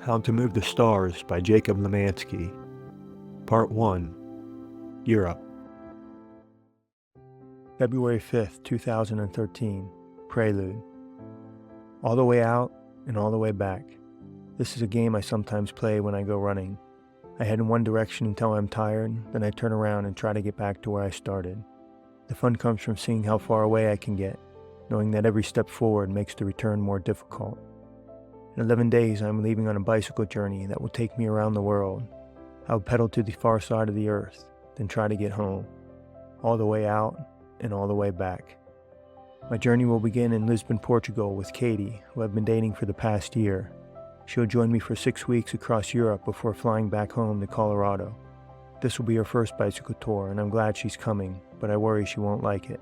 How to Move the Stars by Jacob Lemansky. Part 1. Europe. February 5th, 2013. Prelude. All the way out and all the way back. This is a game I sometimes play when I go running. I head in one direction until I'm tired, then I turn around and try to get back to where I started. The fun comes from seeing how far away I can get, knowing that every step forward makes the return more difficult. In 11 days, I'm leaving on a bicycle journey that will take me around the world. I'll pedal to the far side of the earth, then try to get home. All the way out and all the way back. My journey will begin in Lisbon, Portugal with Katie, who I've been dating for the past year. She'll join me for 6 weeks across Europe before flying back home to Colorado. This will be her first bicycle tour, and I'm glad she's coming, but I worry she won't like it.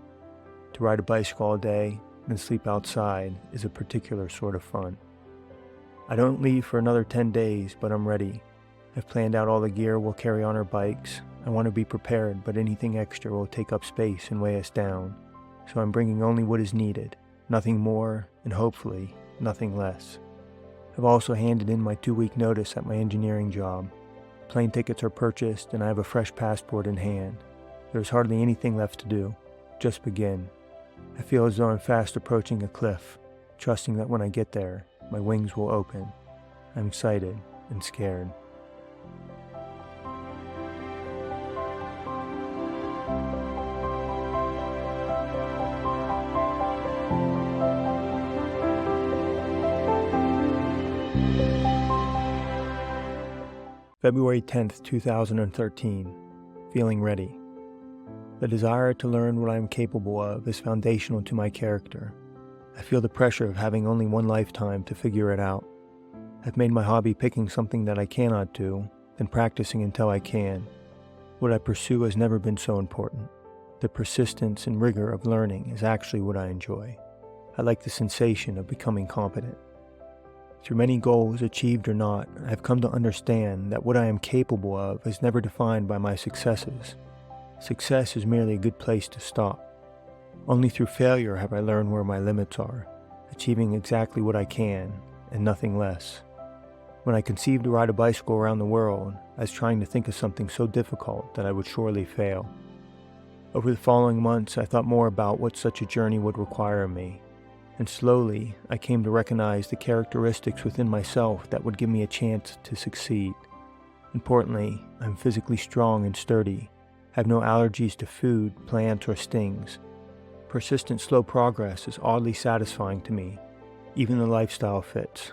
To ride a bicycle all day and sleep outside is a particular sort of fun. I don't leave for another 10 days, but I'm ready. I've planned out all the gear we'll carry on our bikes. I want to be prepared, but anything extra will take up space and weigh us down. So I'm bringing only what is needed, nothing more, and hopefully, nothing less. I've also handed in my 2-week notice at my engineering job. Plane tickets are purchased, and I have a fresh passport in hand. There's hardly anything left to do. Just begin. I feel as though I'm fast approaching a cliff, trusting that when I get there, my wings will open. I'm excited and scared. February 10th, 2013. Feeling ready. The desire to learn what I am capable of is foundational to my character. I feel the pressure of having only one lifetime to figure it out. I've made my hobby picking something that I cannot do, then practicing until I can. What I pursue has never been so important. The persistence and rigor of learning is actually what I enjoy. I like the sensation of becoming competent. Through many goals, achieved or not, I have come to understand that what I am capable of is never defined by my successes. Success is merely a good place to stop. Only through failure have I learned where my limits are, achieving exactly what I can, and nothing less. When I conceived to ride a bicycle around the world, I was trying to think of something so difficult that I would surely fail. Over the following months, I thought more about what such a journey would require of me, and slowly I came to recognize the characteristics within myself that would give me a chance to succeed. Importantly, I'm physically strong and sturdy, have no allergies to food, plants, or stings. Persistent, slow progress is oddly satisfying to me. Even the lifestyle fits.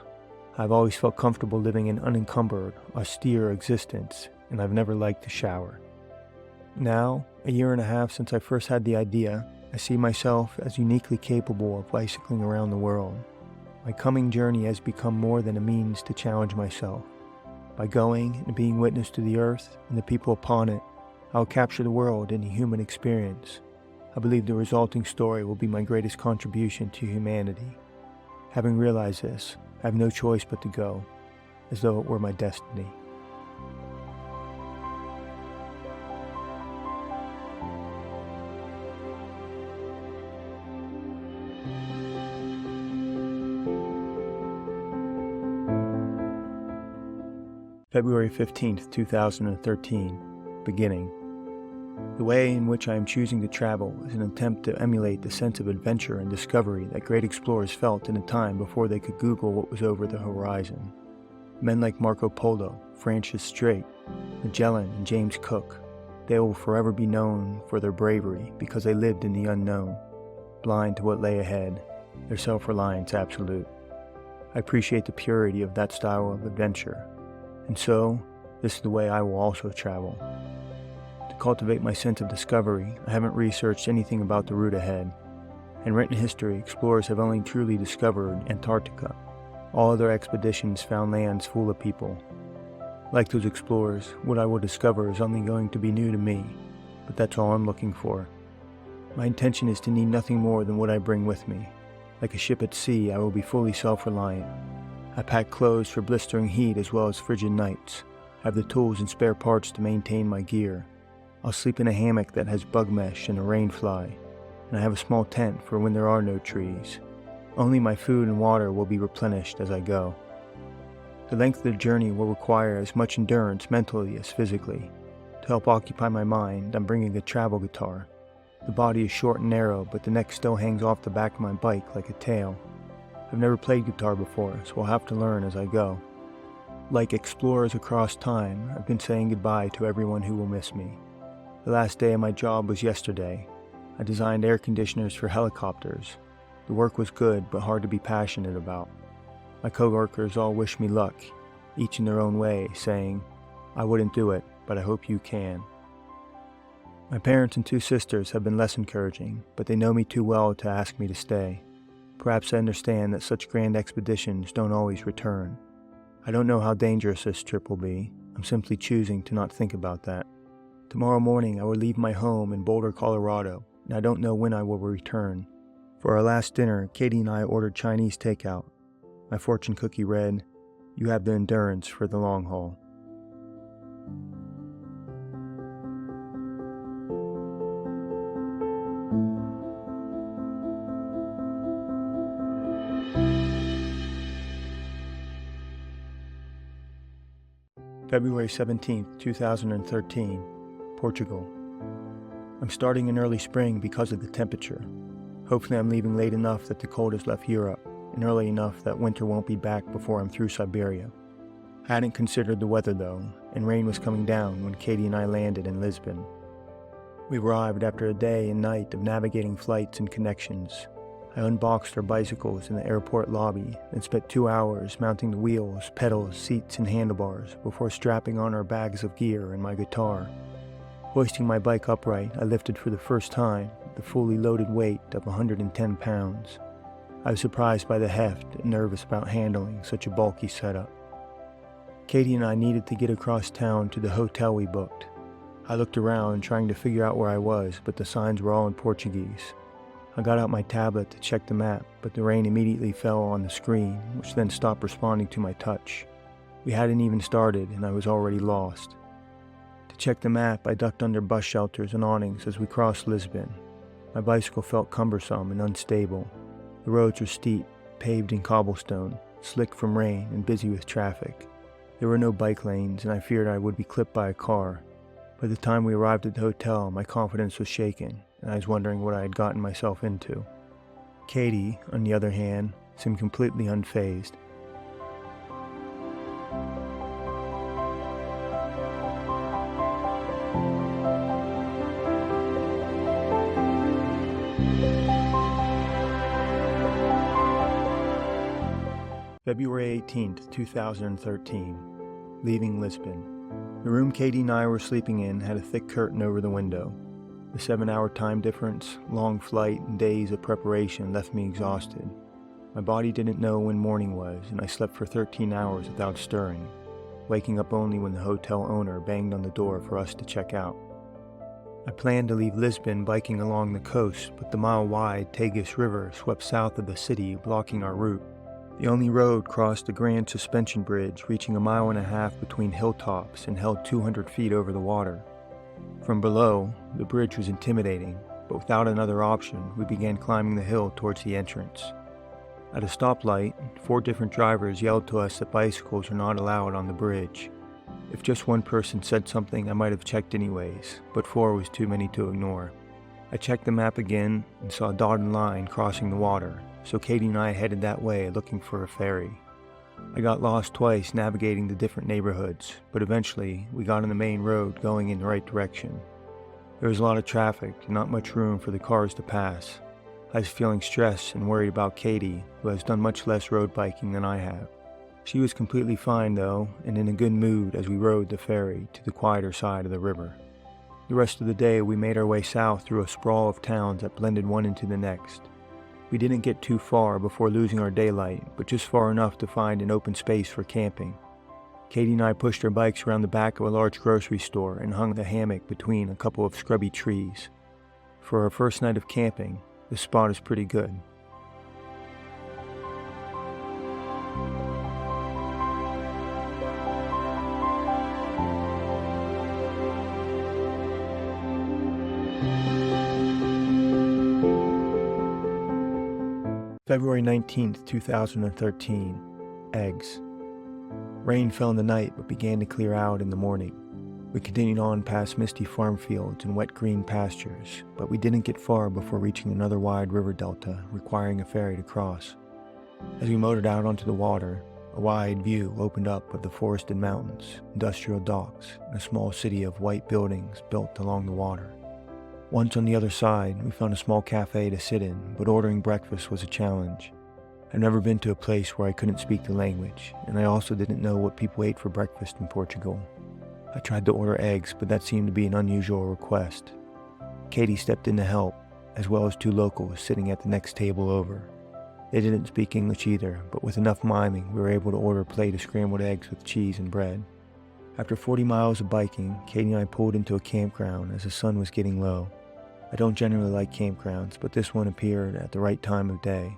I've always felt comfortable living an unencumbered, austere existence, and I've never liked to shower. Now, a year and a half since I first had the idea, I see myself as uniquely capable of bicycling around the world. My coming journey has become more than a means to challenge myself. By going and being witness to the earth and the people upon it, I will capture the world in a human experience. I believe the resulting story will be my greatest contribution to humanity. Having realized this, I have no choice but to go, as though it were my destiny. February 15th, 2013. Beginning. The way in which I am choosing to travel is an attempt to emulate the sense of adventure and discovery that great explorers felt in a time before they could Google what was over the horizon. Men like Marco Polo, Francis Drake, Magellan, and James Cook, they will forever be known for their bravery because they lived in the unknown, blind to what lay ahead, their self-reliance absolute. I appreciate the purity of that style of adventure, and so, this is the way I will also travel. To cultivate my sense of discovery, I haven't researched anything about the route ahead. In written history, explorers have only truly discovered Antarctica. All other expeditions found lands full of people. Like those explorers, what I will discover is only going to be new to me, but that's all I'm looking for. My intention is to need nothing more than what I bring with me. Like a ship at sea, I will be fully self-reliant. I pack clothes for blistering heat as well as frigid nights. I have the tools and spare parts to maintain my gear. I'll sleep in a hammock that has bug mesh and a rain fly, and I have a small tent for when there are no trees. Only my food and water will be replenished as I go. The length of the journey will require as much endurance mentally as physically. To help occupy my mind, I'm bringing a travel guitar. The body is short and narrow, but the neck still hangs off the back of my bike like a tail. I've never played guitar before, so I'll have to learn as I go. Like explorers across time, I've been saying goodbye to everyone who will miss me. The last day of my job was yesterday. I designed air conditioners for helicopters. The work was good, but hard to be passionate about. My coworkers all wish me luck, each in their own way, saying, "I wouldn't do it, but I hope you can." My parents and 2 sisters have been less encouraging, but they know me too well to ask me to stay. Perhaps I understand that such grand expeditions don't always return. I don't know how dangerous this trip will be. I'm simply choosing to not think about that. Tomorrow morning I will leave my home in Boulder, Colorado, and I don't know when I will return. For our last dinner, Katie and I ordered Chinese takeout. My fortune cookie read, "You have the endurance for the long haul." February 17th, 2013, Portugal. I'm starting in early spring because of the temperature. Hopefully I'm leaving late enough that the cold has left Europe, and early enough that winter won't be back before I'm through Siberia. I hadn't considered the weather though, and rain was coming down when Katie and I landed in Lisbon. We arrived after a day and night of navigating flights and connections. I unboxed our bicycles in the airport lobby and spent 2 hours mounting the wheels, pedals, seats, and handlebars before strapping on our bags of gear and my guitar. Hoisting my bike upright, I lifted for the first time the fully loaded weight of 110 pounds. I was surprised by the heft and nervous about handling such a bulky setup. Katie and I needed to get across town to the hotel we booked. I looked around trying to figure out where I was, but the signs were all in Portuguese. I got out my tablet to check the map, but the rain immediately fell on the screen, which then stopped responding to my touch. We hadn't even started, and I was already lost. To check the map, I ducked under bus shelters and awnings as we crossed Lisbon. My bicycle felt cumbersome and unstable. The roads were steep, paved in cobblestone, slick from rain and busy with traffic. There were no bike lanes, and I feared I would be clipped by a car. By the time we arrived at the hotel, my confidence was shaken, and I was wondering what I had gotten myself into. Katie, on the other hand, seemed completely unfazed. February 18th, 2013, leaving Lisbon. The room Katie and I were sleeping in had a thick curtain over the window. The 7-hour time difference, long flight, and days of preparation left me exhausted. My body didn't know when morning was, and I slept for 13 hours without stirring, waking up only when the hotel owner banged on the door for us to check out. I planned to leave Lisbon biking along the coast, but the mile-wide Tagus River swept south of the city, blocking our route. The only road crossed a grand suspension bridge reaching 1.5 miles between hilltops and held 200 feet over the water. From below, the bridge was intimidating, but without another option, we began climbing the hill towards the entrance. At a stoplight, 4 different drivers yelled to us that bicycles are not allowed on the bridge. If just one person said something, I might have checked anyways, but 4 was too many to ignore. I checked the map again and saw a dotted line crossing the water, so Katie and I headed that way looking for a ferry. I got lost twice navigating the different neighborhoods, but eventually we got on the main road going in the right direction. There was a lot of traffic and not much room for the cars to pass. I was feeling stressed and worried about Katie, who has done much less road biking than I have. She was completely fine though, and in a good mood as we rode the ferry to the quieter side of the river. The rest of the day we made our way south through a sprawl of towns that blended one into the next. We didn't get too far before losing our daylight, but just far enough to find an open space for camping. Katie and I pushed our bikes around the back of a large grocery store and hung the hammock between a couple of scrubby trees. For our first night of camping, the spot is pretty good. February 19th, 2013, eggs. Rain fell in the night but began to clear out in the morning. We continued on past misty farm fields and wet green pastures, but we didn't get far before reaching another wide river delta requiring a ferry to cross. As we motored out onto the water, a wide view opened up of the forested mountains, industrial docks, and a small city of white buildings built along the water. Once on the other side, we found a small cafe to sit in, but ordering breakfast was a challenge. I've never been to a place where I couldn't speak the language, and I also didn't know what people ate for breakfast in Portugal. I tried to order eggs, but that seemed to be an unusual request. Katie stepped in to help, as well as two locals sitting at the next table over. They didn't speak English either, but with enough miming, we were able to order a plate of scrambled eggs with cheese and bread. After 40 miles of biking, Katie and I pulled into a campground as the sun was getting low. I don't generally like campgrounds, but this one appeared at the right time of day.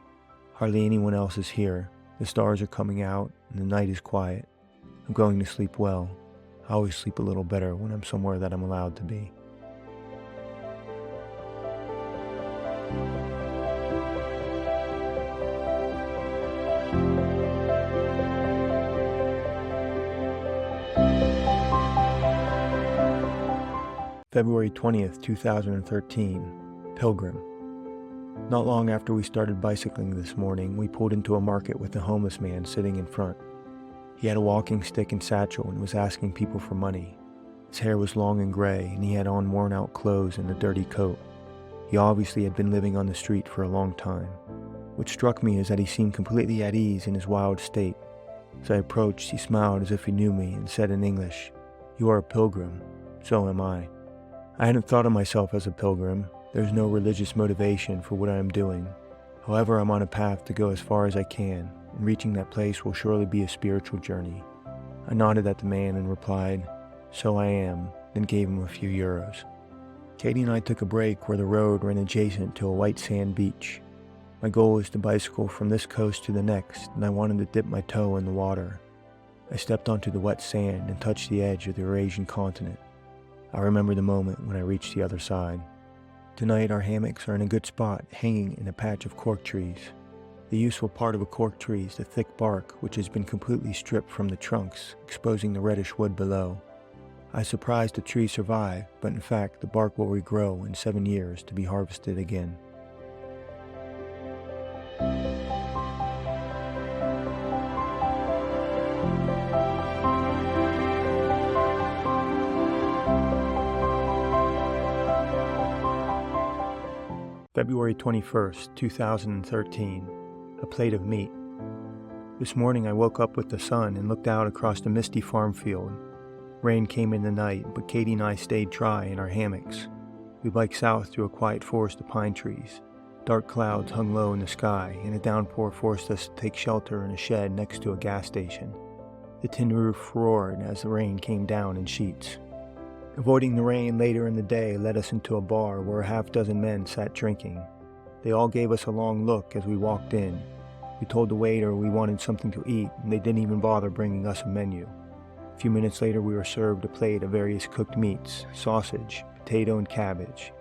Hardly anyone else is here. The stars are coming out, and the night is quiet. I'm going to sleep well. I always sleep a little better when I'm somewhere that I'm allowed to be. February 20th, 2013, Pilgrim. Not long after we started bicycling this morning, we pulled into a market with a homeless man sitting in front. He had a walking stick and satchel and was asking people for money. His hair was long and gray, and he had on worn-out clothes and a dirty coat. He obviously had been living on the street for a long time. What struck me is that he seemed completely at ease in his wild state. As I approached, he smiled as if he knew me and said in English, "You are a pilgrim. So am I." I hadn't thought of myself as a pilgrim. There's no religious motivation for what I am doing. However, I'm on a path to go as far as I can, and reaching that place will surely be a spiritual journey. I nodded at the man and replied, "So I am," then gave him a few euros. Katie and I took a break where the road ran adjacent to a white sand beach. My goal is to bicycle from this coast to the next, and I wanted to dip my toe in the water. I stepped onto the wet sand and touched the edge of the Eurasian continent. I remember the moment when I reached the other side. Tonight our hammocks are in a good spot, hanging in a patch of cork trees. The useful part of a cork tree is the thick bark, which has been completely stripped from the trunks, exposing the reddish wood below. I was surprised the tree survived, but in fact the bark will regrow in 7 years to be harvested again. February 21st, 2013, a plate of meat. This morning I woke up with the sun and looked out across the misty farm field. Rain came in the night, but Katie and I stayed dry in our hammocks. We biked south through a quiet forest of pine trees. Dark clouds hung low in the sky, and a downpour forced us to take shelter in a shed next to a gas station. The tin roof roared as the rain came down in sheets. Avoiding the rain later in the day led us into a bar where a half-dozen men sat drinking. They all gave us a long look as we walked in. We told the waiter we wanted something to eat, and they didn't even bother bringing us a menu. A few minutes later we were served a plate of various cooked meats, sausage, potato, and cabbage.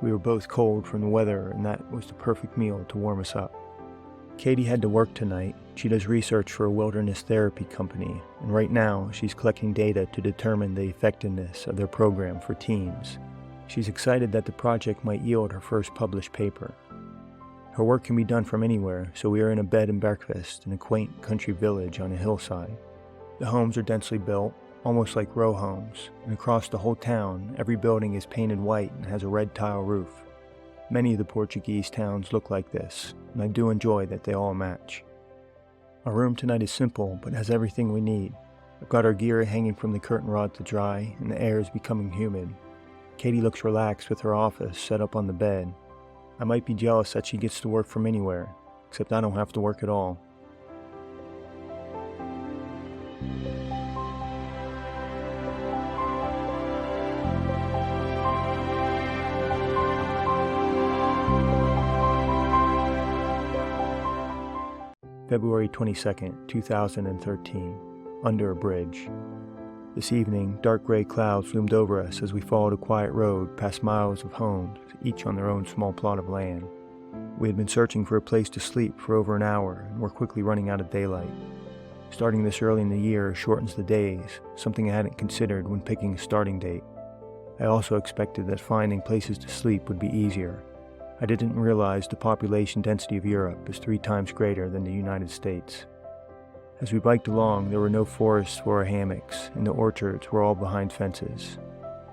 We were both cold from the weather, and that was the perfect meal to warm us up. Katie had to work tonight. She does research for a wilderness therapy company, and right now she's collecting data to determine the effectiveness of their program for teens. She's excited that the project might yield her first published paper. Her work can be done from anywhere, so we are in a bed and breakfast in a quaint country village on a hillside. The homes are densely built, almost like row homes, and across the whole town, every building is painted white and has a red tile roof. Many of the Portuguese towns look like this, and I do enjoy that they all match. Our room tonight is simple, but has everything we need. I've got our gear hanging from the curtain rod to dry, and the air is becoming humid. Katie looks relaxed with her office set up on the bed. I might be jealous that she gets to work from anywhere, except I don't have to work at all. February 22nd, 2013, under a bridge. This evening, dark gray clouds loomed over us as we followed a quiet road past miles of homes, each on their own small plot of land. We had been searching for a place to sleep for over an hour and were quickly running out of daylight. Starting this early in the year shortens the days, something I hadn't considered when picking a starting date. I also expected that finding places to sleep would be easier. I didn't realize the population density of Europe is 3 times greater than the United States. As we biked along, there were no forests or hammocks, and the orchards were all behind fences.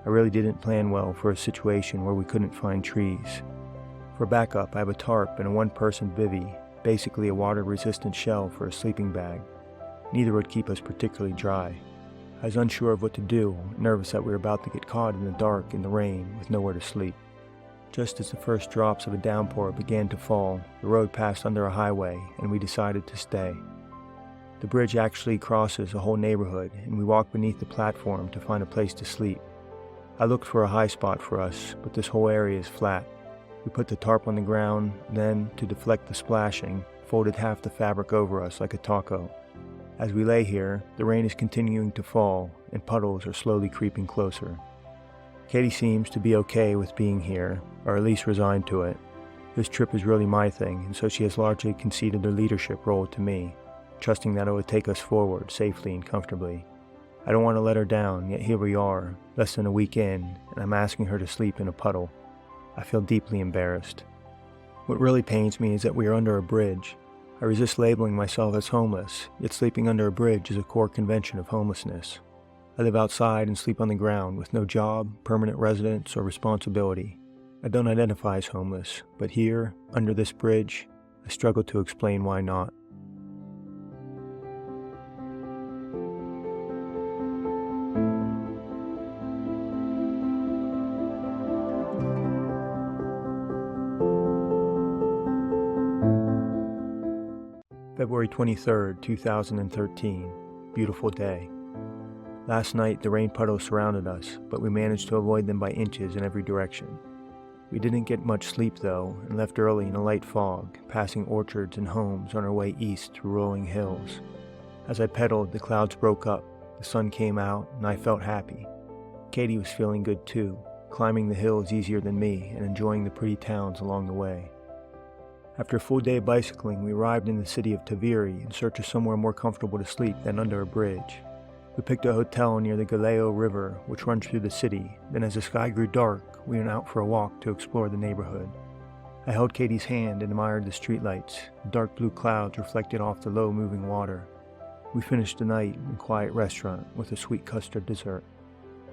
I really didn't plan well for a situation where we couldn't find trees. For backup, I have a tarp and a one-person bivvy, basically a water-resistant shell for a sleeping bag. Neither would keep us particularly dry. I was unsure of what to do, nervous that we were about to get caught in the dark in the rain with nowhere to sleep. Just as the first drops of a downpour began to fall, the road passed under a highway, and we decided to stay. The bridge actually crosses a whole neighborhood, and we walked beneath the platform to find a place to sleep. I looked for a high spot for us, but this whole area is flat. We put the tarp on the ground, then, to deflect the splashing, folded half the fabric over us like a taco. As we lay here, the rain is continuing to fall, and puddles are slowly creeping closer. Katie seems to be okay with being here, or at least resigned to it. This trip is really my thing, and so she has largely conceded the leadership role to me, trusting that it would take us forward safely and comfortably. I don't want to let her down, yet here we are, less than a week in, and I'm asking her to sleep in a puddle. I feel deeply embarrassed. What really pains me is that we are under a bridge. I resist labeling myself as homeless, yet sleeping under a bridge is a core convention of homelessness. I live outside and sleep on the ground with no job, permanent residence, or responsibility. I don't identify as homeless, but here, under this bridge, I struggle to explain why not. February 23rd, 2013. Beautiful day. Last night, the rain puddles surrounded us, but we managed to avoid them by inches in every direction. We didn't get much sleep, though, and left early in a light fog, passing orchards and homes on our way east through rolling hills. As I pedaled, the clouds broke up, the sun came out, and I felt happy. Katie was feeling good, too, climbing the hills easier than me and enjoying the pretty towns along the way. After a full day of bicycling, we arrived in the city of Taviri in search of somewhere more comfortable to sleep than under a bridge. We picked a hotel near the Galeo River, which runs through the city. Then as the sky grew dark, we went out for a walk to explore the neighborhood. I held Katie's hand and admired the streetlights, the dark blue clouds reflected off the low-moving water. We finished the night in a quiet restaurant with a sweet custard dessert.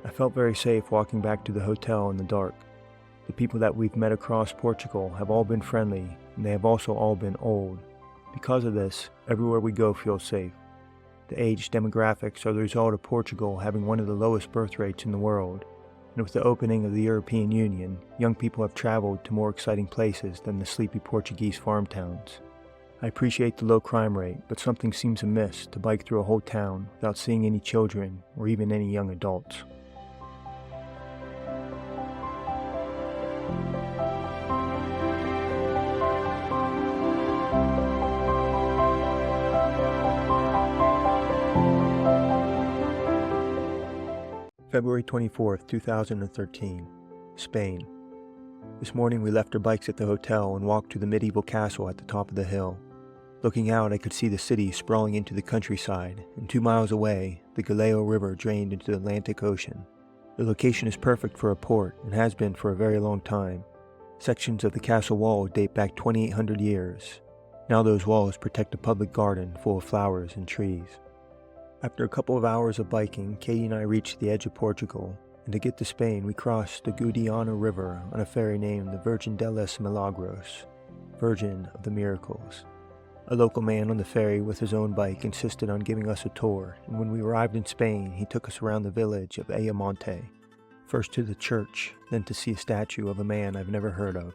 I felt very safe walking back to the hotel in the dark. The people that we've met across Portugal have all been friendly, and they have also all been old. Because of this, everywhere we go feels safe. The age demographics are the result of Portugal having one of the lowest birth rates in the world, and with the opening of the European Union, young people have traveled to more exciting places than the sleepy Portuguese farm towns. I appreciate the low crime rate, but something seems amiss to bike through a whole town without seeing any children or even any young adults. February 24th, 2013, Spain. This morning we left our bikes at the hotel and walked to the medieval castle at the top of the hill. Looking out, I could see the city sprawling into the countryside, and 2 miles away, the Galeo River drained into the Atlantic Ocean. The location is perfect for a port and has been for a very long time. Sections of the castle wall date back 2,800 years. Now those walls protect a public garden full of flowers and trees. After a couple of hours of biking, Katie and I reached the edge of Portugal, and to get to Spain we crossed the Guadiana River on a ferry named the Virgen de los Milagros, Virgin of the Miracles. A local man on the ferry with his own bike insisted on giving us a tour, and when we arrived in Spain he took us around the village of Ayamonte, first to the church, then to see a statue of a man I've never heard of.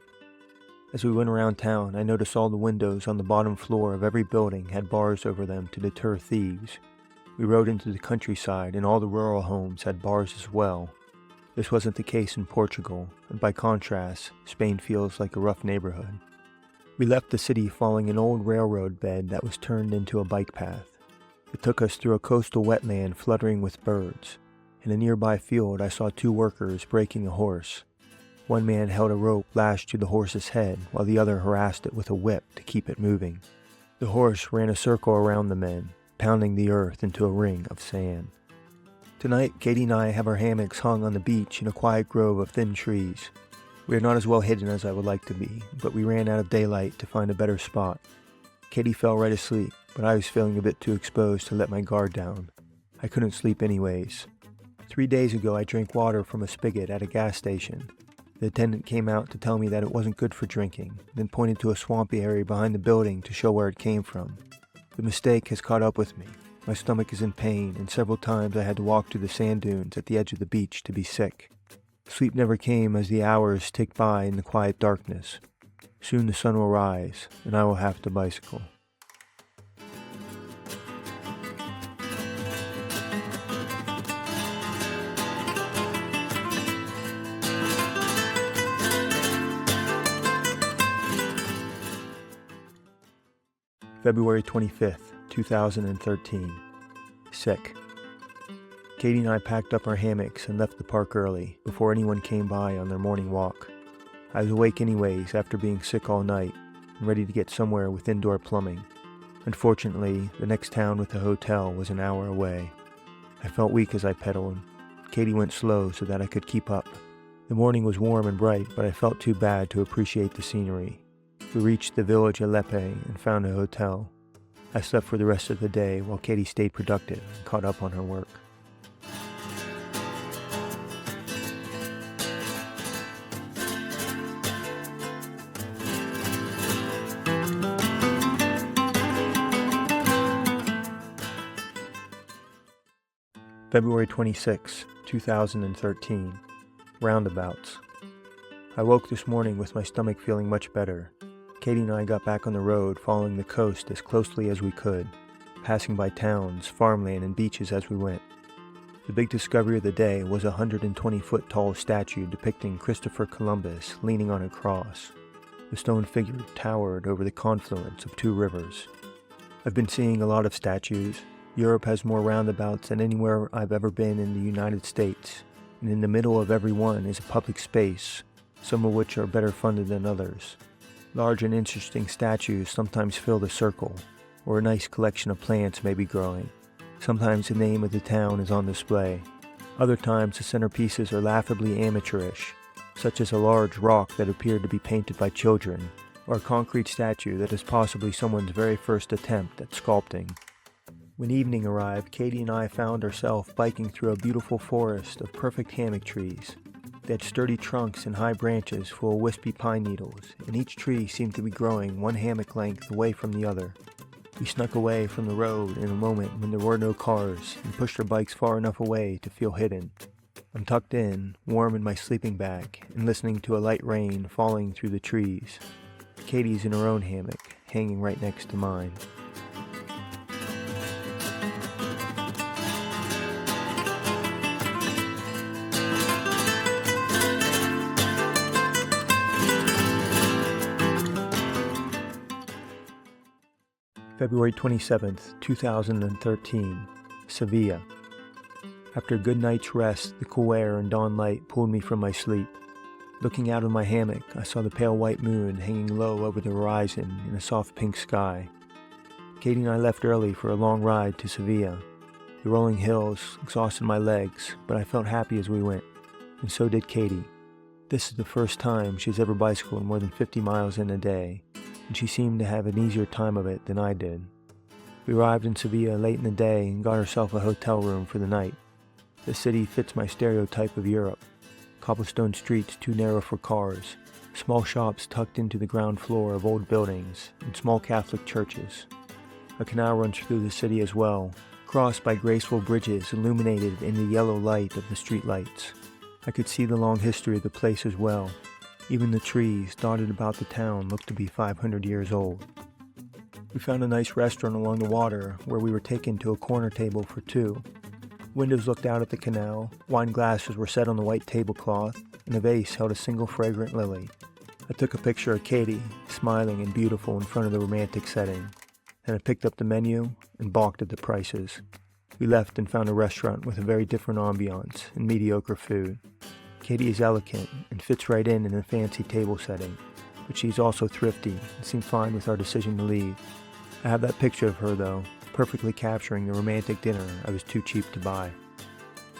As we went around town, I noticed all the windows on the bottom floor of every building had bars over them to deter thieves. We rode into the countryside, and all the rural homes had bars as well. This wasn't the case in Portugal, and by contrast, Spain feels like a rough neighborhood. We left the city following an old railroad bed that was turned into a bike path. It took us through a coastal wetland fluttering with birds. In a nearby field, I saw 2 workers breaking a horse. One man held a rope lashed to the horse's head, while the other harassed it with a whip to keep it moving. The horse ran a circle around the men. pounding the earth into a ring of sand. Tonight, Katie and I have our hammocks hung on the beach in a quiet grove of thin trees. We are not as well hidden as I would like to be, but we ran out of daylight to find a better spot. Katie fell right asleep, but I was feeling a bit too exposed to let my guard down. I couldn't sleep anyways. 3 days ago, I drank water from a spigot at a gas station. The attendant came out to tell me that it wasn't good for drinking, then pointed to a swampy area behind the building to show where it came from. The mistake has caught up with me. My stomach is in pain, and several times I had to walk through the sand dunes at the edge of the beach to be sick. Sleep never came as the hours ticked by in the quiet darkness. Soon the sun will rise, and I will have to bicycle. February 25th, 2013. Sick. Katie and I packed up our hammocks and left the park early, before anyone came by on their morning walk. I was awake anyways after being sick all night, and ready to get somewhere with indoor plumbing. Unfortunately, the next town with a hotel was an hour away. I felt weak as I pedaled. Katie went slow so that I could keep up. The morning was warm and bright, but I felt too bad to appreciate the scenery. We reached the village Alepe and found a hotel. I slept for the rest of the day while Katie stayed productive and caught up on her work. February 26, 2013. Roundabouts. I woke this morning with my stomach feeling much better. Katie and I got back on the road following the coast as closely as we could, passing by towns, farmland, and beaches as we went. The big discovery of the day was a 120-foot tall statue depicting Christopher Columbus leaning on a cross. The stone figure towered over the confluence of two rivers. I've been seeing a lot of statues. Europe has more roundabouts than anywhere I've ever been in the United States, and in the middle of every one is a public space, some of which are better funded than others. Large and interesting statues sometimes fill the circle, or a nice collection of plants may be growing. Sometimes the name of the town is on display. Other times the centerpieces are laughably amateurish, such as a large rock that appeared to be painted by children, or a concrete statue that is possibly someone's very first attempt at sculpting. When evening arrived, Katie and I found ourselves biking through a beautiful forest of perfect hammock trees. They had sturdy trunks and high branches full of wispy pine needles, and each tree seemed to be growing one hammock length away from the other. We snuck away from the road in a moment when there were no cars, and pushed our bikes far enough away to feel hidden. I'm tucked in, warm in my sleeping bag, and listening to a light rain falling through the trees. Katie's in her own hammock, hanging right next to mine. February 27th, 2013, Sevilla. After a good night's rest, the cool air and dawn light pulled me from my sleep. Looking out of my hammock, I saw the pale white moon hanging low over the horizon in a soft pink sky. Katie and I left early for a long ride to Sevilla. The rolling hills exhausted my legs, but I felt happy as we went, and so did Katie. This is the first time she's ever bicycled more than 50 miles in a day, and she seemed to have an easier time of it than I did. We arrived in Sevilla late in the day and got herself a hotel room for the night. The city fits my stereotype of Europe. Cobblestone streets too narrow for cars, small shops tucked into the ground floor of old buildings, and small Catholic churches. A canal runs through the city as well, crossed by graceful bridges illuminated in the yellow light of the streetlights. I could see the long history of the place as well. Even the trees dotted about the town looked to be 500 years old. We found a nice restaurant along the water where we were taken to a corner table for two. Windows looked out at the canal, wine glasses were set on the white tablecloth, and a vase held a single fragrant lily. I took a picture of Katie, smiling and beautiful in front of the romantic setting. Then I picked up the menu and balked at the prices. We left and found a restaurant with a very different ambiance and mediocre food. Katie is elegant and fits right in a fancy table setting, but she's also thrifty and seemed fine with our decision to leave. I have that picture of her though, perfectly capturing the romantic dinner I was too cheap to buy.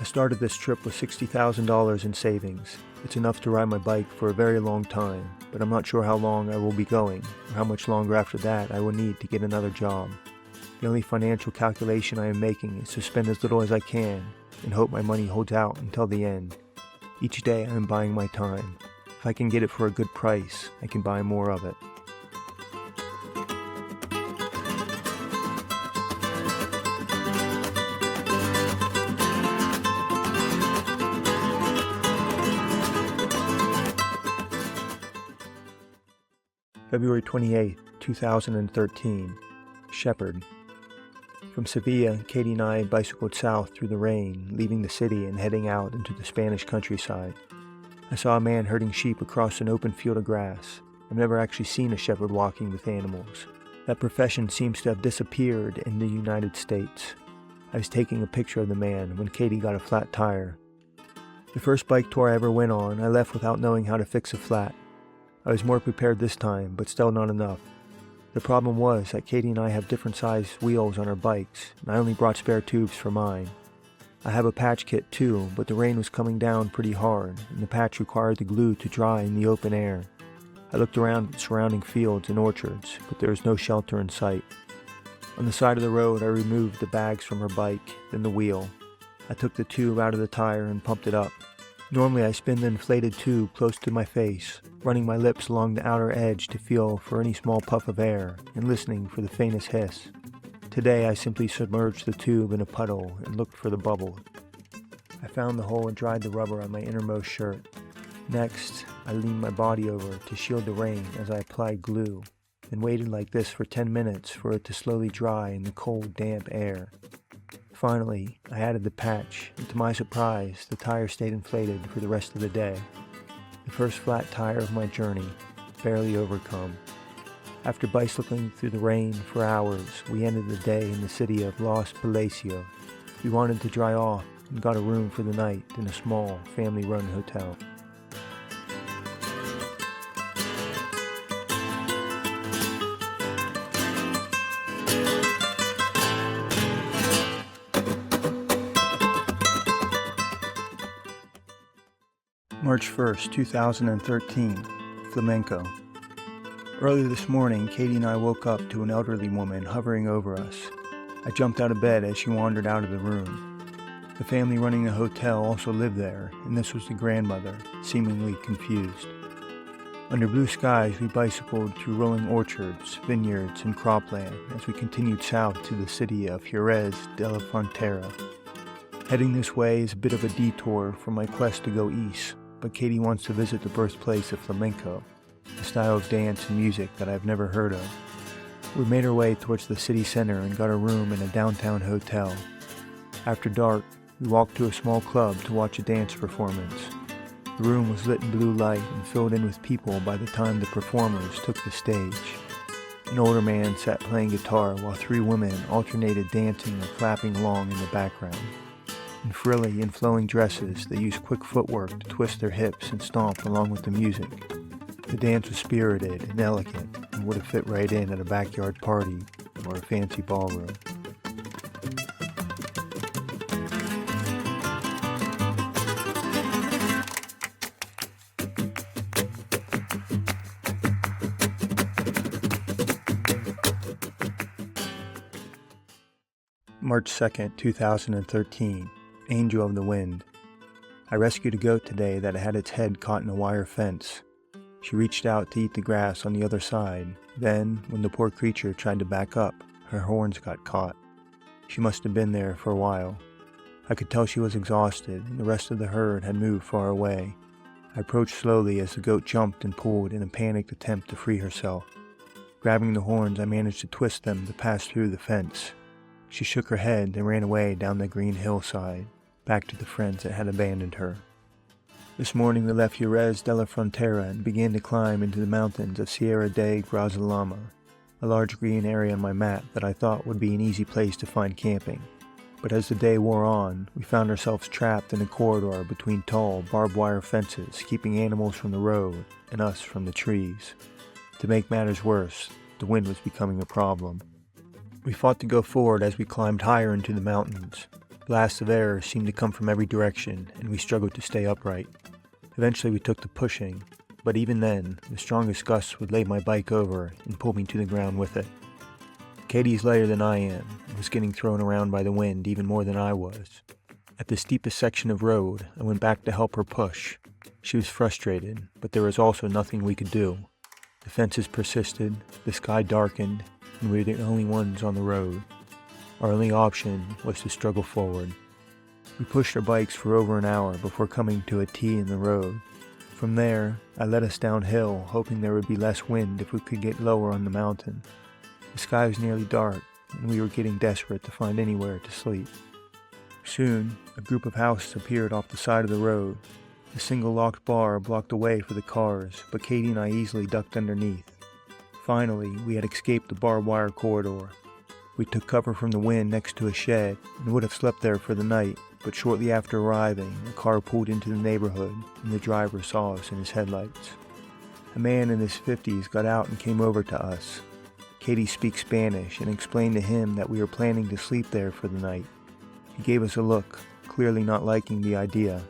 I started this trip with $60,000 in savings. It's enough to ride my bike for a very long time, but I'm not sure how long I will be going, or how much longer after that I will need to get another job. The only financial calculation I am making is to spend as little as I can, and hope my money holds out until the end. Each day I am buying my time. If I can get it for a good price, I can buy more of it. February 28, 2013. Shepherd. From Sevilla, Katie and I bicycled south through the rain, leaving the city and heading out into the Spanish countryside. I saw a man herding sheep across an open field of grass. I've never actually seen a shepherd walking with animals. That profession seems to have disappeared in the United States. I was taking a picture of the man when Katie got a flat tire. The first bike tour I ever went on, I left without knowing how to fix a flat. I was more prepared this time, but still not enough. The problem was that Katie and I have different sized wheels on our bikes, and I only brought spare tubes for mine. I have a patch kit too, but the rain was coming down pretty hard, and the patch required the glue to dry in the open air. I looked around at the surrounding fields and orchards, but there was no shelter in sight. On the side of the road, I removed the bags from her bike, then the wheel. I took the tube out of the tire and pumped it up. Normally I spin the inflated tube close to my face, running my lips along the outer edge to feel for any small puff of air and listening for the faintest hiss. Today I simply submerged the tube in a puddle and looked for the bubble. I found the hole and dried the rubber on my innermost shirt. Next, I leaned my body over to shield the rain as I applied glue, then waited like this for 10 minutes for it to slowly dry in the cold, damp air. Finally, I added the patch, and to my surprise, the tire stayed inflated for the rest of the day. The first flat tire of my journey, barely overcome. After bicycling through the rain for hours, we ended the day in the city of Los Palacios. We wanted to dry off and got a room for the night in a small, family-run hotel. March 1st, 2013, Flamenco. Early this morning, Katie and I woke up to an elderly woman hovering over us. I jumped out of bed as she wandered out of the room. The family running the hotel also lived there, and this was the grandmother, seemingly confused. Under blue skies, we bicycled through rolling orchards, vineyards, and cropland as we continued south to the city of Jerez de la Frontera. Heading this way is a bit of a detour from my quest to go east, but Katie wants to visit the birthplace of flamenco, a style of dance and music that I've never heard of. We made our way towards the city center and got a room in a downtown hotel. After dark, we walked to a small club to watch a dance performance. The room was lit in blue light and filled in with people by the time the performers took the stage. An older man sat playing guitar while three women alternated dancing or clapping along in the background. In frilly and flowing dresses, they used quick footwork to twist their hips and stomp along with the music. The dance was spirited and elegant and would have fit right in at a backyard party or a fancy ballroom. March 2nd, 2013. Angel of the Wind. I rescued a goat today that had its head caught in a wire fence. She reached out to eat the grass on the other side. Then, when the poor creature tried to back up, her horns got caught. She must have been there for a while. I could tell she was exhausted, and the rest of the herd had moved far away. I approached slowly as the goat jumped and pulled in a panicked attempt to free herself. Grabbing the horns, I managed to twist them to pass through the fence. She shook her head and ran away down the green hillside, back to the friends that had abandoned her. This morning we left Jerez de la Frontera and began to climb into the mountains of Sierra de Grazalema, a large green area on my map that I thought would be an easy place to find camping. But as the day wore on, we found ourselves trapped in a corridor between tall, barbed wire fences, keeping animals from the road and us from the trees. To make matters worse, the wind was becoming a problem. We fought to go forward as we climbed higher into the mountains. Blasts of air seemed to come from every direction, and we struggled to stay upright. Eventually we took to pushing, but even then, the strongest gusts would lay my bike over and pull me to the ground with it. Katie's lighter than I am, and was getting thrown around by the wind even more than I was. At the steepest section of road, I went back to help her push. She was frustrated, but there was also nothing we could do. The fences persisted, the sky darkened, and we were the only ones on the road. Our only option was to struggle forward. We pushed our bikes for over an hour before coming to a T in the road. From there, I led us downhill, hoping there would be less wind if we could get lower on the mountain. The sky was nearly dark, and we were getting desperate to find anywhere to sleep. Soon, a group of houses appeared off the side of the road. A single locked bar blocked the way for the cars, but Katie and I easily ducked underneath. Finally, we had escaped the barbed wire corridor. We took cover from the wind next to a shed and would have slept there for the night, but shortly after arriving, a car pulled into the neighborhood and the driver saw us in his headlights. A man in his 50s got out and came over to us. Katie speaks Spanish and explained to him that we were planning to sleep there for the night. He gave us a look, clearly not liking the idea.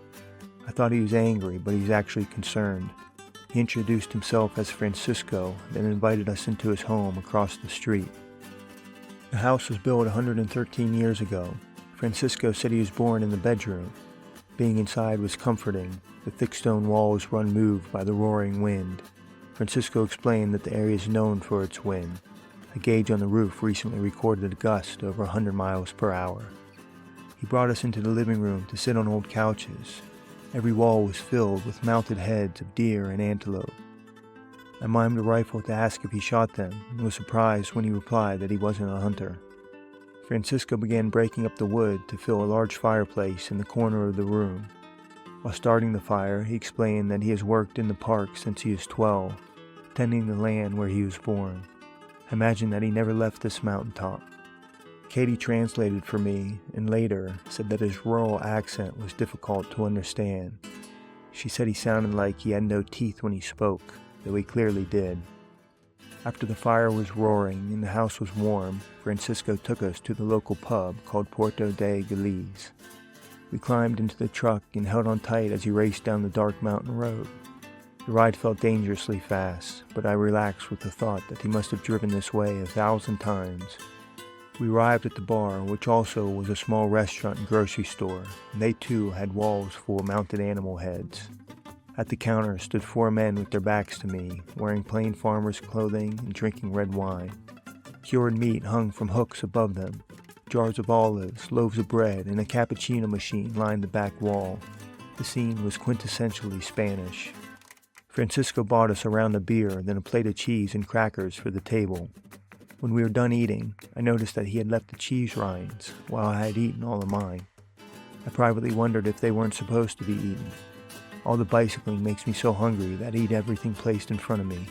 I thought he was angry, but he was actually concerned. He introduced himself as Francisco, then invited us into his home across the street. The house was built 113 years ago. Francisco said he was born in the bedroom. Being inside was comforting. The thick stone walls were unmoved by the roaring wind. Francisco explained that the area is known for its wind. A gauge on the roof recently recorded a gust over 100 miles per hour. He brought us into the living room to sit on old couches. Every wall was filled with mounted heads of deer and antelope. I mimed a rifle to ask if he shot them, and was surprised when he replied that he wasn't a hunter. Francisco began breaking up the wood to fill a large fireplace in the corner of the room. While starting the fire, he explained that he has worked in the park since he was 12, tending the land where he was born. I imagine that he never left this mountaintop. Katie translated for me, and later said that his rural accent was difficult to understand. She said he sounded like he had no teeth when he spoke, though he clearly did. After the fire was roaring and the house was warm, Francisco took us to the local pub called Puerto de Galiz. We climbed into the truck and held on tight as he raced down the dark mountain road. The ride felt dangerously fast, but I relaxed with the thought that he must have driven this way 1,000 times. We arrived at the bar, which also was a small restaurant and grocery store, and they too had walls full of mounted animal heads. At the counter stood 4 men with their backs to me, wearing plain farmers' clothing and drinking red wine. Cured meat hung from hooks above them. Jars of olives, loaves of bread, and a cappuccino machine lined the back wall. The scene was quintessentially Spanish. Francisco bought us a round of beer, then a plate of cheese and crackers for the table. When we were done eating, I noticed that he had left the cheese rinds, while I had eaten all of mine. I privately wondered if they weren't supposed to be eaten. All the bicycling makes me so hungry that I eat everything placed in front of me.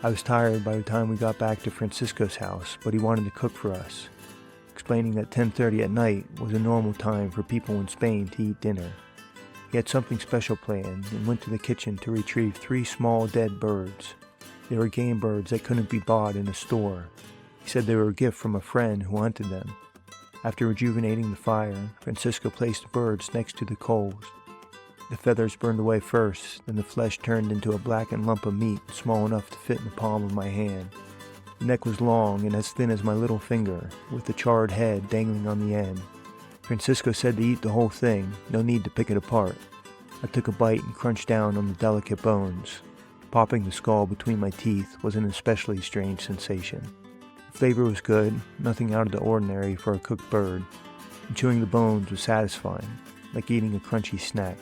I was tired by the time we got back to Francisco's house, but he wanted to cook for us, explaining that 10:30 at night was a normal time for people in Spain to eat dinner. He had something special planned and went to the kitchen to retrieve 3 small dead birds. They were game birds that couldn't be bought in a store. He said they were a gift from a friend who hunted them. After rejuvenating the fire, Francisco placed the birds next to the coals. The feathers burned away first, then the flesh turned into a blackened lump of meat small enough to fit in the palm of my hand. The neck was long and as thin as my little finger, with the charred head dangling on the end. Francisco said to eat the whole thing, no need to pick it apart. I took a bite and crunched down on the delicate bones. Popping the skull between my teeth was an especially strange sensation. The flavor was good, nothing out of the ordinary for a cooked bird, and chewing the bones was satisfying, like eating a crunchy snack.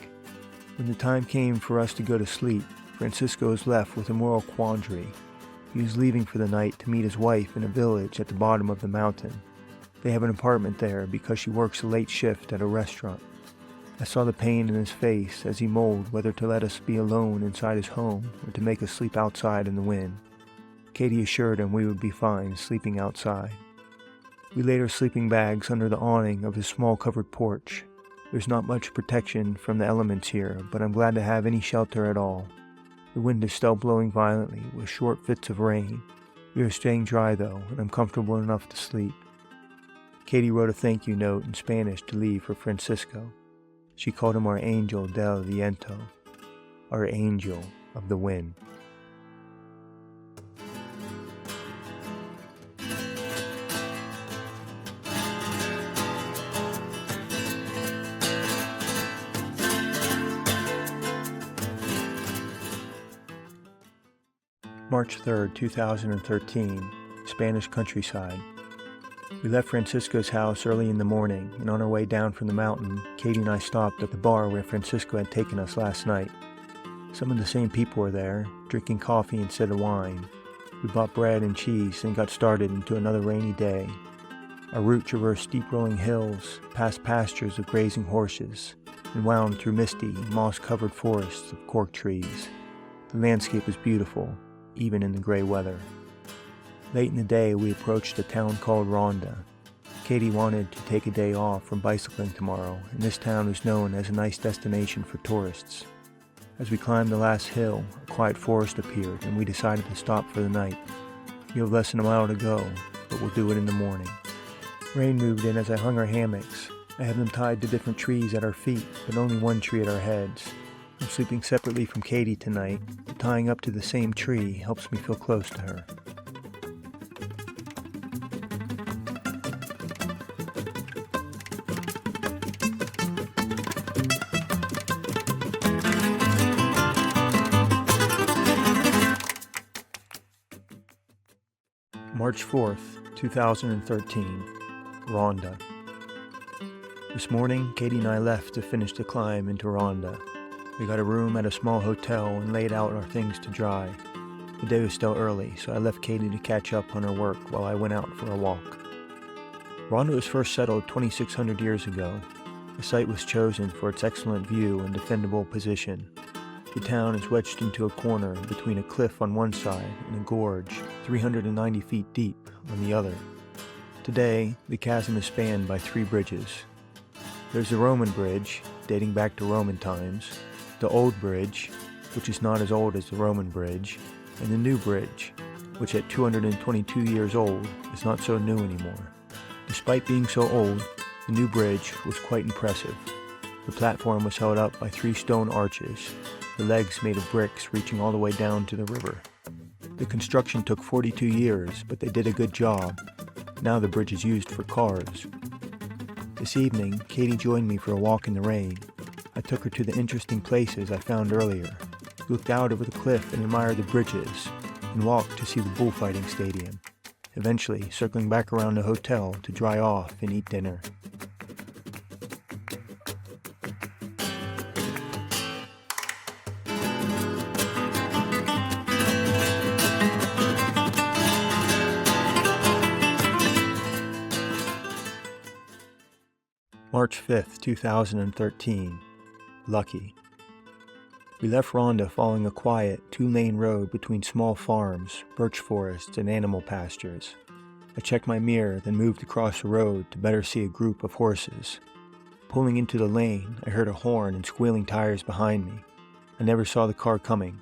When the time came for us to go to sleep, Francisco was left with a moral quandary. He was leaving for the night to meet his wife in a village at the bottom of the mountain. They have an apartment there because she works a late shift at a restaurant. I saw the pain in his face as he mulled whether to let us be alone inside his home or to make us sleep outside in the wind. Katie assured him we would be fine sleeping outside. We laid our sleeping bags under the awning of his small covered porch. There's not much protection from the elements here, but I'm glad to have any shelter at all. The wind is still blowing violently with short fits of rain. We are staying dry though, and I'm comfortable enough to sleep. Katie wrote a thank you note in Spanish to leave for Francisco. She called him our angel del viento, our angel of the wind. March 3rd, 2013, Spanish countryside. We left Francisco's house early in the morning, and on our way down from the mountain, Katie and I stopped at the bar where Francisco had taken us last night. Some of the same people were there, drinking coffee instead of wine. We bought bread and cheese and got started into another rainy day. Our route traversed steep rolling hills, past pastures of grazing horses, and wound through misty, moss-covered forests of cork trees. The landscape was beautiful, even in the gray weather. Late in the day, we approached a town called Ronda. Katie wanted to take a day off from bicycling tomorrow, and this town is known as a nice destination for tourists. As we climbed the last hill, a quiet forest appeared, and we decided to stop for the night. We have less than a mile to go, but we'll do it in the morning. Rain moved in as I hung our hammocks. I have them tied to different trees at our feet, but only one tree at our heads. I'm sleeping separately from Katie tonight, but tying up to the same tree helps me feel close to her. March 4th, 2013, Ronda. This morning, Katie and I left to finish the climb into Ronda. We got a room at a small hotel and laid out our things to dry. The day was still early, so I left Katie to catch up on her work while I went out for a walk. Ronda was first settled 2,600 years ago. The site was chosen for its excellent view and defendable position. The town is wedged into a corner between a cliff on one side and a gorge 390 feet deep on the other. Today, the chasm is spanned by 3 bridges. There's the Roman Bridge, dating back to Roman times, the Old Bridge, which is not as old as the Roman Bridge, and the New Bridge, which at 222 years old is not so new anymore. Despite being so old, the New Bridge was quite impressive. The platform was held up by 3 stone arches, the legs made of bricks reaching all the way down to the river. The construction took 42 years, but they did a good job. Now the bridge is used for cars. This evening, Katie joined me for a walk in the rain. I took her to the interesting places I found earlier, looked out over the cliff and admired the bridges, and walked to see the bullfighting stadium, eventually circling back around the hotel to dry off and eat dinner. March 5th, 2013. Lucky. We left Ronda following a quiet 2-lane road between small farms, birch forests, and animal pastures. I checked my mirror, then moved across the road to better see a group of horses. Pulling into the lane, I heard a horn and squealing tires behind me. I never saw the car coming.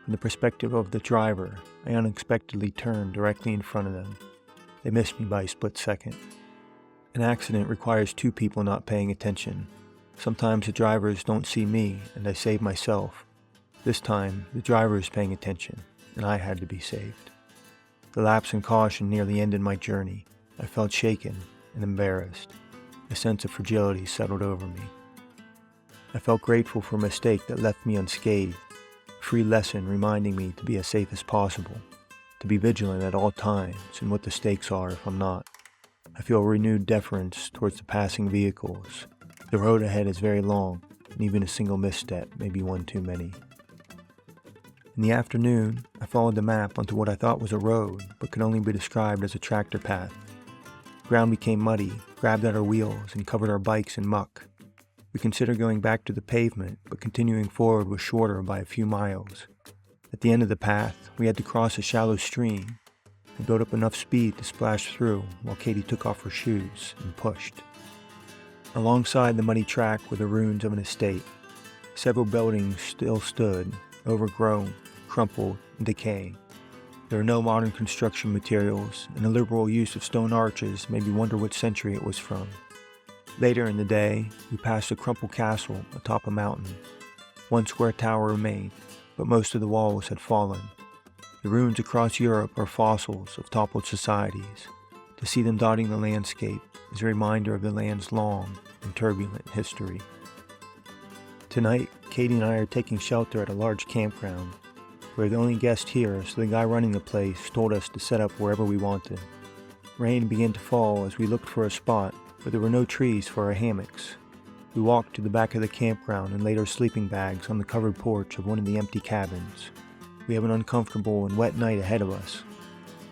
From the perspective of the driver, I unexpectedly turned directly in front of them. They missed me by a split second. An accident requires 2 people not paying attention. Sometimes the drivers don't see me, and I save myself. This time, the driver is paying attention, and I had to be saved. The lapse in caution nearly ended my journey. I felt shaken and embarrassed. A sense of fragility settled over me. I felt grateful for a mistake that left me unscathed, a free lesson reminding me to be as safe as possible, to be vigilant at all times and what the stakes are if I'm not. I feel renewed deference towards the passing vehicles. The road ahead is very long, and even a single misstep may be one too many. In the afternoon, I followed the map onto what I thought was a road, but could only be described as a tractor path. The ground became muddy, grabbed at our wheels, and covered our bikes in muck. We considered going back to the pavement, but continuing forward was shorter by a few miles. At the end of the path, we had to cross a shallow stream. I built up enough speed to splash through while Katie took off her shoes and pushed. Alongside the muddy track were the ruins of an estate. Several buildings still stood, overgrown, crumpled, and decaying. There are no modern construction materials, and the liberal use of stone arches made me wonder what century it was from. Later in the day, we passed a crumpled castle atop a mountain. One square tower remained, but most of the walls had fallen. The ruins across Europe are fossils of toppled societies. To see them dotting the landscape is a reminder of the land's long and turbulent history. Tonight, Katie and I are taking shelter at a large campground. We're the only guest here, so the guy running the place told us to set up wherever we wanted. Rain began to fall as we looked for a spot, but there were no trees for our hammocks. We walked to the back of the campground and laid our sleeping bags on the covered porch of one of the empty cabins. We have an uncomfortable and wet night ahead of us.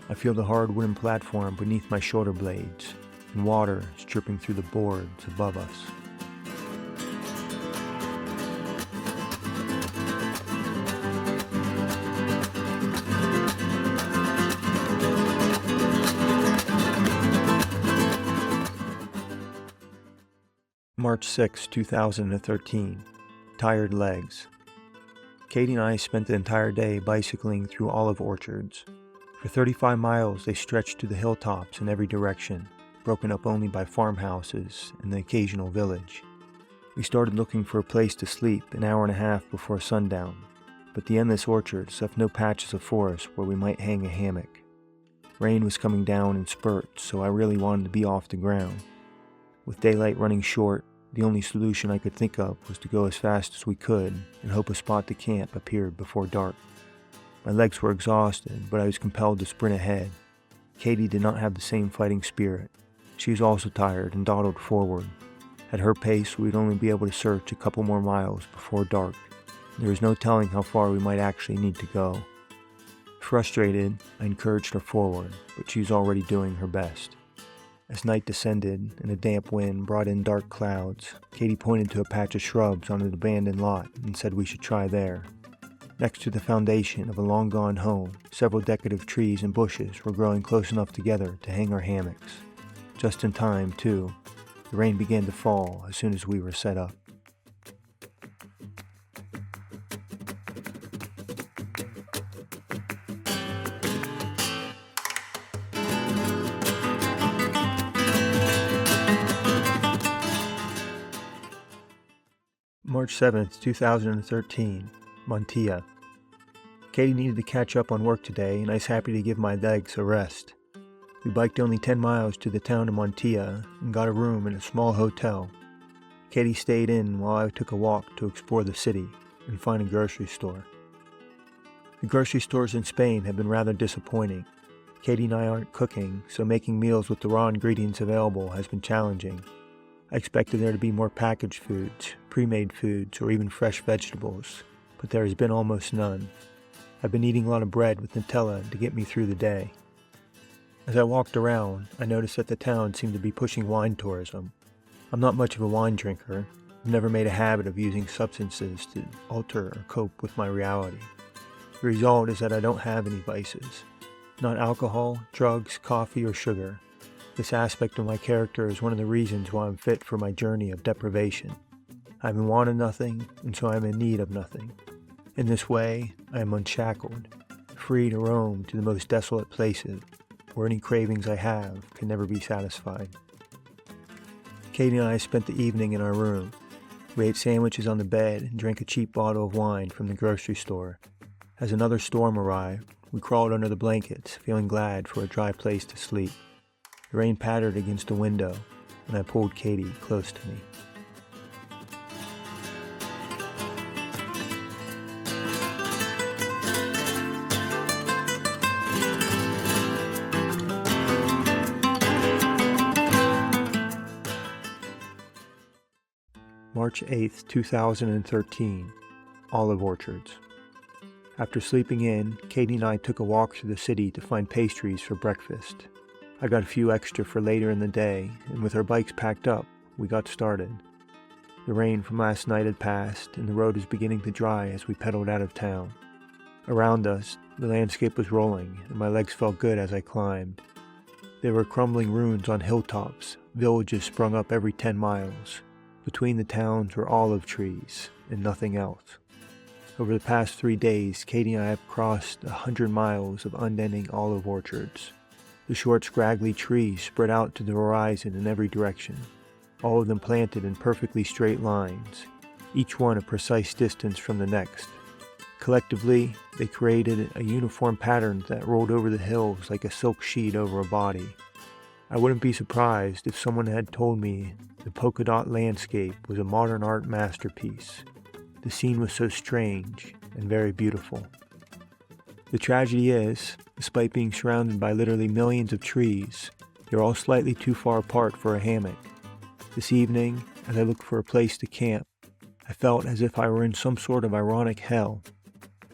I feel the hard wooden platform beneath my shoulder blades, and water is dripping through the boards above us. March 6, 2013. Tired legs. Katie and I spent the entire day bicycling through olive orchards. For 35 miles they stretched to the hilltops in every direction, broken up only by farmhouses and the occasional village. We started looking for a place to sleep an hour and a half before sundown, but the endless orchards left no patches of forest where we might hang a hammock. Rain was coming down in spurts, so I really wanted to be off the ground. With daylight running short, the only solution I could think of was to go as fast as we could and hope a spot to camp appeared before dark. My legs were exhausted, but I was compelled to sprint ahead. Katie did not have the same fighting spirit. She was also tired and dawdled forward. At her pace, we'd only be able to search a couple more miles before dark. There was no telling how far we might actually need to go. Frustrated, I encouraged her forward, but she was already doing her best. As night descended and a damp wind brought in dark clouds, Katie pointed to a patch of shrubs on an abandoned lot and said we should try there. Next to the foundation of a long-gone home, several decorative trees and bushes were growing close enough together to hang our hammocks. Just in time, too. The rain began to fall as soon as we were set up. March 7th, 2013, Montilla. Katie needed to catch up on work today, and I was happy to give my legs a rest. We biked only 10 miles to the town of Montilla and got a room in a small hotel. Katie stayed in while I took a walk to explore the city and find a grocery store. The grocery stores in Spain have been rather disappointing. Katie and I aren't cooking, so making meals with the raw ingredients available has been challenging. I expected there to be more packaged foods, pre-made foods, or even fresh vegetables, but there has been almost none. I've been eating a lot of bread with Nutella to get me through the day. As I walked around, I noticed that the town seemed to be pushing wine tourism. I'm not much of a wine drinker. I've never made a habit of using substances to alter or cope with my reality. The result is that I don't have any vices. Not alcohol, drugs, coffee, or sugar. This aspect of my character is one of the reasons why I'm fit for my journey of deprivation. I have wanted nothing, and so I am in need of nothing. In this way, I am unshackled, free to roam to the most desolate places, where any cravings I have can never be satisfied. Katie and I spent the evening in our room. We ate sandwiches on the bed and drank a cheap bottle of wine from the grocery store. As another storm arrived, we crawled under the blankets, feeling glad for a dry place to sleep. The rain pattered against the window, and I pulled Katie close to me. March 8th, 2013, Olive Orchards. After sleeping in, Katie and I took a walk through the city to find pastries for breakfast. I got a few extra for later in the day, and with our bikes packed up, we got started. The rain from last night had passed, and the road was beginning to dry as we pedaled out of town. Around us, the landscape was rolling, and my legs felt good as I climbed. There were crumbling ruins on hilltops, villages sprung up every 10 miles. Between the towns were olive trees, and nothing else. Over the past 3 days, Katie and I have crossed 100 miles of unending olive orchards. The short, scraggly trees spread out to the horizon in every direction, all of them planted in perfectly straight lines, each one a precise distance from the next. Collectively, they created a uniform pattern that rolled over the hills like a silk sheet over a body. I wouldn't be surprised if someone had told me the polka dot landscape was a modern art masterpiece. The scene was so strange and very beautiful. The tragedy is, despite being surrounded by literally millions of trees, they're all slightly too far apart for a hammock. This evening, as I looked for a place to camp, I felt as if I were in some sort of ironic hell.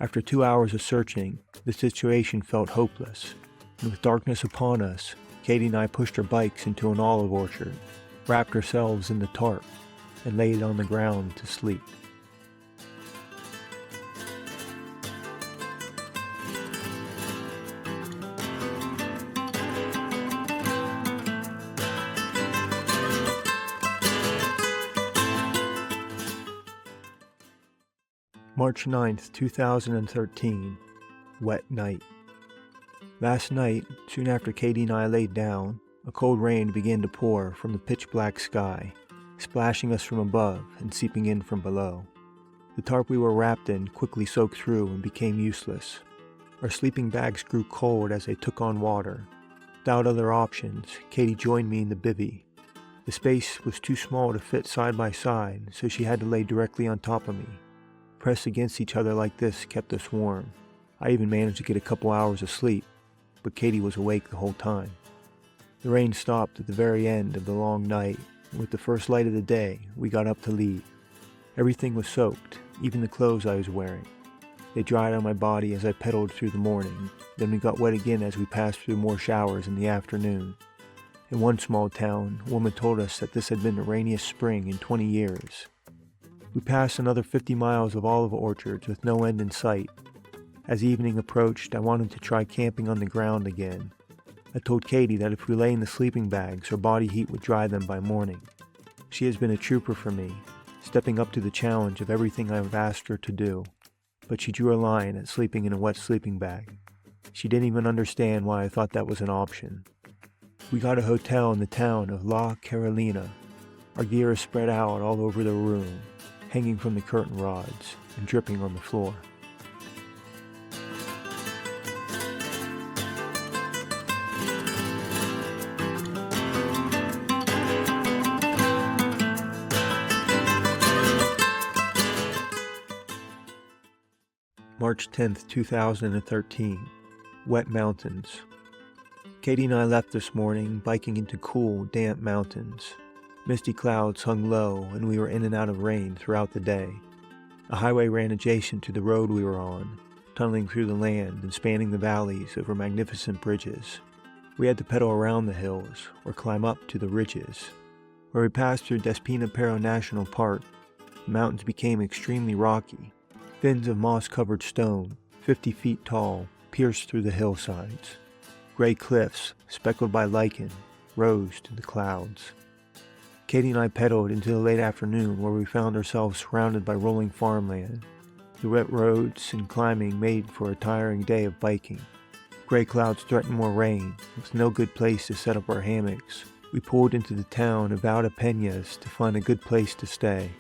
After 2 hours of searching, the situation felt hopeless, and with darkness upon us, Katie and I pushed our bikes into an olive orchard, wrapped ourselves in the tarp, and laid on the ground to sleep. March 9th, 2013, wet night. Last night, soon after Katie and I laid down, a cold rain began to pour from the pitch-black sky, splashing us from above and seeping in from below. The tarp we were wrapped in quickly soaked through and became useless. Our sleeping bags grew cold as they took on water. Without other options, Katie joined me in the bivvy. The space was too small to fit side by side, so she had to lay directly on top of me. Pressed against each other like this kept us warm. I even managed to get a couple hours of sleep, but Katie was awake the whole time. The rain stopped at the very end of the long night, and with the first light of the day, we got up to leave. Everything was soaked, even the clothes I was wearing. They dried on my body as I pedaled through the morning, then we got wet again as we passed through more showers in the afternoon. In one small town, a woman told us that this had been the rainiest spring in 20 years. We passed another 50 miles of olive orchards with no end in sight. As evening approached, I wanted to try camping on the ground again. I told Katie that if we lay in the sleeping bags, her body heat would dry them by morning. She has been a trooper for me, stepping up to the challenge of everything I've asked her to do. But she drew a line at sleeping in a wet sleeping bag. She didn't even understand why I thought that was an option. We got a hotel in the town of La Carolina. Our gear is spread out all over the room, hanging from the curtain rods and dripping on the floor. March 10th, 2013, wet mountains. Katie and I left this morning biking into cool, damp mountains. Misty clouds hung low, and we were in and out of rain throughout the day. A highway ran adjacent to the road we were on, tunneling through the land and spanning the valleys over magnificent bridges. We had to pedal around the hills, or climb up to the ridges. Where we passed through Despina Pero National Park, the mountains became extremely rocky. Fins of moss-covered stone, 50 feet tall, pierced through the hillsides. Gray cliffs, speckled by lichen, rose to the clouds. Katie and I pedaled into the late afternoon where we found ourselves surrounded by rolling farmland. The wet roads and climbing made for a tiring day of biking. Gray clouds threatened more rain, with no good place to set up our hammocks. We pulled into the town of Valdepeñas to find a good place to stay.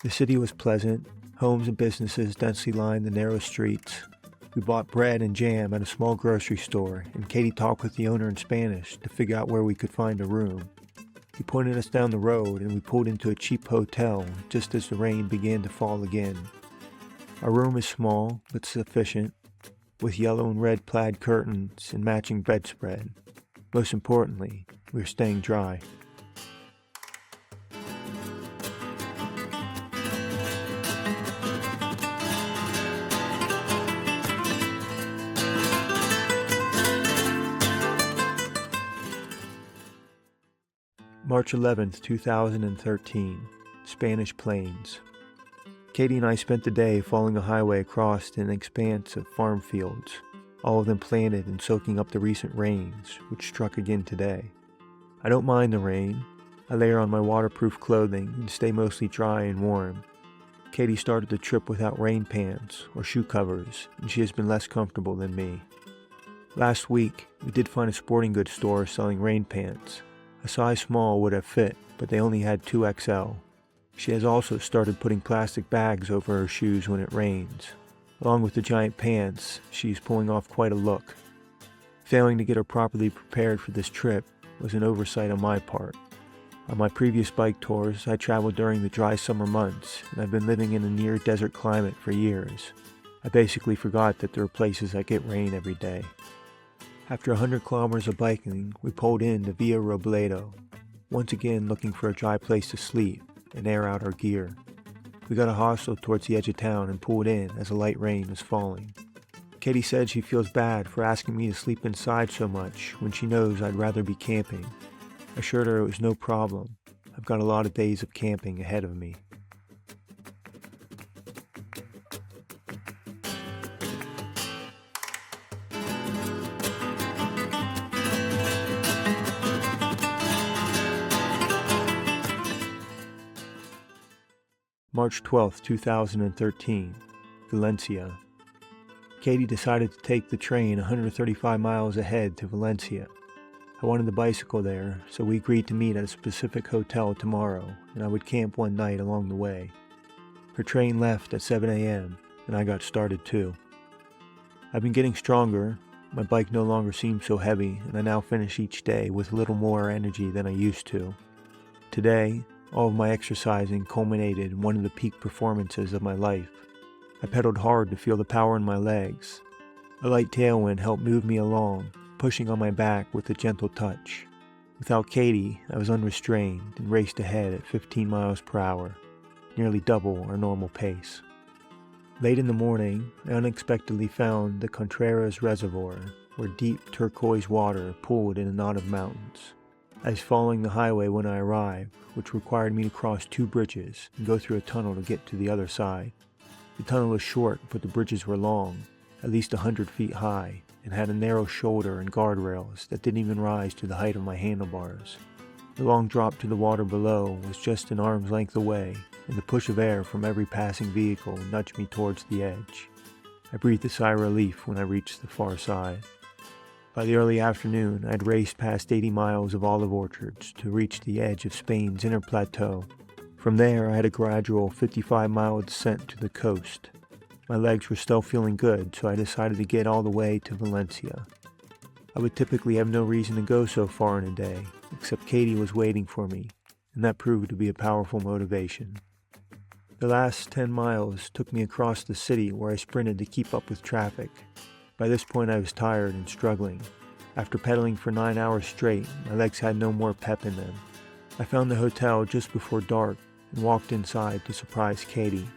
The city was pleasant. Homes and businesses densely lined the narrow streets. We bought bread and jam at a small grocery store, and Katie talked with the owner in Spanish to figure out where we could find a room. He pointed us down the road, and we pulled into a cheap hotel just as the rain began to fall again. Our room is small, but sufficient, with yellow and red plaid curtains and matching bedspread. Most importantly, we are staying dry. March 11th, 2013, Spanish Plains. Katie and I spent the day following a highway across an expanse of farm fields, all of them planted and soaking up the recent rains, which struck again today. I don't mind the rain. I layer on my waterproof clothing and stay mostly dry and warm. Katie started the trip without rain pants or shoe covers, and she has been less comfortable than me. Last week, we did find a sporting goods store selling rain pants. A size small would have fit, but they only had 2XL. She has also started putting plastic bags over her shoes when it rains. Along with the giant pants, she's pulling off quite a look. Failing to get her properly prepared for this trip was an oversight on my part. On my previous bike tours, I traveled during the dry summer months, and I've been living in a near-desert climate for years. I basically forgot that there are places that get rain every day. After 100 kilometers of biking, we pulled in to Villa Robledo, once again looking for a dry place to sleep and air out our gear. We got a hostel towards the edge of town and pulled in as a light rain was falling. Katie said she feels bad for asking me to sleep inside so much when she knows I'd rather be camping. I assured her it was no problem. I've got a lot of days of camping ahead of me. March 12, 2013, Valencia. Katie decided to take the train 135 miles ahead to Valencia. I wanted to bicycle there, so we agreed to meet at a specific hotel tomorrow, and I would camp one night along the way. Her train left at 7 a.m., and I got started too. I've been getting stronger, my bike no longer seems so heavy, and I now finish each day with a little more energy than I used to. Today, all of my exercising culminated in one of the peak performances of my life. I pedaled hard to feel the power in my legs. A light tailwind helped move me along, pushing on my back with a gentle touch. Without Katie, I was unrestrained and raced ahead at 15 miles per hour, nearly double our normal pace. Late in the morning, I unexpectedly found the Contreras Reservoir, where deep turquoise water pooled in a knot of mountains. I was following the highway when I arrived, which required me to cross 2 bridges and go through a tunnel to get to the other side. The tunnel was short, but the bridges were long, at least 100 feet high, and had a narrow shoulder and guardrails that didn't even rise to the height of my handlebars. The long drop to the water below was just an arm's length away, and the push of air from every passing vehicle nudged me towards the edge. I breathed a sigh of relief when I reached the far side. By the early afternoon, I had raced past 80 miles of olive orchards to reach the edge of Spain's inner plateau. From there, I had a gradual 55-mile descent to the coast. My legs were still feeling good, so I decided to get all the way to Valencia. I would typically have no reason to go so far in a day, except Katie was waiting for me, and that proved to be a powerful motivation. The last 10 miles took me across the city where I sprinted to keep up with traffic. By this point I was tired and struggling. After pedaling for 9 hours straight, my legs had no more pep in them. I found the hotel just before dark and walked inside to surprise Katie.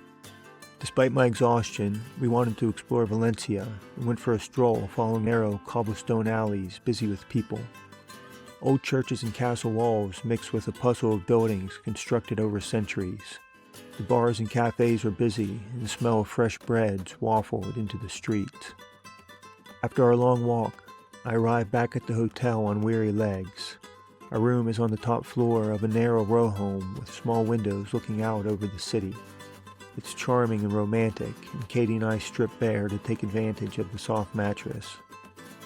Despite my exhaustion, we wanted to explore Valencia and went for a stroll following narrow cobblestone alleys busy with people. Old churches and castle walls mixed with a puzzle of buildings constructed over centuries. The bars and cafes were busy, and the smell of fresh breads waffled into the streets. After our long walk, I arrived back at the hotel on weary legs. Our room is on the top floor of a narrow row home with small windows looking out over the city. It's charming and romantic, and Katie and I stripped bare to take advantage of the soft mattress.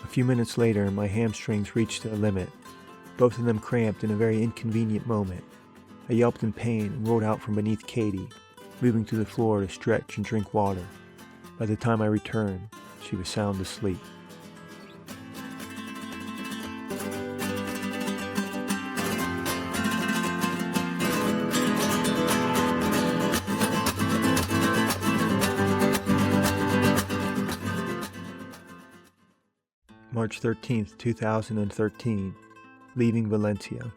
A few minutes later, my hamstrings reached their limit, both of them cramped in a very inconvenient moment. I yelped in pain and rolled out from beneath Katie, moving to the floor to stretch and drink water. By the time I returned, she was sound asleep. March 13th, 2013, leaving Valencia.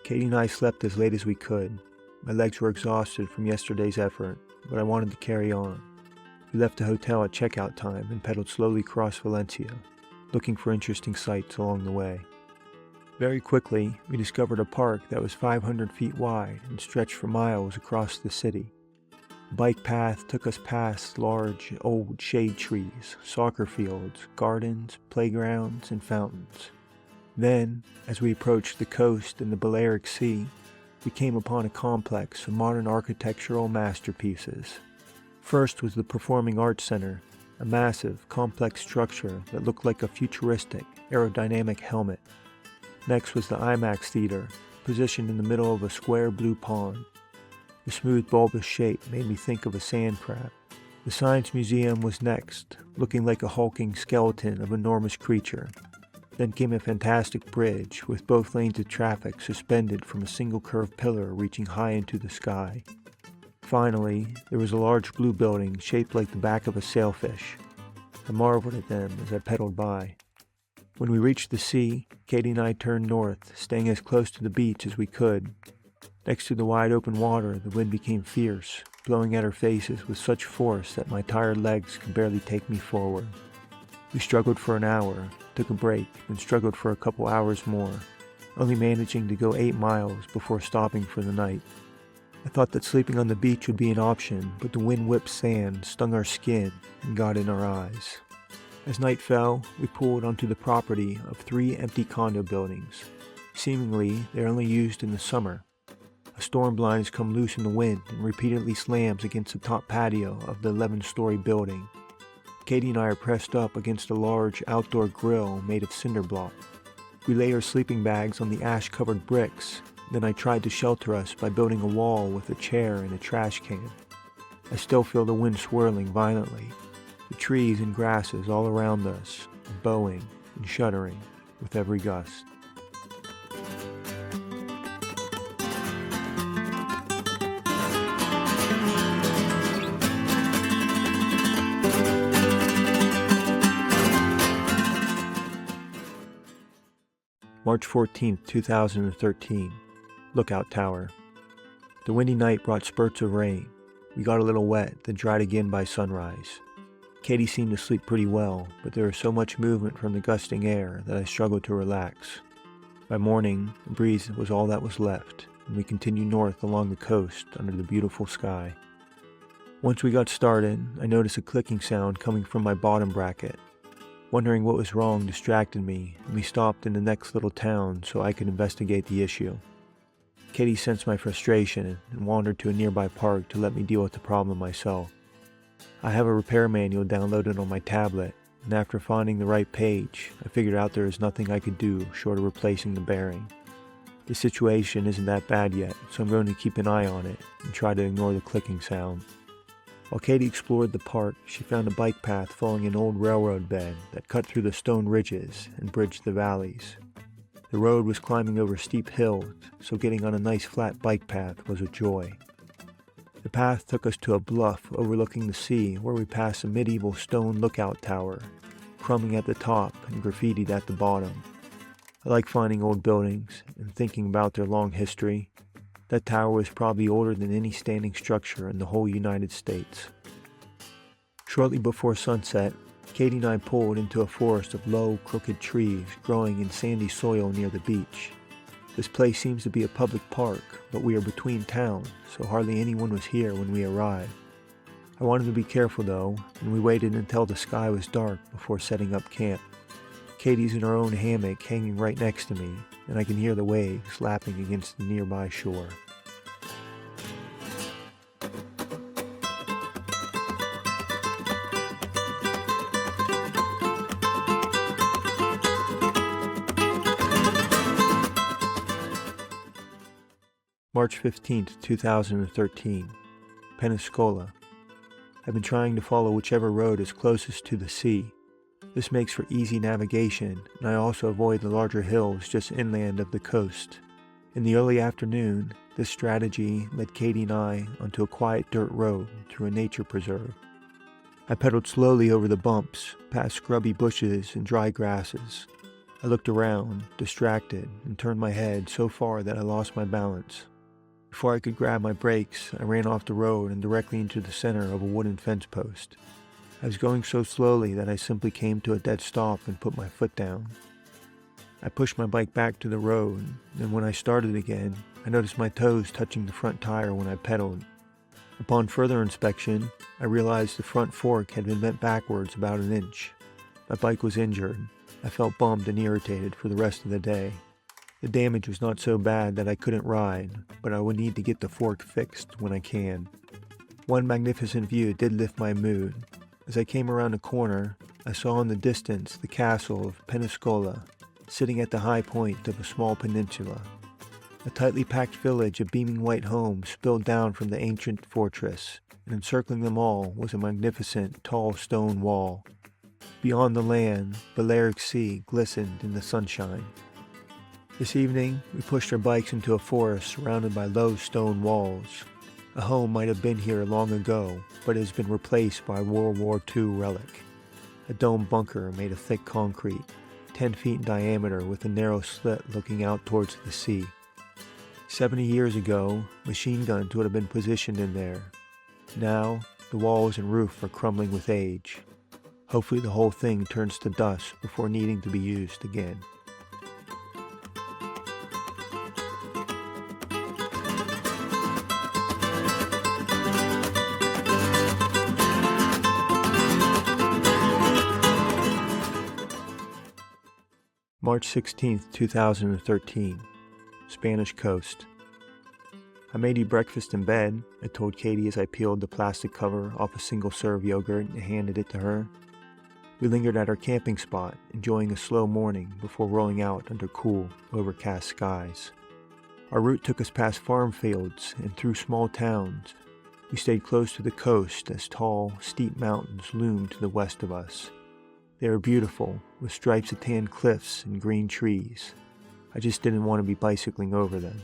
Katie and I slept as late as we could. My legs were exhausted from yesterday's effort, but I wanted to carry on. We left the hotel at checkout time and pedaled slowly across Valencia, looking for interesting sights along the way. Very quickly, we discovered a park that was 500 feet wide and stretched for miles across the city. The bike path took us past large, old shade trees, soccer fields, gardens, playgrounds, and fountains. Then, as we approached the coast and the Balearic Sea, we came upon a complex of modern architectural masterpieces. First was the Performing Arts Center, a massive, complex structure that looked like a futuristic, aerodynamic helmet. Next was the IMAX Theater, positioned in the middle of a square blue pond. The smooth bulbous shape made me think of a sand crab. The Science Museum was next, looking like a hulking skeleton of an enormous creature. Then came a fantastic bridge, with both lanes of traffic suspended from a single curved pillar reaching high into the sky. Finally, there was a large blue building shaped like the back of a sailfish. I marveled at them as I pedaled by. When we reached the sea, Katie and I turned north, staying as close to the beach as we could. Next to the wide open water, the wind became fierce, blowing at our faces with such force that my tired legs could barely take me forward. We struggled for an hour, took a break, and struggled for a couple hours more, only managing to go 8 miles before stopping for the night. I thought that sleeping on the beach would be an option, but the wind-whipped sand stung our skin and got in our eyes. As night fell, we pulled onto the property of 3 empty condo buildings. Seemingly, they're only used in the summer. A storm blind has come loose in the wind and repeatedly slams against the top patio of the 11-story building. Katie and I are pressed up against a large outdoor grill made of cinder block. We lay our sleeping bags on the ash-covered bricks. Then I tried to shelter us by building a wall with a chair and a trash can. I still feel the wind swirling violently. The trees and grasses all around us are bowing and shuddering with every gust. March 14, 2013. Lookout Tower. The windy night brought spurts of rain. We got a little wet, then dried again by sunrise. Katie seemed to sleep pretty well, but there was so much movement from the gusting air that I struggled to relax. By morning, the breeze was all that was left, and we continued north along the coast under the beautiful sky. Once we got started, I noticed a clicking sound coming from my bottom bracket. Wondering what was wrong distracted me, and we stopped in the next little town so I could investigate the issue. Katie sensed my frustration and wandered to a nearby park to let me deal with the problem myself. I have a repair manual downloaded on my tablet, and after finding the right page, I figured out there is nothing I could do short of replacing the bearing. The situation isn't that bad yet, so I'm going to keep an eye on it and try to ignore the clicking sound. While Katie explored the park, she found a bike path following an old railroad bed that cut through the stone ridges and bridged the valleys. The road was climbing over steep hills, so getting on a nice flat bike path was a joy. The path took us to a bluff overlooking the sea where we passed a medieval stone lookout tower, crumbing at the top and graffitied at the bottom. I like finding old buildings and thinking about their long history. That tower was probably older than any standing structure in the whole United States. Shortly before sunset, Katie and I pulled into a forest of low, crooked trees growing in sandy soil near the beach. This place seems to be a public park, but we are between towns, so hardly anyone was here when we arrived. I wanted to be careful though, and we waited until the sky was dark before setting up camp. Katie's in her own hammock hanging right next to me, and I can hear the waves lapping against the nearby shore. March 15, 2013. Pensacola. I've been trying to follow whichever road is closest to the sea. This makes for easy navigation, and I also avoid the larger hills just inland of the coast. In the early afternoon, this strategy led Katie and I onto a quiet dirt road through a nature preserve. I pedaled slowly over the bumps, past scrubby bushes and dry grasses. I looked around, distracted, and turned my head so far that I lost my balance. Before I could grab my brakes, I ran off the road and directly into the center of a wooden fence post. I was going so slowly that I simply came to a dead stop and put my foot down. I pushed my bike back to the road, and when I started again, I noticed my toes touching the front tire when I pedaled. Upon further inspection, I realized the front fork had been bent backwards about an inch. My bike was injured. I felt bummed and irritated for the rest of the day. The damage was not so bad that I couldn't ride, but I would need to get the fork fixed when I can. One magnificent view did lift my mood. As I came around a corner, I saw in the distance the castle of Pensacola, sitting at the high point of a small peninsula. A tightly packed village of beaming white homes spilled down from the ancient fortress, and encircling them all was a magnificent, tall stone wall. Beyond the land, Balearic Sea glistened in the sunshine. This evening, we pushed our bikes into a forest surrounded by low stone walls. A home might have been here long ago, but it has been replaced by a World War II relic. A domed bunker made of thick concrete, 10 feet in diameter with a narrow slit looking out towards the sea. 70 years ago, machine guns would have been positioned in there. Now, the walls and roof are crumbling with age. Hopefully the whole thing turns to dust before needing to be used again. March 16th, 2013, Spanish Coast. I made you breakfast in bed, I told Katie as I peeled the plastic cover off a single-serve yogurt and handed it to her. We lingered at our camping spot, enjoying a slow morning before rolling out under cool, overcast skies. Our route took us past farm fields and through small towns. We stayed close to the coast as tall, steep mountains loomed to the west of us. They were beautiful, with stripes of tan cliffs and green trees. I just didn't want to be bicycling over them.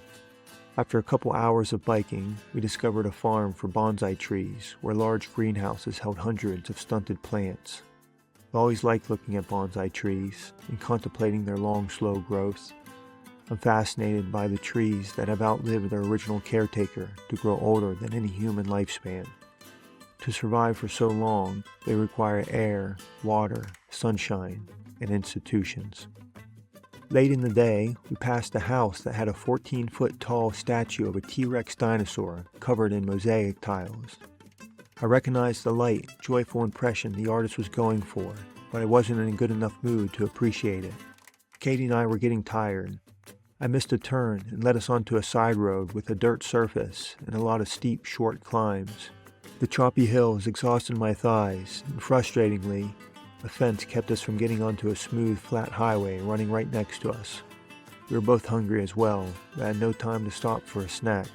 After a couple hours of biking, we discovered a farm for bonsai trees, where large greenhouses held hundreds of stunted plants. I've always liked looking at bonsai trees and contemplating their long, slow growth. I'm fascinated by the trees that have outlived their original caretaker to grow older than any human lifespan. To survive for so long, they require air, water, sunshine, and institutions. Late in the day, we passed a house that had a 14-foot tall statue of a T-Rex dinosaur covered in mosaic tiles. I recognized the light, joyful impression the artist was going for, but I wasn't in a good enough mood to appreciate it. Katie and I were getting tired. I missed a turn and led us onto a side road with a dirt surface and a lot of steep, short climbs. The choppy hills exhausted my thighs, and frustratingly, a fence kept us from getting onto a smooth, flat highway running right next to us. We were both hungry as well, but had no time to stop for a snack.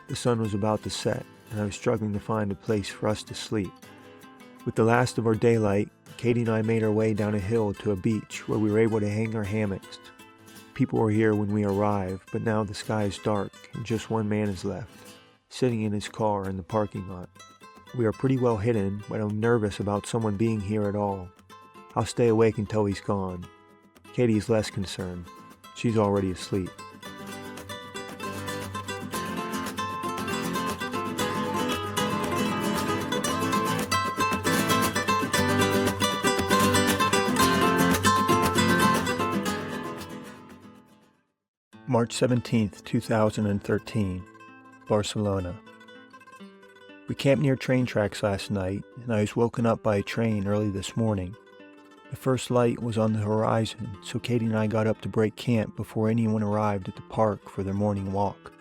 The sun was about to set, and I was struggling to find a place for us to sleep. With the last of our daylight, Katie and I made our way down a hill to a beach where we were able to hang our hammocks. People were here when we arrived, but now the sky is dark and just one man is left, sitting in his car in the parking lot. We are pretty well hidden, but I'm nervous about someone being here at all. I'll stay awake until he's gone. Katie is less concerned. She's already asleep. March 17th, 2013, Barcelona. We camped near train tracks last night, and I was woken up by a train early this morning. The first light was on the horizon, so Katie and I got up to break camp before anyone arrived at the park for their morning walk.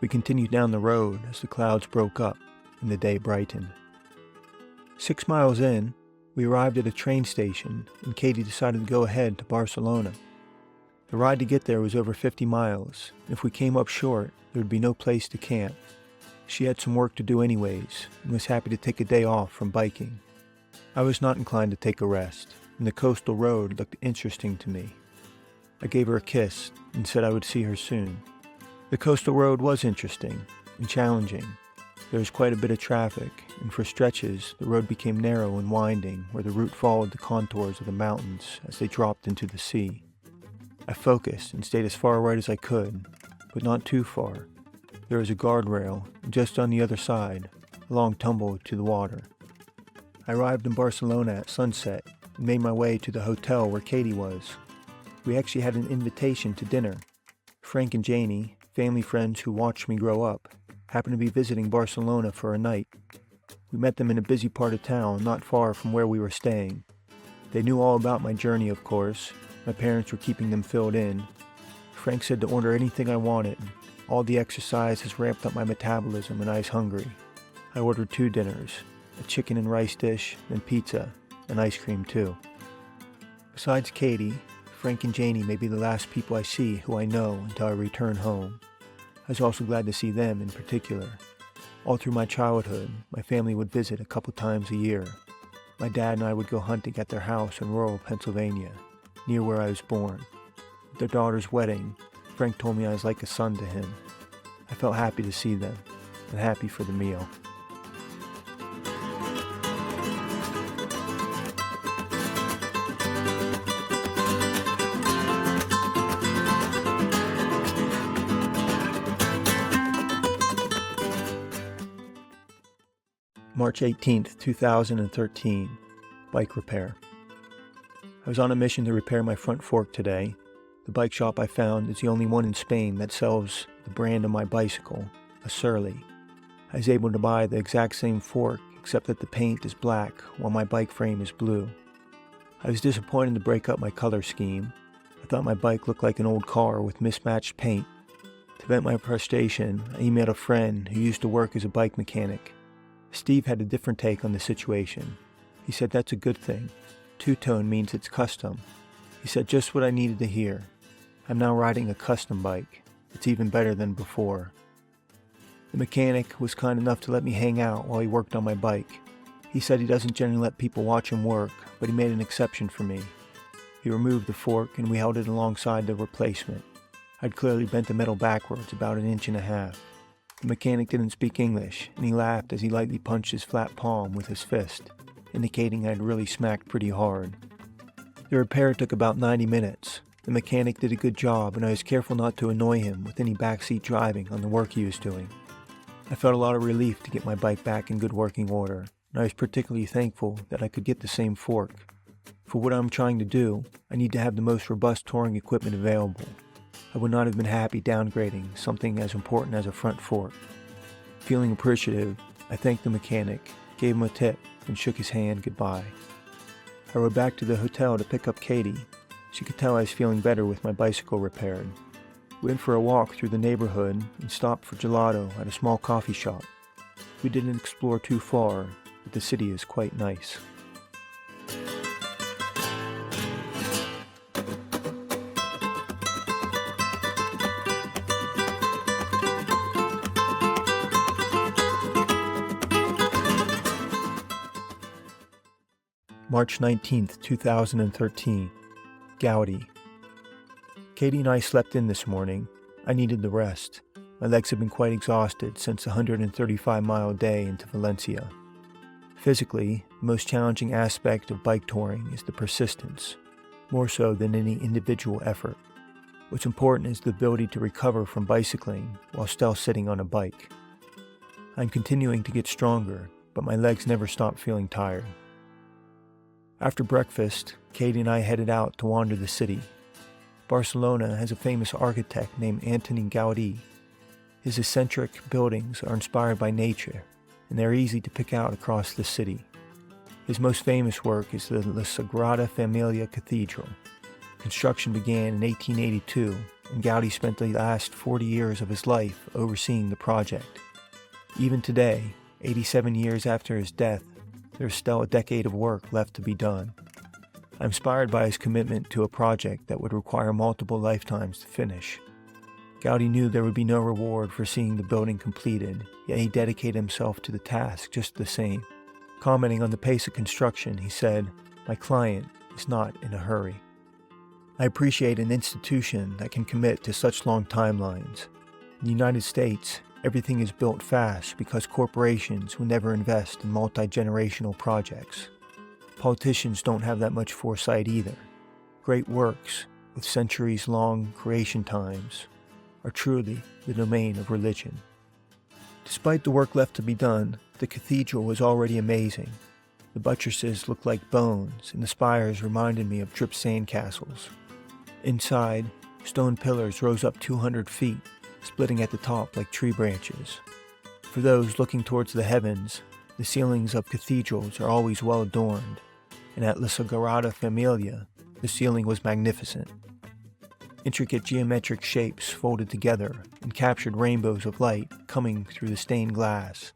We continued down the road as the clouds broke up and the day brightened. 6 miles in, we arrived at a train station, and Katie decided to go ahead to Barcelona. The ride to get there was over 50 miles. If we came up short, there would be no place to camp. She had some work to do anyways, and was happy to take a day off from biking. I was not inclined to take a rest, and the coastal road looked interesting to me. I gave her a kiss and said I would see her soon. The coastal road was interesting and challenging. There was quite a bit of traffic, and for stretches, the road became narrow and winding where the route followed the contours of the mountains as they dropped into the sea. I focused and stayed as far right as I could, but not too far. There was a guardrail, and just on the other side, a long tumble to the water. I arrived in Barcelona at sunset and made my way to the hotel where Katie was. We actually had an invitation to dinner. Frank and Janie, family friends who watched me grow up, happened to be visiting Barcelona for a night. We met them in a busy part of town not far from where we were staying. They knew all about my journey, of course. My parents were keeping them filled in. Frank said to order anything I wanted. All the exercise has ramped up my metabolism and I was hungry. I ordered 2 dinners, a chicken and rice dish, then pizza, and ice cream too. Besides Katie, Frank and Janie may be the last people I see who I know until I return home. I was also glad to see them in particular. All through my childhood, my family would visit a couple times a year. My dad and I would go hunting at their house in rural Pennsylvania, near where I was born. At their daughter's wedding, Frank told me I was like a son to him. I felt happy to see them, and happy for the meal. March 18th, 2013, bike repair. I was on a mission to repair my front fork today. The bike shop I found is the only one in Spain that sells the brand of my bicycle, a Surly. I was able to buy the exact same fork except that the paint is black while my bike frame is blue. I was disappointed to break up my color scheme. I thought my bike looked like an old car with mismatched paint. To vent my frustration, I emailed a friend who used to work as a bike mechanic. Steve had a different take on the situation. He said that's a good thing. Two-tone means it's custom. He said just what I needed to hear. I'm now riding a custom bike. It's even better than before. The mechanic was kind enough to let me hang out while he worked on my bike. He said he doesn't generally let people watch him work, but he made an exception for me. He removed the fork and we held it alongside the replacement. I'd clearly bent the metal backwards about 1.5 inches. The mechanic didn't speak English, and he laughed as he lightly punched his flat palm with his fist, indicating I'd really smacked pretty hard. The repair took about 90 minutes. The mechanic did a good job, and I was careful not to annoy him with any backseat driving on the work he was doing. I felt a lot of relief to get my bike back in good working order, and I was particularly thankful that I could get the same fork. For what I'm trying to do, I need to have the most robust touring equipment available. I would not have been happy downgrading something as important as a front fork. Feeling appreciative, I thanked the mechanic, gave him a tip, and shook his hand goodbye. I rode back to the hotel to pick up Katie. She could tell I was feeling better with my bicycle repaired. We went for a walk through the neighborhood and stopped for gelato at a small coffee shop. We didn't explore too far, but the city is quite nice. March 19th, 2013, Gaudi. Katie and I slept in this morning. I needed the rest. My legs have been quite exhausted since a 135-mile day into Valencia. Physically, the most challenging aspect of bike touring is the persistence, more so than any individual effort. What's important is the ability to recover from bicycling while still sitting on a bike. I'm continuing to get stronger, but my legs never stop feeling tired. After breakfast, Katie and I headed out to wander the city. Barcelona has a famous architect named Antoni Gaudí. His eccentric buildings are inspired by nature, and they're easy to pick out across the city. His most famous work is the La Sagrada Familia Cathedral. Construction began in 1882, and Gaudí spent the last 40 years of his life overseeing the project. Even today, 87 years after his death, there's still a decade of work left to be done. I'm inspired by his commitment to a project that would require multiple lifetimes to finish. Gaudí knew there would be no reward for seeing the building completed, yet he dedicated himself to the task just the same. Commenting on the pace of construction, he said, "My client is not in a hurry." I appreciate an institution that can commit to such long timelines. In the United States, everything is built fast because corporations will never invest in multi-generational projects. Politicians don't have that much foresight either. Great works, with centuries-long creation times, are truly the domain of religion. Despite the work left to be done, the cathedral was already amazing. The buttresses looked like bones, and the spires reminded me of dripped sandcastles. Inside, stone pillars rose up 200 feet, splitting at the top like tree branches. For those looking towards the heavens, the ceilings of cathedrals are always well adorned, and at La Sagrada Familia, the ceiling was magnificent. Intricate geometric shapes folded together and captured rainbows of light coming through the stained glass.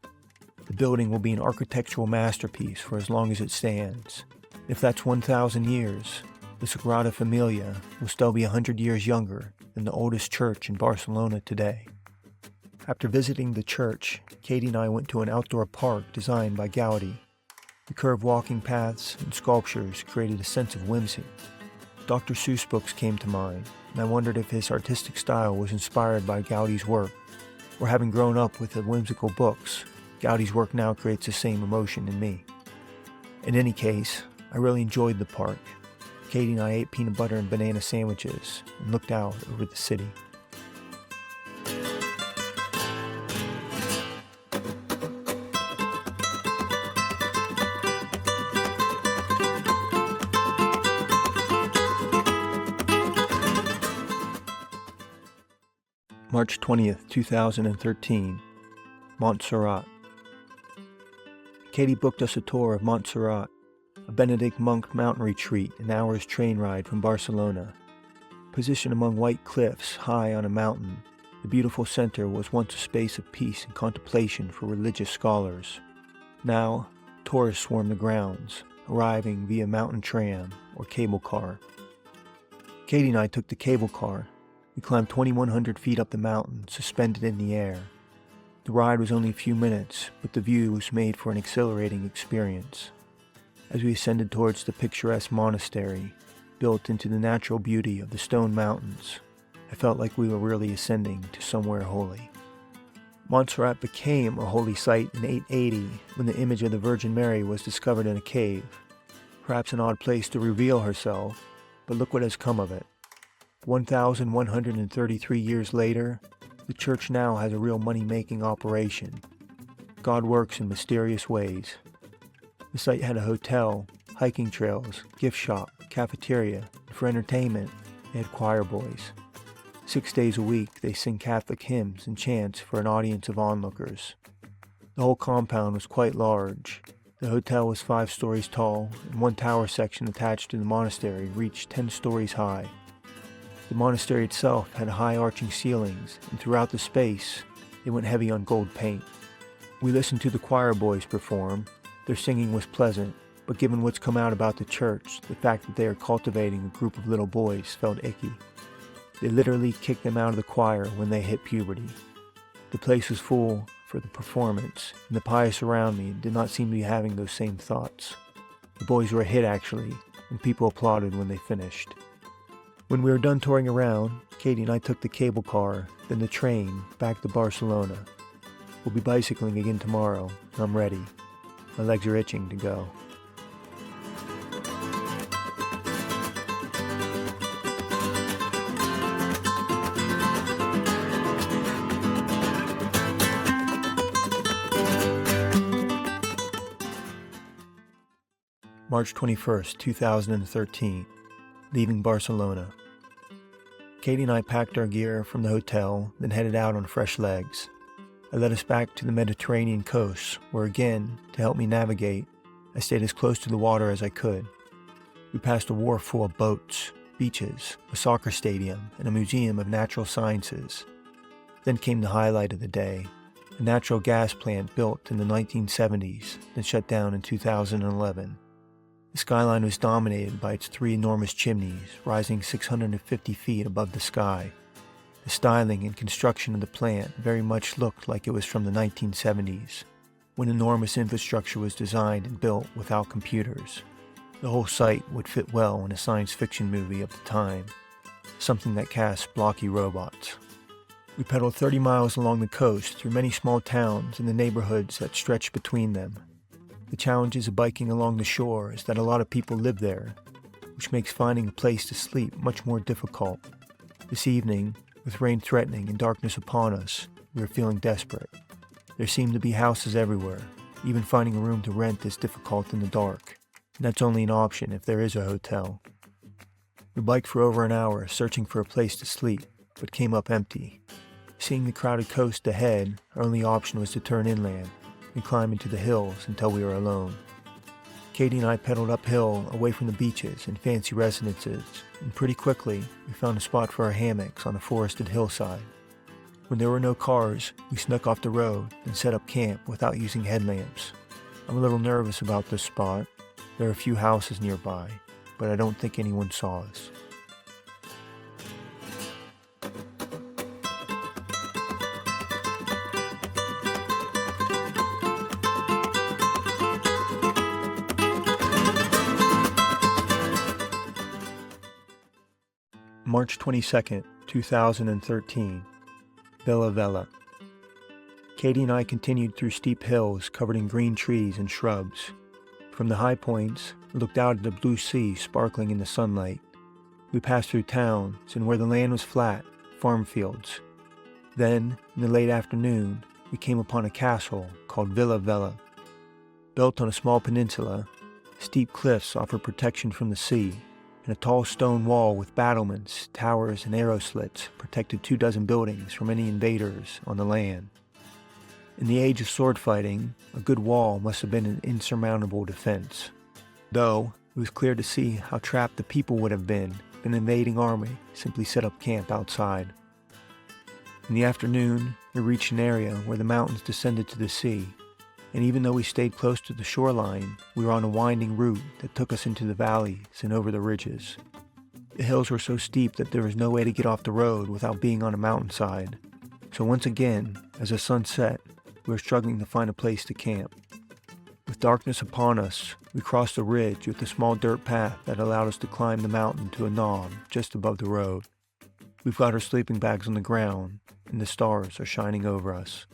The building will be an architectural masterpiece for as long as it stands. If that's 1,000 years, the Sagrada Familia will still be 100 years younger than the oldest church in Barcelona today. After visiting the church, Katie and I went to an outdoor park designed by Gaudi. The curved walking paths and sculptures created a sense of whimsy. Dr. Seuss books came to mind, and I wondered if his artistic style was inspired by Gaudi's work, or having grown up with the whimsical books, Gaudi's work now creates the same emotion in me. In any case, I really enjoyed the park. Katie and I ate peanut butter and banana sandwiches and looked out over the city. March 20th, 2013, Montserrat. Katie booked us a tour of Montserrat, a Benedict monk mountain retreat an hour's train ride from Barcelona. Positioned among white cliffs high on a mountain, the beautiful center was once a space of peace and contemplation for religious scholars. Now, tourists swarm the grounds, arriving via mountain tram or cable car. Katie and I took the cable car. We climbed 2,100 feet up the mountain, suspended in the air. The ride was only a few minutes, but the view was made for an exhilarating experience. As we ascended towards the picturesque monastery, built into the natural beauty of the stone mountains, I felt like we were really ascending to somewhere holy. Montserrat became a holy site in 880 when the image of the Virgin Mary was discovered in a cave. Perhaps an odd place to reveal herself, but look what has come of it. 1,133 years later, the church now has a real money-making operation. God works in mysterious ways. The site had a hotel, hiking trails, gift shop, cafeteria, and for entertainment, they had choir boys. 6 days a week, they sing Catholic hymns and chants for an audience of onlookers. The whole compound was quite large. The hotel was 5 stories tall, and one tower section attached to the monastery reached 10 stories high. The monastery itself had high arching ceilings, and throughout the space, they went heavy on gold paint. We listened to the choir boys perform. Their singing was pleasant, but given what's come out about the church, the fact that they are cultivating a group of little boys felt icky. They literally kicked them out of the choir when they hit puberty. The place was full for the performance, and the pious around me did not seem to be having those same thoughts. The boys were a hit actually, and people applauded when they finished. When we were done touring around, Katie and I took the cable car, then the train, back to Barcelona. We'll be bicycling again tomorrow, and I'm ready. My legs are itching to go. March 21st, 2013, leaving Barcelona. Katie and I packed our gear from the hotel, then headed out on fresh legs. I led us back to the Mediterranean coast, where again, to help me navigate, I stayed as close to the water as I could. We passed a wharf full of boats, beaches, a soccer stadium, and a museum of natural sciences. Then came the highlight of the day, a natural gas plant built in the 1970s, then shut down in 2011. The skyline was dominated by its 3 enormous chimneys, rising 650 feet above the sky. The styling and construction of the plant very much looked like it was from the 1970s, when enormous infrastructure was designed and built without computers. The whole site would fit well in a science fiction movie of the time, something that cast blocky robots. We pedaled 30 miles along the coast through many small towns and the neighborhoods that stretched between them. The challenges of biking along the shore is that a lot of people live there, which makes finding a place to sleep much more difficult. This evening, with rain threatening and darkness upon us, we were feeling desperate. There seemed to be houses everywhere. Even finding a room to rent is difficult in the dark, and that's only an option if there is a hotel. We biked for over an hour, searching for a place to sleep, but came up empty. Seeing the crowded coast ahead, our only option was to turn inland and climb into the hills until we were alone. Katie and I pedaled uphill away from the beaches and fancy residences, and pretty quickly we found a spot for our hammocks on a forested hillside. When there were no cars, we snuck off the road and set up camp without using headlamps. I'm a little nervous about this spot. There are a few houses nearby, but I don't think anyone saw us. March 22nd, 2013, Villa Vella. Katie and I continued through steep hills covered in green trees and shrubs. From the high points, we looked out at the blue sea sparkling in the sunlight. We passed through towns and where the land was flat, farm fields. Then, in the late afternoon, we came upon a castle called Villa Vella. Built on a small peninsula, steep cliffs offered protection from the sea, and a tall stone wall with battlements, towers, and arrow slits protected 24 buildings from any invaders on the land. In the age of sword fighting, a good wall must have been an insurmountable defense. Though, it was clear to see how trapped the people would have been if an invading army simply set up camp outside. In the afternoon, we reached an area where the mountains descended to the sea, and even though we stayed close to the shoreline, we were on a winding route that took us into the valleys and over the ridges. The hills were so steep that there was no way to get off the road without being on a mountainside. So once again, as the sun set, we were struggling to find a place to camp. With darkness upon us, we crossed a ridge with a small dirt path that allowed us to climb the mountain to a knob just above the road. We've got our sleeping bags on the ground, and the stars are shining over us.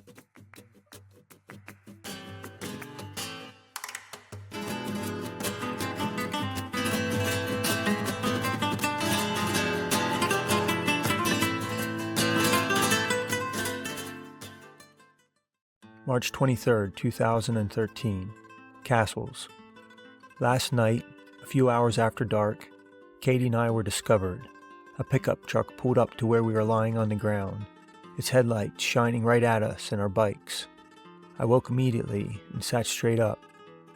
March 23rd, 2013, Castles. Last night, a few hours after dark, Katie and I were discovered. A pickup truck pulled up to where we were lying on the ground, its headlights shining right at us and our bikes. I woke immediately and sat straight up.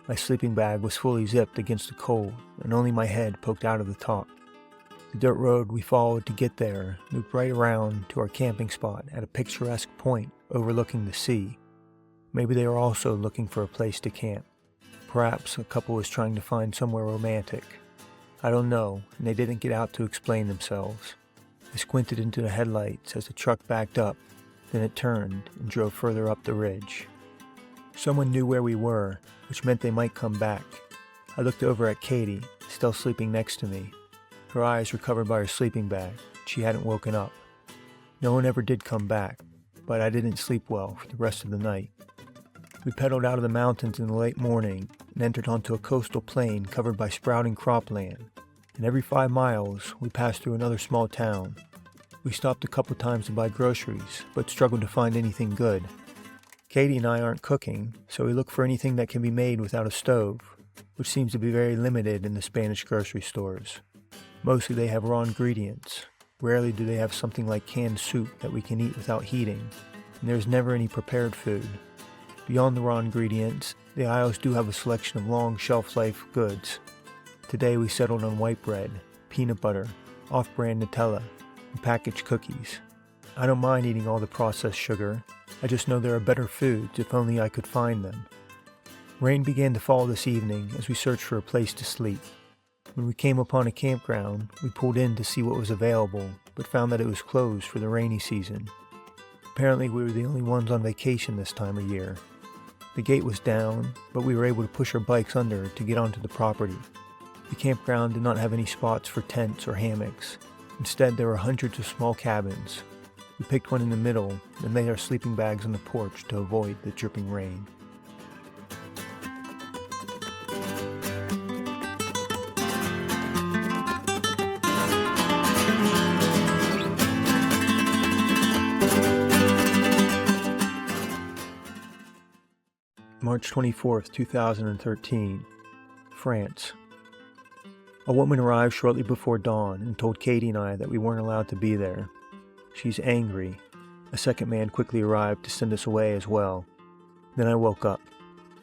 My sleeping bag was fully zipped against the cold, and only my head poked out of the top. The dirt road we followed to get there looped right around to our camping spot at a picturesque point overlooking the sea. Maybe they were also looking for a place to camp. Perhaps a couple was trying to find somewhere romantic. I don't know, and they didn't get out to explain themselves. I squinted into the headlights as the truck backed up, then it turned and drove further up the ridge. Someone knew where we were, which meant they might come back. I looked over at Katie, still sleeping next to me. Her eyes were covered by her sleeping bag. She hadn't woken up. No one ever did come back, but I didn't sleep well for the rest of the night. We pedaled out of the mountains in the late morning and entered onto a coastal plain covered by sprouting cropland, and every 5 miles we passed through another small town. We stopped a couple times to buy groceries, but struggled to find anything good. Katie and I aren't cooking, so we look for anything that can be made without a stove, which seems to be very limited in the Spanish grocery stores. Mostly they have raw ingredients. Rarely do they have something like canned soup that we can eat without heating, and there's never any prepared food. Beyond the raw ingredients, the aisles do have a selection of long shelf-life goods. Today we settled on white bread, peanut butter, off-brand Nutella, and packaged cookies. I don't mind eating all the processed sugar. I just know there are better foods if only I could find them. Rain began to fall this evening as we searched for a place to sleep. When we came upon a campground, we pulled in to see what was available, but found that it was closed for the rainy season. Apparently we were the only ones on vacation this time of year. The gate was down, but we were able to push our bikes under to get onto the property. The campground did not have any spots for tents or hammocks. Instead, there were hundreds of small cabins. We picked one in the middle and laid our sleeping bags on the porch to avoid the dripping rain. March 24th, 2013, France. A woman arrived shortly before dawn and told Katie and I that we weren't allowed to be there. She's angry. A second man quickly arrived to send us away as well. Then I woke up.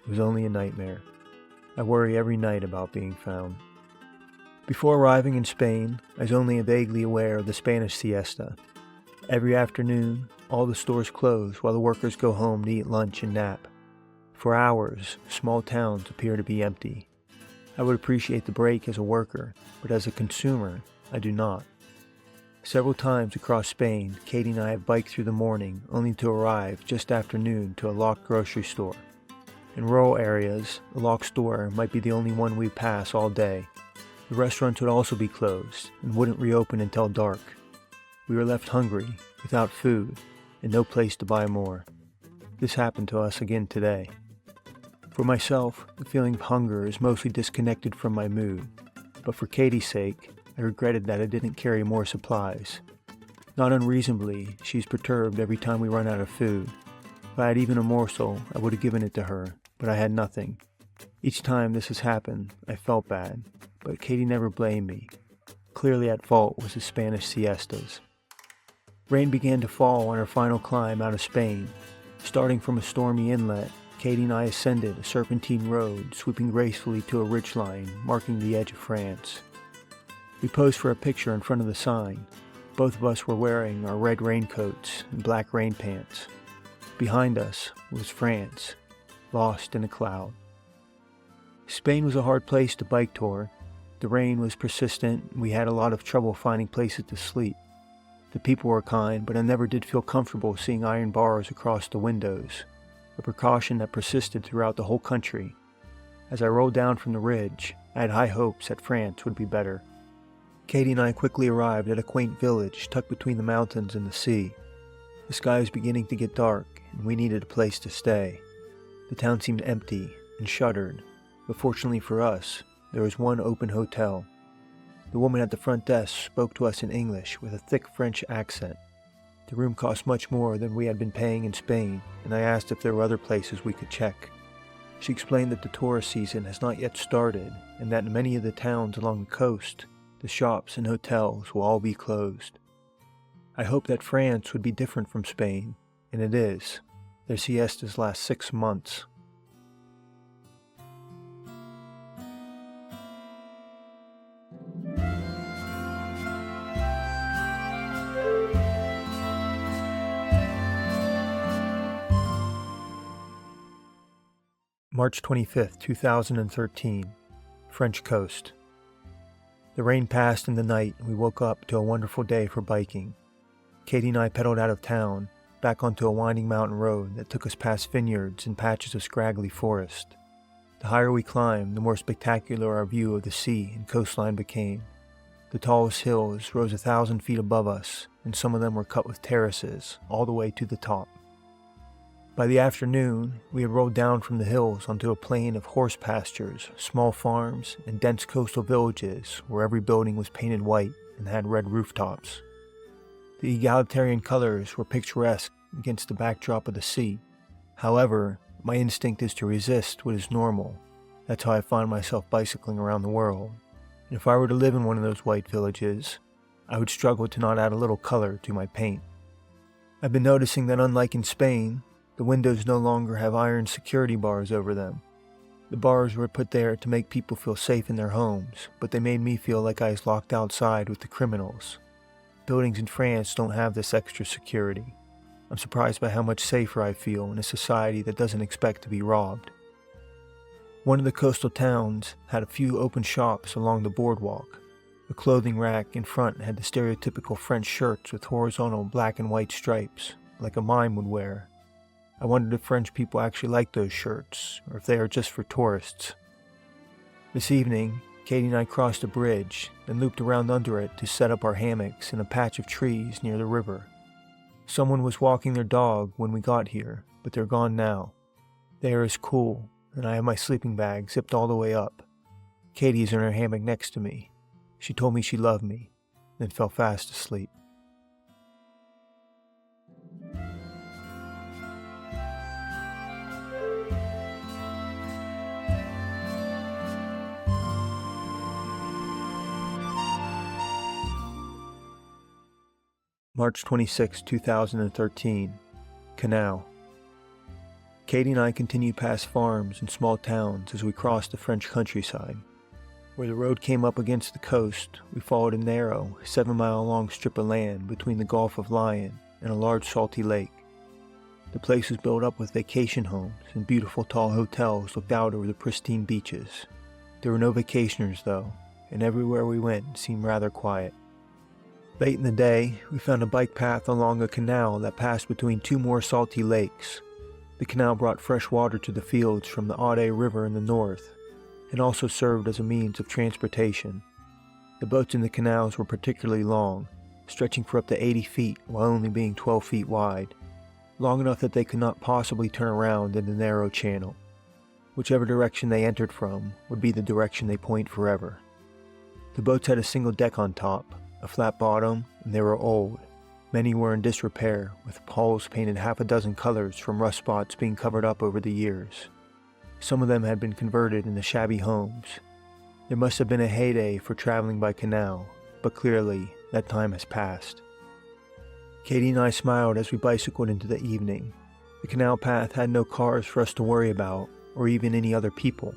It was only a nightmare. I worry every night about being found. Before arriving in Spain, I was only vaguely aware of the Spanish siesta. Every afternoon, all the stores close while the workers go home to eat lunch and nap. For hours, small towns appear to be empty. I would appreciate the break as a worker, but as a consumer, I do not. Several times across Spain, Katie and I have biked through the morning only to arrive just after noon to a locked grocery store. In rural areas, a locked store might be the only one we pass all day. The restaurants would also be closed and wouldn't reopen until dark. We were left hungry, without food, and no place to buy more. This happened to us again today. For myself, the feeling of hunger is mostly disconnected from my mood, but for Katie's sake, I regretted that I didn't carry more supplies. Not unreasonably, she's perturbed every time we run out of food. If I had even a morsel, I would have given it to her, but I had nothing. Each time this has happened, I felt bad, but Katie never blamed me. Clearly at fault was the Spanish siestas. Rain began to fall on our final climb out of Spain. Starting from a stormy inlet, Katie and I ascended a serpentine road, sweeping gracefully to a ridgeline, marking the edge of France. We posed for a picture in front of the sign. Both of us were wearing our red raincoats and black rain pants. Behind us was France, lost in a cloud. Spain was a hard place to bike tour. The rain was persistent, and we had a lot of trouble finding places to sleep. The people were kind, but I never did feel comfortable seeing iron bars across the windows, a precaution that persisted throughout the whole country. As I rolled down from the ridge, I had high hopes that France would be better. Katie and I quickly arrived at a quaint village tucked between the mountains and the sea. The sky was beginning to get dark, and we needed a place to stay. The town seemed empty and shuttered, but fortunately for us, there was one open hotel. The woman at the front desk spoke to us in English with a thick French accent. The room cost much more than we had been paying in Spain, and I asked if there were other places we could check. She explained that the tourist season has not yet started, and that in many of the towns along the coast, the shops and hotels will all be closed. I hoped that France would be different from Spain, and it is. Their siestas last 6 months. March 25th, 2013, French coast. The rain passed in the night and we woke up to a wonderful day for biking. Katie and I pedaled out of town, back onto a winding mountain road that took us past vineyards and patches of scraggly forest. The higher we climbed, the more spectacular our view of the sea and coastline became. The tallest hills rose 1,000 feet above us, and some of them were cut with terraces all the way to the top. By the afternoon, we had rolled down from the hills onto a plain of horse pastures, small farms, and dense coastal villages where every building was painted white and had red rooftops. The egalitarian colors were picturesque against the backdrop of the sea. However, my instinct is to resist what is normal. That's how I find myself bicycling around the world. And if I were to live in one of those white villages, I would struggle to not add a little color to my paint. I've been noticing that unlike in Spain, the windows no longer have iron security bars over them. The bars were put there to make people feel safe in their homes, but they made me feel like I was locked outside with the criminals. Buildings in France don't have this extra security. I'm surprised by how much safer I feel in a society that doesn't expect to be robbed. One of the coastal towns had a few open shops along the boardwalk. The clothing rack in front had the stereotypical French shirts with horizontal black and white stripes, like a mime would wear. I wondered if French people actually like those shirts, or if they are just for tourists. This evening, Katie and I crossed a bridge, then looped around under it to set up our hammocks in a patch of trees near the river. Someone was walking their dog when we got here, but they're gone now. The air is cool, and I have my sleeping bag zipped all the way up. Katie is in her hammock next to me. She told me she loved me, then fell fast asleep. March 26, 2013, Canal. Katie and I continued past farms and small towns as we crossed the French countryside. Where the road came up against the coast, we followed a narrow, 7-mile-long strip of land between the Gulf of Lion and a large salty lake. The place was built up with vacation homes, and beautiful tall hotels looked out over the pristine beaches. There were no vacationers though, and everywhere we went seemed rather quiet. Late in the day, we found a bike path along a canal that passed between two more salty lakes. The canal brought fresh water to the fields from the Aude River in the north, and also served as a means of transportation. The boats in the canals were particularly long, stretching for up to 80 feet while only being 12 feet wide, long enough that they could not possibly turn around in the narrow channel. Whichever direction they entered from would be the direction they point forever. The boats had a single deck on top, a flat bottom, and they were old. Many were in disrepair, with hulls painted half a dozen colors from rust spots being covered up over the years. Some of them had been converted into shabby homes. There must have been a heyday for traveling by canal, but clearly that time has passed. Katie and I smiled as we bicycled into the evening. The canal path had no cars for us to worry about, or even any other people.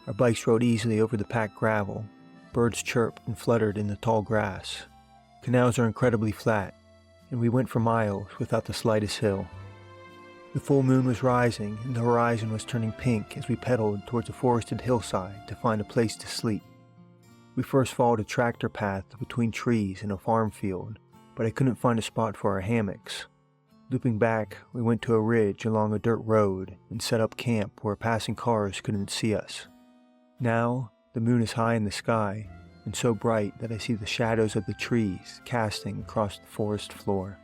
Our bikes rode easily over the packed gravel. Birds chirped and fluttered in the tall grass. Canals are incredibly flat, and we went for miles without the slightest hill. The full moon was rising, and the horizon was turning pink as we pedaled towards a forested hillside to find a place to sleep. We first followed a tractor path between trees in a farm field, but I couldn't find a spot for our hammocks. Looping back, we went to a ridge along a dirt road and set up camp where passing cars couldn't see us. Now, the moon is high in the sky, and so bright that I see the shadows of the trees casting across the forest floor.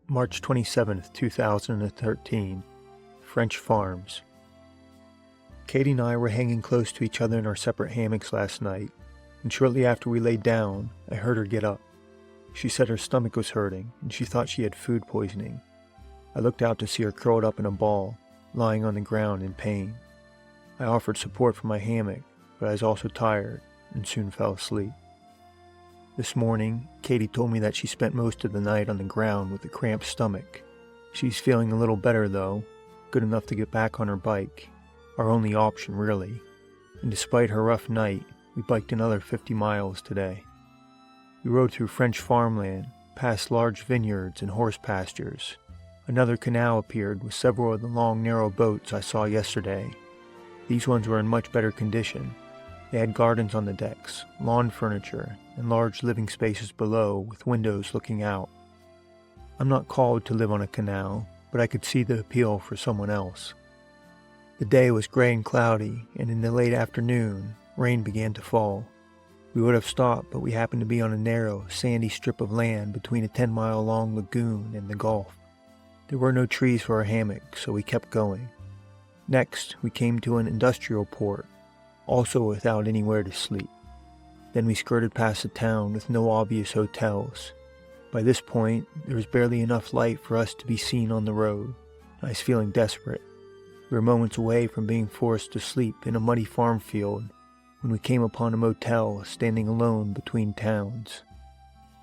March 27th, 2013, French Farms. Katie and I were hanging close to each other in our separate hammocks last night, and shortly after we laid down, I heard her get up. She said her stomach was hurting, and she thought she had food poisoning. I looked out to see her curled up in a ball, lying on the ground in pain. I offered support from my hammock, but I was also tired, and soon fell asleep. This morning, Katie told me that she spent most of the night on the ground with a cramped stomach. She's feeling a little better though, good enough to get back on her bike, our only option really, and despite her rough night, we biked another 50 miles today. We rode through French farmland, past large vineyards and horse pastures. Another canal appeared with several of the long narrow boats I saw yesterday. These ones were in much better condition. They had gardens on the decks, lawn furniture, and large living spaces below with windows looking out. I'm not called to live on a canal, but I could see the appeal for someone else. The day was gray and cloudy, and in the late afternoon, rain began to fall. We would have stopped, but we happened to be on a narrow, sandy strip of land between a 10-mile-long lagoon and the Gulf. There were no trees for our hammock, so we kept going. Next, we came to an industrial port, also without anywhere to sleep. Then we skirted past a town with no obvious hotels. By this point, there was barely enough light for us to be seen on the road. I was feeling desperate. We were moments away from being forced to sleep in a muddy farm field when we came upon a motel standing alone between towns.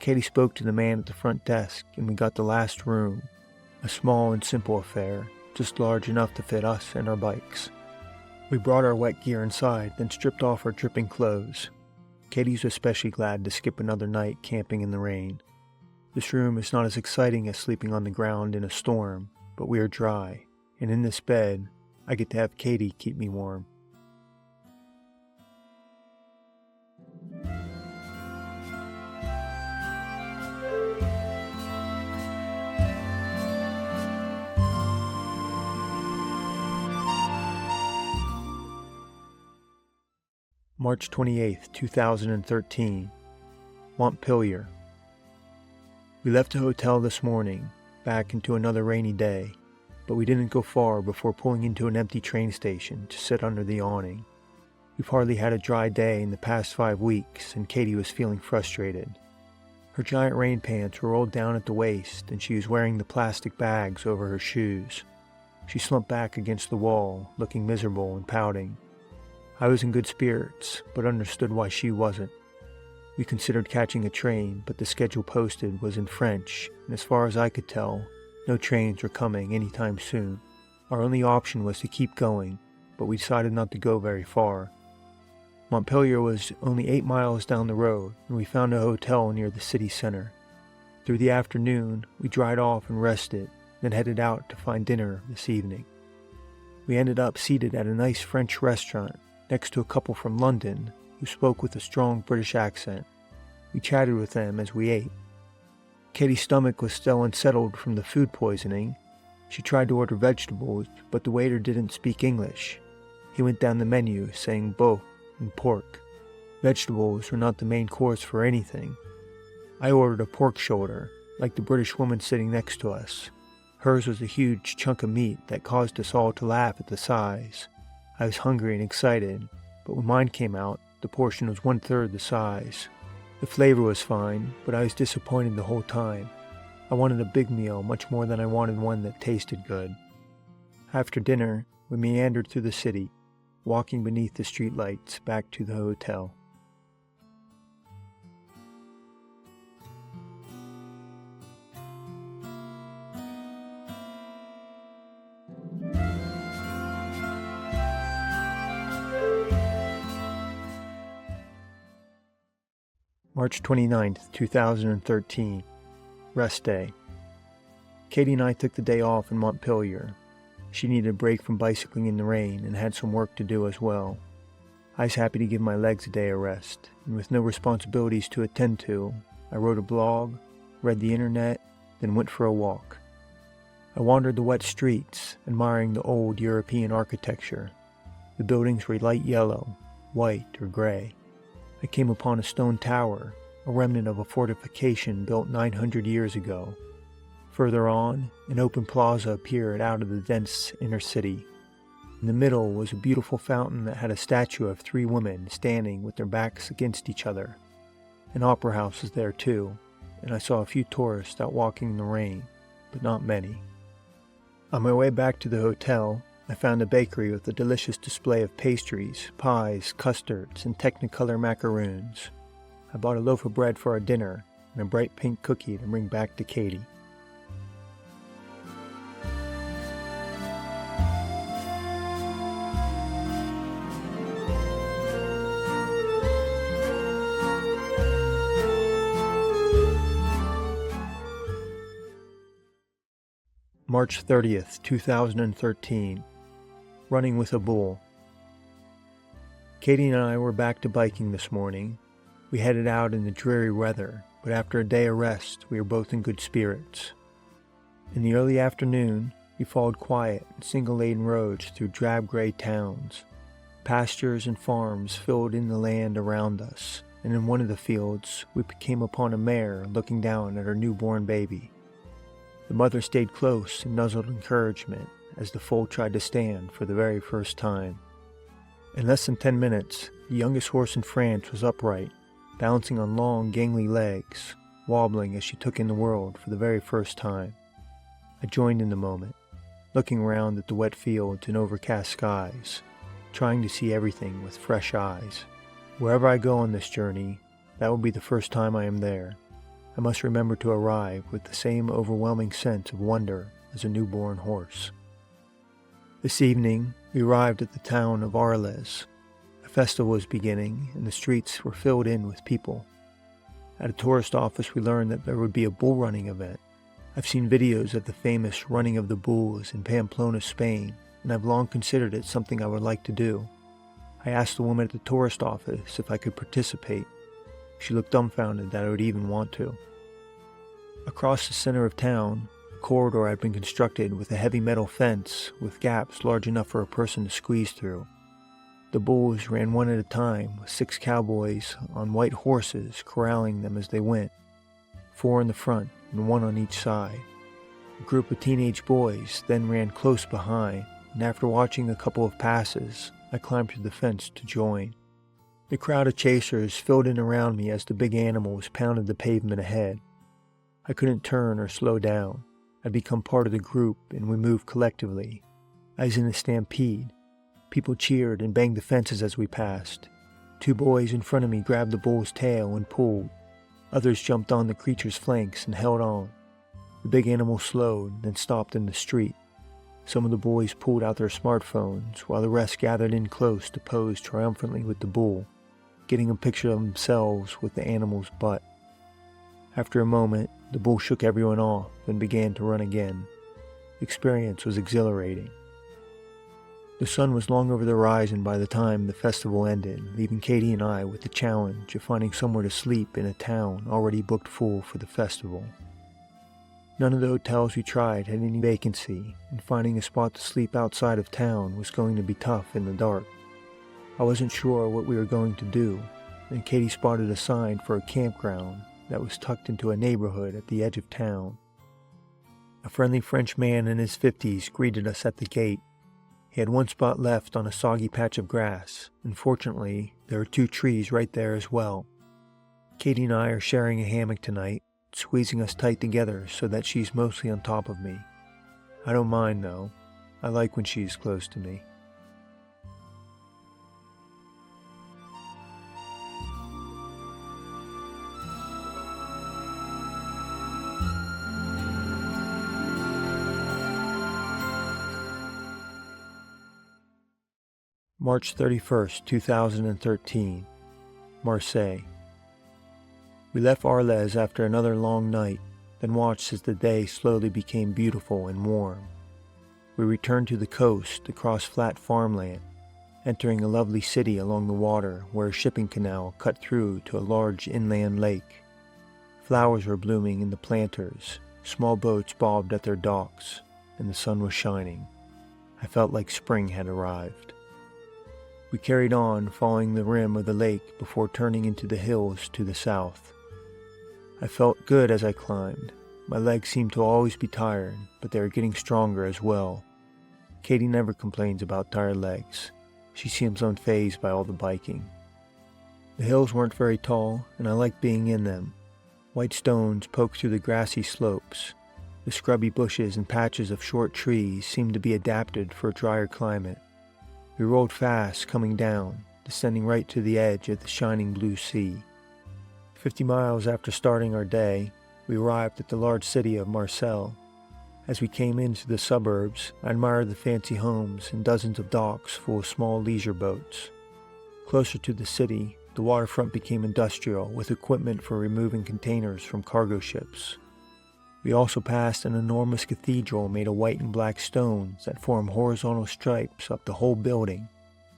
Katie spoke to the man at the front desk, and we got the last room, a small and simple affair, just large enough to fit us and our bikes. We brought our wet gear inside, then stripped off our dripping clothes. Katie's especially glad to skip another night camping in the rain. This room is not as exciting as sleeping on the ground in a storm, but we are dry, and in this bed, I get to have Katie keep me warm. March 28th, 2013, Montpelier. We left the hotel this morning, back into another rainy day, but we didn't go far before pulling into an empty train station to sit under the awning. We've hardly had a dry day in the past 5 weeks, and Katie was feeling frustrated. Her giant rain pants were rolled down at the waist, and she was wearing the plastic bags over her shoes. She slumped back against the wall, looking miserable and pouting. I was in good spirits, but understood why she wasn't. We considered catching a train, but the schedule posted was in French, and as far as I could tell, no trains were coming anytime soon. Our only option was to keep going, but we decided not to go very far. Montpelier was only 8 miles down the road, and we found a hotel near the city center. Through the afternoon, we dried off and rested, then headed out to find dinner this evening. We ended up seated at a nice French restaurant next to a couple from London who spoke with a strong British accent. We chatted with them as we ate. Katie's stomach was still unsettled from the food poisoning. She tried to order vegetables, but the waiter didn't speak English. He went down the menu saying bœuf and pork. Vegetables were not the main course for anything. I ordered a pork shoulder, like the British woman sitting next to us. Hers was a huge chunk of meat that caused us all to laugh at the size. I was hungry and excited, but when mine came out, the portion was 1/3 the size. The flavor was fine, but I was disappointed the whole time. I wanted a big meal much more than I wanted one that tasted good. After dinner, we meandered through the city, walking beneath the streetlights back to the hotel. March 29th, 2013. Rest day. Katie and I took the day off in Montpelier. She needed a break from bicycling in the rain and had some work to do as well. I was happy to give my legs a day of rest, and with no responsibilities to attend to, I wrote a blog, read the internet, then went for a walk. I wandered the wet streets, admiring the old European architecture. The buildings were light yellow, white, or gray. I came upon a stone tower, a remnant of a fortification built 900 years ago. Further on, an open plaza appeared out of the dense inner city. In the middle was a beautiful fountain that had a statue of 3 women standing with their backs against each other. An opera house was there too, and I saw a few tourists out walking in the rain, but not many. On my way back to the hotel, I found a bakery with a delicious display of pastries, pies, custards, and Technicolor macaroons. I bought a loaf of bread for our dinner and a bright pink cookie to bring back to Katie. March 30th, 2013. Running with a bull. Katie and I were back to biking this morning. We headed out in the dreary weather, but after a day of rest, we were both in good spirits. In the early afternoon, we followed quiet, single-lane roads through drab gray towns. Pastures and farms filled in the land around us, and in one of the fields, we came upon a mare looking down at her newborn baby. The mother stayed close and nuzzled encouragement as the foal tried to stand for the very first time. In less than 10 minutes, the youngest horse in France was upright, balancing on long, gangly legs, wobbling as she took in the world for the very first time. I joined in the moment, looking around at the wet fields and overcast skies, trying to see everything with fresh eyes. Wherever I go on this journey, that will be the first time I am there. I must remember to arrive with the same overwhelming sense of wonder as a newborn horse. This evening, we arrived at the town of Arles. A festival was beginning, and the streets were filled in with people. At a tourist office, we learned that there would be a bull running event. I've seen videos of the famous running of the bulls in Pamplona, Spain, and I've long considered it something I would like to do. I asked the woman at the tourist office if I could participate. She looked dumbfounded that I would even want to. Across the center of town, a corridor had been constructed with a heavy metal fence with gaps large enough for a person to squeeze through. The bulls ran one at a time, with 6 cowboys on white horses corralling them as they went, 4 in the front and 1 on each side. A group of teenage boys then ran close behind, and after watching a couple of passes, I climbed through the fence to join. The crowd of chasers filled in around me as the big animals pounded the pavement ahead. I couldn't turn or slow down. I'd become part of the group, and we moved collectively, I was in a stampede. People cheered and banged the fences as we passed. 2 boys in front of me grabbed the bull's tail and pulled. Others jumped on the creature's flanks and held on. The big animal slowed, then stopped in the street. Some of the boys pulled out their smartphones, while the rest gathered in close to pose triumphantly with the bull, getting a picture of themselves with the animal's butt. After a moment, the bull shook everyone off and began to run again. The experience was exhilarating. The sun was long over the horizon by the time the festival ended, leaving Katie and I with the challenge of finding somewhere to sleep in a town already booked full for the festival. None of the hotels we tried had any vacancy, and finding a spot to sleep outside of town was going to be tough in the dark. I wasn't sure what we were going to do, and Katie spotted a sign for a campground that was tucked into a neighborhood at the edge of town. A friendly French man in his 50s greeted us at the gate. He had one spot left on a soggy patch of grass, and fortunately, there are 2 trees right there as well. Katie and I are sharing a hammock tonight, squeezing us tight together so that she's mostly on top of me. I don't mind though. I like when she's close to me. March 31st, 2013, Marseille. We left Arles after another long night, then watched as the day slowly became beautiful and warm. We returned to the coast across flat farmland, entering a lovely city along the water where a shipping canal cut through to a large inland lake. Flowers were blooming in the planters, small boats bobbed at their docks, and the sun was shining. I felt like spring had arrived. We carried on, following the rim of the lake before turning into the hills to the south. I felt good as I climbed. My legs seemed to always be tired, but they were getting stronger as well. Katie never complains about tired legs. She seems unfazed by all the biking. The hills weren't very tall, and I liked being in them. White stones poked through the grassy slopes. The scrubby bushes and patches of short trees seemed to be adapted for a drier climate. We rolled fast, coming down, descending right to the edge of the shining blue sea. 50 miles after starting our day, we arrived at the large city of Marseille. As we came into the suburbs, I admired the fancy homes and dozens of docks full of small leisure boats. Closer to the city, the waterfront became industrial with equipment for removing containers from cargo ships. We also passed an enormous cathedral made of white and black stones that form horizontal stripes up the whole building,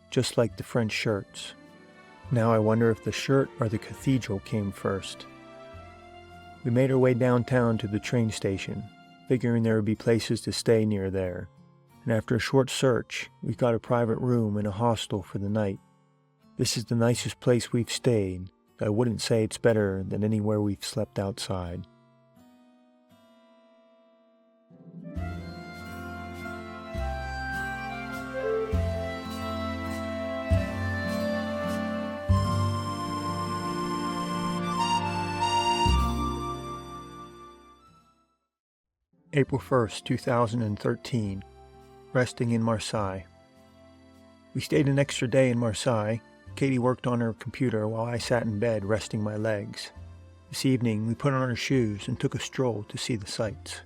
just like the French shirts. Now I wonder if the shirt or the cathedral came first. We made our way downtown to the train station, figuring there would be places to stay near there, and after a short search, we got a private room in a hostel for the night. This is the nicest place we've stayed, though I wouldn't say it's better than anywhere we've slept outside. April 1st, 2013, resting in Marseille. We stayed an extra day in Marseille. Katie worked on her computer while I sat in bed resting my legs. This evening, we put on our shoes and took a stroll to see the sights.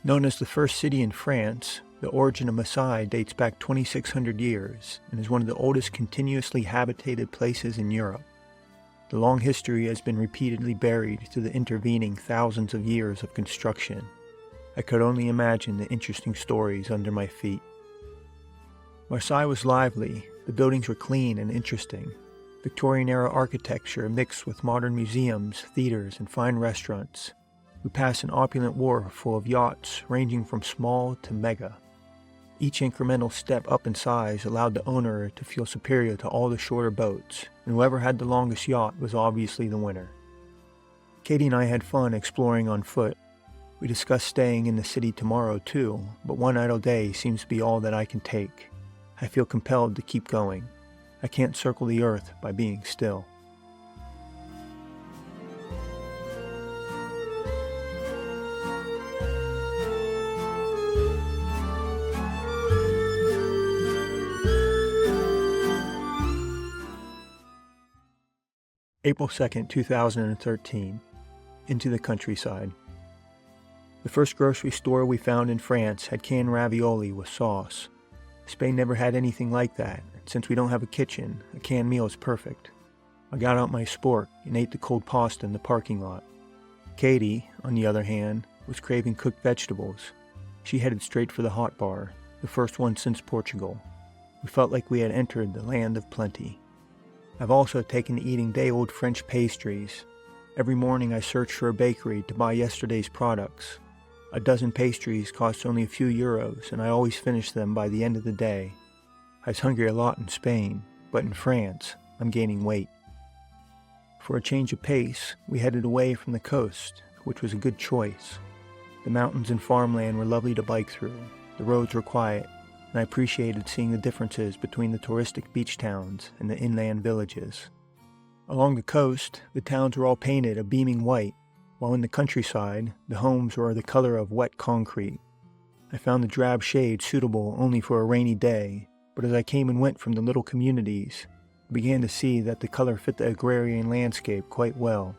Known as the first city in France, the origin of Marseille dates back 2,600 years and is one of the oldest continuously habitated places in Europe. The long history has been repeatedly buried through the intervening thousands of years of construction. I could only imagine the interesting stories under my feet. Marseille was lively. The buildings were clean and interesting. Victorian-era architecture mixed with modern museums, theaters, and fine restaurants. We passed an opulent wharf full of yachts ranging from small to mega. Each incremental step up in size allowed the owner to feel superior to all the shorter boats, and whoever had the longest yacht was obviously the winner. Katie and I had fun exploring on foot. We discussed staying in the city tomorrow too, but one idle day seems to be all that I can take. I feel compelled to keep going. I can't circle the earth by being still. April 2nd, 2013. Into the countryside. The first grocery store we found in France had canned ravioli with sauce. Spain never had anything like that, and since we don't have a kitchen, a canned meal is perfect. I got out my spork and ate the cold pasta in the parking lot. Katie, on the other hand, was craving cooked vegetables. She headed straight for the hot bar, the first one since Portugal. We felt like we had entered the land of plenty. I've also taken to eating day-old French pastries. Every morning I search for a bakery to buy yesterday's products. A dozen pastries cost only a few euros, and I always finish them by the end of the day. I was hungry a lot in Spain, but in France, I'm gaining weight. For a change of pace, we headed away from the coast, which was a good choice. The mountains and farmland were lovely to bike through. The roads were quiet, and I appreciated seeing the differences between the touristic beach towns and the inland villages. Along the coast, the towns were all painted a beaming white, while in the countryside, the homes were the color of wet concrete. I found the drab shade suitable only for a rainy day, but as I came and went from the little communities, I began to see that the color fit the agrarian landscape quite well.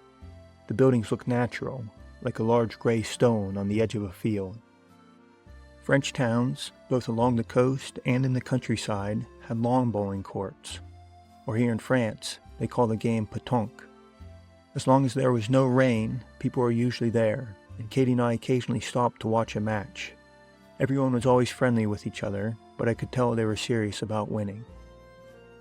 The buildings looked natural, like a large gray stone on the edge of a field. French towns, both along the coast and in the countryside, had lawn bowling courts, or here in France, they call the game pétanque. As long as there was no rain, people were usually there, and Katie and I occasionally stopped to watch a match. Everyone was always friendly with each other, but I could tell they were serious about winning.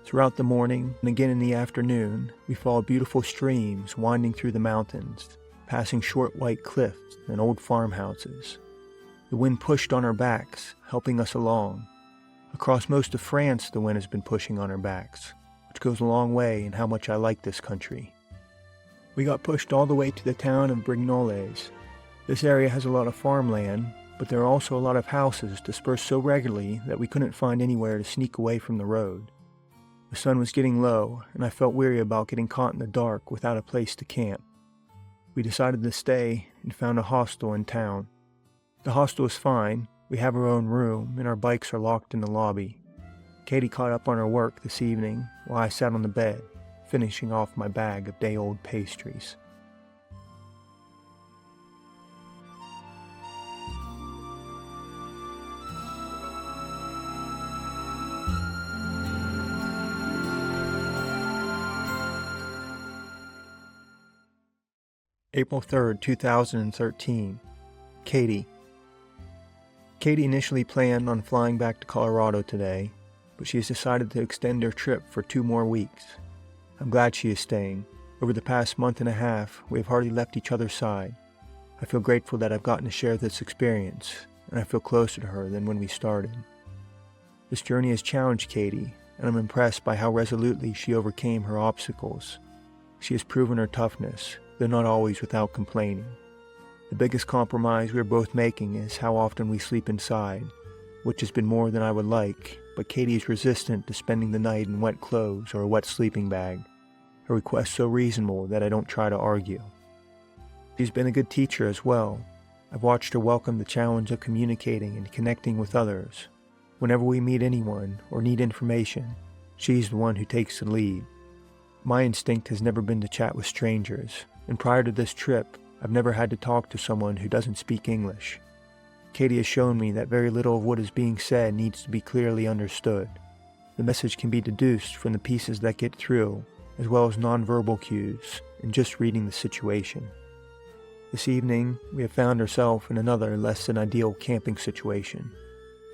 Throughout the morning, and again in the afternoon, we followed beautiful streams winding through the mountains, passing short white cliffs and old farmhouses. The wind pushed on our backs, helping us along. Across most of France, the wind has been pushing on our backs, which goes a long way in how much I like this country. We got pushed all the way to the town of Brignoles. This area has a lot of farmland, but there are also a lot of houses dispersed so regularly that we couldn't find anywhere to sneak away from the road. The sun was getting low, and I felt weary about getting caught in the dark without a place to camp. We decided to stay and found a hostel in town. The hostel is fine, we have our own room, and our bikes are locked in the lobby. Katie caught up on her work this evening while I sat on the bed, finishing off my bag of day-old pastries. April 3rd, 2013. Katie. Katie initially planned on flying back to Colorado today, but she has decided to extend her trip for 2 more weeks. I'm glad she is staying. Over the past month and a half, we have hardly left each other's side. I feel grateful that I've gotten to share this experience, and I feel closer to her than when we started. This journey has challenged Katie, and I'm impressed by how resolutely she overcame her obstacles. She has proven her toughness, though not always without complaining. The biggest compromise we are both making is how often we sleep inside, which has been more than I would like, but Katie is resistant to spending the night in wet clothes or a wet sleeping bag, a request so reasonable that I don't try to argue. She's been a good teacher as well. I've watched her welcome the challenge of communicating and connecting with others. Whenever we meet anyone or need information, she's the one who takes the lead. My instinct has never been to chat with strangers, and prior to this trip, I've never had to talk to someone who doesn't speak English. Katie has shown me that very little of what is being said needs to be clearly understood. The message can be deduced from the pieces that get through, as well as nonverbal cues, in just reading the situation. This evening, we have found ourselves in another less than ideal camping situation.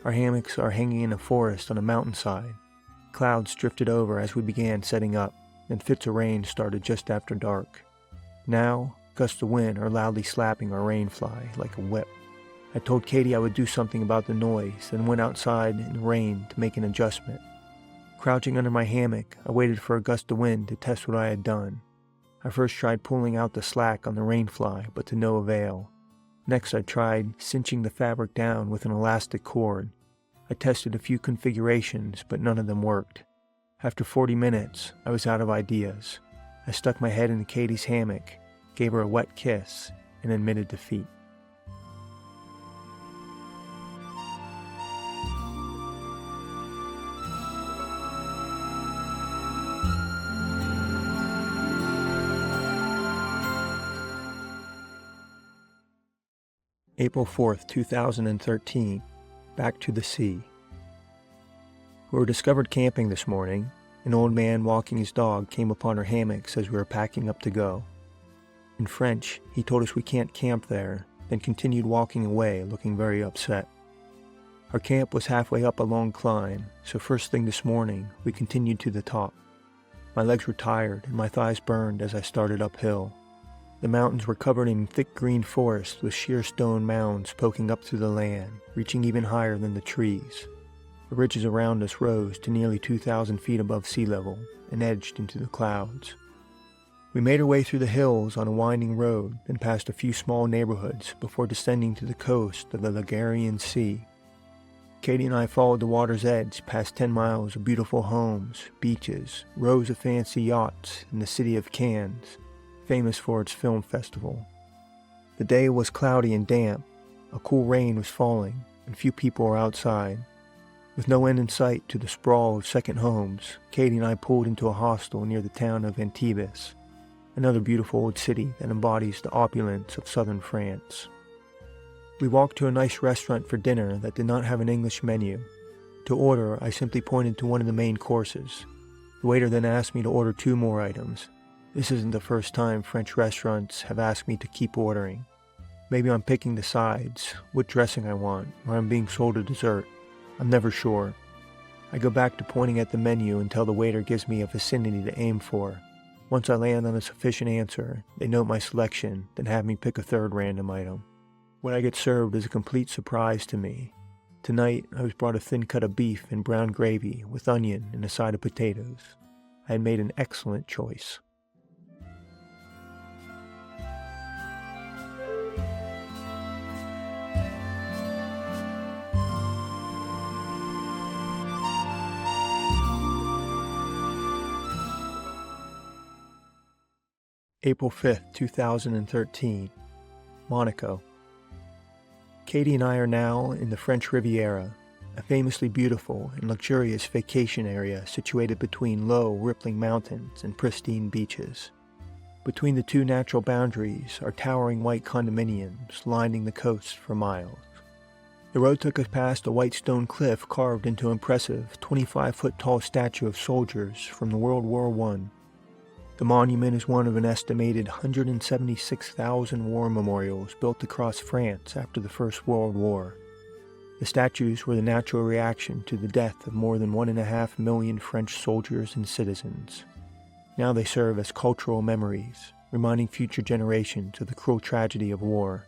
Our hammocks are hanging in a forest on a mountainside. Clouds drifted over as we began setting up, and fits of rain started just after dark. Now, gusts of wind are loudly slapping our rain fly like a whip. I told Katie I would do something about the noise, then went outside in the rain to make an adjustment. Crouching under my hammock, I waited for a gust of wind to test what I had done. I first tried pulling out the slack on the rain fly, but to no avail. Next I tried cinching the fabric down with an elastic cord. I tested a few configurations, but none of them worked. After 40 minutes, I was out of ideas. I stuck my head into Katie's hammock, gave her a wet kiss, and admitted defeat. April 4th, 2013. Back to the sea. We were discovered camping this morning. An old man walking his dog came upon our hammocks as we were packing up to go. In French, he told us we can't camp there, then continued walking away, looking very upset. Our camp was halfway up a long climb, so first thing this morning, we continued to the top. My legs were tired and my thighs burned as I started uphill. The mountains were covered in thick green forest with sheer stone mounds poking up through the land, reaching even higher than the trees. The ridges around us rose to nearly 2,000 feet above sea level and edged into the clouds. We made our way through the hills on a winding road, then passed a few small neighborhoods before descending to the coast of the Ligurian Sea. Katie and I followed the water's edge past 10 miles of beautiful homes, beaches, rows of fancy yachts, and the city of Cannes, famous for its film festival. The day was cloudy and damp. A cool rain was falling, and few people were outside. With no end in sight to the sprawl of second homes, Katie and I pulled into a hostel near the town of Antibes, another beautiful old city that embodies the opulence of southern France. We walked to a nice restaurant for dinner that did not have an English menu. To order, I simply pointed to one of the main courses. The waiter then asked me to order 2 more items. This isn't the first time French restaurants have asked me to keep ordering. Maybe I'm picking the sides, what dressing I want, or I'm being sold a dessert. I'm never sure. I go back to pointing at the menu until the waiter gives me a vicinity to aim for. Once I land on a sufficient answer, they note my selection, then have me pick a third random item. What I get served is a complete surprise to me. Tonight, I was brought a thin cut of beef and brown gravy with onion and a side of potatoes. I had made an excellent choice. April 5th, 2013. Monaco. Katie and I are now in the French Riviera, a famously beautiful and luxurious vacation area situated between low, rippling mountains and pristine beaches. Between the two natural boundaries are towering white condominiums lining the coast for miles. The road took us past a white stone cliff carved into an impressive 25-foot-tall statue of soldiers from the World War I. The monument is one of an estimated 176,000 war memorials built across France after the First World War. The statues were the natural reaction to the death of more than 1.5 million French soldiers and citizens. Now they serve as cultural memories, reminding future generations of the cruel tragedy of war.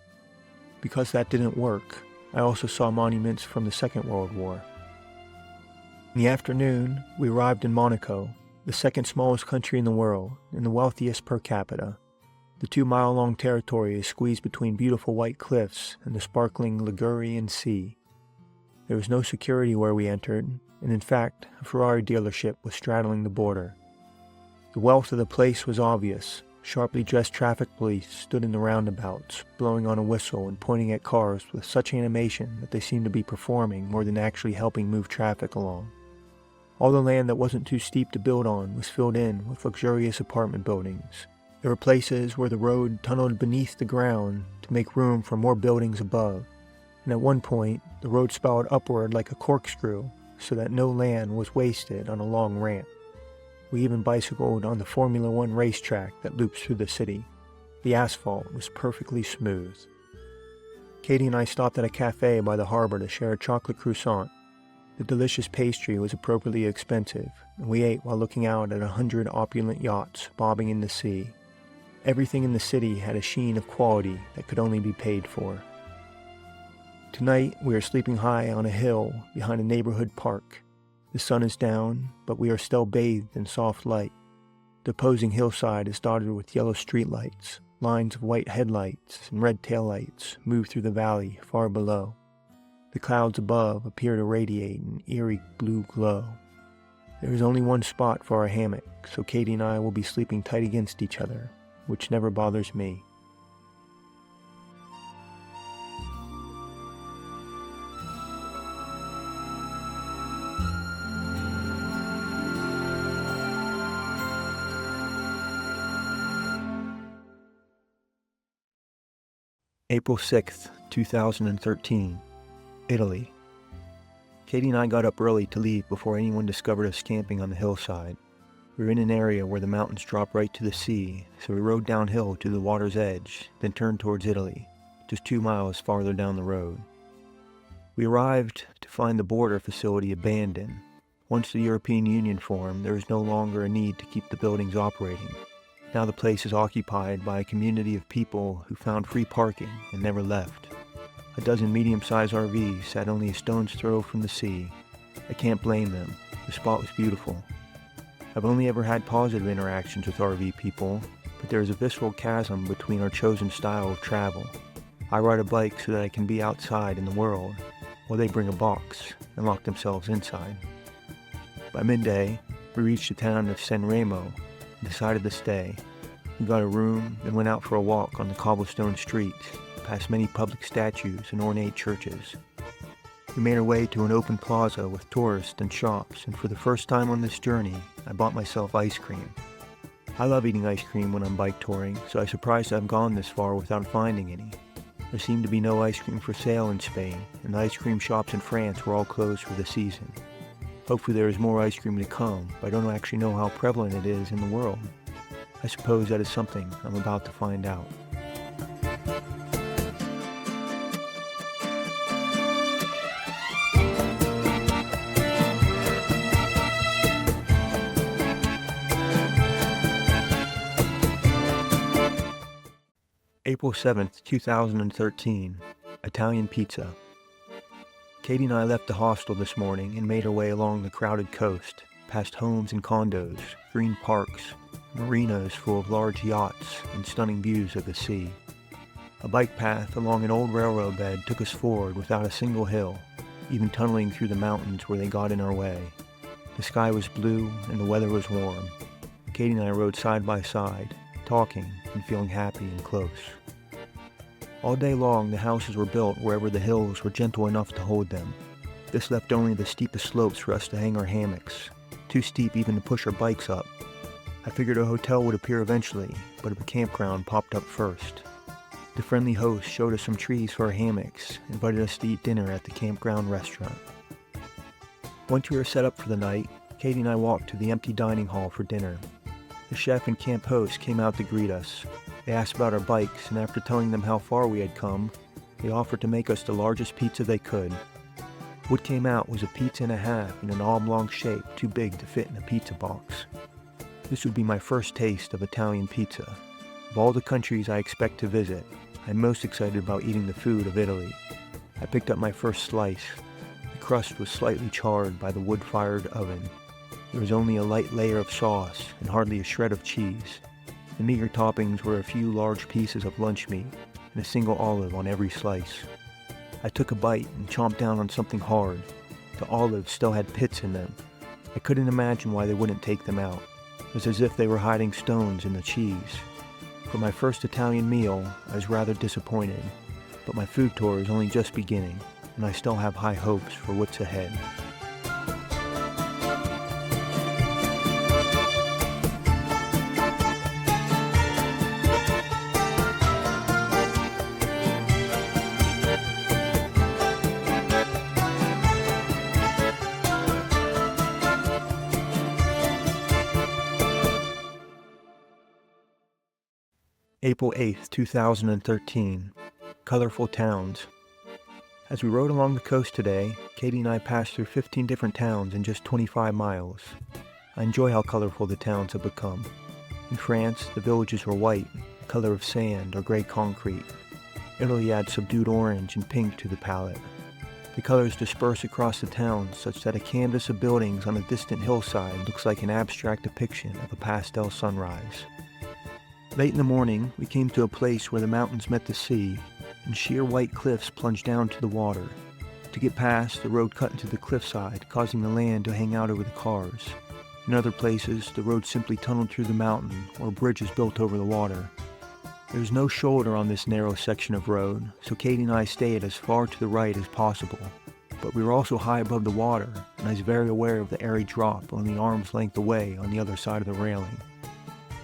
Because that didn't work, I also saw monuments from the Second World War. In the afternoon, we arrived in Monaco, the second smallest country in the world and the wealthiest per capita. The 2-mile-long territory is squeezed between beautiful white cliffs and the sparkling Ligurian Sea. There was no security where we entered, and in fact, a Ferrari dealership was straddling the border. The wealth of the place was obvious. Sharply dressed traffic police stood in the roundabouts, blowing on a whistle and pointing at cars with such animation that they seemed to be performing more than actually helping move traffic along. All the land that wasn't too steep to build on was filled in with luxurious apartment buildings. There were places where the road tunneled beneath the ground to make room for more buildings above, and at one point, the road spiraled upward like a corkscrew so that no land was wasted on a long ramp. We even bicycled on the Formula One racetrack that loops through the city. The asphalt was perfectly smooth. Katie and I stopped at a cafe by the harbor to share a chocolate croissant. The delicious pastry was appropriately expensive, and we ate while looking out at 100 opulent yachts bobbing in the sea. Everything in the city had a sheen of quality that could only be paid for. Tonight, we are sleeping high on a hill behind a neighborhood park. The sun is down, but we are still bathed in soft light. The opposing hillside is dotted with yellow streetlights. Lines of white headlights and red taillights move through the valley far below. The clouds above appear to radiate an eerie blue glow. There is only one spot for our hammock, so Katie and I will be sleeping tight against each other, which never bothers me. April 6th, 2013, Italy. Katie and I got up early to leave before anyone discovered us camping on the hillside. We were in an area where the mountains drop right to the sea, so we rode downhill to the water's edge, then turned towards Italy, just 2 miles farther down the road. We arrived to find the border facility abandoned. Once the European Union formed, there was no longer a need to keep the buildings operating. Now the place is occupied by a community of people who found free parking and never left. A dozen medium-sized RVs sat only a stone's throw from the sea. I can't blame them. The spot was beautiful. I've only ever had positive interactions with RV people, but there is a visceral chasm between our chosen style of travel. I ride a bike so that I can be outside in the world, while they bring a box and lock themselves inside. By midday, we reached the town of San Remo and decided to stay. We got a room, then went out for a walk on the cobblestone streets, past many public statues and ornate churches. We made our way to an open plaza with tourists and shops, and for the first time on this journey, I bought myself ice cream. I love eating ice cream when I'm bike touring, so I was surprised I've gone this far without finding any. There seemed to be no ice cream for sale in Spain, and the ice cream shops in France were all closed for the season. Hopefully there is more ice cream to come, but I don't actually know how prevalent it is in the world. I suppose that is something I'm about to find out. April 7th, 2013, Italian pizza. Katie and I left the hostel this morning and made our way along the crowded coast, past homes and condos, green parks, marinas full of large yachts, and stunning views of the sea. A bike path along an old railroad bed took us forward without a single hill, even tunneling through the mountains where they got in our way. The sky was blue and the weather was warm. Katie and I rode side by side, talking and feeling happy and close. All day long, the houses were built wherever the hills were gentle enough to hold them. This left only the steepest slopes for us to hang our hammocks, too steep even to push our bikes up. I figured a hotel would appear eventually, but a campground popped up first. The friendly host showed us some trees for our hammocks, invited us to eat dinner at the campground restaurant. Once we were set up for the night, Katie and I walked to the empty dining hall for dinner. The chef and camp host came out to greet us. They asked about our bikes, and after telling them how far we had come, they offered to make us the largest pizza they could. What came out was a pizza and a half in an oblong shape too big to fit in a pizza box. This would be my first taste of Italian pizza. Of all the countries I expect to visit, I'm most excited about eating the food of Italy. I picked up my first slice. The crust was slightly charred by the wood-fired oven. There was only a light layer of sauce and hardly a shred of cheese. The meager toppings were a few large pieces of lunch meat and a single olive on every slice. I took a bite and chomped down on something hard. The olives still had pits in them. I couldn't imagine why they wouldn't take them out. It was as if they were hiding stones in the cheese. For my first Italian meal, I was rather disappointed, but my food tour is only just beginning, and I still have high hopes for what's ahead. April 8th, 2013, Colorful Towns. As we rode along the coast today, Katie and I passed through 15 different towns in just 25 miles. I enjoy how colorful the towns have become. In France, the villages were white, the color of sand or gray concrete. Italy adds subdued orange and pink to the palette. The colors disperse across the towns such that a canvas of buildings on a distant hillside looks like an abstract depiction of a pastel sunrise. Late in the morning, we came to a place where the mountains met the sea, and sheer white cliffs plunged down to the water. To get past, the road cut into the cliffside, causing the land to hang out over the cars. In other places, the road simply tunneled through the mountain, or bridges built over the water. There was no shoulder on this narrow section of road, so Katie and I stayed as far to the right as possible. But we were also high above the water, and I was very aware of the airy drop only arm's length away on the other side of the railing.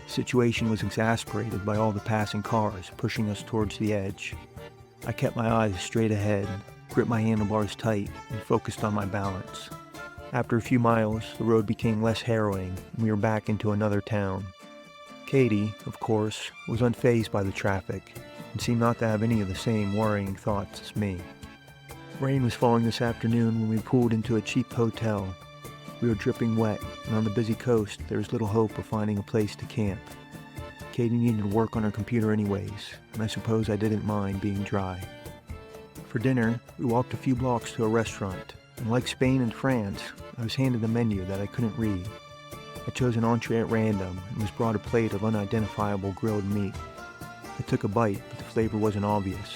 The situation was exasperated by all the passing cars pushing us towards the edge. I kept my eyes straight ahead, gripped my handlebars tight, and focused on my balance. After a few miles, the road became less harrowing, and we were back into another town. Katie, of course, was unfazed by the traffic, and seemed not to have any of the same worrying thoughts as me. Rain was falling this afternoon when we pulled into a cheap hotel. We were dripping wet, and on the busy coast, there was little hope of finding a place to camp. Katie needed to work on her computer anyways, and I suppose I didn't mind being dry. For dinner, we walked a few blocks to a restaurant, and like Spain and France, I was handed a menu that I couldn't read. I chose an entree at random and was brought a plate of unidentifiable grilled meat. I took a bite, but the flavor wasn't obvious.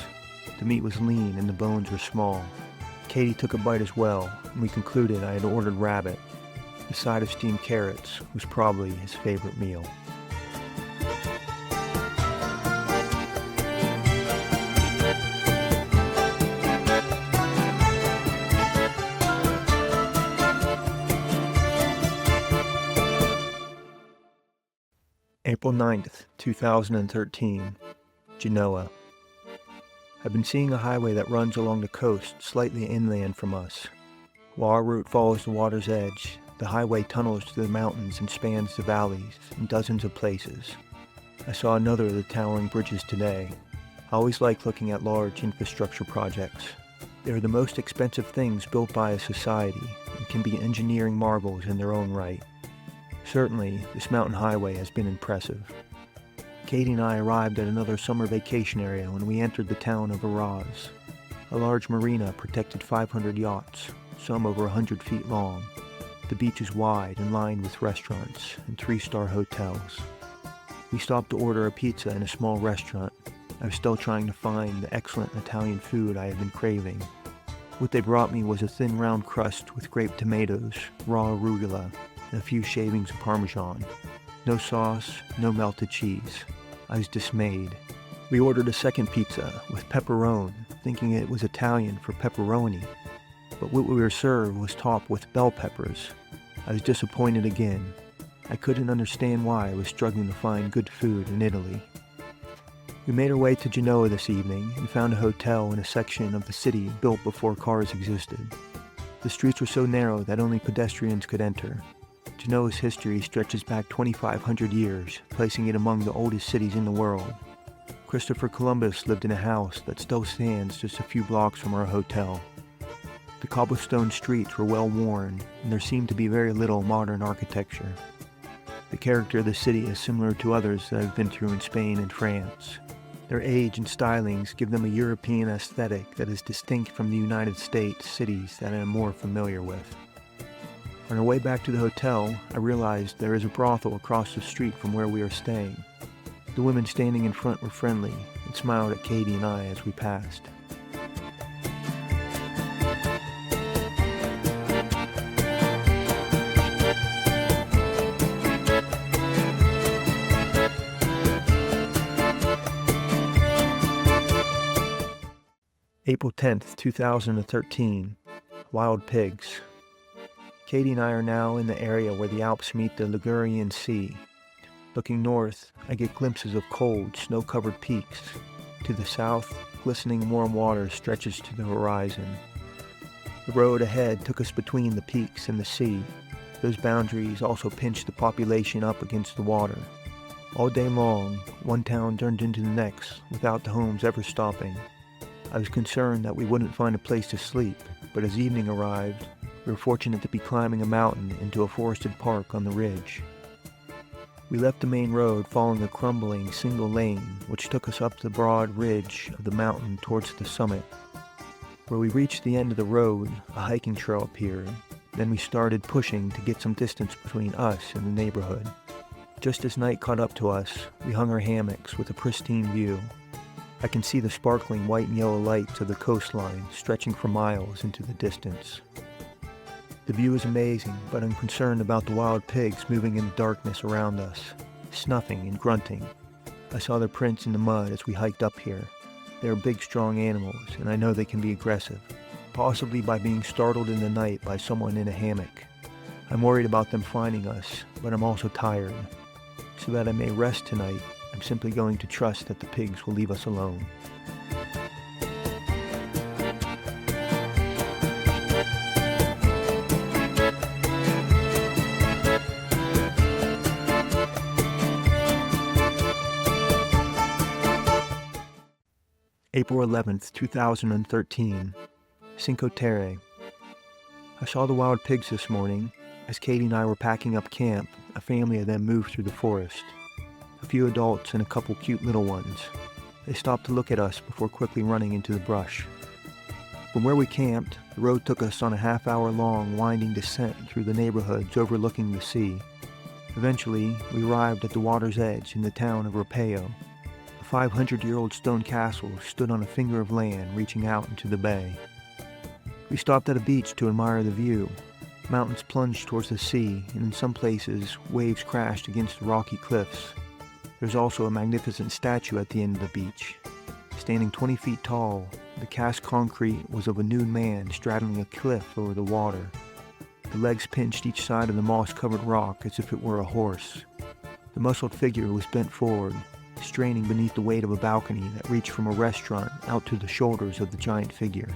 The meat was lean and the bones were small. Katie took a bite as well, and we concluded I had ordered rabbit. The side of steamed carrots was probably his favorite meal. April 9th, 2013, Genoa. I've been seeing a highway that runs along the coast slightly inland from us. While our route follows the water's edge, the highway tunnels through the mountains and spans the valleys in dozens of places. I saw another of the towering bridges today. I always like looking at large infrastructure projects. They are the most expensive things built by a society and can be engineering marvels in their own right. Certainly, this mountain highway has been impressive. Katie and I arrived at another summer vacation area when we entered the town of Araz. A large marina protected 500 yachts, some over 100 feet long. The beach is wide and lined with restaurants and 3-star hotels. We stopped to order a pizza in a small restaurant. I was still trying to find the excellent Italian food I had been craving. What they brought me was a thin round crust with grape tomatoes, raw arugula, and a few shavings of Parmesan. No sauce, no melted cheese. I was dismayed. We ordered a second pizza with pepperoni, thinking it was Italian for pepperoni. But what we were served was topped with bell peppers. I was disappointed again. I couldn't understand why I was struggling to find good food in Italy. We made our way to Genoa this evening and found a hotel in a section of the city built before cars existed. The streets were so narrow that only pedestrians could enter. Genoa's history stretches back 2,500 years, placing it among the oldest cities in the world. Christopher Columbus lived in a house that still stands just a few blocks from our hotel. The cobblestone streets were well worn, and there seemed to be very little modern architecture. The character of the city is similar to others that I've been through in Spain and France. Their age and stylings give them a European aesthetic that is distinct from the United States cities that I am more familiar with. On our way back to the hotel, I realized there is a brothel across the street from where we are staying. The women standing in front were friendly and smiled at Katie and I as we passed. April 10th, 2013, Wild Pigs. Katie and I are now in the area where the Alps meet the Ligurian Sea. Looking north, I get glimpses of cold, snow-covered peaks. To the south, glistening warm water stretches to the horizon. The road ahead took us between the peaks and the sea. Those boundaries also pinched the population up against the water. All day long, one town turned into the next, without the homes ever stopping. I was concerned that we wouldn't find a place to sleep, but as evening arrived, we were fortunate to be climbing a mountain into a forested park on the ridge. We left the main road following a crumbling single lane, which took us up the broad ridge of the mountain towards the summit. Where we reached the end of the road, a hiking trail appeared. Then we started pushing to get some distance between us and the neighborhood. Just as night caught up to us, we hung our hammocks with a pristine view. I can see the sparkling white and yellow lights of the coastline stretching for miles into the distance. The view is amazing, but I'm concerned about the wild pigs moving in the darkness around us, snuffing and grunting. I saw their prints in the mud as we hiked up here. They are big, strong animals, and I know they can be aggressive, possibly by being startled in the night by someone in a hammock. I'm worried about them finding us, but I'm also tired. So that I may rest tonight, I'm simply going to trust that the pigs will leave us alone. April 11th, 2013, Cinque Terre. I saw the wild pigs this morning. As Katie and I were packing up camp, a family of them moved through the forest. A few adults and a couple cute little ones. They stopped to look at us before quickly running into the brush. From where we camped, the road took us on a half-hour-long winding descent through the neighborhoods overlooking the sea. Eventually, we arrived at the water's edge in the town of Rapeo. A 500-year-old stone castle stood on a finger of land reaching out into the bay. We stopped at a beach to admire the view. Mountains plunged towards the sea, and in some places, waves crashed against the rocky cliffs. There's also a magnificent statue at the end of the beach. Standing 20 feet tall, the cast concrete was of a nude man straddling a cliff over the water. The legs pinched each side of the moss-covered rock as if it were a horse. The muscled figure was bent forward, straining beneath the weight of a balcony that reached from a restaurant out to the shoulders of the giant figure.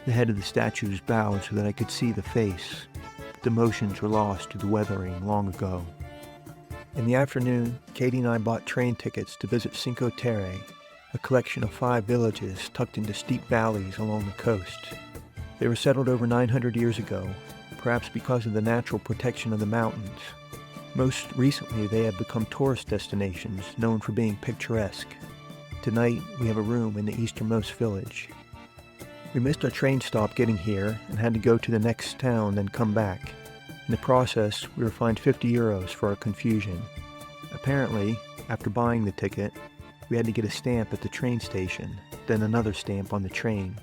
The head of the statue was bowed so that I could see the face, but the motions were lost to the weathering long ago. In the afternoon, Katie and I bought train tickets to visit Cinque Terre, a collection of 5 villages tucked into steep valleys along the coast. They were settled over 900 years ago, perhaps because of the natural protection of the mountains. Most recently, they have become tourist destinations known for being picturesque. Tonight, we have a room in the easternmost village. We missed our train stop getting here and had to go to the next town, then come back. In the process, we were fined 50 euros for our confusion. Apparently, after buying the ticket, we had to get a stamp at the train station, then another stamp on the train.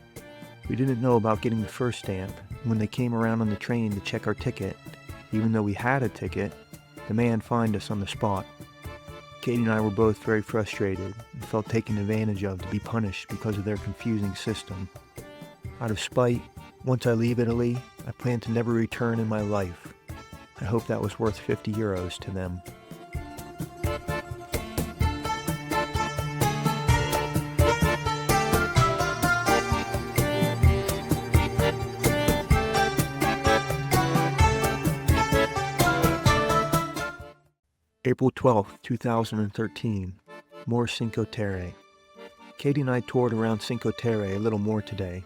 We didn't know about getting the first stamp, and when they came around on the train to check our ticket, even though we had a ticket, the man fined us on the spot. Katie and I were both very frustrated and felt taken advantage of to be punished because of their confusing system. Out of spite, once I leave Italy, I plan to never return in my life. I hope that was worth 50 euros to them. April 12th, 2013, more Cinque Terre. Katie and I toured around Cinque Terre a little more today.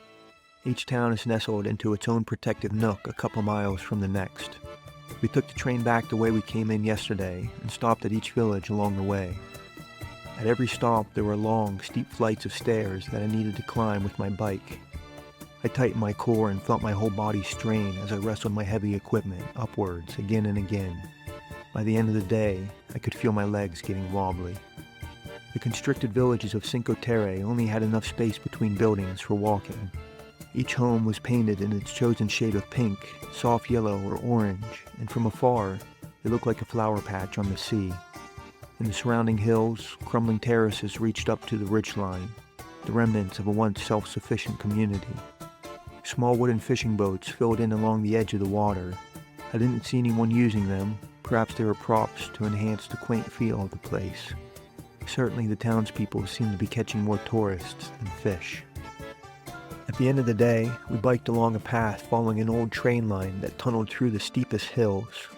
Each town is nestled into its own protective nook a couple miles from the next. We took the train back the way we came in yesterday and stopped at each village along the way. At every stop, there were long, steep flights of stairs that I needed to climb with my bike. I tightened my core and felt my whole body strain as I wrestled my heavy equipment upwards again and again. By the end of the day, I could feel my legs getting wobbly. The constricted villages of Cinque Terre only had enough space between buildings for walking. Each home was painted in its chosen shade of pink, soft yellow, or orange, and from afar, it looked like a flower patch on the sea. In the surrounding hills, crumbling terraces reached up to the ridgeline, the remnants of a once self-sufficient community. Small wooden fishing boats filled in along the edge of the water. I didn't see anyone using them. Perhaps they were props to enhance the quaint feel of the place. Certainly the townspeople seemed to be catching more tourists than fish. At the end of the day, we biked along a path following an old train line that tunneled through the steepest hills.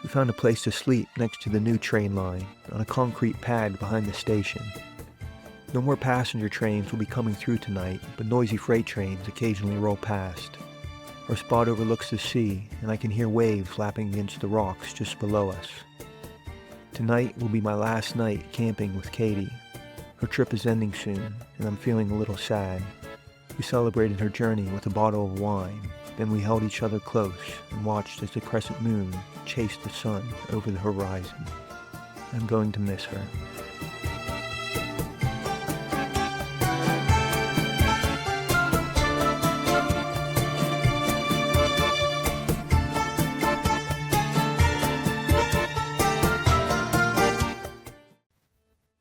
We found a place to sleep next to the new train line, on a concrete pad behind the station. No more passenger trains will be coming through tonight, but noisy freight trains occasionally roll past. Our spot overlooks the sea, and I can hear waves lapping against the rocks just below us. Tonight will be my last night camping with Katie. Her trip is ending soon, and I'm feeling a little sad. We celebrated her journey with a bottle of wine, then we held each other close and watched as the crescent moon chased the sun over the horizon. I'm going to miss her.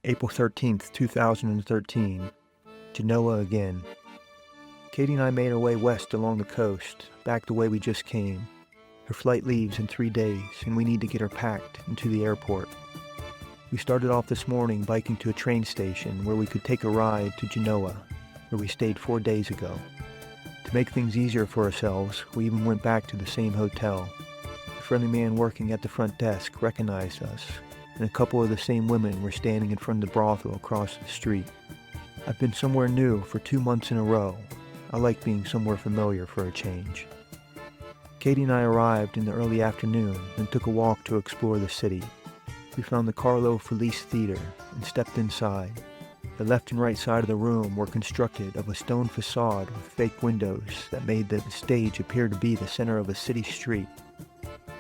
April 13th, 2013, Genoa again. Katie and I made our way west along the coast, back the way we just came. Her flight leaves in 3 days, and we need to get her packed into the airport. We started off this morning biking to a train station where we could take a ride to Genoa, where we stayed 4 days ago. To make things easier for ourselves, we even went back to the same hotel. The friendly man working at the front desk recognized us, and a couple of the same women were standing in front of the brothel across the street. I've been somewhere new for 2 months in a row. I like being somewhere familiar for a change. Katie and I arrived in the early afternoon and took a walk to explore the city. We found the Carlo Felice Theater and stepped inside. The left and right side of the room were constructed of a stone facade with fake windows that made the stage appear to be the center of a city street.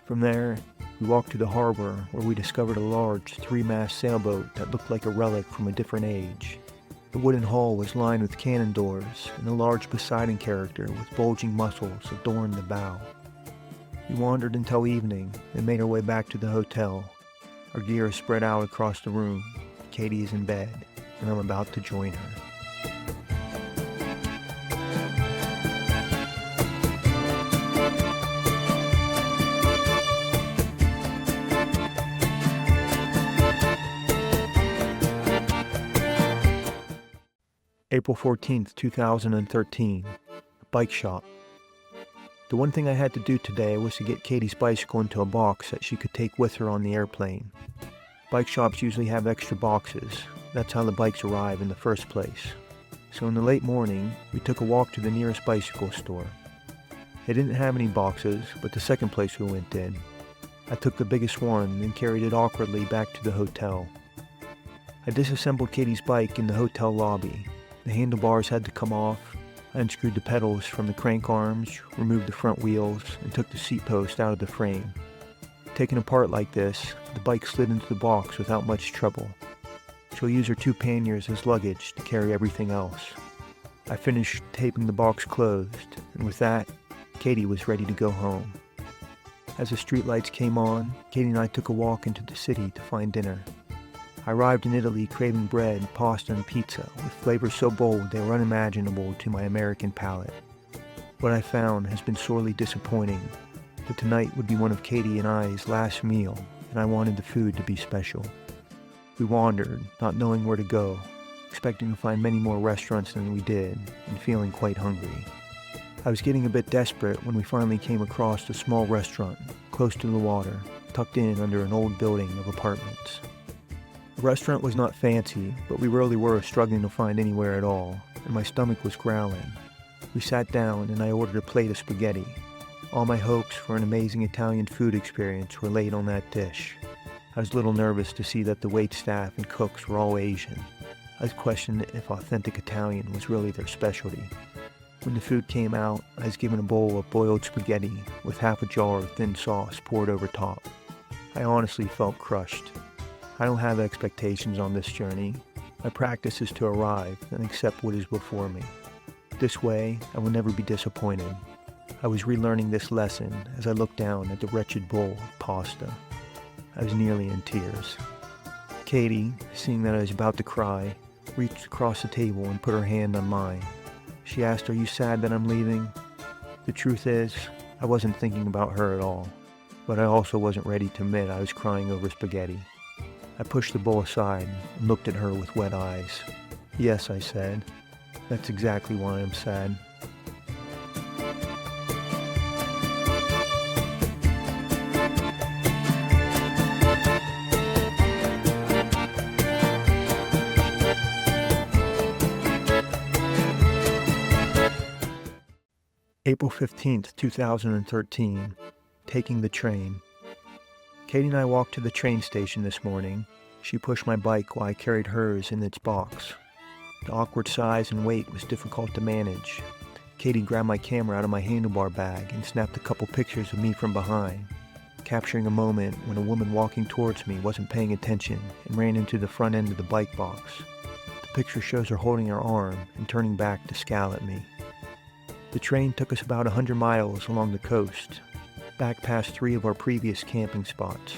From there, we walked to the harbor where we discovered a large three-mast sailboat that looked like a relic from a different age. The wooden hull was lined with cannon doors, and a large Poseidon character with bulging muscles adorned the bow. We wandered until evening and made our way back to the hotel. Our gear is spread out across the room. Katie is in bed, and I'm about to join her. April 14th, 2013, bike shop. The one thing I had to do today was to get Katie's bicycle into a box that she could take with her on the airplane. Bike shops usually have extra boxes. That's how the bikes arrive in the first place. So in the late morning, we took a walk to the nearest bicycle store. They didn't have any boxes, but the second place we went did. I took the biggest one and carried it awkwardly back to the hotel. I disassembled Katie's bike in the hotel lobby. The handlebars had to come off. I unscrewed the pedals from the crank arms, removed the front wheels, and took the seat post out of the frame. Taken apart like this, the bike slid into the box without much trouble. She'll use her 2 panniers as luggage to carry everything else. I finished taping the box closed, and with that, Katie was ready to go home. As the streetlights came on, Katie and I took a walk into the city to find dinner. I arrived in Italy craving bread, pasta, and pizza, with flavors so bold they were unimaginable to my American palate. What I found has been sorely disappointing, but tonight would be one of Katie and I's last meal, and I wanted the food to be special. We wandered, not knowing where to go, expecting to find many more restaurants than we did, and feeling quite hungry. I was getting a bit desperate when we finally came across a small restaurant, close to the water, tucked in under an old building of apartments. The restaurant was not fancy, but we really were struggling to find anywhere at all, and my stomach was growling. We sat down and I ordered a plate of spaghetti. All my hopes for an amazing Italian food experience were laid on that dish. I was a little nervous to see that the waitstaff and cooks were all Asian. I questioned if authentic Italian was really their specialty. When the food came out, I was given a bowl of boiled spaghetti with half a jar of thin sauce poured over top. I honestly felt crushed. I don't have expectations on this journey. My practice is to arrive and accept what is before me. This way, I will never be disappointed. I was relearning this lesson as I looked down at the wretched bowl of pasta. I was nearly in tears. Katie, seeing that I was about to cry, reached across the table and put her hand on mine. She asked, "Are you sad that I'm leaving?" The truth is, I wasn't thinking about her at all, but I also wasn't ready to admit I was crying over spaghetti. I pushed the bowl aside and looked at her with wet eyes. "Yes," I said. "That's exactly why I'm sad." April 15th, 2013, taking the train. Katie and I walked to the train station this morning. She pushed my bike while I carried hers in its box. The awkward size and weight was difficult to manage. Katie grabbed my camera out of my handlebar bag and snapped a couple pictures of me from behind, capturing a moment when a woman walking towards me wasn't paying attention and ran into the front end of the bike box. The picture shows her holding her arm and turning back to scowl at me. The train took us about 100 miles along the coast, back past 3 of our previous camping spots.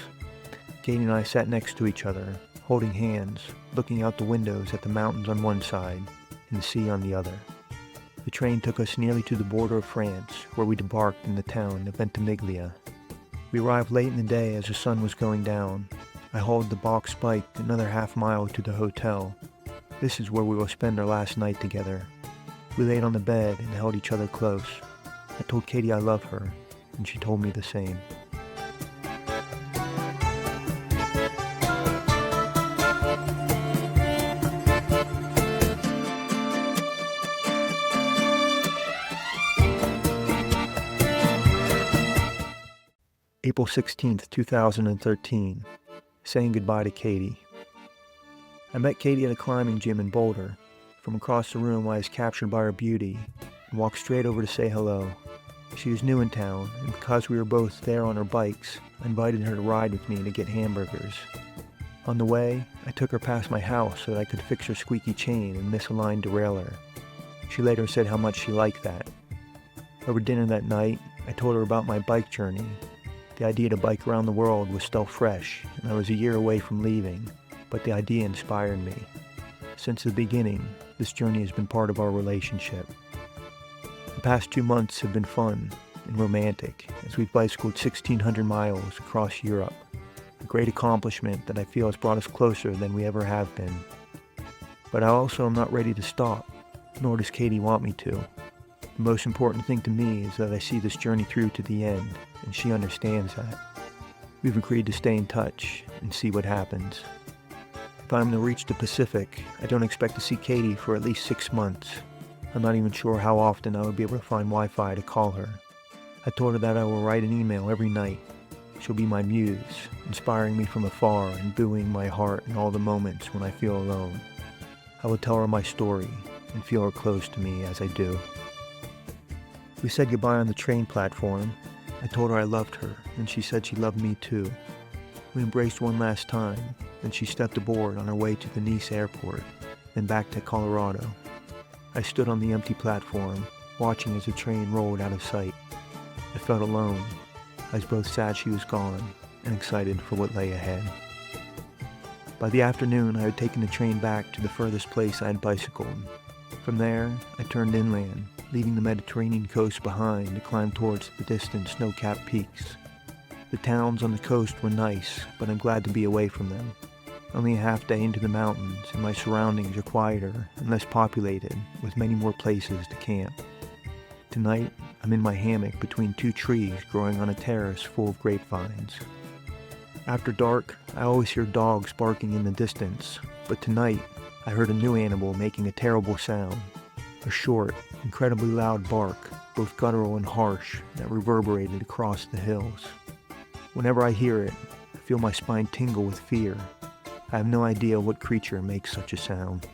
Katie and I sat next to each other, holding hands, looking out the windows at the mountains on one side and the sea on the other. The train took us nearly to the border of France, where we debarked in the town of Ventimiglia. We arrived late in the day as the sun was going down. I hauled the box bike another half-mile to the hotel. This is where we will spend our last night together. We laid on the bed and held each other close. I told Katie I love her, and she told me the same. April 16th, 2013. Saying goodbye to Katie. I met Katie at a climbing gym in Boulder. From across the room, I was captured by her beauty and walked straight over to say hello. She was new in town, and because we were both there on our bikes, I invited her to ride with me to get hamburgers. On the way, I took her past my house so that I could fix her squeaky chain and misaligned derailleur. She later said how much she liked that. Over dinner that night, I told her about my bike journey. The idea to bike around the world was still fresh, and I was a year away from leaving, but the idea inspired me. Since the beginning, this journey has been part of our relationship. The past 2 months have been fun and romantic as we've bicycled 1,600 miles across Europe, a great accomplishment that I feel has brought us closer than we ever have been. But I also am not ready to stop, nor does Katie want me to. The most important thing to me is that I see this journey through to the end, and she understands that. We've agreed to stay in touch and see what happens. If I'm to reach the Pacific, I don't expect to see Katie for at least 6 months. I'm not even sure how often I will be able to find Wi-Fi to call her. I told her that I will write an email every night. She'll be my muse, inspiring me from afar and buoying my heart in all the moments when I feel alone. I will tell her my story and feel her close to me as I do. We said goodbye on the train platform. I told her I loved her, and she said she loved me too. We embraced one last time, then she stepped aboard on her way to the Nice airport, then back to Colorado. I stood on the empty platform, watching as the train rolled out of sight. I felt alone. I was both sad she was gone and excited for what lay ahead. By the afternoon, I had taken the train back to the furthest place I had bicycled. From there, I turned inland, leaving the Mediterranean coast behind to climb towards the distant snow-capped peaks. The towns on the coast were nice, but I'm glad to be away from them. Only a half day into the mountains, and my surroundings are quieter and less populated, with many more places to camp. Tonight, I'm in my hammock between 2 trees growing on a terrace full of grapevines. After dark, I always hear dogs barking in the distance, but tonight, I heard a new animal making a terrible sound. A short, incredibly loud bark, both guttural and harsh, that reverberated across the hills. Whenever I hear it, I feel my spine tingle with fear. I have no idea what creature makes such a sound.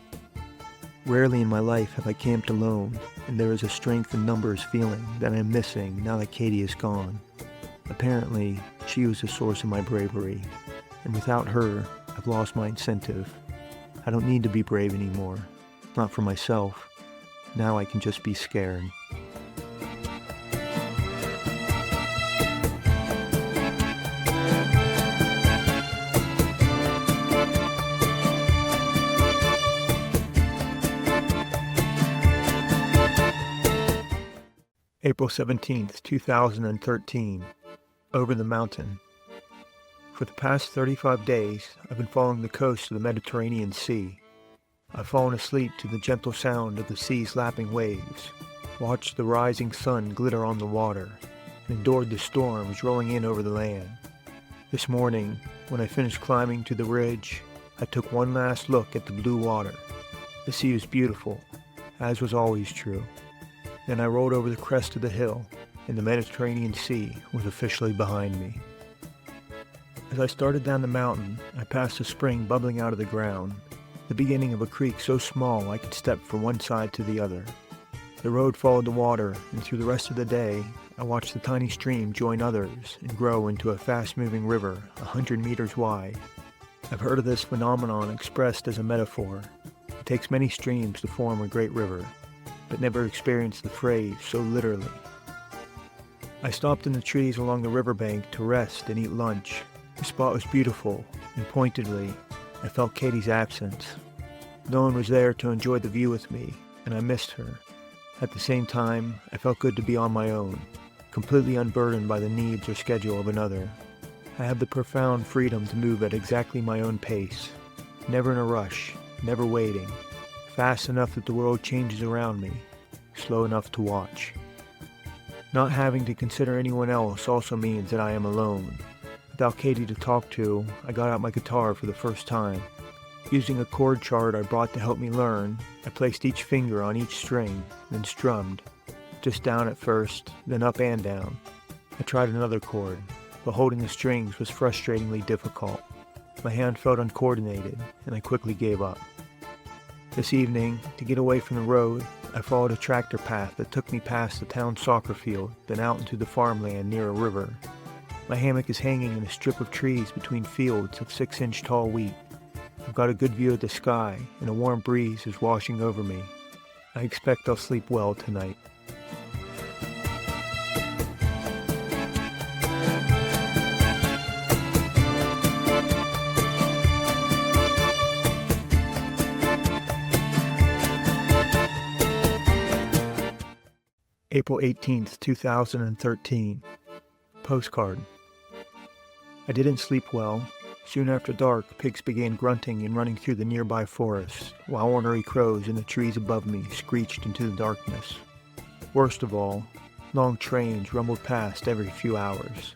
Rarely in my life have I camped alone, and there is a strength in numbers feeling that I am missing now that Katie is gone. Apparently, she was the source of my bravery, and without her, I've lost my incentive. I don't need to be brave anymore, not for myself. Now I can just be scared. April 17th, 2013. Over the mountain. For the past 35 days, I've been following the coast of the Mediterranean Sea. I've fallen asleep to the gentle sound of the sea's lapping waves, watched the rising sun glitter on the water, and endured the storms rolling in over the land. This morning, when I finished climbing to the ridge, I took one last look at the blue water. The sea was beautiful, as was always true. Then I rolled over the crest of the hill, and the Mediterranean Sea was officially behind me. As I started down the mountain, I passed a spring bubbling out of the ground, the beginning of a creek so small I could step from one side to the other. The road followed the water, and through the rest of the day, I watched the tiny stream join others and grow into a fast-moving river 100 meters wide. I've heard of this phenomenon expressed as a metaphor. It takes many streams to form a great river, but never experienced the phrase so literally. I stopped in the trees along the riverbank to rest and eat lunch. The spot was beautiful, and pointedly, I felt Katie's absence. No one was there to enjoy the view with me, and I missed her. At the same time, I felt good to be on my own, completely unburdened by the needs or schedule of another. I had the profound freedom to move at exactly my own pace, never in a rush, never waiting, fast enough that the world changes around me, slow enough to watch. Not having to consider anyone else also means that I am alone. Without Katie to talk to, I got out my guitar for the first time. Using a chord chart I brought to help me learn, I placed each finger on each string, then strummed. Just down at first, then up and down. I tried another chord, but holding the strings was frustratingly difficult. My hand felt uncoordinated, and I quickly gave up. This evening, to get away from the road, I followed a tractor path that took me past the town soccer field, then out into the farmland near a river. My hammock is hanging in a strip of trees between fields of 6-inch tall wheat. I've got a good view of the sky, and a warm breeze is washing over me. I expect I'll sleep well tonight. April 18th, 2013. Postcard. I didn't sleep well. Soon after dark, pigs began grunting and running through the nearby forest, while ornery crows in the trees above me screeched into the darkness. Worst of all, long trains rumbled past every few hours.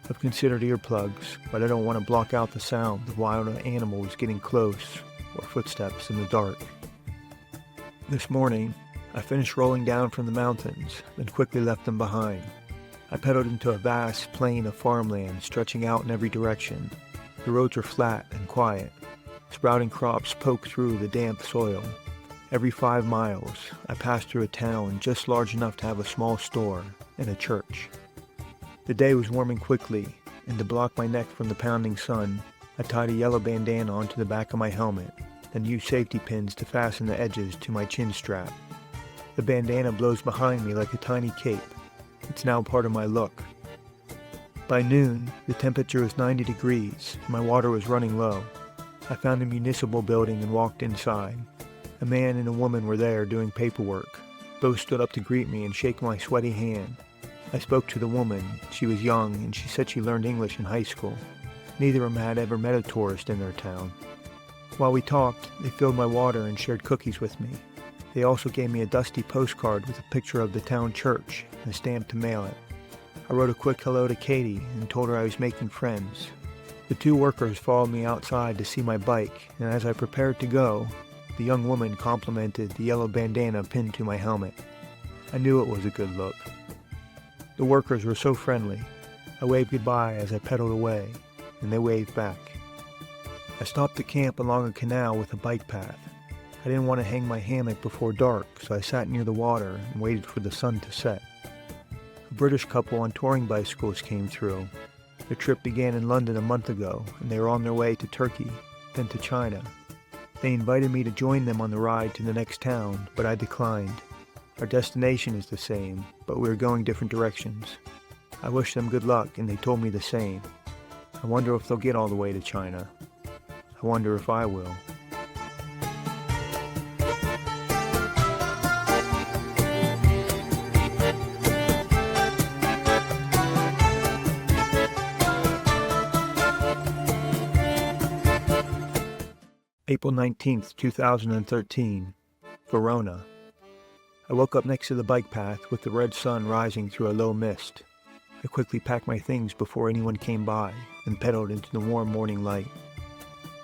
I've considered earplugs, but I don't want to block out the sound of wild animals getting close or footsteps in the dark. This morning, I finished rolling down from the mountains, then quickly left them behind. I pedaled into a vast plain of farmland stretching out in every direction. The roads were flat and quiet. Sprouting crops poked through the damp soil. Every 5 miles, I passed through a town just large enough to have a small store and a church. The day was warming quickly, and to block my neck from the pounding sun, I tied a yellow bandana onto the back of my helmet, then used safety pins to fasten the edges to my chin strap. The bandana blows behind me like a tiny cape. It's now part of my look. By noon, the temperature was 90 degrees, and my water was running low. I found a municipal building and walked inside. A man and a woman were there doing paperwork. Both stood up to greet me and shake my sweaty hand. I spoke to the woman. She was young, and she said she learned English in high school. Neither of them had ever met a tourist in their town. While we talked, they filled my water and shared cookies with me. They also gave me a dusty postcard with a picture of the town church and a stamp to mail it. I wrote a quick hello to Katie and told her I was making friends. The 2 workers followed me outside to see my bike, and as I prepared to go, the young woman complimented the yellow bandana pinned to my helmet. I knew it was a good look. The workers were so friendly. I waved goodbye as I pedaled away, and they waved back. I stopped to camp along a canal with a bike path. I didn't want to hang my hammock before dark, so I sat near the water and waited for the sun to set. A British couple on touring bicycles came through. Their trip began in London a month ago, and they were on their way to Turkey, then to China. They invited me to join them on the ride to the next town, but I declined. Our destination is the same, but we are going different directions. I wish them good luck, and they told me the same. I wonder if they'll get all the way to China. I wonder if I will. April 19th, 2013, Verona. I woke up next to the bike path with the red sun rising through a low mist. I quickly packed my things before anyone came by and pedaled into the warm morning light.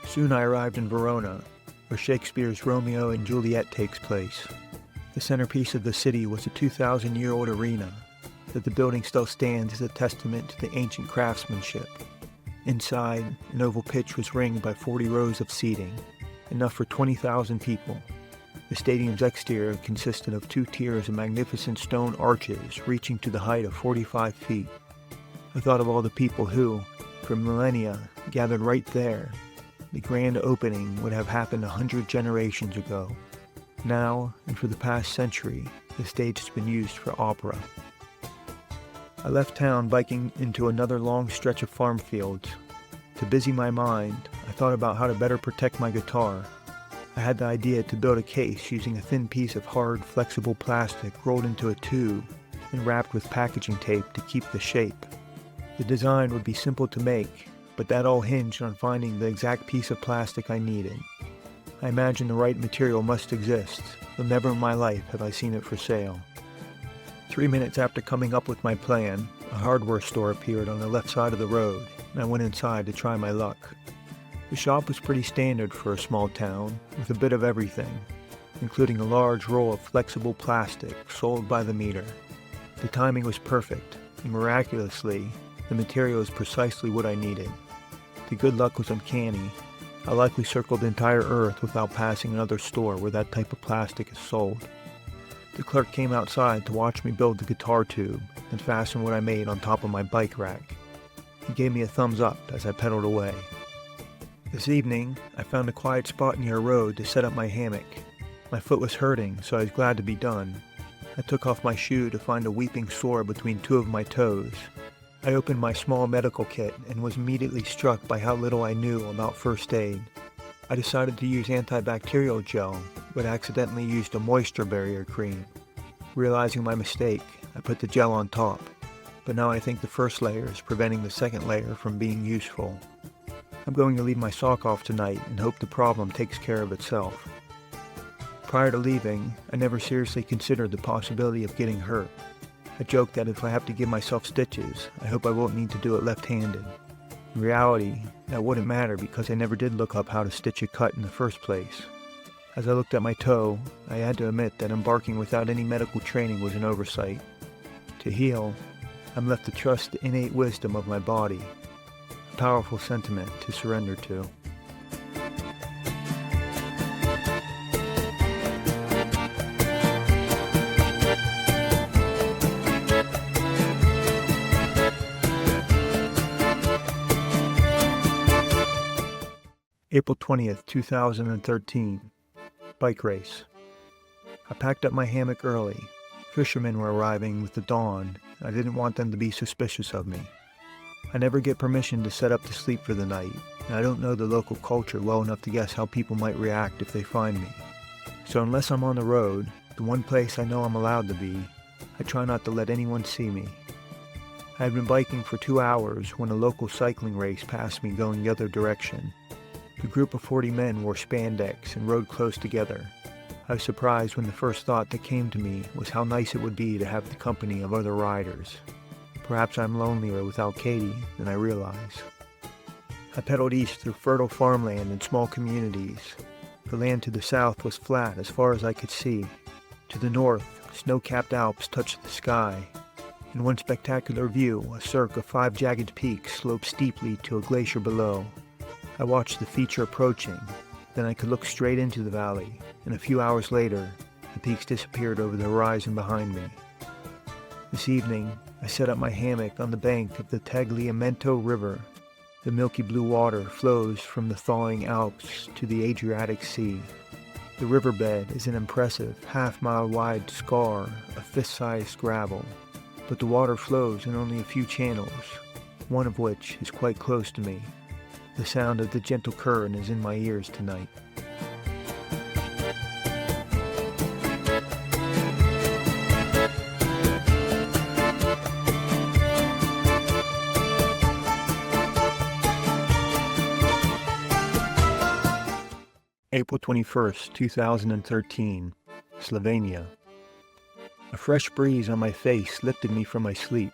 Soon I arrived in Verona, where Shakespeare's Romeo and Juliet takes place. The centerpiece of the city was a 2,000-year-old arena. That the building still stands is a testament to the ancient craftsmanship. Inside, an oval pitch was ringed by 40 rows of seating, enough for 20,000 people. The stadium's exterior consisted of 2 tiers of magnificent stone arches reaching to the height of 45 feet. I thought of all the people who, for millennia, gathered right there. The grand opening would have happened 100 generations ago. Now, and for the past century, the stage has been used for opera. I left town biking into another long stretch of farm fields. To busy my mind, I thought about how to better protect my guitar. I had the idea to build a case using a thin piece of hard, flexible plastic rolled into a tube and wrapped with packaging tape to keep the shape. The design would be simple to make, but that all hinged on finding the exact piece of plastic I needed. I imagined the right material must exist, though never in my life have I seen it for sale. 3 minutes after coming up with my plan, a hardware store appeared on the left side of the road, and I went inside to try my luck. The shop was pretty standard for a small town, with a bit of everything, including a large roll of flexible plastic sold by the meter. The timing was perfect, and miraculously, The material is precisely what I needed. The good luck was uncanny. I likely circled the entire earth without passing another store where that type of plastic is sold. The clerk came outside to watch me build the guitar tube and fasten what I made on top of my bike rack. He gave me a thumbs up as I pedaled away. This evening, I found a quiet spot near a road to set up my hammock. My foot was hurting, so I was glad to be done. I took off my shoe to find a weeping sore between two of my toes. I opened my small medical kit and was immediately struck by how little I knew about first aid. I decided to use antibacterial gel, but accidentally used a moisture barrier cream. Realizing my mistake, I put the gel on top, but now I think the first layer is preventing the second layer from being useful. I'm going to leave my sock off tonight and hope the problem takes care of itself. Prior to leaving, I never seriously considered the possibility of getting hurt. I joked that if I have to give myself stitches, I hope I won't need to do it left-handed. In reality, that wouldn't matter because I never did look up how to stitch a cut in the first place. As I looked at my toe, I had to admit that embarking without any medical training was an oversight. To heal, I'm left to trust the innate wisdom of my body. A powerful sentiment to surrender to. April 20th, 2013. Bike race. I packed up my hammock early. Fishermen were arriving with the dawn. I didn't want them to be suspicious of me. I never get permission to set up to sleep for the night, and I don't know the local culture well enough to guess how people might react if they find me. So unless I'm on the road, the one place I know I'm allowed to be, I try not to let anyone see me. I had been biking for 2 hours when a local cycling race passed me going the other direction. The group of 40 men wore spandex and rode close together. I was surprised when the first thought that came to me was how nice it would be to have the company of other riders. Perhaps I'm lonelier without Katie than I realize. I pedaled east through fertile farmland and small communities. The land to the south was flat as far as I could see. To the north, snow-capped Alps touched the sky. In one spectacular view, a cirque of 5 jagged peaks sloped steeply to a glacier below. I watched the feature approaching, then I could look straight into the valley, and a few hours later, the peaks disappeared over the horizon behind me. This evening, I set up my hammock on the bank of the Tagliamento River. The milky blue water flows from the thawing Alps to the Adriatic Sea. The riverbed is an impressive half-mile-wide scar of fist-sized gravel, but the water flows in only a few channels, one of which is quite close to me. The sound of the gentle current is in my ears tonight. April 21st, 2013, Slovenia. A fresh breeze on my face lifted me from my sleep.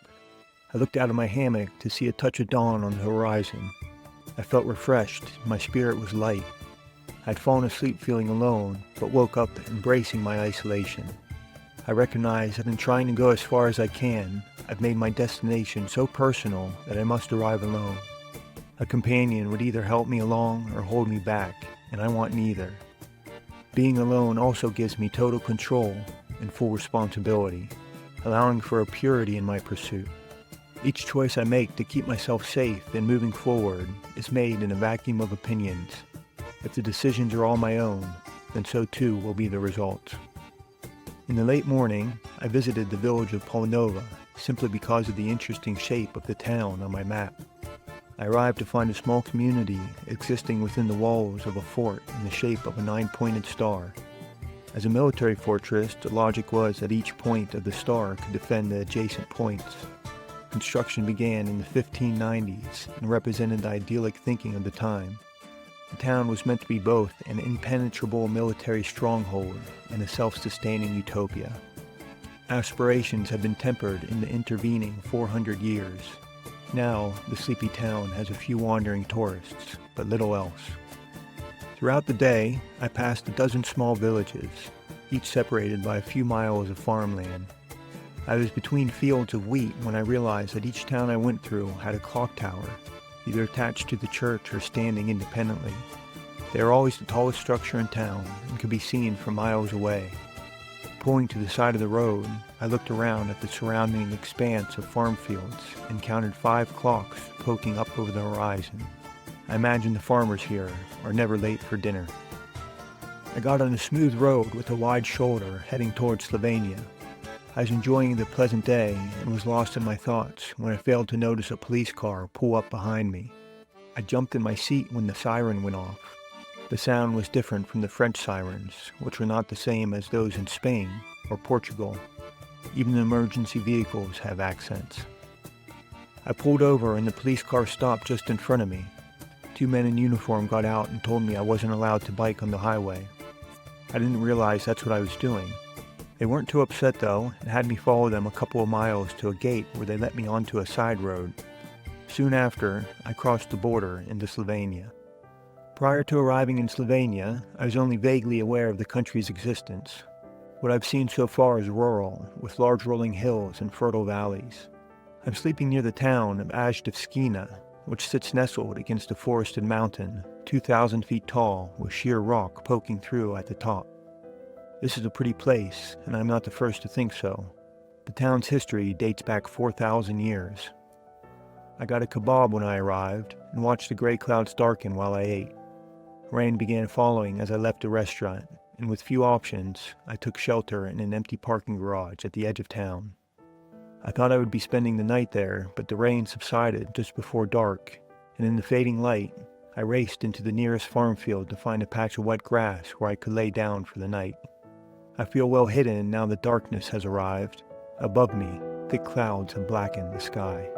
I looked out of my hammock to see a touch of dawn on the horizon. I felt refreshed, my spirit was light. I'd fallen asleep feeling alone, but woke up embracing my isolation. I recognize that in trying to go as far as I can, I've made my destination so personal that I must arrive alone. A companion would either help me along or hold me back, and I want neither. Being alone also gives me total control and full responsibility, allowing for a purity in my pursuit. Each choice I make to keep myself safe and moving forward is made in a vacuum of opinions. If the decisions are all my own, then so too will be the results. In the late morning, I visited the village of Polnova simply because of the interesting shape of the town on my map. I arrived to find a small community existing within the walls of a fort in the shape of a 9-pointed star. As a military fortress, the logic was that each point of the star could defend the adjacent points. Construction began in the 1590s and represented the idyllic thinking of the time. The town was meant to be both an impenetrable military stronghold and a self-sustaining utopia. Aspirations had been tempered in the intervening 400 years. Now, the sleepy town has a few wandering tourists, but little else. Throughout the day, I passed a dozen small villages, each separated by a few miles of farmland. I was between fields of wheat when I realized that each town I went through had a clock tower, either attached to the church or standing independently. They are always the tallest structure in town and could be seen from miles away. Pulling to the side of the road, I looked around at the surrounding expanse of farm fields and counted 5 clocks poking up over the horizon. I imagine the farmers here are never late for dinner. I got on a smooth road with a wide shoulder heading towards Slovenia. I was enjoying the pleasant day and was lost in my thoughts when I failed to notice a police car pull up behind me. I jumped in my seat when the siren went off. The sound was different from the French sirens, which were not the same as those in Spain or Portugal. Even the emergency vehicles have accents. I pulled over and the police car stopped just in front of me. 2 men in uniform got out and told me I wasn't allowed to bike on the highway. I didn't realize that's what I was doing. They weren't too upset though and had me follow them a couple of miles to a gate where they let me onto a side road. Soon after, I crossed the border into Slovenia. Prior to arriving in Slovenia, I was only vaguely aware of the country's existence. What I've seen so far is rural, with large rolling hills and fertile valleys. I'm sleeping near the town of Ajdovščina, which sits nestled against a forested mountain, 2,000 feet tall, with sheer rock poking through at the top. This is a pretty place, and I'm not the first to think so. The town's history dates back 4,000 years. I got a kebab when I arrived, and watched the gray clouds darken while I ate. Rain began falling as I left the restaurant, and with few options, I took shelter in an empty parking garage at the edge of town. I thought I would be spending the night there, but the rain subsided just before dark, and in the fading light, I raced into the nearest farm field to find a patch of wet grass where I could lay down for the night. I feel well hidden now that darkness has arrived. Above me, thick clouds have blackened the sky.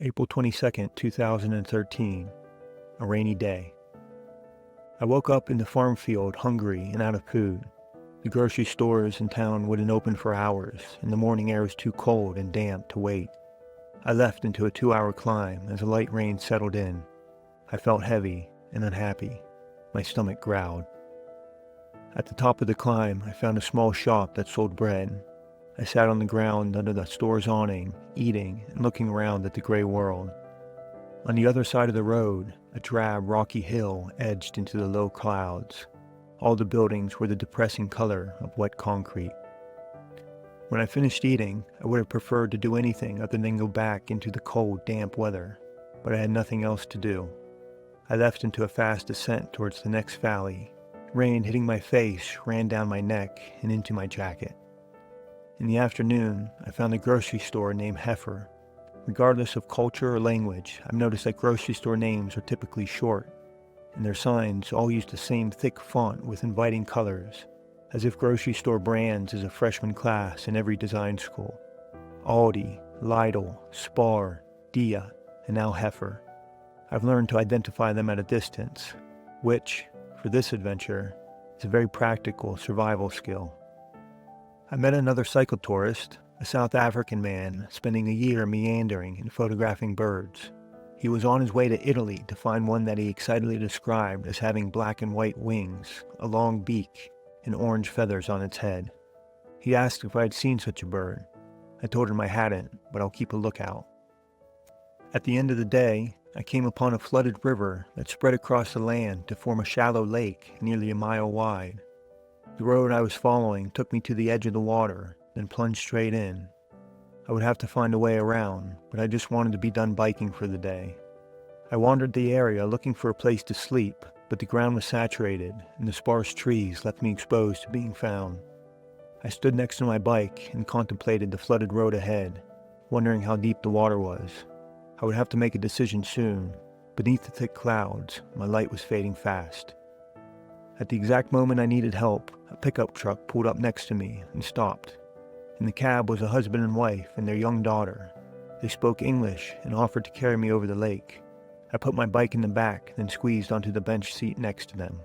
April 22nd, 2013, a rainy day. I woke up in the farm field hungry and out of food. The grocery stores in town wouldn't open for hours, and the morning air was too cold and damp to wait. I left into a 2-hour climb as a light rain settled in. I felt heavy and unhappy. My stomach growled. At the top of the climb, I found a small shop that sold bread. I sat on the ground under the store's awning, eating and looking around at the gray world. On the other side of the road, a drab, rocky hill edged into the low clouds. All the buildings were the depressing color of wet concrete. When I finished eating, I would have preferred to do anything other than go back into the cold, damp weather, but I had nothing else to do. I left into a fast descent towards the next valley. Rain hitting my face ran down my neck and into my jacket. In the afternoon, I found a grocery store named Heifer. Regardless of culture or language, I've noticed that grocery store names are typically short, and their signs all use the same thick font with inviting colors, as if grocery store brands is a freshman class in every design school. Aldi, Lidl, Spar, Dia, and now Heifer. I've learned to identify them at a distance, which, for this adventure, is a very practical survival skill. I met another cyclotourist, a South African man spending a year meandering and photographing birds. He was on his way to Italy to find one that he excitedly described as having black and white wings, a long beak, and orange feathers on its head. He asked if I had seen such a bird. I told him I hadn't, but I'll keep a lookout. At the end of the day, I came upon a flooded river that spread across the land to form a shallow lake nearly a mile wide. The road I was following took me to the edge of the water, then plunged straight in. I would have to find a way around, but I just wanted to be done biking for the day. I wandered the area looking for a place to sleep, but the ground was saturated, and the sparse trees left me exposed to being found. I stood next to my bike and contemplated the flooded road ahead, wondering how deep the water was. I would have to make a decision soon. Beneath the thick clouds, my light was fading fast. At the exact moment I needed help, a pickup truck pulled up next to me and stopped. In the cab was a husband and wife and their young daughter. They spoke English and offered to carry me over the lake. I put my bike in the back, then squeezed onto the bench seat next to them.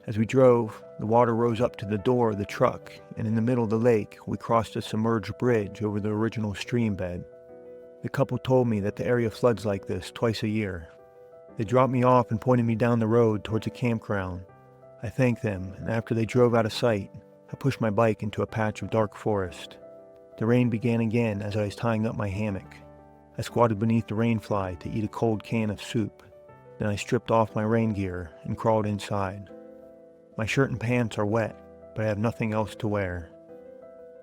As we drove, the water rose up to the door of the truck, and in the middle of the lake, we crossed a submerged bridge over the original stream bed. The couple told me that the area floods like this twice a year. They dropped me off and pointed me down the road towards a campground. I thanked them, and after they drove out of sight, I pushed my bike into a patch of dark forest. The rain began again as I was tying up my hammock. I squatted beneath the rainfly to eat a cold can of soup. Then I stripped off my rain gear and crawled inside. My shirt and pants are wet, but I have nothing else to wear.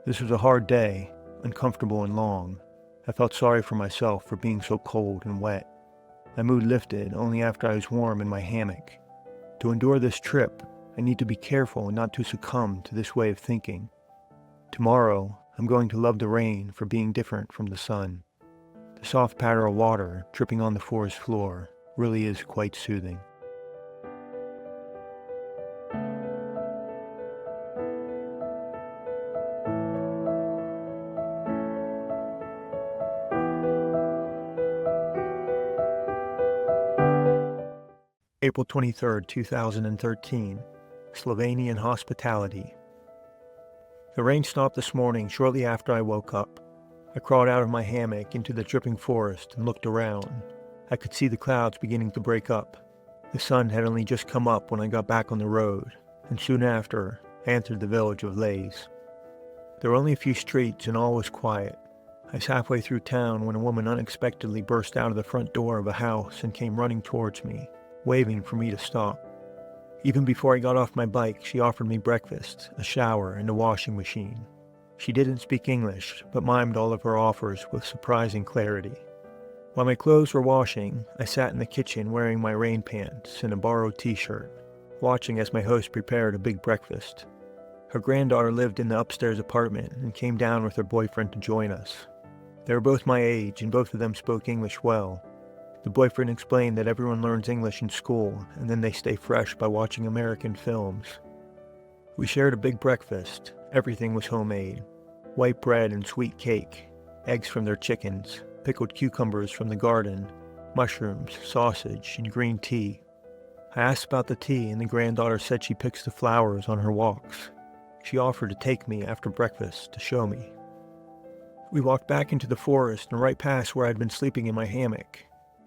This was a hard day, uncomfortable and long. I felt sorry for myself for being so cold and wet. My mood lifted only after I was warm in my hammock. To endure this trip, I need to be careful and not to succumb to this way of thinking. Tomorrow, I'm going to love the rain for being different from the sun. The soft patter of water dripping on the forest floor really is quite soothing. April 23, 2013, Slovenian hospitality. The rain stopped this morning shortly after I woke up. I crawled out of my hammock into the dripping forest and looked around. I could see the clouds beginning to break up. The sun had only just come up when I got back on the road, and soon after, I entered the village of Lays. There were only a few streets and all was quiet. I was halfway through town when a woman unexpectedly burst out of the front door of a house and came running towards me, waving for me to stop. Even before I got off my bike, she offered me breakfast, a shower, and a washing machine. She didn't speak English, but mimed all of her offers with surprising clarity. While my clothes were washing, I sat in the kitchen wearing my rain pants and a borrowed t-shirt, watching as my host prepared a big breakfast. Her granddaughter lived in the upstairs apartment and came down with her boyfriend to join us. They were both my age, and both of them spoke English well. The boyfriend explained that everyone learns English in school, and then they stay fresh by watching American films. We shared a big breakfast. Everything was homemade. White bread and sweet cake, eggs from their chickens, pickled cucumbers from the garden, mushrooms, sausage, and green tea. I asked about the tea, and the granddaughter said she picks the flowers on her walks. She offered to take me after breakfast to show me. We walked back into the forest and right past where I'd been sleeping in my hammock.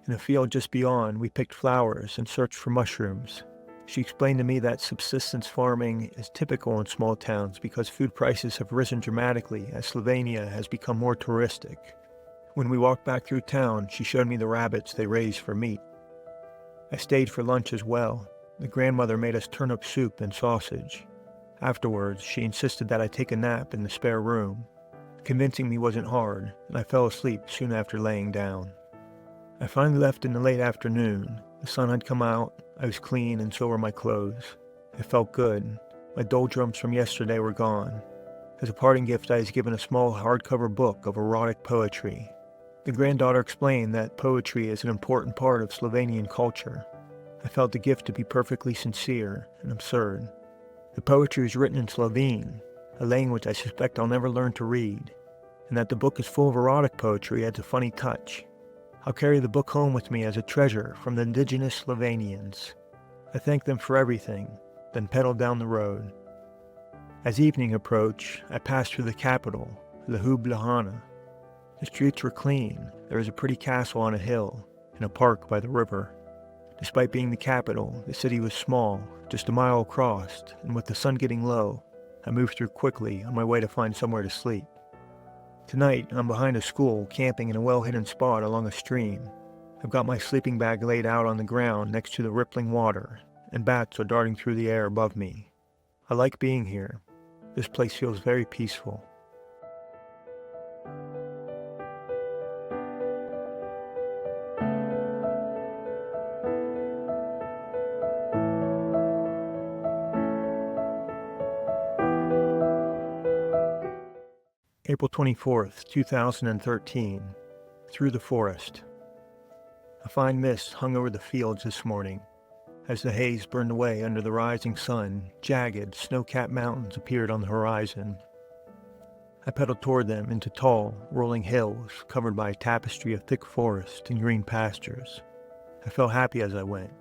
In a field just beyond, we picked flowers and searched for mushrooms. She explained to me that subsistence farming is typical in small towns because food prices have risen dramatically as Slovenia has become more touristic. When we walked back through town, she showed me the rabbits they raise for meat. I stayed for lunch as well. The grandmother made us turnip soup and sausage. Afterwards, she insisted that I take a nap in the spare room. Convincing me wasn't hard, and I fell asleep soon after laying down. I finally left in the late afternoon. The sun had come out, I was clean, and so were my clothes. It felt good. My doldrums from yesterday were gone. As a parting gift, I was given a small hardcover book of erotic poetry. The granddaughter explained that poetry is an important part of Slovenian culture. I felt the gift to be perfectly sincere and absurd. The poetry is written in Slovene, a language I suspect I'll never learn to read, and that the book is full of erotic poetry adds a funny touch. I'll carry the book home with me as a treasure from the indigenous Slovenians. I thanked them for everything, then pedaled down the road. As evening approached, I passed through the capital, Ljubljana. The streets were clean. There was a pretty castle on a hill, and a park by the river. Despite being the capital, the city was small, just a mile across, and with the sun getting low, I moved through quickly on my way to find somewhere to sleep. Tonight, I'm behind a school, camping in a well-hidden spot along a stream. I've got my sleeping bag laid out on the ground next to the rippling water, and bats are darting through the air above me. I like being here. This place feels very peaceful. April 24th, 2013, through the forest. A fine mist hung over the fields this morning. As the haze burned away under the rising sun, jagged, snow-capped mountains appeared on the horizon. I pedaled toward them into tall, rolling hills covered by a tapestry of thick forest and green pastures. I felt happy as I went,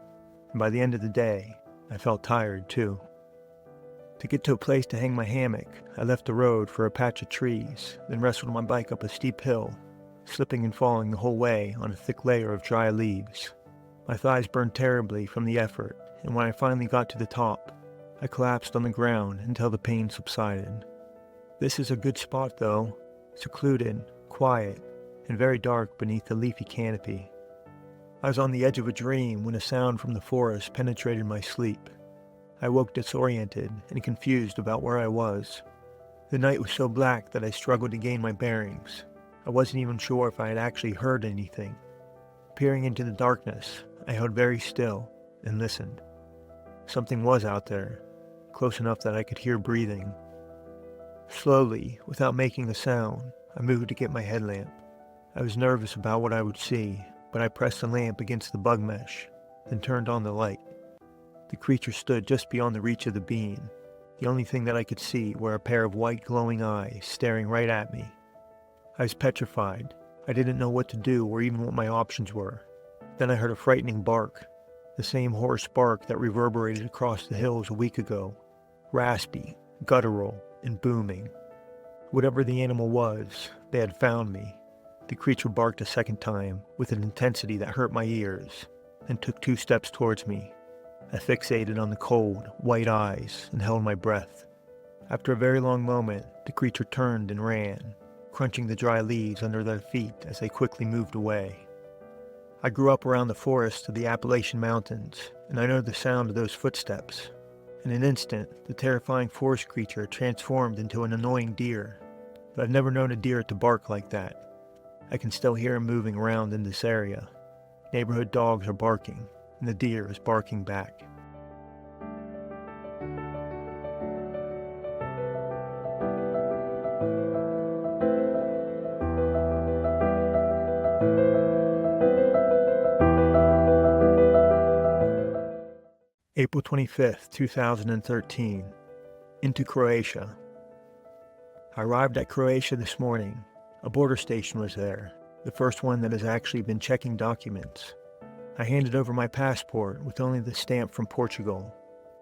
and by the end of the day, I felt tired, too. To get to a place to hang my hammock, I left the road for a patch of trees, then wrestled my bike up a steep hill, slipping and falling the whole way on a thick layer of dry leaves. My thighs burned terribly from the effort, and when I finally got to the top, I collapsed on the ground until the pain subsided. This is a good spot, though, secluded, quiet, and very dark beneath the leafy canopy. I was on the edge of a dream when a sound from the forest penetrated my sleep. I woke disoriented and confused about where I was. The night was so black that I struggled to gain my bearings. I wasn't even sure if I had actually heard anything. Peering into the darkness, I held very still and listened. Something was out there, close enough that I could hear breathing. Slowly, without making a sound, I moved to get my headlamp. I was nervous about what I would see, but I pressed the lamp against the bug mesh, then turned on the light. The creature stood just beyond the reach of the beam. The only thing that I could see were a pair of white glowing eyes staring right at me. I was petrified. I didn't know what to do or even what my options were. Then I heard a frightening bark, the same hoarse bark that reverberated across the hills a week ago, raspy, guttural, and booming. Whatever the animal was, they had found me. The creature barked a second time with an intensity that hurt my ears, then took 2 steps towards me. I fixated on the cold, white eyes and held my breath. After a very long moment, the creature turned and ran, crunching the dry leaves under their feet as they quickly moved away. I grew up around the forests of the Appalachian Mountains, and I know the sound of those footsteps. In an instant, the terrifying forest creature transformed into an annoying deer, but I've never known a deer to bark like that. I can still hear him moving around in this area. Neighborhood dogs are barking, and the deer is barking back. April 25th, 2013. Into Croatia. I arrived at Croatia this morning. A border station was there, the first one that has actually been checking documents. I handed over my passport with only the stamp from Portugal.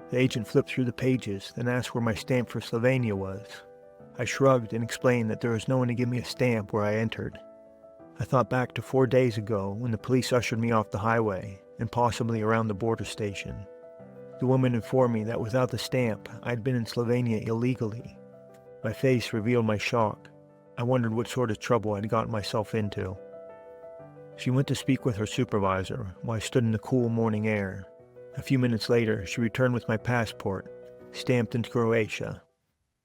The agent flipped through the pages, then asked where my stamp for Slovenia was. I shrugged and explained that there was no one to give me a stamp where I entered. I thought back to 4 days ago when the police ushered me off the highway and possibly around the border station. The woman informed me that without the stamp, I had been in Slovenia illegally. My face revealed my shock. I wondered what sort of trouble I'd gotten myself into. She went to speak with her supervisor while I stood in the cool morning air. A few minutes later, she returned with my passport, stamped into Croatia.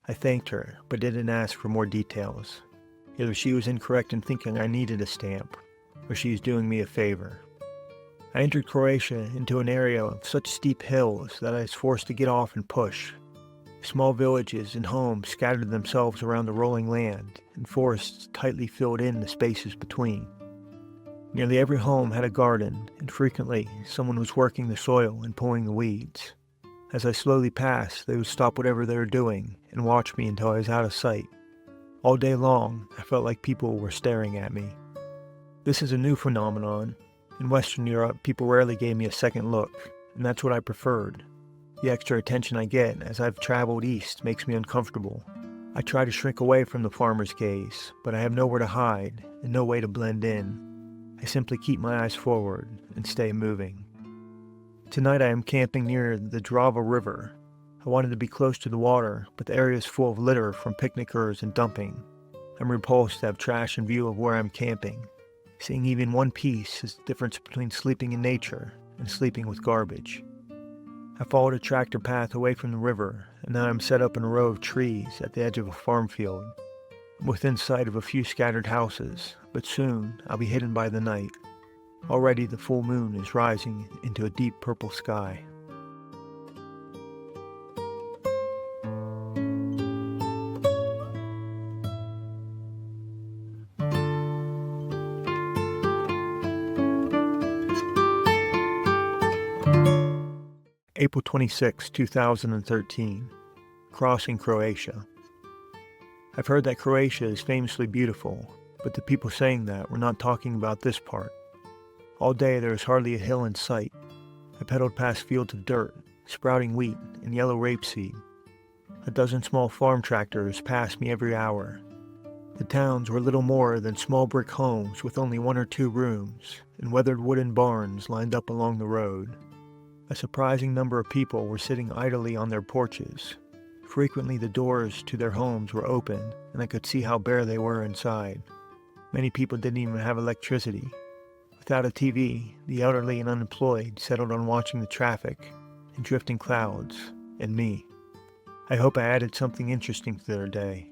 I thanked her, but didn't ask for more details. Either she was incorrect in thinking I needed a stamp, or she was doing me a favor. I entered Croatia into an area of such steep hills that I was forced to get off and push. Small villages and homes scattered themselves around the rolling land, and forests tightly filled in the spaces between. Nearly every home had a garden, and frequently someone was working the soil and pulling the weeds. As I slowly passed, they would stop whatever they were doing and watch me until I was out of sight. All day long, I felt like people were staring at me. This is a new phenomenon. In Western Europe, people rarely gave me a second look, and that's what I preferred. The extra attention I get as I've traveled east makes me uncomfortable. I try to shrink away from the farmer's gaze, but I have nowhere to hide and no way to blend in. I simply keep my eyes forward and stay moving. Tonight I am camping near the Drava River. I wanted to be close to the water, but the area is full of litter from picnickers and dumping. I'm repulsed to have trash in view of where I'm camping. Seeing even one piece is the difference between sleeping in nature and sleeping with garbage. I followed a tractor path away from the river, and now I'm set up in a row of trees at the edge of a farm field. I'm within sight of a few scattered houses, but soon I'll be hidden by the night. Already the full moon is rising into a deep purple sky. April 26, 2013. Crossing Croatia. I've heard that Croatia is famously beautiful, but the people saying that were not talking about this part. All day there is hardly a hill in sight. I pedaled past fields of dirt, sprouting wheat and yellow rapeseed. A dozen small farm tractors passed me every hour. The towns were little more than small brick homes with only 1 or 2 rooms, and weathered wooden barns lined up along the road. A surprising number of people were sitting idly on their porches. Frequently the doors to their homes were open, and I could see how bare they were inside. Many people didn't even have electricity. Without a TV, the elderly and unemployed settled on watching the traffic and drifting clouds, and me. I hope I added something interesting to their day.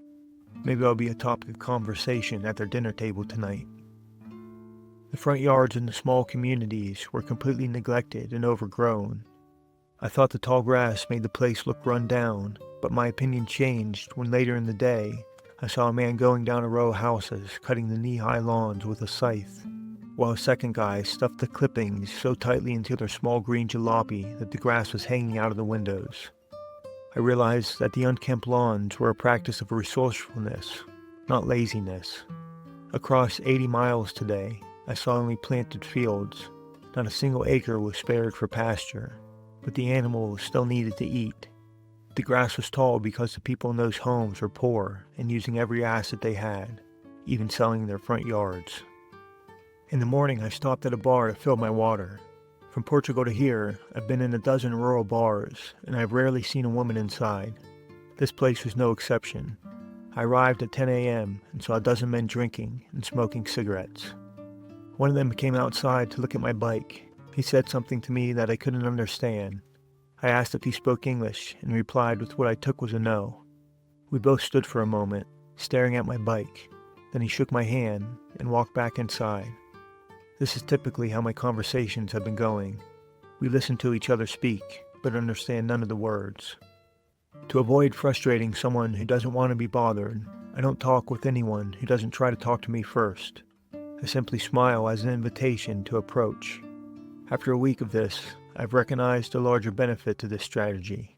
Maybe I'll be a topic of conversation at their dinner table tonight. The front yards in the small communities were completely neglected and overgrown. I thought the tall grass made the place look run down, but my opinion changed when later in the day I saw a man going down a row of houses cutting the knee-high lawns with a scythe, while a second guy stuffed the clippings so tightly into their small green jalopy that the grass was hanging out of the windows. I realized that the unkempt lawns were a practice of resourcefulness, not laziness. Across 80 miles today, I saw only planted fields. Not a single acre was spared for pasture, but the animals still needed to eat. The grass was tall because the people in those homes were poor and using every asset they had, even selling their front yards. In the morning, I stopped at a bar to fill my water. From Portugal to here, I've been in a dozen rural bars, and I've rarely seen a woman inside. This place was no exception. I arrived at 10 a.m. and saw a dozen men drinking and smoking cigarettes. One of them came outside to look at my bike. He said something to me that I couldn't understand. I asked if he spoke English and replied with what I took was a no. We both stood for a moment, staring at my bike. Then he shook my hand and walked back inside. This is typically how my conversations have been going. We listen to each other speak, but understand none of the words. To avoid frustrating someone who doesn't want to be bothered, I don't talk with anyone who doesn't try to talk to me first. I simply smile as an invitation to approach. After a week of this, I've recognized a larger benefit to this strategy.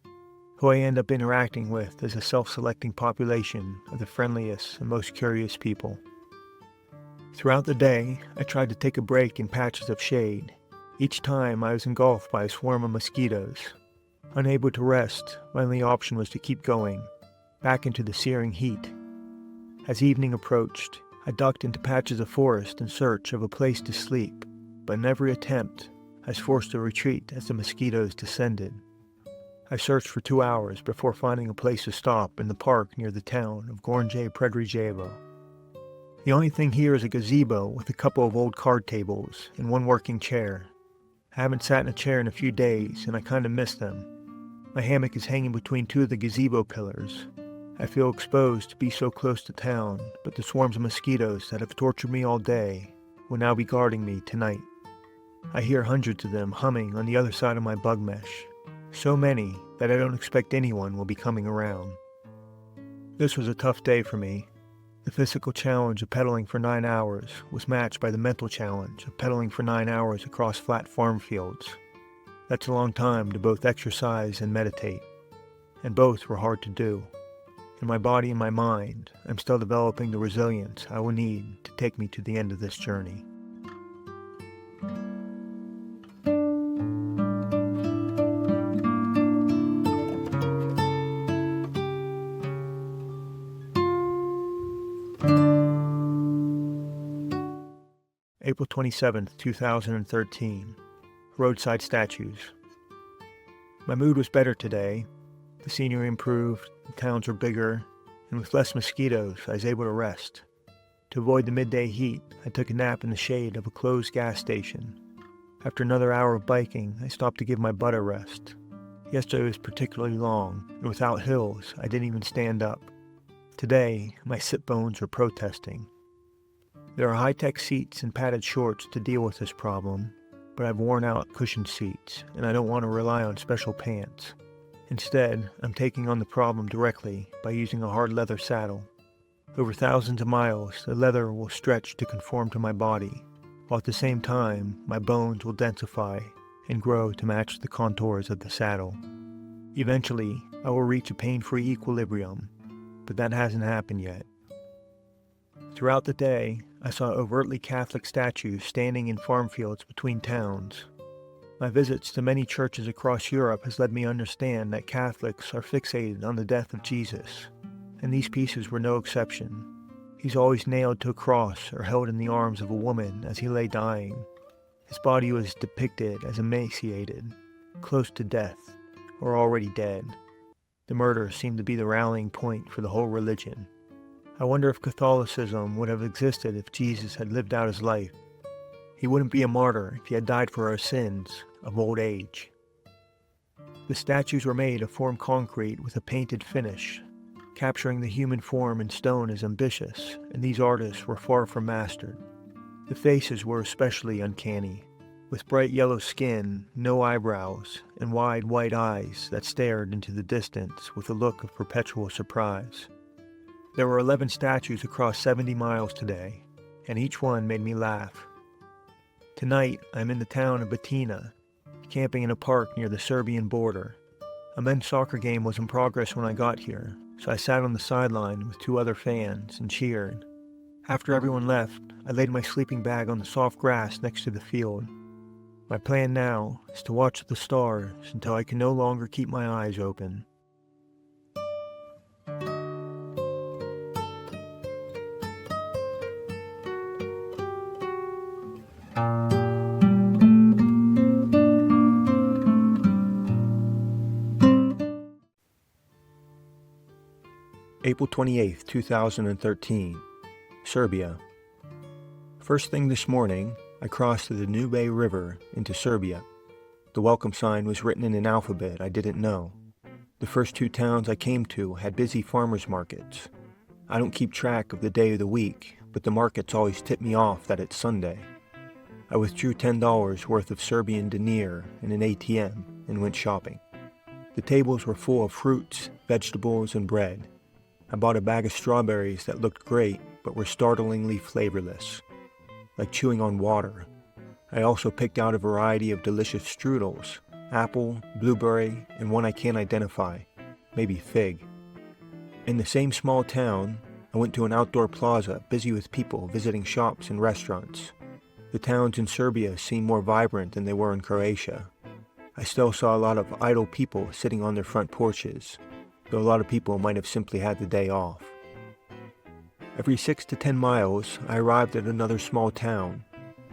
Who I end up interacting with is a self-selecting population of the friendliest and most curious people. Throughout the day, I tried to take a break in patches of shade. Each time I was engulfed by a swarm of mosquitoes. Unable to rest, my only option was to keep going, back into the searing heat. As evening approached, I ducked into patches of forest in search of a place to sleep, but in every attempt, I was forced to retreat as the mosquitoes descended. I searched for 2 hours before finding a place to stop in the park near the town of Gornje Predrijevo. The only thing here is a gazebo with a couple of old card tables and one working chair. I haven't sat in a chair in a few days, and I kind of miss them. My hammock is hanging between 2 of the gazebo pillars. I feel exposed to be so close to town, but the swarms of mosquitoes that have tortured me all day will now be guarding me tonight. I hear hundreds of them humming on the other side of my bug mesh. So many that I don't expect anyone will be coming around. This was a tough day for me. The physical challenge of pedaling for 9 hours was matched by the mental challenge of pedaling for 9 hours across flat farm fields. That's a long time to both exercise and meditate, and both were hard to do. In my body and my mind, I'm still developing the resilience I will need to take me to the end of this journey. April 27, 2013. Roadside statues. My mood was better today. The scenery improved, the towns were bigger, and with less mosquitoes, I was able to rest. To avoid the midday heat, I took a nap in the shade of a closed gas station. After another hour of biking, I stopped to give my butt a rest. Yesterday was particularly long, and without hills, I didn't even stand up. Today, my sit bones were protesting. There are high-tech seats and padded shorts to deal with this problem, but I've worn out cushioned seats, and I don't want to rely on special pants. Instead, I'm taking on the problem directly by using a hard leather saddle. Over thousands of miles, the leather will stretch to conform to my body, while at the same time, my bones will densify and grow to match the contours of the saddle. Eventually, I will reach a pain-free equilibrium, but that hasn't happened yet. Throughout the day, I saw overtly Catholic statues standing in farm fields between towns. My visits to many churches across Europe has led me to understand that Catholics are fixated on the death of Jesus, and these pieces were no exception. He's always nailed to a cross or held in the arms of a woman as he lay dying. His body was depicted as emaciated, close to death, or already dead. The murder seemed to be the rallying point for the whole religion. I wonder if Catholicism would have existed if Jesus had lived out his life. He wouldn't be a martyr if he had died for our sins of old age. The statues were made of formed concrete with a painted finish. Capturing the human form in stone is ambitious, and these artists were far from mastered. The faces were especially uncanny, with bright yellow skin, no eyebrows, and wide white eyes that stared into the distance with a look of perpetual surprise. There were 11 statues across 70 miles today, and each one made me laugh. Tonight, I'm in the town of Batina, camping in a park near the Serbian border. A men's soccer game was in progress when I got here, so I sat on the sideline with 2 other fans and cheered. After everyone left, I laid my sleeping bag on the soft grass next to the field. My plan now is to watch the stars until I can no longer keep my eyes open. April 28, 2013, Serbia. First thing this morning, I crossed the Danube River into Serbia. The welcome sign was written in an alphabet I didn't know. The first 2 towns I came to had busy farmers markets. I don't keep track of the day of the week, but the markets always tip me off that it's Sunday. I withdrew $10 worth of Serbian dinar in an ATM and went shopping. The tables were full of fruits, vegetables, and bread. I bought a bag of strawberries that looked great, but were startlingly flavorless, like chewing on water. I also picked out a variety of delicious strudels, apple, blueberry, and one I can't identify, maybe fig. In the same small town, I went to an outdoor plaza busy with people visiting shops and restaurants. The towns in Serbia seemed more vibrant than they were in Croatia. I still saw a lot of idle people sitting on their front porches, though a lot of people might have simply had the day off. Every 6 to 10 miles, I arrived at another small town.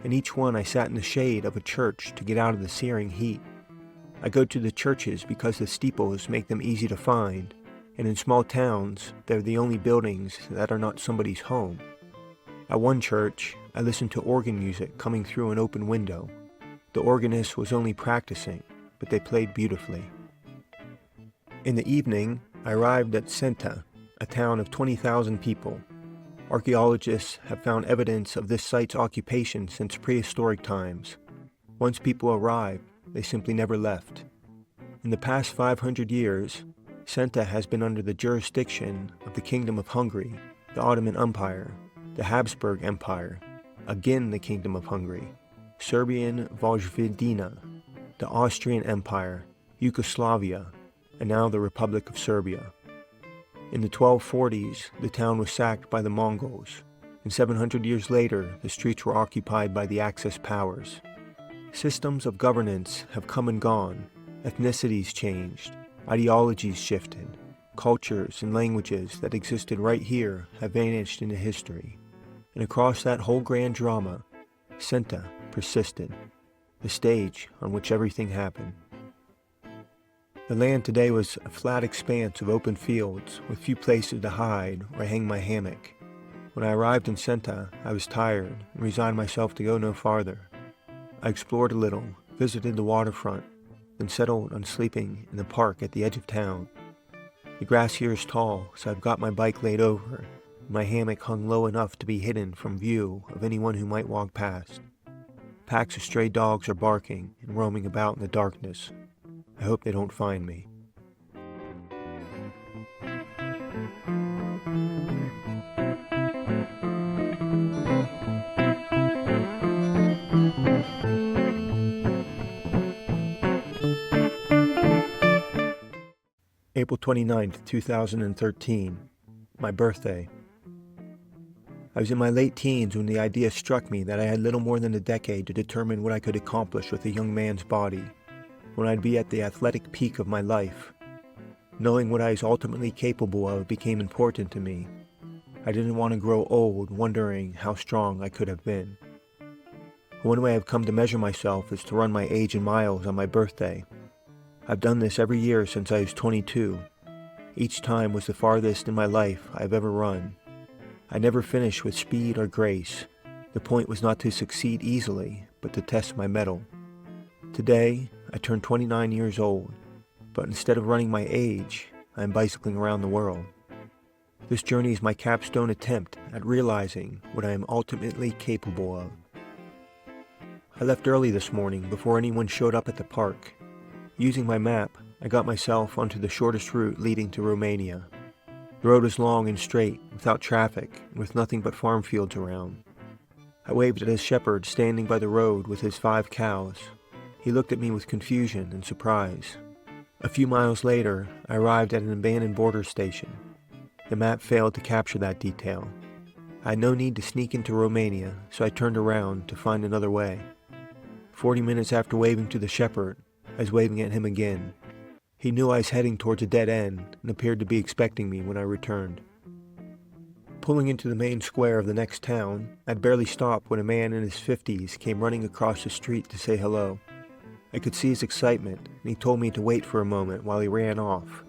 In each one, I sat in the shade of a church to get out of the searing heat. I go to the churches because the steeples make them easy to find, and in small towns, they're the only buildings that are not somebody's home. At one church, I listened to organ music coming through an open window. The organist was only practicing, but they played beautifully. In the evening, I arrived at Senta, a town of 20,000 people. Archaeologists have found evidence of this site's occupation since prehistoric times. Once people arrived, they simply never left. In the past 500 years, Senta has been under the jurisdiction of the Kingdom of Hungary, the Ottoman Empire, the Habsburg Empire, again the Kingdom of Hungary, Serbian Vojvodina, the Austrian Empire, Yugoslavia, and now the Republic of Serbia. In the 1240s, the town was sacked by the Mongols, and 700 years later, the streets were occupied by the Axis powers. Systems of governance have come and gone, ethnicities changed, ideologies shifted, cultures and languages that existed right here have vanished into history. And across that whole grand drama, Senta persisted, the stage on which everything happened. The land today was a flat expanse of open fields with few places to hide or hang my hammock. When I arrived in Senta, I was tired and resigned myself to go no farther. I explored a little, visited the waterfront, then settled on sleeping in the park at the edge of town. The grass here is tall, so I've got my bike laid over, and my hammock hung low enough to be hidden from view of anyone who might walk past. Packs of stray dogs are barking and roaming about in the darkness. I hope they don't find me. April 29th, 2013, my birthday. I was in my late teens when the idea struck me that I had little more than a decade to determine what I could accomplish with a young man's body, when I'd be at the athletic peak of my life. Knowing what I was ultimately capable of became important to me. I didn't want to grow old wondering how strong I could have been. One way I've come to measure myself is to run my age in miles on my birthday. I've done this every year since I was 22. Each time was the farthest in my life I've ever run. I never finished with speed or grace. The point was not to succeed easily, but to test my mettle. Today, I turned 29 years old, but instead of running my age, I am bicycling around the world. This journey is my capstone attempt at realizing what I am ultimately capable of. I left early this morning before anyone showed up at the park. Using my map, I got myself onto the shortest route leading to Romania. The road was long and straight, without traffic, and with nothing but farm fields around. I waved at a shepherd standing by the road with his 5 cows. He looked at me with confusion and surprise. A few miles later, I arrived at an abandoned border station. The map failed to capture that detail. I had no need to sneak into Romania, so I turned around to find another way. 40 minutes after waving to the shepherd, I was waving at him again. He knew I was heading towards a dead end and appeared to be expecting me when I returned. Pulling into the main square of the next town, I'd barely stopped when a man in his 50s came running across the street to say hello. I could see his excitement, and he told me to wait for a moment while he ran off.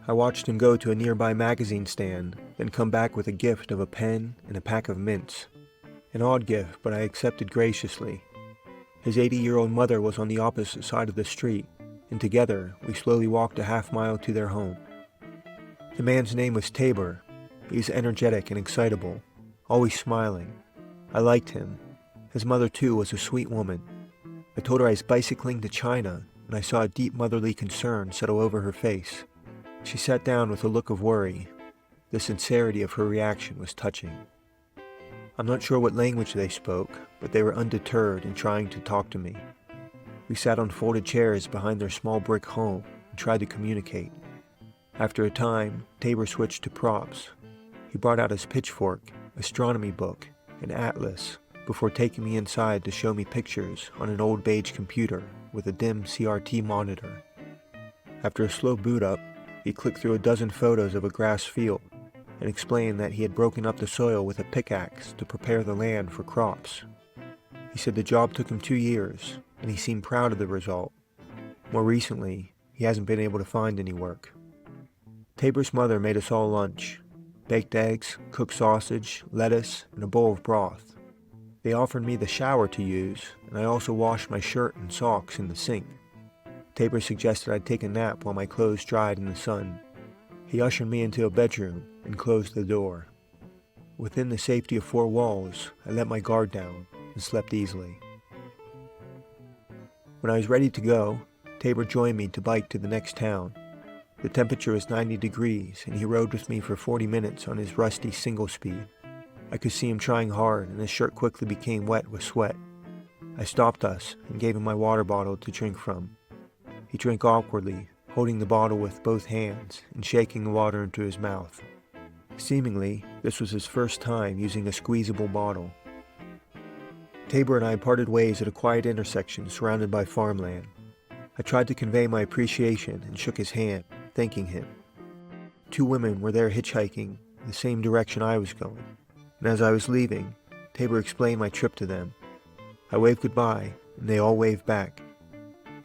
I watched him go to a nearby magazine stand, then come back with a gift of a pen and a pack of mints. An odd gift, but I accepted graciously. His 80-year-old mother was on the opposite side of the street, and together we slowly walked a half-mile to their home. The man's name was Tabor. He was energetic and excitable, always smiling. I liked him. His mother, too, was a sweet woman. I told her I was bicycling to China, and I saw a deep motherly concern settle over her face. She sat down with a look of worry. The sincerity of her reaction was touching. I'm not sure what language they spoke, but they were undeterred in trying to talk to me. We sat on folded chairs behind their small brick home and tried to communicate. After a time, Tabor switched to props. He brought out his pitchfork, astronomy book, and atlas before taking me inside to show me pictures on an old beige computer with a dim CRT monitor. After a slow boot up, he clicked through a dozen photos of a grass field and explained that he had broken up the soil with a pickaxe to prepare the land for crops. He said the job took him 2 years, and he seemed proud of the result. More recently, he hasn't been able to find any work. Tabor's mother made us all lunch: baked eggs, cooked sausage, lettuce, and a bowl of broth. They offered me the shower to use, and I also washed my shirt and socks in the sink. Tabor suggested I take a nap while my clothes dried in the sun. He ushered me into a bedroom and closed the door. Within the safety of 4 walls, I let my guard down and slept easily. When I was ready to go, Tabor joined me to bike to the next town. The temperature was 90 degrees, and he rode with me for 40 minutes on his rusty single-speed. I could see him trying hard, and his shirt quickly became wet with sweat. I stopped us and gave him my water bottle to drink from. He drank awkwardly, holding the bottle with both hands and shaking the water into his mouth. Seemingly, this was his first time using a squeezable bottle. Tabor and I parted ways at a quiet intersection surrounded by farmland. I tried to convey my appreciation and shook his hand, thanking him. 2 women were there hitchhiking the same direction I was going, and as I was leaving, Tabor explained my trip to them. I waved goodbye, and they all waved back.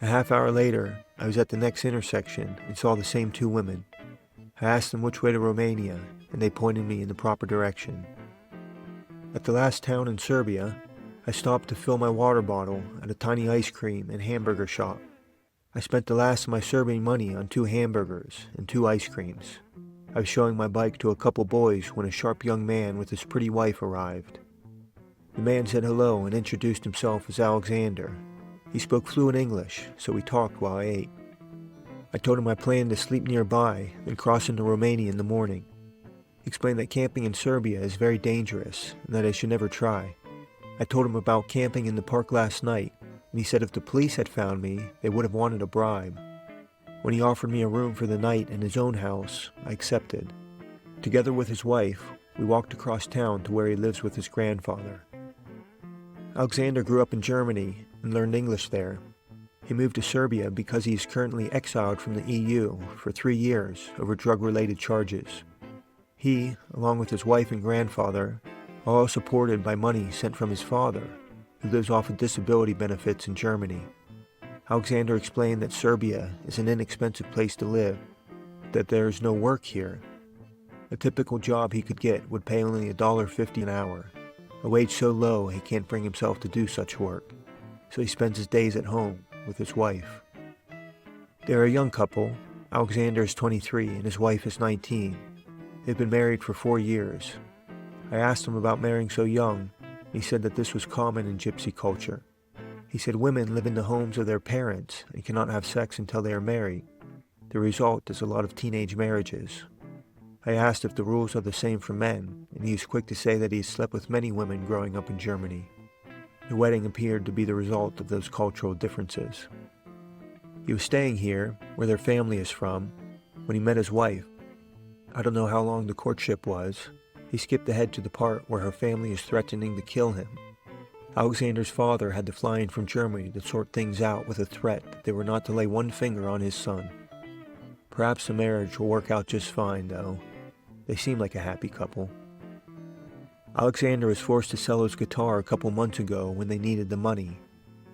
A half hour later, I was at the next intersection and saw the same 2 women. I asked them which way to Romania, and they pointed me in the proper direction. At the last town in Serbia, I stopped to fill my water bottle at a tiny ice cream and hamburger shop. I spent the last of my Serbian money on 2 hamburgers and 2 ice creams. I was showing my bike to a couple boys when a sharp young man with his pretty wife arrived. The man said hello and introduced himself as Alexander. He spoke fluent English, so we talked while I ate. I told him I planned to sleep nearby, then cross into Romania in the morning. He explained that camping in Serbia is very dangerous and that I should never try. I told him about camping in the park last night, and he said if the police had found me, they would have wanted a bribe. When he offered me a room for the night in his own house, I accepted. Together with his wife, we walked across town to where he lives with his grandfather. Alexander grew up in Germany and learned English there. He moved to Serbia because he is currently exiled from the EU for 3 years over drug-related charges. He, along with his wife and grandfather, are all supported by money sent from his father, who lives off of disability benefits in Germany. Alexander explained that Serbia is an inexpensive place to live, that there is no work here. A typical job he could get would pay only $1.50 an hour, a wage so low he can't bring himself to do such work, so he spends his days at home with his wife. They are a young couple. Alexander is 23 and his wife is 19. They've been married for 4 years. I asked him about marrying so young, and he said that this was common in gypsy culture. He said women live in the homes of their parents and cannot have sex until they are married. The result is a lot of teenage marriages. I asked if the rules are the same for men, and he was quick to say that he has slept with many women growing up in Germany. The wedding appeared to be the result of those cultural differences. He was staying here, where their family is from, when he met his wife. I don't know how long the courtship was. He skipped ahead to the part where her family is threatening to kill him. Alexander's father had to fly in from Germany to sort things out with a threat that they were not to lay one finger on his son. Perhaps the marriage will work out just fine, though. They seem like a happy couple. Alexander was forced to sell his guitar a couple months ago when they needed the money.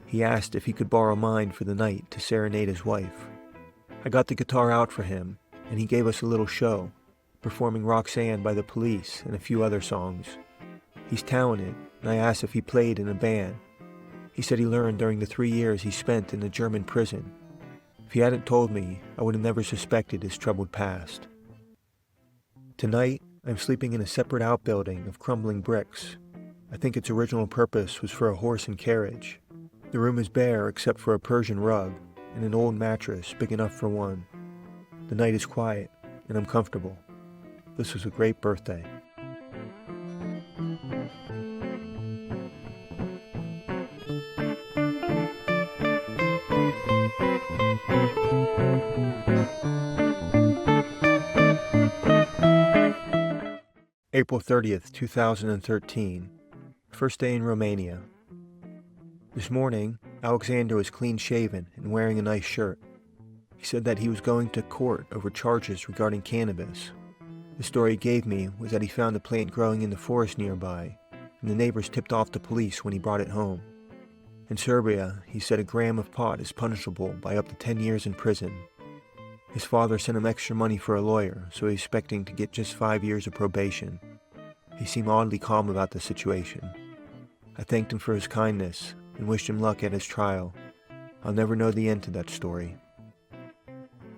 He asked if he could borrow mine for the night to serenade his wife. I got the guitar out for him, and he gave us a little show, performing Roxanne by the Police and a few other songs. He's talented, and I asked if he played in a band. He said he learned during the 3 years he spent in a German prison. If he hadn't told me, I would have never suspected his troubled past. Tonight, I'm sleeping in a separate outbuilding of crumbling bricks. I think its original purpose was for a horse and carriage. The room is bare except for a Persian rug and an old mattress big enough for one. The night is quiet, and I'm comfortable. This was a great birthday. April 30th, 2013. First day in Romania. This morning, Alexander was clean-shaven and wearing a nice shirt. He said that he was going to court over charges regarding cannabis. The story he gave me was that he found a plant growing in the forest nearby, and the neighbors tipped off the police when he brought it home. In Serbia, he said a gram of pot is punishable by up to 10 years in prison. His father sent him extra money for a lawyer, so he's expecting to get just 5 years of probation. He seemed oddly calm about the situation. I thanked him for his kindness and wished him luck at his trial. I'll never know the end to that story.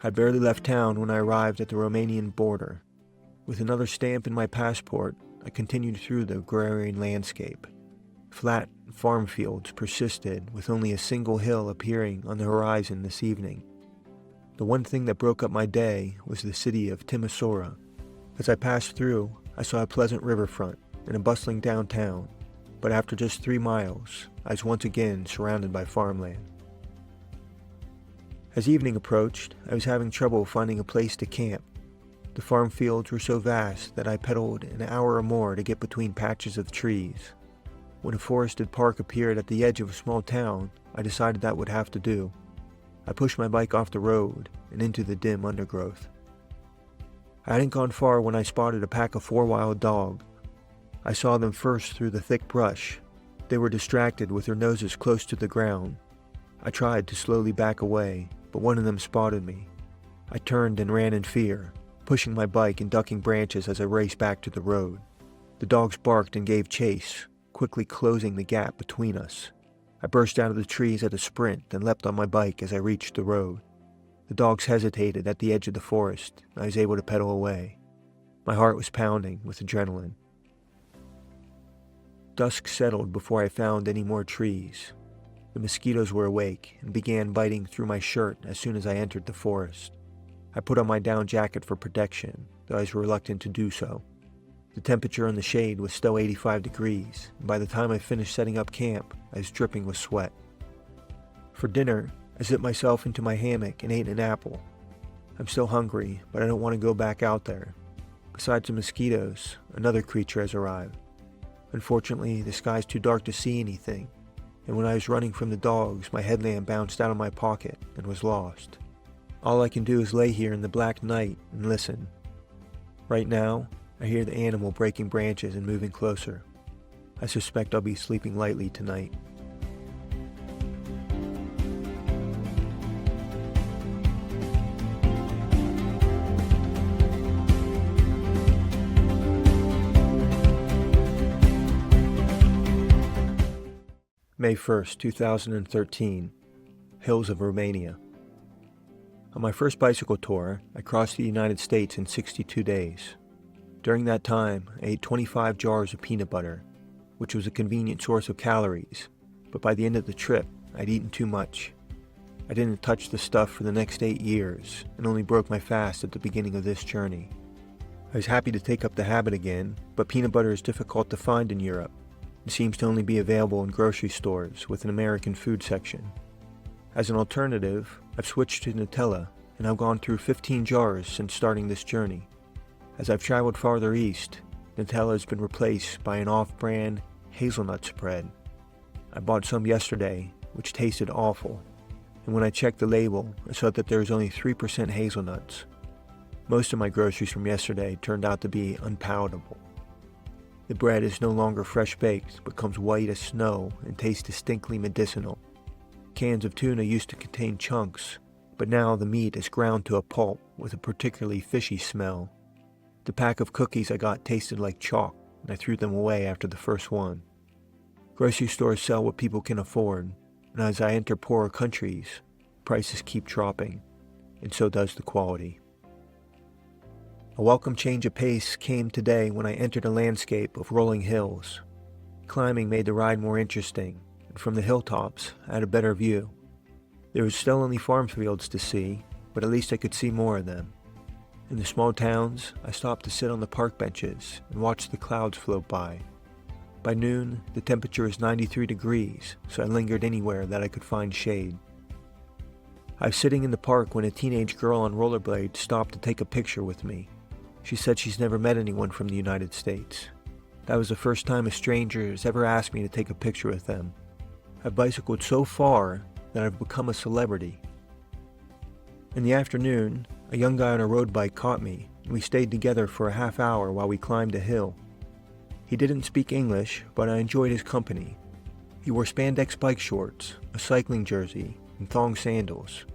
I barely left town when I arrived at the Romanian border. With another stamp in my passport, I continued through the agrarian landscape. Flat farm fields persisted, with only a single hill appearing on the horizon this evening. The one thing that broke up my day was the city of Timisoara. As I passed through, I saw a pleasant riverfront and a bustling downtown, but after just 3 miles, I was once again surrounded by farmland. As evening approached, I was having trouble finding a place to camp. The farm fields were so vast that I pedaled an hour or more to get between patches of trees. When a forested park appeared at the edge of a small town, I decided that would have to do. I pushed my bike off the road and into the dim undergrowth. I hadn't gone far when I spotted a pack of 4 wild dogs. I saw them first through the thick brush. They were distracted with their noses close to the ground. I tried to slowly back away, but one of them spotted me. I turned and ran in fear, pushing my bike and ducking branches as I raced back to the road. The dogs barked and gave chase, quickly closing the gap between us. I burst out of the trees at a sprint and leapt on my bike as I reached the road. The dogs hesitated at the edge of the forest, and I was able to pedal away. My heart was pounding with adrenaline. Dusk settled before I found any more trees. The mosquitoes were awake and began biting through my shirt as soon as I entered the forest. I put on my down jacket for protection, though I was reluctant to do so. The temperature in the shade was still 85 degrees, and by the time I finished setting up camp, I was dripping with sweat. For dinner, I zipped myself into my hammock and ate an apple. I'm still hungry, but I don't want to go back out there. Besides the mosquitoes, another creature has arrived. Unfortunately, the sky's too dark to see anything, and when I was running from the dogs, my headlamp bounced out of my pocket and was lost. All I can do is lay here in the black night and listen. Right now, I hear the animal breaking branches and moving closer. I suspect I'll be sleeping lightly tonight. May 1st, 2013, Hills of Romania. On my first bicycle tour, I crossed the United States in 62 days. During that time, I ate 25 jars of peanut butter, which was a convenient source of calories, but by the end of the trip, I'd eaten too much. I didn't touch the stuff for the next 8 years, and only broke my fast at the beginning of this journey. I was happy to take up the habit again, but peanut butter is difficult to find in Europe. It seems to only be available in grocery stores with an American food section. As an alternative, I've switched to Nutella, and I've gone through 15 jars since starting this journey. As I've traveled farther east, Nutella has been replaced by an off-brand hazelnut spread. I bought some yesterday, which tasted awful, and when I checked the label, I saw that there was only 3% hazelnuts. Most of my groceries from yesterday turned out to be unpalatable. The bread is no longer fresh baked, but comes white as snow and tastes distinctly medicinal. Cans of tuna used to contain chunks, but now the meat is ground to a pulp with a particularly fishy smell. The pack of cookies I got tasted like chalk, and I threw them away after the first one. Grocery stores sell what people can afford, and as I enter poorer countries, prices keep dropping, and so does the quality. A welcome change of pace came today when I entered a landscape of rolling hills. Climbing made the ride more interesting, and from the hilltops, I had a better view. There was still only farm fields to see, but at least I could see more of them. In the small towns, I stopped to sit on the park benches and watch the clouds float by. By noon, the temperature was 93 degrees, so I lingered anywhere that I could find shade. I was sitting in the park when a teenage girl on rollerblades stopped to take a picture with me. She said she's never met anyone from the United States. That was the first time a stranger has ever asked me to take a picture with them. I've bicycled so far that I've become a celebrity. In the afternoon, a young guy on a road bike caught me, and we stayed together for a half hour while we climbed a hill. He didn't speak English, but I enjoyed his company. He wore spandex bike shorts, a cycling jersey, and thong sandals.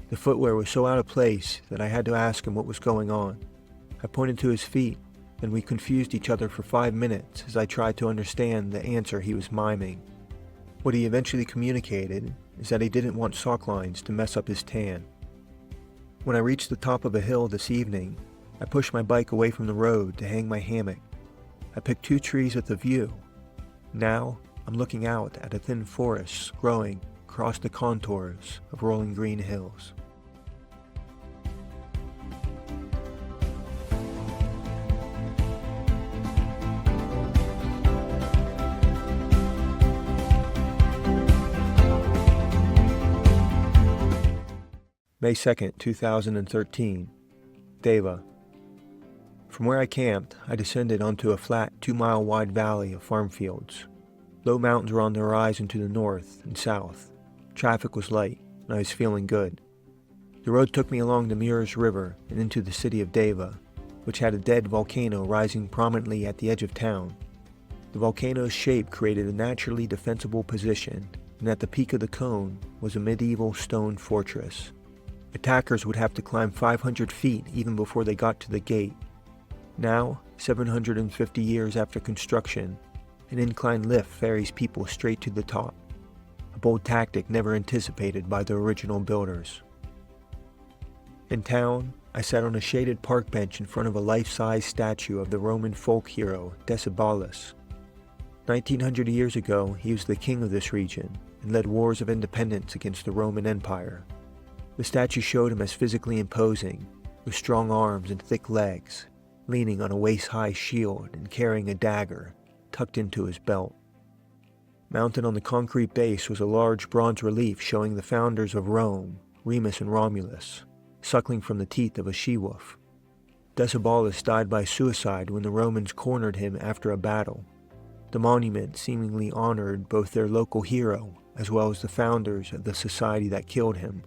The footwear was so out of place that I had to ask him what was going on. I pointed to his feet, and we confused each other for 5 minutes as I tried to understand the answer he was miming. What he eventually communicated is that he didn't want sock lines to mess up his tan. When I reached the top of a hill this evening, I pushed my bike away from the road to hang my hammock. I picked 2 trees with a view. Now, I'm looking out at a thin forest growing across the contours of rolling green hills. May 2nd, 2013, Deva. From where I camped, I descended onto a flat 2-mile wide valley of farm fields. Low mountains were on the horizon to the north and south. Traffic was light, and I was feeling good. The road took me along the Mureș River and into the city of Deva, which had a dead volcano rising prominently at the edge of town. The volcano's shape created a naturally defensible position, and at the peak of the cone was a medieval stone fortress. Attackers would have to climb 500 feet even before they got to the gate. Now, 750 years after construction, an incline lift ferries people straight to the top, a bold tactic never anticipated by the original builders. In town, I sat on a shaded park bench in front of a life-size statue of the Roman folk hero Decebalus. 1900 years ago, he was the king of this region and led wars of independence against the Roman Empire. The statue showed him as physically imposing, with strong arms and thick legs, leaning on a waist-high shield and carrying a dagger tucked into his belt. Mounted on the concrete base was a large bronze relief showing the founders of Rome, Remus and Romulus, suckling from the teeth of a she-wolf. Decebalus died by suicide when the Romans cornered him after a battle. The monument seemingly honored both their local hero as well as the founders of the society that killed him.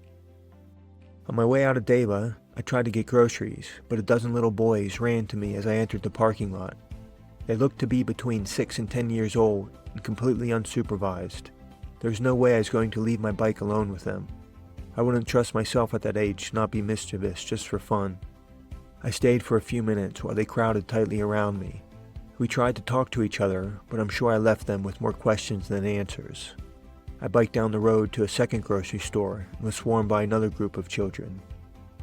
On my way out of Deva, I tried to get groceries, but a dozen little boys ran to me as I entered the parking lot. They looked to be between 6 and 10 years old and completely unsupervised. There was no way I was going to leave my bike alone with them. I wouldn't trust myself at that age to not be mischievous just for fun. I stayed for a few minutes while they crowded tightly around me. We tried to talk to each other, but I'm sure I left them with more questions than answers. I biked down the road to a second grocery store and was swarmed by another group of children.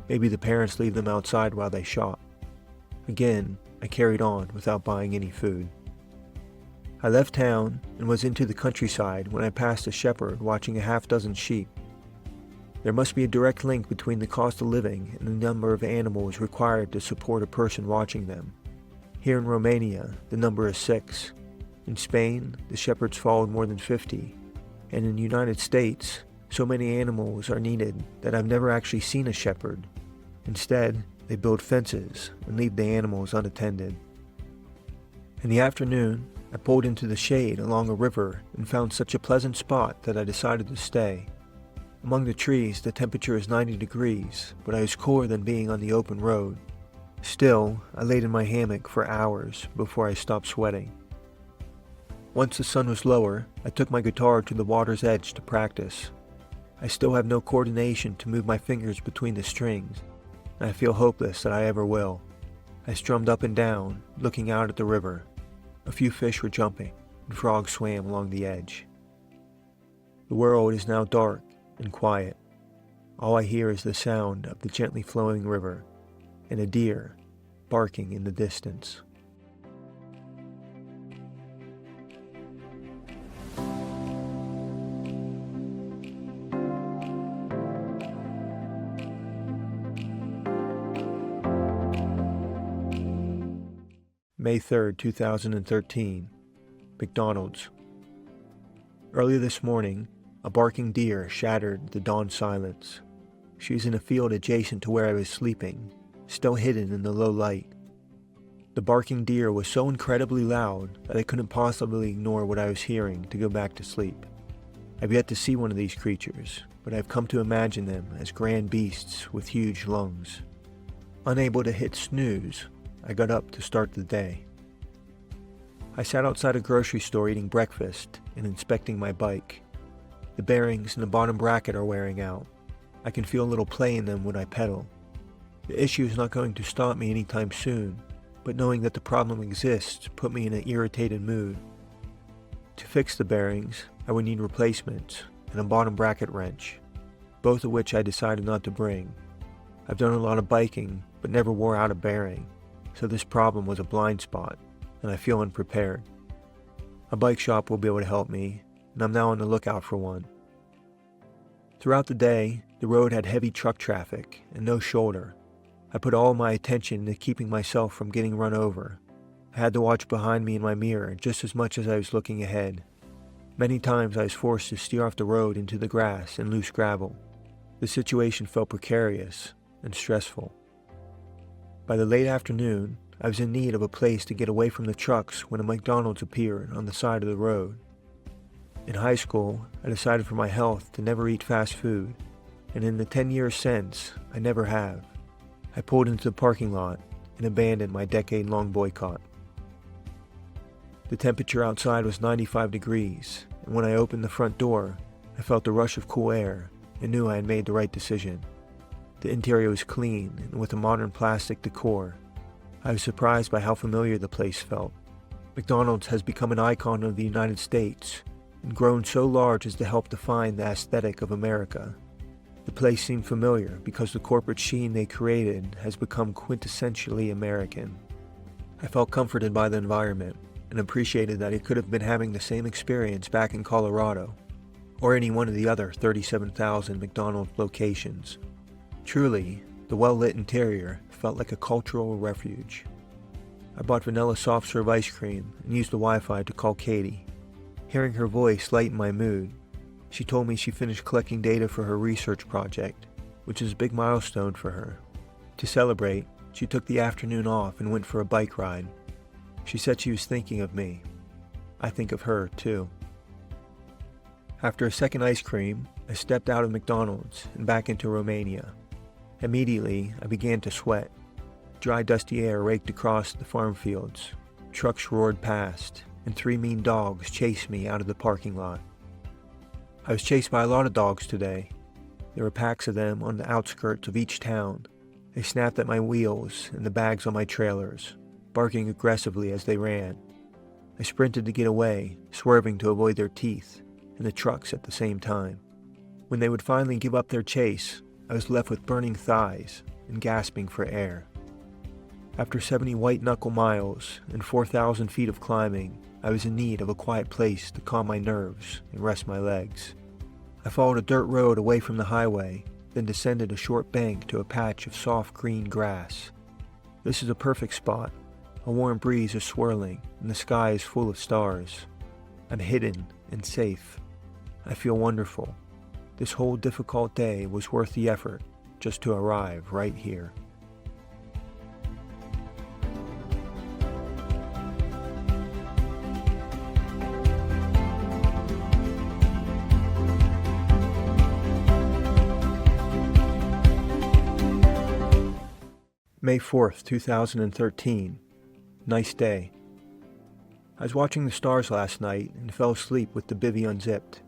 Maybe the parents leave them outside while they shop. Again, I carried on without buying any food. I left town and was into the countryside when I passed a shepherd watching a half-dozen sheep. There must be a direct link between the cost of living and the number of animals required to support a person watching them. Here in Romania, the number is 6. In Spain, the shepherds followed more than 50. And in the United States, so many animals are needed that I've never actually seen a shepherd. Instead, they build fences and leave the animals unattended. In the afternoon, I pulled into the shade along a river and found such a pleasant spot that I decided to stay. Among the trees, the temperature is 90 degrees, but I was cooler than being on the open road. Still, I laid in my hammock for hours before I stopped sweating. Once the sun was lower, I took my guitar to the water's edge to practice. I still have no coordination to move my fingers between the strings, and I feel hopeless that I ever will. I strummed up and down, looking out at the river. A few fish were jumping, and frogs swam along the edge. The world is now dark and quiet. All I hear is the sound of the gently flowing river, and a deer barking in the distance. May 3rd, 2013, McDonald's. Early this morning, a barking deer shattered the dawn silence. She was in a field adjacent to where I was sleeping, still hidden in the low light. The barking deer was so incredibly loud that I couldn't possibly ignore what I was hearing to go back to sleep. I've yet to see one of these creatures, but I've come to imagine them as grand beasts with huge lungs. Unable to hit snooze, I got up to start the day. I sat outside a grocery store eating breakfast and inspecting my bike. The bearings in the bottom bracket are wearing out. I can feel a little play in them when I pedal. The issue is not going to stop me anytime soon, but knowing that the problem exists put me in an irritated mood. To fix the bearings, I would need replacements and a bottom bracket wrench, both of which I decided not to bring. I've done a lot of biking, but never wore out a bearing, so this problem was a blind spot, and I feel unprepared. A bike shop will be able to help me, and I'm now on the lookout for one. Throughout the day, the road had heavy truck traffic and no shoulder. I put all my attention into keeping myself from getting run over. I had to watch behind me in my mirror just as much as I was looking ahead. Many times I was forced to steer off the road into the grass and loose gravel. The situation felt precarious and stressful. By the late afternoon, I was in need of a place to get away from the trucks when a McDonald's appeared on the side of the road. In high school, I decided for my health to never eat fast food, and in the 10 years since, I never have. I pulled into the parking lot and abandoned my decade-long boycott. The temperature outside was 95 degrees, and when I opened the front door, I felt a rush of cool air and knew I had made the right decision. The interior was clean and with a modern plastic decor. I was surprised by how familiar the place felt. McDonald's has become an icon of the United States and grown so large as to help define the aesthetic of America. The place seemed familiar because the corporate sheen they created has become quintessentially American. I felt comforted by the environment and appreciated that I could have been having the same experience back in Colorado or any one of the other 37,000 McDonald's locations. Truly, the well-lit interior felt like a cultural refuge. I bought vanilla soft serve ice cream and used the Wi-Fi to call Katie. Hearing her voice lightened my mood. She told me she finished collecting data for her research project, which is a big milestone for her. To celebrate, She took the afternoon off and went for a bike ride. She said she was thinking of me. I think of her, too. After a second ice cream, I stepped out of McDonald's and back into Romania. Immediately, I began to sweat. Dry, dusty air raked across the farm fields. Trucks roared past, and 3 mean dogs chased me out of the parking lot. I was chased by a lot of dogs today. There were packs of them on the outskirts of each town. They snapped at my wheels and the bags on my trailers, barking aggressively as they ran. I sprinted to get away, swerving to avoid their teeth and the trucks at the same time. When they would finally give up their chase, I was left with burning thighs and gasping for air. After 70 white-knuckle miles and 4,000 feet of climbing, I was in need of a quiet place to calm my nerves and rest my legs. I followed a dirt road away from the highway, then descended a short bank to a patch of soft green grass. This is a perfect spot. A warm breeze is swirling, and the sky is full of stars. I'm hidden and safe. I feel wonderful. This whole difficult day was worth the effort just to arrive right here. May 4th, 2013. Nice day. I was watching the stars last night and fell asleep with the bivvy unzipped.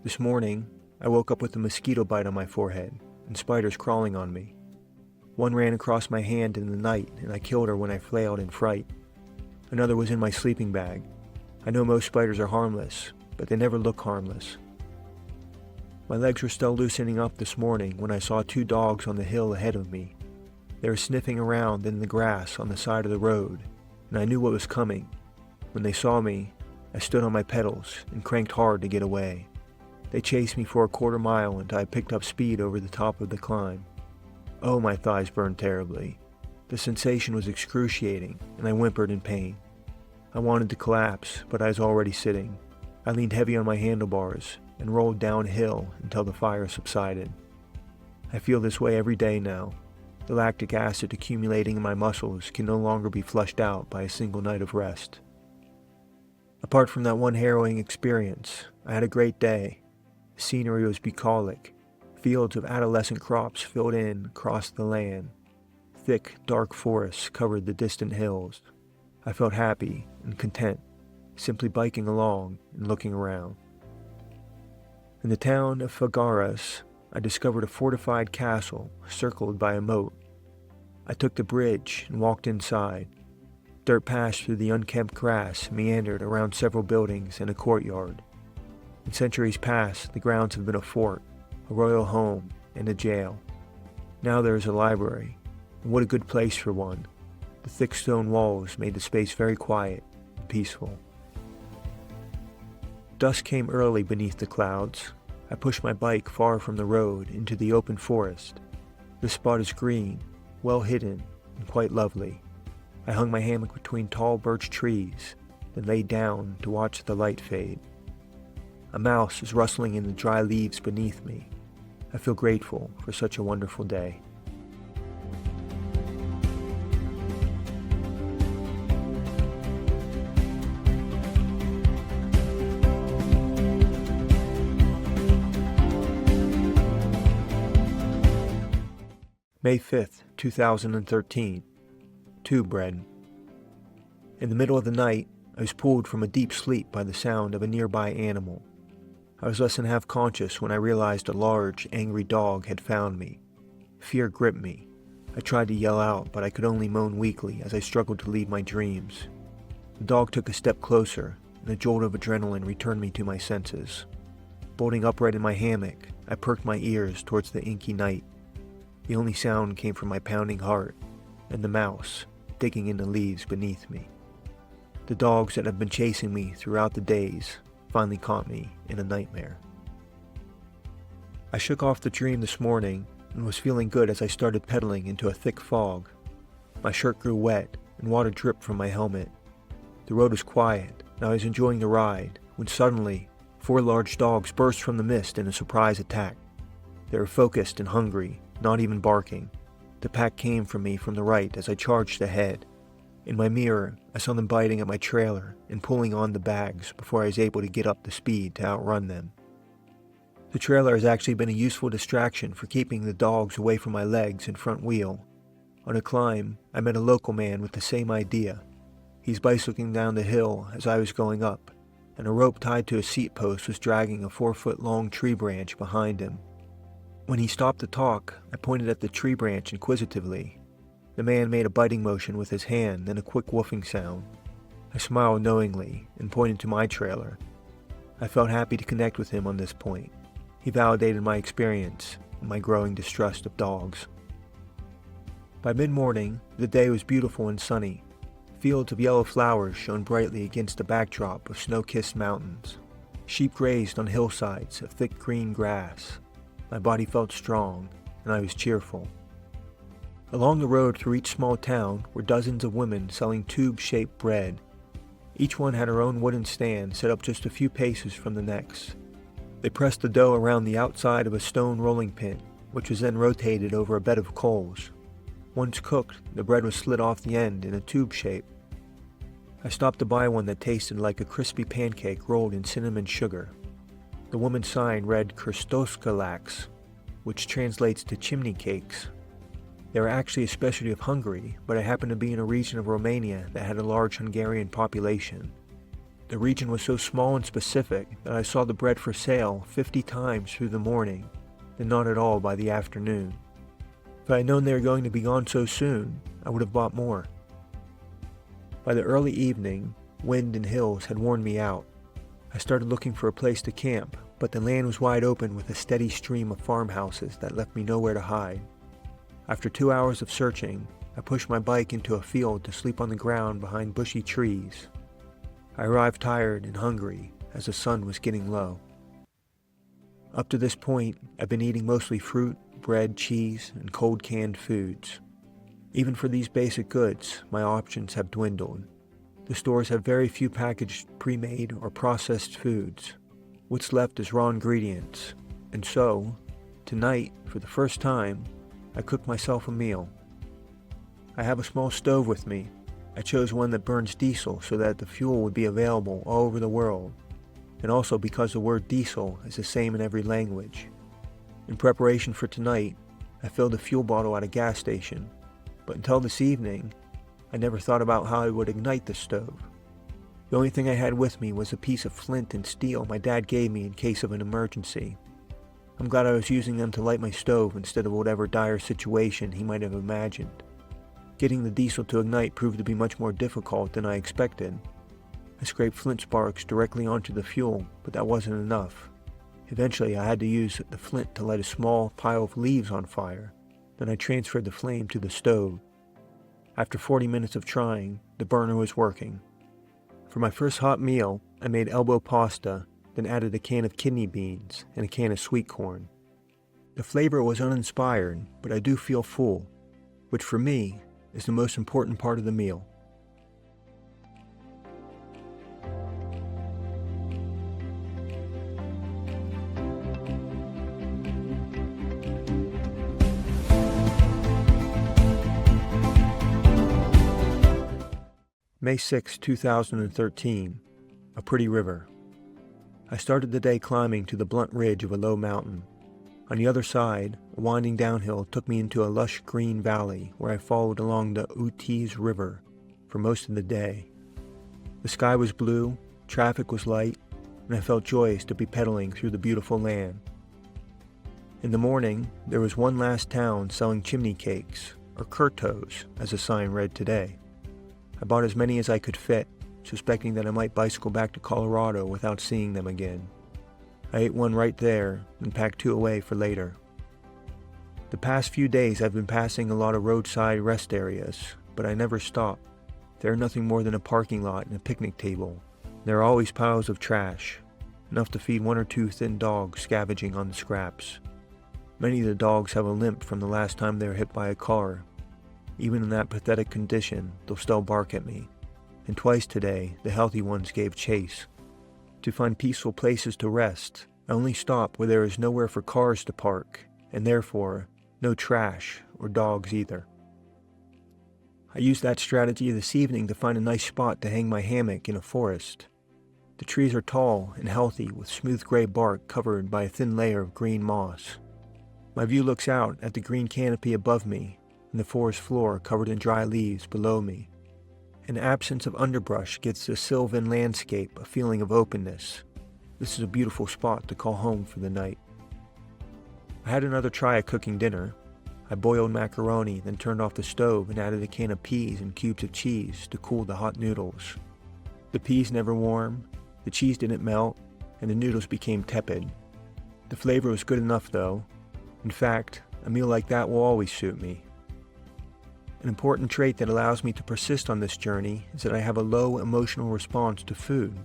This morning, I woke up with a mosquito bite on my forehead and spiders crawling on me. One ran across my hand in the night and I killed her when I flailed in fright. Another was in my sleeping bag. I know most spiders are harmless, but they never look harmless. My legs were still loosening up this morning when I saw 2 dogs on the hill ahead of me. They were sniffing around in the grass on the side of the road, and I knew what was coming. When they saw me, I stood on my pedals and cranked hard to get away. They chased me for a quarter mile until I picked up speed over the top of the climb. Oh, my thighs burned terribly. The sensation was excruciating, and I whimpered in pain. I wanted to collapse, but I was already sitting. I leaned heavy on my handlebars and rolled downhill until the fire subsided. I feel this way every day now. The lactic acid accumulating in my muscles can no longer be flushed out by a single night of rest. Apart from that one harrowing experience, I had a great day. The scenery was bucolic. Fields of adolescent crops filled in across the land. Thick, dark forests covered the distant hills. I felt happy and content, simply biking along and looking around. In the town of Fagaras, I discovered a fortified castle circled by a moat. I took the bridge and walked inside. Dirt paths through the unkempt grass meandered around several buildings and a courtyard. In centuries past, the grounds have been a fort, a royal home, and a jail. Now there is a library, and what a good place for one. The thick stone walls made the space very quiet and peaceful. Dusk came early beneath the clouds. I pushed my bike far from the road into the open forest. The spot is green, well hidden, and quite lovely. I hung my hammock between tall birch trees, then lay down to watch the light fade. A mouse is rustling in the dry leaves beneath me. I feel grateful for such a wonderful day. May 5th, 2013. 2 bread. In the middle of the night, I was pulled from a deep sleep by the sound of a nearby animal. I was less than half conscious when I realized a large, angry dog had found me. Fear gripped me. I tried to yell out, but I could only moan weakly as I struggled to leave my dreams. The dog took a step closer, and a jolt of adrenaline returned me to my senses. Bolting upright in my hammock, I perked my ears towards the inky night. The only sound came from my pounding heart and the mouse digging in the leaves beneath me. The dogs that had been chasing me throughout the days finally caught me in a nightmare. I shook off the dream this morning and was feeling good as I started pedaling into a thick fog. My shirt grew wet and water dripped from my helmet. The road was quiet and I was enjoying the ride when suddenly 4 large dogs burst from the mist in a surprise attack. They were focused and hungry, not even barking. The pack came from me from the right as I charged ahead. In my mirror, I saw them biting at my trailer and pulling on the bags before I was able to get up the speed to outrun them. The trailer has actually been a useful distraction for keeping the dogs away from my legs and front wheel. On a climb, I met a local man with the same idea. He's bicycling down the hill as I was going up, and a rope tied to a seat post was dragging a 4-foot-long tree branch behind him. When he stopped to talk, I pointed at the tree branch inquisitively. The man made a biting motion with his hand, then a quick woofing sound. I smiled knowingly and pointed to my trailer. I felt happy to connect with him on this point. He validated my experience and my growing distrust of dogs. By mid-morning, the day was beautiful and sunny. Fields of yellow flowers shone brightly against a backdrop of snow-kissed mountains. Sheep grazed on hillsides of thick green grass. My body felt strong, and I was cheerful. Along the road through each small town were dozens of women selling tube-shaped bread. Each one had her own wooden stand set up just a few paces from the next. They pressed the dough around the outside of a stone rolling pin, which was then rotated over a bed of coals. Once cooked, the bread was slid off the end in a tube shape. I stopped to buy one that tasted like a crispy pancake rolled in cinnamon sugar. The woman's sign read Kristoskalaks, which translates to chimney cakes. They were actually a specialty of Hungary, but I happened to be in a region of Romania that had a large Hungarian population. The region was so small and specific that I saw the bread for sale 50 times through the morning, and not at all by the afternoon. If I had known they were going to be gone so soon, I would have bought more. By the early evening, wind and hills had worn me out. I started looking for a place to camp, but the land was wide open with a steady stream of farmhouses that left me nowhere to hide. After 2 hours of searching, I pushed my bike into a field to sleep on the ground behind bushy trees. I arrived tired and hungry as the sun was getting low. Up to this point, I've been eating mostly fruit, bread, cheese, and cold canned foods. Even for these basic goods, my options have dwindled. The stores have very few packaged, pre-made, or processed foods. What's left is raw ingredients. And so, tonight, for the first time, I cooked myself a meal. I have a small stove with me. I chose one that burns diesel so that the fuel would be available all over the world, and also because the word diesel is the same in every language. In preparation for tonight, I filled a fuel bottle at a gas station, but until this evening, I never thought about how I would ignite the stove. The only thing I had with me was a piece of flint and steel my dad gave me in case of an emergency. I'm glad I was using them to light my stove instead of whatever dire situation he might have imagined. Getting the diesel to ignite proved to be much more difficult than I expected. I scraped flint sparks directly onto the fuel, but that wasn't enough. Eventually I had to use the flint to light a small pile of leaves on fire. Then I transferred the flame to the stove. After 40 minutes of trying, the burner was working. For my first hot meal, I made elbow pasta, then added a can of kidney beans and a can of sweet corn. The flavor was uninspired, but I do feel full, which for me is the most important part of the meal. May 6, 2013, a pretty river. I started the day climbing to the blunt ridge of a low mountain. On the other side, a winding downhill took me into a lush green valley where I followed along the Utiz River for most of the day. The sky was blue, traffic was light, and I felt joyous to be pedaling through the beautiful land. In the morning, there was one last town selling chimney cakes, or kurtos, as the sign read today. I bought as many as I could fit, suspecting that I might bicycle back to Colorado without seeing them again. I ate one right there and packed 2 away for later. The past few days I've been passing a lot of roadside rest areas, but I never stop. They're nothing more than a parking lot and a picnic table. There are always piles of trash, enough to feed 1 or 2 thin dogs scavenging on the scraps. Many of the dogs have a limp from the last time they were hit by a car. Even in that pathetic condition, they'll still bark at me. And twice today, the healthy ones gave chase. To find peaceful places to rest, I only stop where there is nowhere for cars to park, and therefore, no trash or dogs either. I used that strategy this evening to find a nice spot to hang my hammock in a forest. The trees are tall and healthy with smooth gray bark covered by a thin layer of green moss. My view looks out at the green canopy above me and the forest floor covered in dry leaves below me. An absence of underbrush gives the sylvan landscape a feeling of openness. This is a beautiful spot to call home for the night. I had another try at cooking dinner. I boiled macaroni, then turned off the stove and added a can of peas and cubes of cheese to cool the hot noodles. The peas never warm, the cheese didn't melt, and the noodles became tepid. The flavor was good enough though. In fact, a meal like that will always suit me. An important trait that allows me to persist on this journey is that I have a low emotional response to food.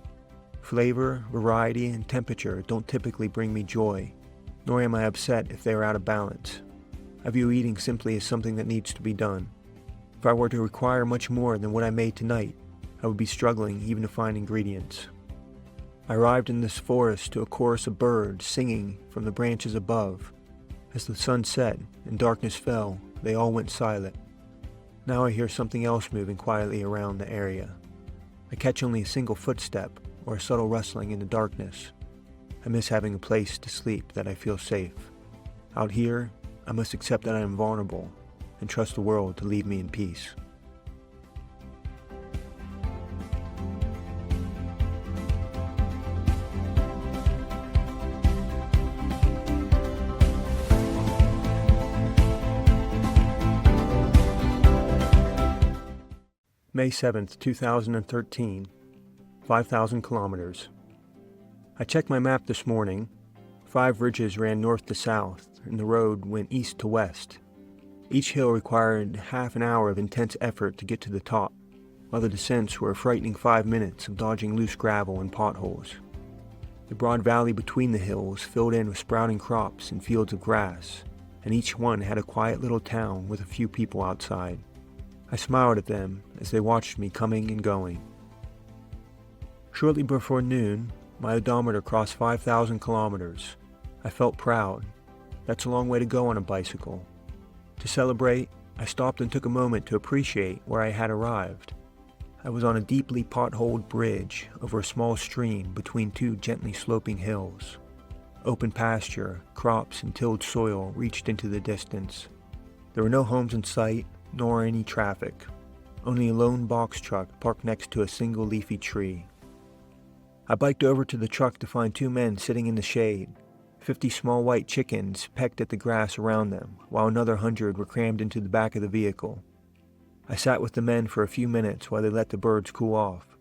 Flavor, variety, and temperature don't typically bring me joy, nor am I upset if they are out of balance. I view eating simply as something that needs to be done. If I were to require much more than what I made tonight, I would be struggling even to find ingredients. I arrived in this forest to a chorus of birds singing from the branches above. As the sun set and darkness fell, they all went silent. Now I hear something else moving quietly around the area. I catch only a single footstep or a subtle rustling in the darkness. I miss having a place to sleep that I feel safe. Out here, I must accept that I am vulnerable and trust the world to leave me in peace. May 7th, 2013, 5,000 kilometers. I checked my map this morning. 5 ridges ran north to south, and the road went east to west. Each hill required half an hour of intense effort to get to the top, while the descents were a frightening 5 minutes of dodging loose gravel and potholes. The broad valley between the hills filled in with sprouting crops and fields of grass, and each one had a quiet little town with a few people outside. I smiled at them as they watched me coming and going. Shortly before noon, my odometer crossed 5,000 kilometers. I felt proud. That's a long way to go on a bicycle. To celebrate, I stopped and took a moment to appreciate where I had arrived. I was on a deeply potholed bridge over a small stream between 2 gently sloping hills. Open pasture, crops, and tilled soil reached into the distance. There were no homes in sight, nor any traffic. Only a lone box truck parked next to a single leafy tree. I biked over to the truck to find 2 men sitting in the shade. 50 small white chickens pecked at the grass around them, while another 100 were crammed into the back of the vehicle. I sat with the men for a few minutes while they let the birds cool off,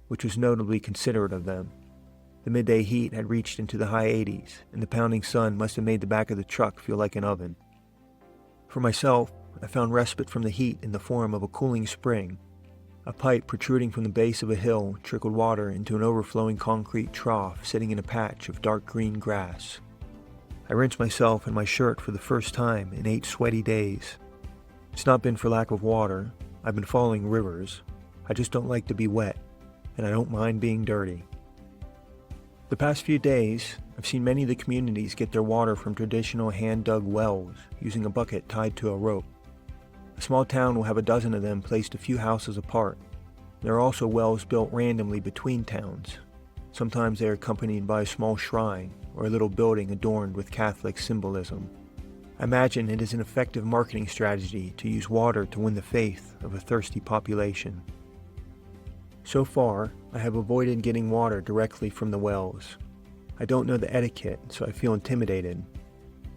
which was notably considerate of them. The midday heat had reached into the high 80s, and the pounding sun must have made the back of the truck feel like an oven. For myself, I found respite from the heat in the form of a cooling spring. A pipe protruding from the base of a hill trickled water into an overflowing concrete trough sitting in a patch of dark green grass. I rinsed myself and my shirt for the first time in 8 sweaty days. It's not been for lack of water. I've been following rivers. I just don't like to be wet, and I don't mind being dirty. The past few days, I've seen many of the communities get their water from traditional hand-dug wells using a bucket tied to a rope. A small town will have a dozen of them placed a few houses apart. There are also wells built randomly between towns. Sometimes they are accompanied by a small shrine or a little building adorned with Catholic symbolism. I imagine it is an effective marketing strategy to use water to win the faith of a thirsty population. So far, I have avoided getting water directly from the wells. I don't know the etiquette, so I feel intimidated.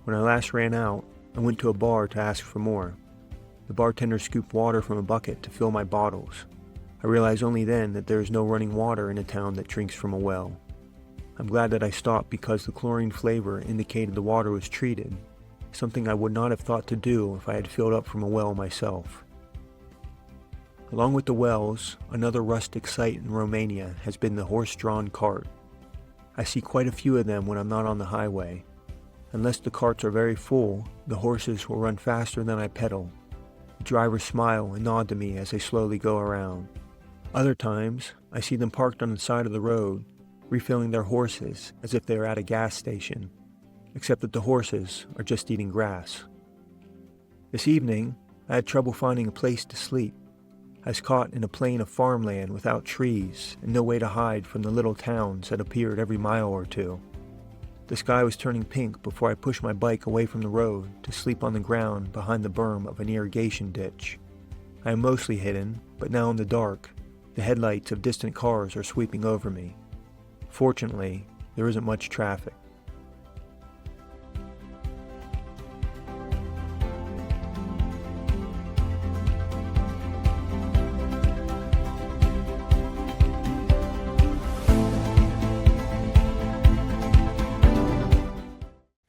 When I last ran out, I went to a bar to ask for more. The bartender scooped water from a bucket to fill my bottles. I realized only then that there is no running water in a town that drinks from a well. I'm glad that I stopped because the chlorine flavor indicated the water was treated, something I would not have thought to do if I had filled up from a well myself. Along with the wells, another rustic site in Romania has been the horse-drawn cart. I see quite a few of them when I'm not on the highway. Unless the carts are very full, the horses will run faster than I pedal. The drivers smile and nod to me as they slowly go around. Other times, I see them parked on the side of the road, refilling their horses as if they are at a gas station, except that the horses are just eating grass. This evening, I had trouble finding a place to sleep. I was caught in a plain of farmland without trees and no way to hide from the little towns that appeared every mile or two. The sky was turning pink before I pushed my bike away from the road to sleep on the ground behind the berm of an irrigation ditch. I am mostly hidden, but now in the dark, the headlights of distant cars are sweeping over me. Fortunately, there isn't much traffic.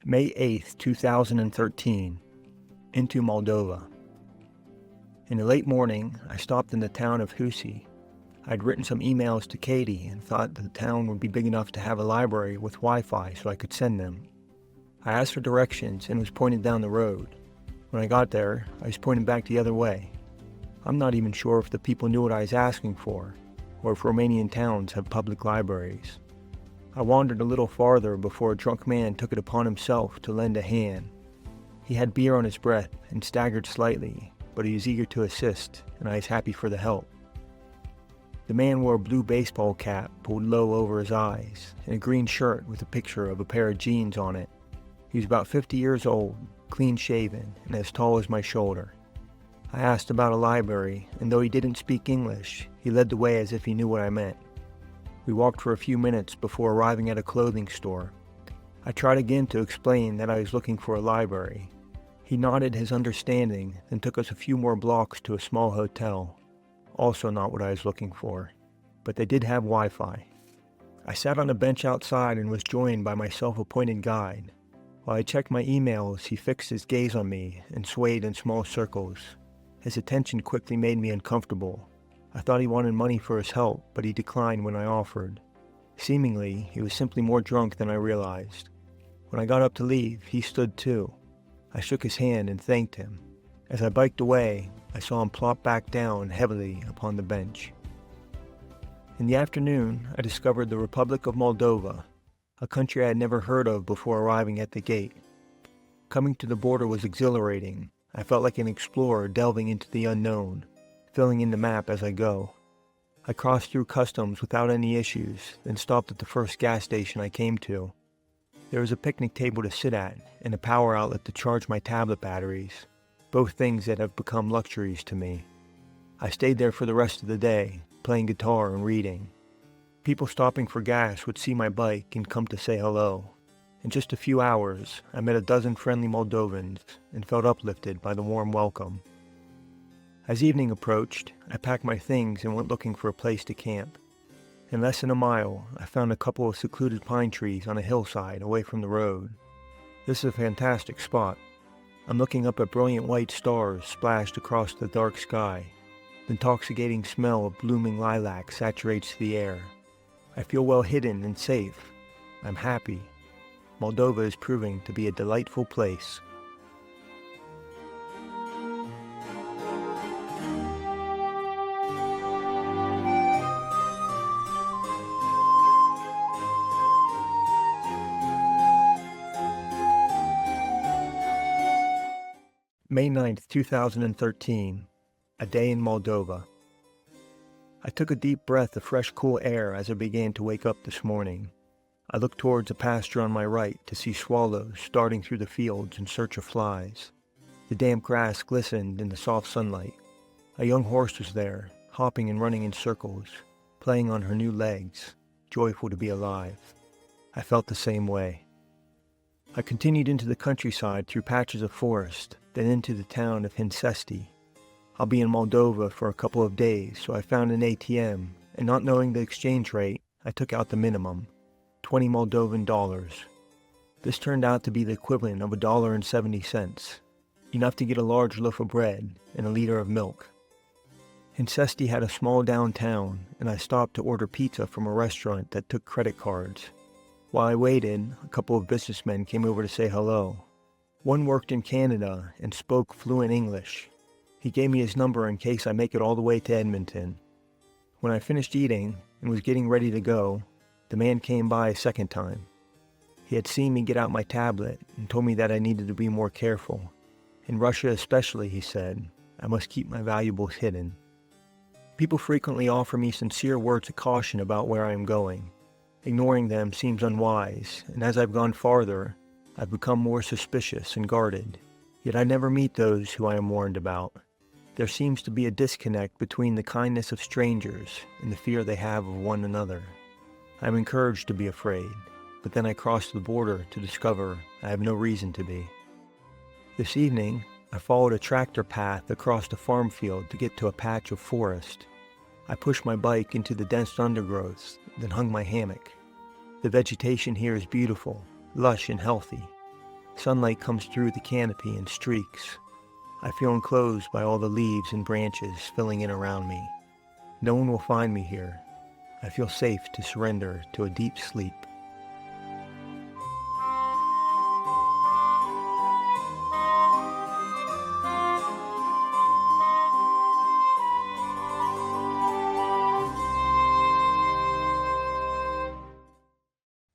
May 8th, 2013. Into Moldova. In the late morning, I stopped in the town of Husi. I'd written some emails to Katie and thought the town would be big enough to have a library with Wi-Fi so I could send them. I asked for directions and was pointed down the road. When I got there, I was pointed back the other way. I'm not even sure if the people knew what I was asking for, or if Romanian towns have public libraries. I wandered a little farther before a drunk man took it upon himself to lend a hand. He had beer on his breath and staggered slightly, but he was eager to assist, and I was happy for the help. The man wore a blue baseball cap pulled low over his eyes, and a green shirt with a picture of a pair of jeans on it. He was about 50 years old, clean-shaven, and as tall as my shoulder. I asked about a library, and though he didn't speak English, he led the way as if he knew what I meant. We walked for a few minutes before arriving at a clothing store. I tried again to explain that I was looking for a library. He nodded his understanding and took us a few more blocks to a small hotel. Also not what I was looking for, but they did have Wi-Fi. I sat on a bench outside and was joined by my self-appointed guide. While I checked my emails, he fixed his gaze on me and swayed in small circles. His attention quickly made me uncomfortable. I thought he wanted money for his help, but he declined when I offered. Seemingly, he was simply more drunk than I realized. When I got up to leave, he stood too. I shook his hand and thanked him. As I biked away, I saw him plop back down heavily upon the bench. In the afternoon, I discovered the Republic of Moldova, a country I had never heard of before arriving at the gate. Coming to the border was exhilarating. I felt like an explorer delving into the unknown, filling in the map as I go. I crossed through customs without any issues, then stopped at the first gas station I came to. There was a picnic table to sit at, and a power outlet to charge my tablet batteries, both things that have become luxuries to me. I stayed there for the rest of the day, playing guitar and reading. People stopping for gas would see my bike and come to say hello. In just a few hours, I met a dozen friendly Moldovans and felt uplifted by the warm welcome. As evening approached, I packed my things and went looking for a place to camp. In less than a mile, I found a couple of secluded pine trees on a hillside away from the road. This is a fantastic spot. I'm looking up at brilliant white stars splashed across the dark sky. The intoxicating smell of blooming lilac saturates the air. I feel well hidden and safe. I'm happy. Moldova is proving to be a delightful place. May 9th, 2013. A day in Moldova. I took a deep breath of fresh, cool air as I began to wake up this morning. I looked towards a pasture on my right to see swallows darting through the fields in search of flies. The damp grass glistened in the soft sunlight. A young horse was there, hopping and running in circles, playing on her new legs, joyful to be alive. I felt the same way. I continued into the countryside through patches of forest, then into the town of Hincesti. I'll be in Moldova for a couple of days, so I found an ATM, and not knowing the exchange rate, I took out the minimum, 20 Moldovan dollars. This turned out to be the equivalent of $1.70, enough to get a large loaf of bread and a liter of milk. Hincesti had a small downtown, and I stopped to order pizza from a restaurant that took credit cards. While I waited, a couple of businessmen came over to say hello. One worked in Canada and spoke fluent English. He gave me his number in case I make it all the way to Edmonton. When I finished eating and was getting ready to go, the man came by a second time. He had seen me get out my tablet and told me that I needed to be more careful. In Russia especially, he said, I must keep my valuables hidden. People frequently offer me sincere words of caution about where I am going. Ignoring them seems unwise, and as I've gone farther, I've become more suspicious and guarded. Yet I never meet those who I am warned about. There seems to be a disconnect between the kindness of strangers and the fear they have of one another. I am encouraged to be afraid, but then I cross the border to discover I have no reason to be. This evening, I followed a tractor path across a farm field to get to a patch of forest. I pushed my bike into the dense undergrowth, then hung my hammock. The vegetation here is beautiful, lush and healthy. Sunlight comes through the canopy in streaks. I feel enclosed by all the leaves and branches filling in around me. No one will find me here. I feel safe to surrender to a deep sleep.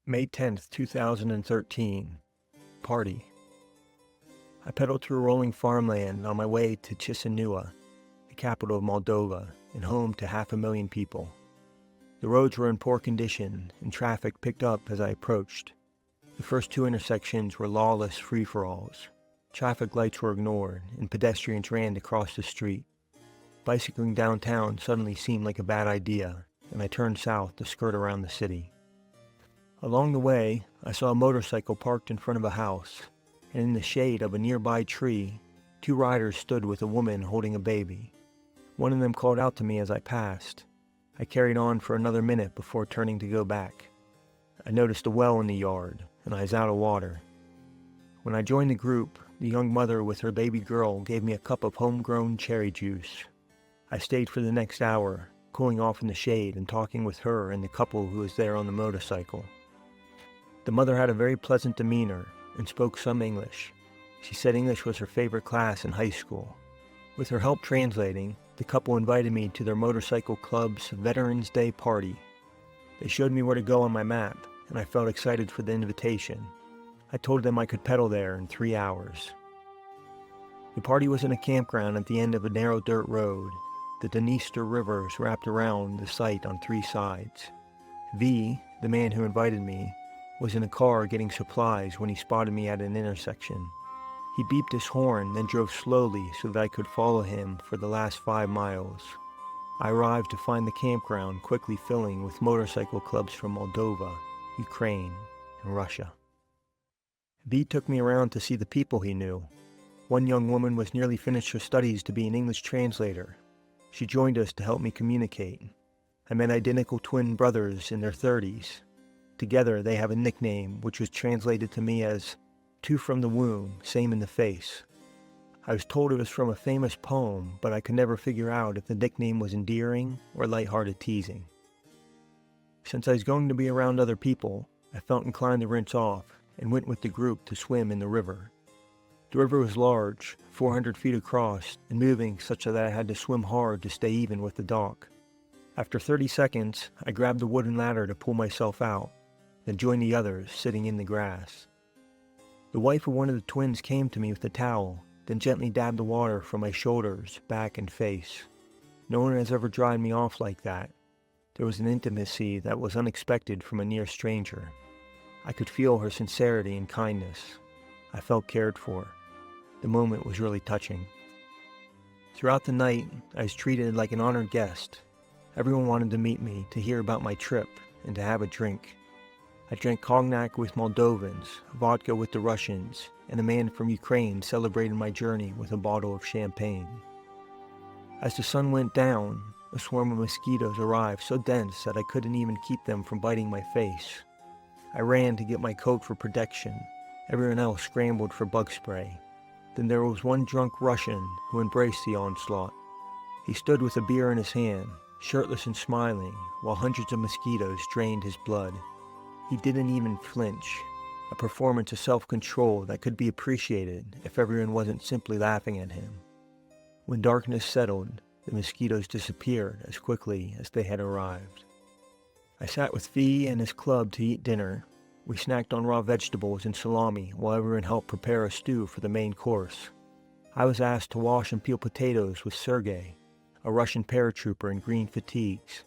May 10th, 2013. Party. I pedaled through rolling farmland on my way to Chisinau, the capital of Moldova and home to 500,000 people. The roads were in poor condition and traffic picked up as I approached. The first two intersections were lawless free-for-alls. Traffic lights were ignored and pedestrians ran to cross the street. Bicycling downtown suddenly seemed like a bad idea, and I turned south to skirt around the city. Along the way, I saw a motorcycle parked in front of a house, and in the shade of a nearby tree, two riders stood with a woman holding a baby. One of them called out to me as I passed. I carried on for another minute before turning to go back. I noticed a well in the yard, and I was out of water. When I joined the group, the young mother with her baby girl gave me a cup of homegrown cherry juice. I stayed for the next hour, cooling off in the shade and talking with her and the couple who was there on the motorcycle. The mother had a very pleasant demeanor and spoke some English. She said English was her favorite class in high school. With her help translating, the couple invited me to their motorcycle club's Veterans Day party. They showed me where to go on my map, and I felt excited for the invitation. I told them I could pedal there in 3 hours. The party was in a campground at the end of a narrow dirt road. The Dniester River is wrapped around the site on 3 sides. V, the man who invited me, was in a car getting supplies when he spotted me at an intersection. He beeped his horn, then drove slowly so that I could follow him for the last 5 miles. I arrived to find the campground quickly filling with motorcycle clubs from Moldova, Ukraine, and Russia. V took me around to see the people he knew. One young woman was nearly finished her studies to be an English translator. She joined us to help me communicate. I met identical twin brothers in their 30s. Together, they have a nickname which was translated to me as two from the womb, same in the face. I was told it was from a famous poem, but I could never figure out if the nickname was endearing or lighthearted teasing. Since I was going to be around other people, I felt inclined to rinse off and went with the group to swim in the river. The river was large, 400 feet across, and moving such that I had to swim hard to stay even with the dock. After 30 seconds, I grabbed a wooden ladder to pull myself out, then joined the others sitting in the grass. The wife of one of the twins came to me with a towel, then gently dabbed the water from my shoulders, back, and face. No one has ever dried me off like that. There was an intimacy that was unexpected from a near stranger. I could feel her sincerity and kindness. I felt cared for. The moment was really touching. Throughout the night, I was treated like an honored guest. Everyone wanted to meet me, to hear about my trip, and to have a drink. I drank cognac with Moldovans, vodka with the Russians, and a man from Ukraine celebrated my journey with a bottle of champagne. As the sun went down, a swarm of mosquitoes arrived so dense that I couldn't even keep them from biting my face. I ran to get my coat for protection. Everyone else scrambled for bug spray. Then there was one drunk Russian who embraced the onslaught. He stood with a beer in his hand, shirtless and smiling, while hundreds of mosquitoes drained his blood. He didn't even flinch, a performance of self-control that could be appreciated if everyone wasn't simply laughing at him. When darkness settled, the mosquitoes disappeared as quickly as they had arrived. I sat with V and his club to eat dinner. We snacked on raw vegetables and salami while everyone helped prepare a stew for the main course. I was asked to wash and peel potatoes with Sergey, a Russian paratrooper in green fatigues.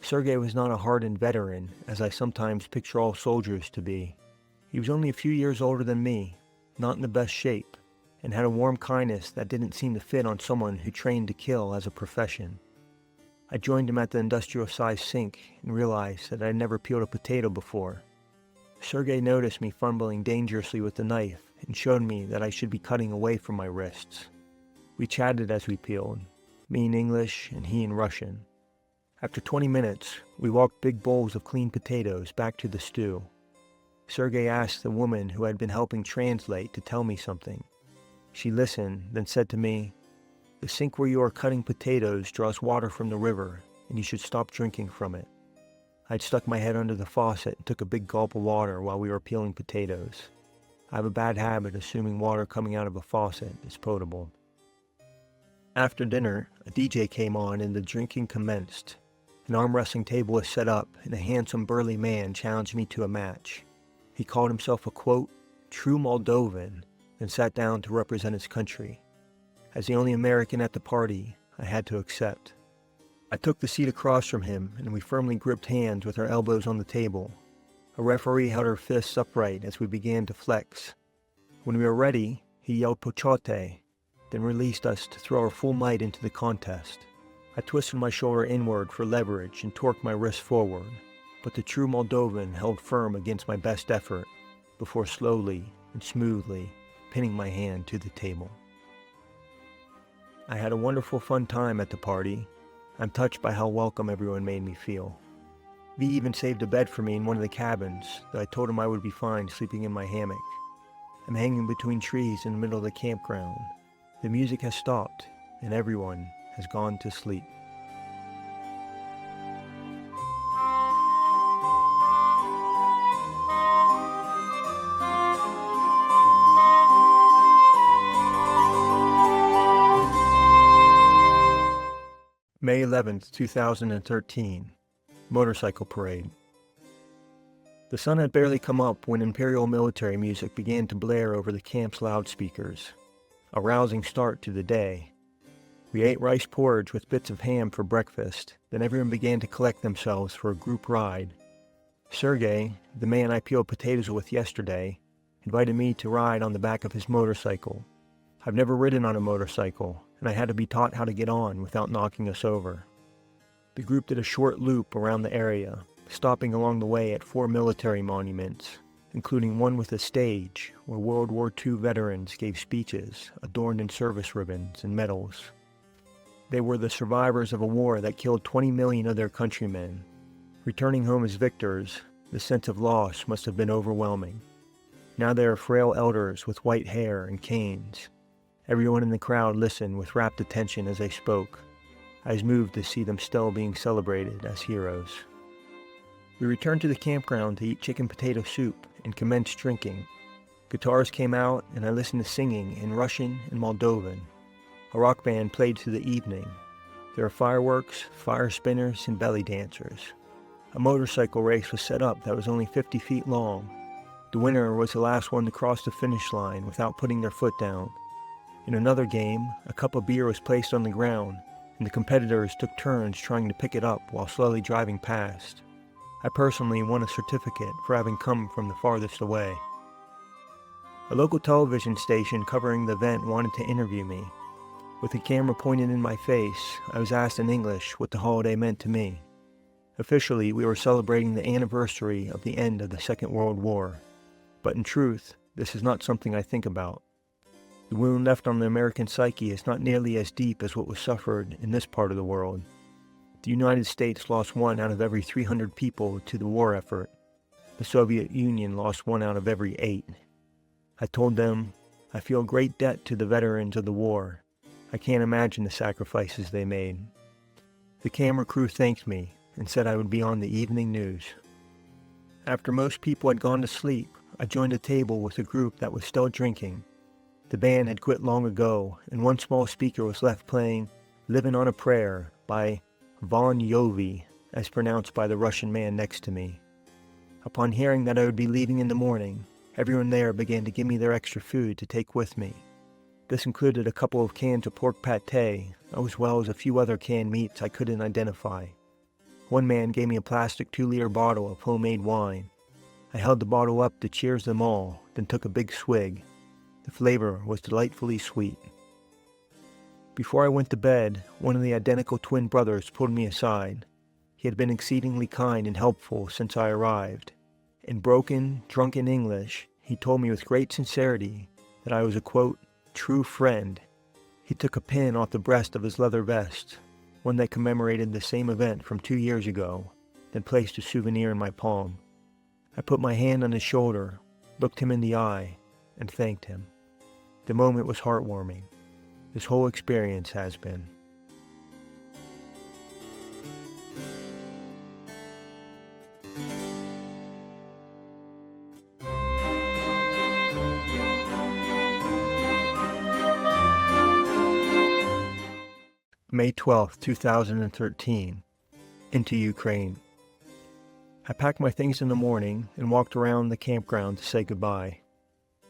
Sergey was not a hardened veteran, as I sometimes picture all soldiers to be. He was only a few years older than me, not in the best shape, and had a warm kindness that didn't seem to fit on someone who trained to kill as a profession. I joined him at the industrial-sized sink and realized that I had never peeled a potato before. Sergey noticed me fumbling dangerously with the knife and showed me that I should be cutting away from my wrists. We chatted as we peeled, me in English and he in Russian. After 20 minutes, we walked big bowls of clean potatoes back to the stew. Sergey asked the woman who had been helping translate to tell me something. She listened, then said to me, "The sink where you are cutting potatoes draws water from the river, and you should stop drinking from it." I'd stuck my head under the faucet and took a big gulp of water while we were peeling potatoes. I have a bad habit assuming water coming out of a faucet is potable. After dinner, a DJ came on and the drinking commenced. An arm wrestling table was set up, and a handsome burly man challenged me to a match. He called himself a, quote, "true Moldovan," and sat down to represent his country. As the only American at the party, I had to accept. I took the seat across from him, and we firmly gripped hands with our elbows on the table. A referee held her fists upright as we began to flex. When we were ready, he yelled "Pochote," then released us to throw our full might into the contest. I twisted my shoulder inward for leverage and torqued my wrist forward, but the true Moldovan held firm against my best effort, before slowly and smoothly pinning my hand to the table. I had a wonderful fun time at the party. I'm touched by how welcome everyone made me feel. V even saved a bed for me in one of the cabins, though I told him I would be fine sleeping in my hammock. I'm hanging between trees in the middle of the campground. The music has stopped, and everyone has gone to sleep. May 11th, 2013. Motorcycle Parade. The sun had barely come up when Imperial military music began to blare over the camp's loudspeakers. A rousing start to the day. We ate rice porridge with bits of ham for breakfast, then everyone began to collect themselves for a group ride. Sergey, the man I peeled potatoes with yesterday, invited me to ride on the back of his motorcycle. I've never ridden on a motorcycle, and I had to be taught how to get on without knocking us over. The group did a short loop around the area, stopping along the way at 4 military monuments, including one with a stage where World War II veterans gave speeches adorned in service ribbons and medals. They were the survivors of a war that killed 20 million of their countrymen. Returning home as victors, the sense of loss must have been overwhelming. Now they are frail elders with white hair and canes. Everyone in the crowd listened with rapt attention as they spoke. I was moved to see them still being celebrated as heroes. We returned to the campground to eat chicken potato soup and commenced drinking. Guitars came out and I listened to singing in Russian and Moldovan. A rock band played through the evening. There were fireworks, fire spinners, and belly dancers. A motorcycle race was set up that was only 50 feet long. The winner was the last one to cross the finish line without putting their foot down. In another game, a cup of beer was placed on the ground, and the competitors took turns trying to pick it up while slowly driving past. I personally won a certificate for having come from the farthest away. A local television station covering the event wanted to interview me. With the camera pointed in my face, I was asked in English what the holiday meant to me. Officially, we were celebrating the anniversary of the end of the Second World War. But in truth, this is not something I think about. The wound left on the American psyche is not nearly as deep as what was suffered in this part of the world. The United States lost 1 out of every 300 people to the war effort. The Soviet Union lost 1 out of every 8. I told them, I feel a great debt to the veterans of the war. I can't imagine the sacrifices they made. The camera crew thanked me and said I would be on the evening news. After most people had gone to sleep, I joined a table with a group that was still drinking. The band had quit long ago, and one small speaker was left playing "Livin' on a Prayer" by Von Yovi, as pronounced by the Russian man next to me. Upon hearing that I would be leaving in the morning, everyone there began to give me their extra food to take with me. This included a couple of cans of pork pate, as well as a few other canned meats I couldn't identify. One man gave me a plastic 2-liter bottle of homemade wine. I held the bottle up to cheers them all, then took a big swig. The flavor was delightfully sweet. Before I went to bed, one of the identical twin brothers pulled me aside. He had been exceedingly kind and helpful since I arrived. In broken, drunken English, he told me with great sincerity that I was a, quote, true friend. He took a pin off the breast of his leather vest, one that commemorated the same event from 2 years ago, then placed a souvenir in my palm. I put my hand on his shoulder, looked him in the eye, and thanked him. The moment was heartwarming. This whole experience has been. May 12, 2013. Into Ukraine. I packed my things in the morning and walked around the campground to say goodbye.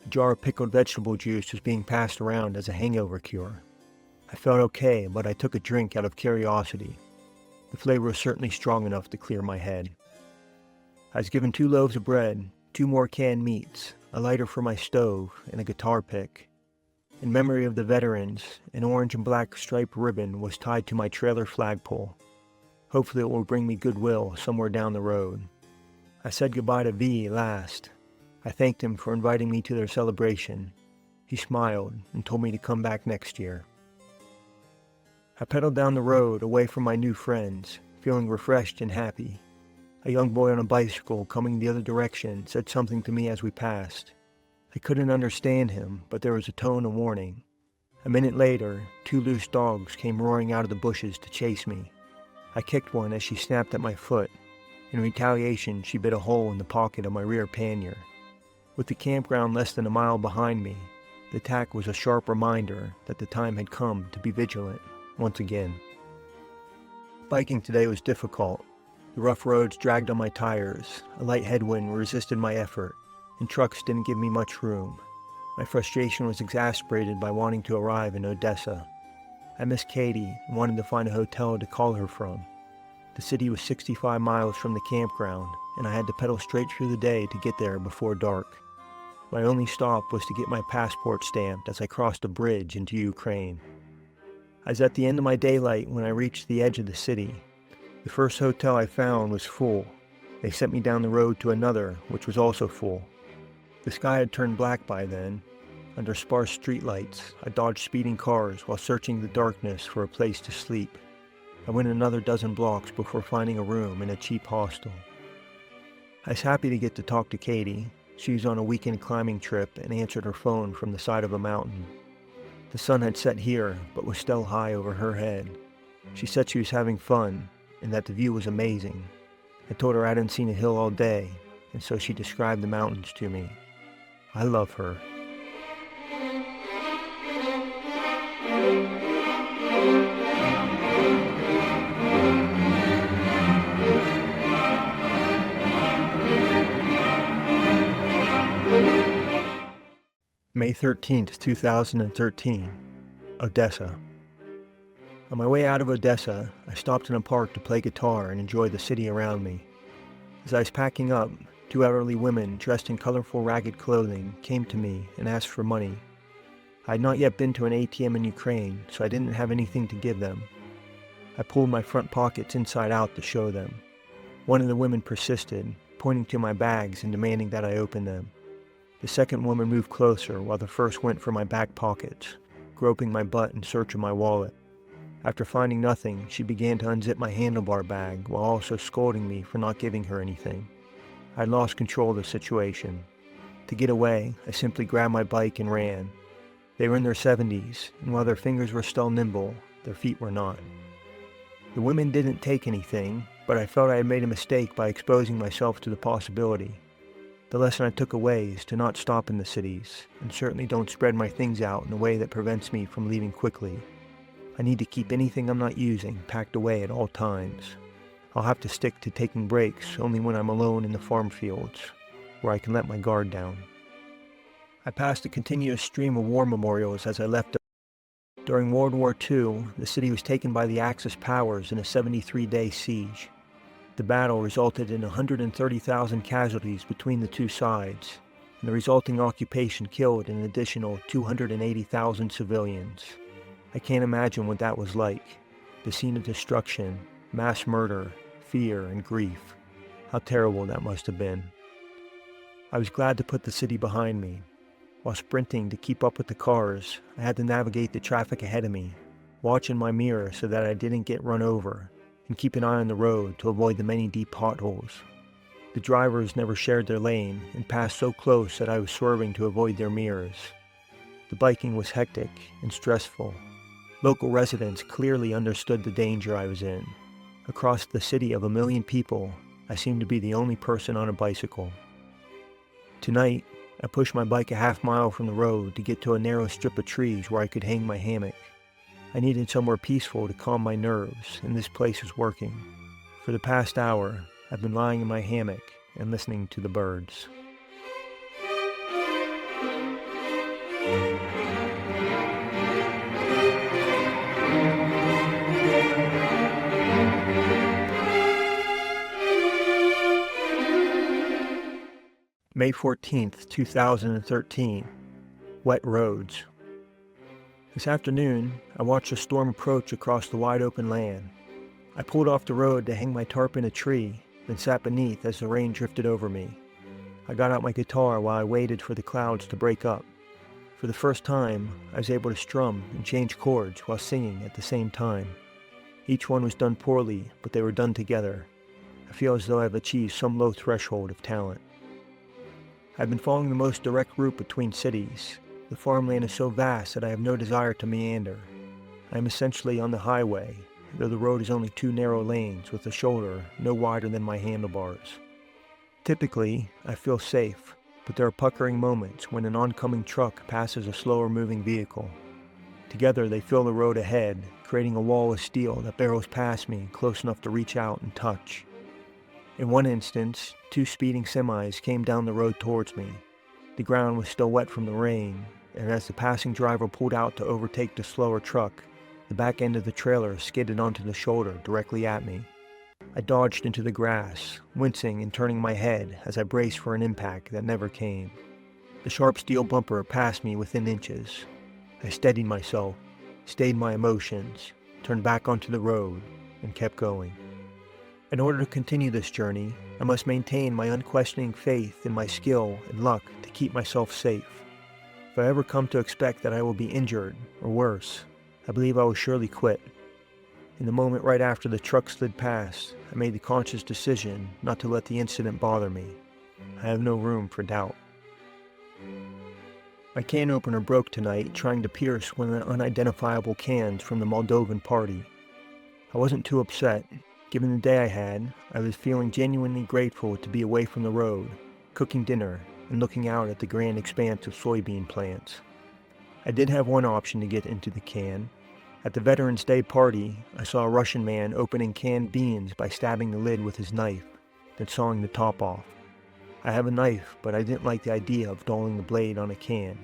A jar of pickled vegetable juice was being passed around as a hangover cure. I felt okay, but I took a drink out of curiosity. The flavor was certainly strong enough to clear my head. I was given 2 loaves of bread, 2 more canned meats, a lighter for my stove, and a guitar pick. In memory of the veterans, an orange and black striped ribbon was tied to my trailer flagpole. Hopefully it will bring me goodwill somewhere down the road. I said goodbye to V last. I thanked him for inviting me to their celebration. He smiled and told me to come back next year. I pedaled down the road away from my new friends, feeling refreshed and happy. A young boy on a bicycle coming the other direction said something to me as we passed. I couldn't understand him, but there was a tone of warning. A minute later, 2 loose dogs came roaring out of the bushes to chase me. I kicked one as she snapped at my foot. In retaliation, she bit a hole in the pocket of my rear pannier. With the campground less than a mile behind me, the attack was a sharp reminder that the time had come to be vigilant once again. Biking today was difficult. The rough roads dragged on my tires, a light headwind resisted my effort, and trucks didn't give me much room. My frustration was exacerbated by wanting to arrive in Odessa. I missed Katie and wanted to find a hotel to call her from. The city was 65 miles from the campground, and I had to pedal straight through the day to get there before dark. My only stop was to get my passport stamped as I crossed a bridge into Ukraine. I was at the end of my daylight when I reached the edge of the city. The first hotel I found was full. They sent me down the road to another, which was also full. The sky had turned black by then. Under sparse streetlights, I dodged speeding cars while searching the darkness for a place to sleep. I went another dozen blocks before finding a room in a cheap hostel. I was happy to get to talk to Katie. She was on a weekend climbing trip and answered her phone from the side of a mountain. The sun had set here, but was still high over her head. She said she was having fun, and that the view was amazing. I told her I hadn't seen a hill all day, and so she described the mountains to me. I love her. May 13th, 2013, Odessa. On my way out of Odessa, I stopped in a park to play guitar and enjoy the city around me. As I was packing up, 2 elderly women dressed in colorful ragged clothing came to me and asked for money. I had not yet been to an ATM in Ukraine, so I didn't have anything to give them. I pulled my front pockets inside out to show them. One of the women persisted, pointing to my bags and demanding that I open them. The second woman moved closer while the first went for my back pockets, groping my butt in search of my wallet. After finding nothing, she began to unzip my handlebar bag while also scolding me for not giving her anything. I had lost control of the situation. To get away, I simply grabbed my bike and ran. They were in their 70s, and while their fingers were still nimble, their feet were not. The women didn't take anything, but I felt I had made a mistake by exposing myself to the possibility. The lesson I took away is to not stop in the cities, and certainly don't spread my things out in a way that prevents me from leaving quickly. I need to keep anything I'm not using packed away at all times. I'll have to stick to taking breaks only when I'm alone in the farm fields, where I can let my guard down. I passed a continuous stream of war memorials as I left. During World War II, the city was taken by the Axis powers in a 73-day siege. The battle resulted in 130,000 casualties between the two sides, and the resulting occupation killed an additional 280,000 civilians. I can't imagine what that was like. The scene of destruction, mass murder, fear, and grief. How terrible that must have been. I was glad to put the city behind me. While sprinting to keep up with the cars, I had to navigate the traffic ahead of me, watch in my mirror so that I didn't get run over, and keep an eye on the road to avoid the many deep potholes. The drivers never shared their lane and passed so close that I was swerving to avoid their mirrors. The biking was hectic and stressful. Local residents clearly understood the danger I was in. Across the city of 1 million people, I seemed to be the only person on a bicycle. Tonight, I pushed my bike a half-mile from the road to get to a narrow strip of trees where I could hang my hammock. I needed somewhere peaceful to calm my nerves, and this place was working. For the past hour, I've been lying in my hammock and listening to the birds. May 14th, 2013. Wet roads. This afternoon, I watched a storm approach across the wide open land. I pulled off the road to hang my tarp in a tree, then sat beneath as the rain drifted over me. I got out my guitar while I waited for the clouds to break up. For the first time, I was able to strum and change chords while singing at the same time. Each one was done poorly, but they were done together. I feel as though I've achieved some low threshold of talent. I've been following the most direct route between cities. The farmland is so vast that I have no desire to meander. I am essentially on the highway, though the road is only 2 narrow lanes with a shoulder no wider than my handlebars. Typically, I feel safe, but there are puckering moments when an oncoming truck passes a slower moving vehicle. Together they fill the road ahead, creating a wall of steel that barrels past me close enough to reach out and touch. In one instance, 2 speeding semis came down the road towards me. The ground was still wet from the rain, and as the passing driver pulled out to overtake the slower truck, the back end of the trailer skidded onto the shoulder directly at me. I dodged into the grass, wincing and turning my head as I braced for an impact that never came. The sharp steel bumper passed me within inches. I steadied myself, stayed my emotions, turned back onto the road, and kept going. In order to continue this journey, I must maintain my unquestioning faith in my skill and luck to keep myself safe. If I ever come to expect that I will be injured, or worse, I believe I will surely quit. In the moment right after the truck slid past, I made the conscious decision not to let the incident bother me. I have no room for doubt. My can opener broke tonight trying to pierce one of the unidentifiable cans from the Moldovan party. I wasn't too upset. Given the day I had, I was feeling genuinely grateful to be away from the road, cooking dinner, and looking out at the grand expanse of soybean plants. I did have one option to get into the can. At the Veterans Day party, I saw a Russian man opening canned beans by stabbing the lid with his knife, then sawing the top off. I have a knife, but I didn't like the idea of dulling the blade on a can.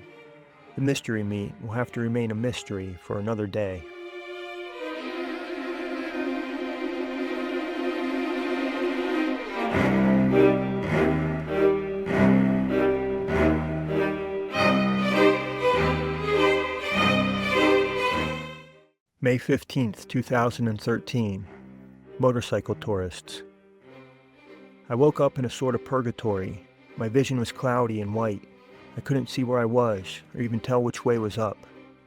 The mystery meat will have to remain a mystery for another day. May 15th, 2013. Motorcycle tourists. I woke up in a sort of purgatory. My vision was cloudy and white. I couldn't see where I was, or even tell which way was up,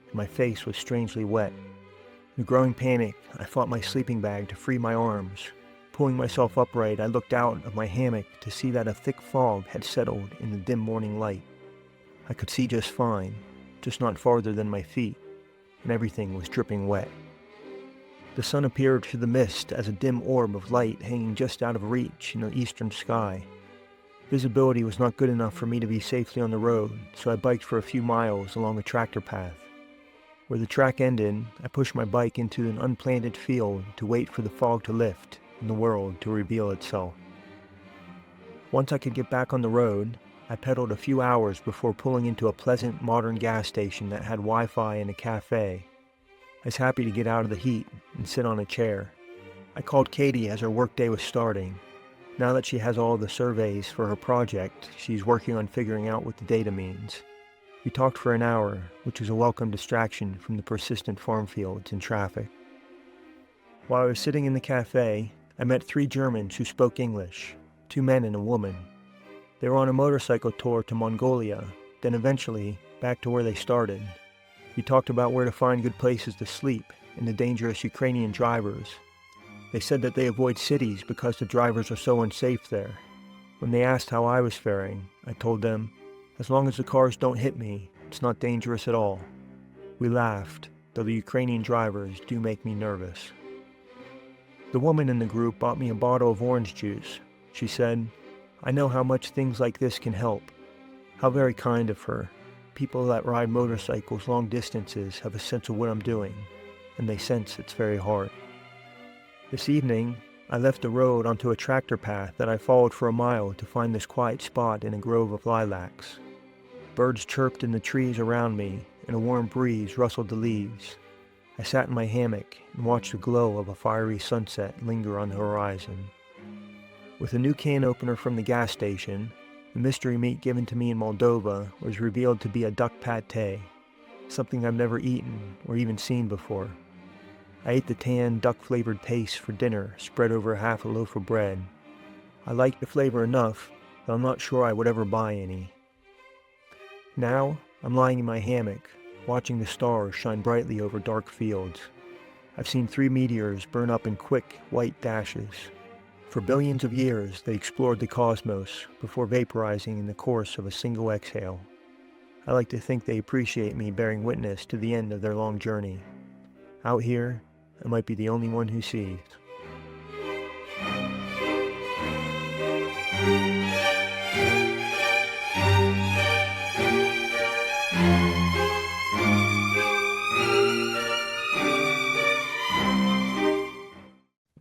and my face was strangely wet. In a growing panic, I fought my sleeping bag to free my arms. Pulling myself upright, I looked out of my hammock to see that a thick fog had settled in the dim morning light. I could see just fine, just not farther than my feet, and everything was dripping wet. The sun appeared through the mist as a dim orb of light hanging just out of reach in the eastern sky. Visibility was not good enough for me to be safely on the road, so I biked for a few miles along a tractor path. Where the track ended, I pushed my bike into an unplanted field to wait for the fog to lift and the world to reveal itself. Once I could get back on the road, I pedaled a few hours before pulling into a pleasant, modern gas station that had Wi-Fi and a cafe. I was happy to get out of the heat and sit on a chair. I called Katie as her workday was starting. Now that she has all the surveys for her project, she's working on figuring out what the data means. We talked for an hour, which was a welcome distraction from the persistent farm fields and traffic. While I was sitting in the cafe, I met 3 Germans who spoke English, 2 men and a woman. They were on a motorcycle tour to Mongolia, then eventually back to where they started. We talked about where to find good places to sleep and the dangerous Ukrainian drivers. They said that they avoid cities because the drivers are so unsafe there. When they asked how I was faring, I told them, as long as the cars don't hit me, it's not dangerous at all. We laughed, though the Ukrainian drivers do make me nervous. The woman in the group bought me a bottle of orange juice. She said, I know how much things like this can help. How very kind of her. People that ride motorcycles long distances have a sense of what I'm doing, and they sense it's very hard. This evening, I left the road onto a tractor path that I followed for a mile to find this quiet spot in a grove of lilacs. Birds chirped in the trees around me, and a warm breeze rustled the leaves. I sat in my hammock and watched the glow of a fiery sunset linger on the horizon. With a new can opener from the gas station, the mystery meat given to me in Moldova was revealed to be a duck pate, something I've never eaten or even seen before. I ate the tan, duck-flavored paste for dinner, spread over half a loaf of bread. I liked the flavor enough, but I'm not sure I would ever buy any. Now, I'm lying in my hammock, watching the stars shine brightly over dark fields. I've seen 3 meteors burn up in quick, white dashes. For billions of years, they explored the cosmos before vaporizing in the course of a single exhale. I like to think they appreciate me bearing witness to the end of their long journey. Out here, I might be the only one who sees.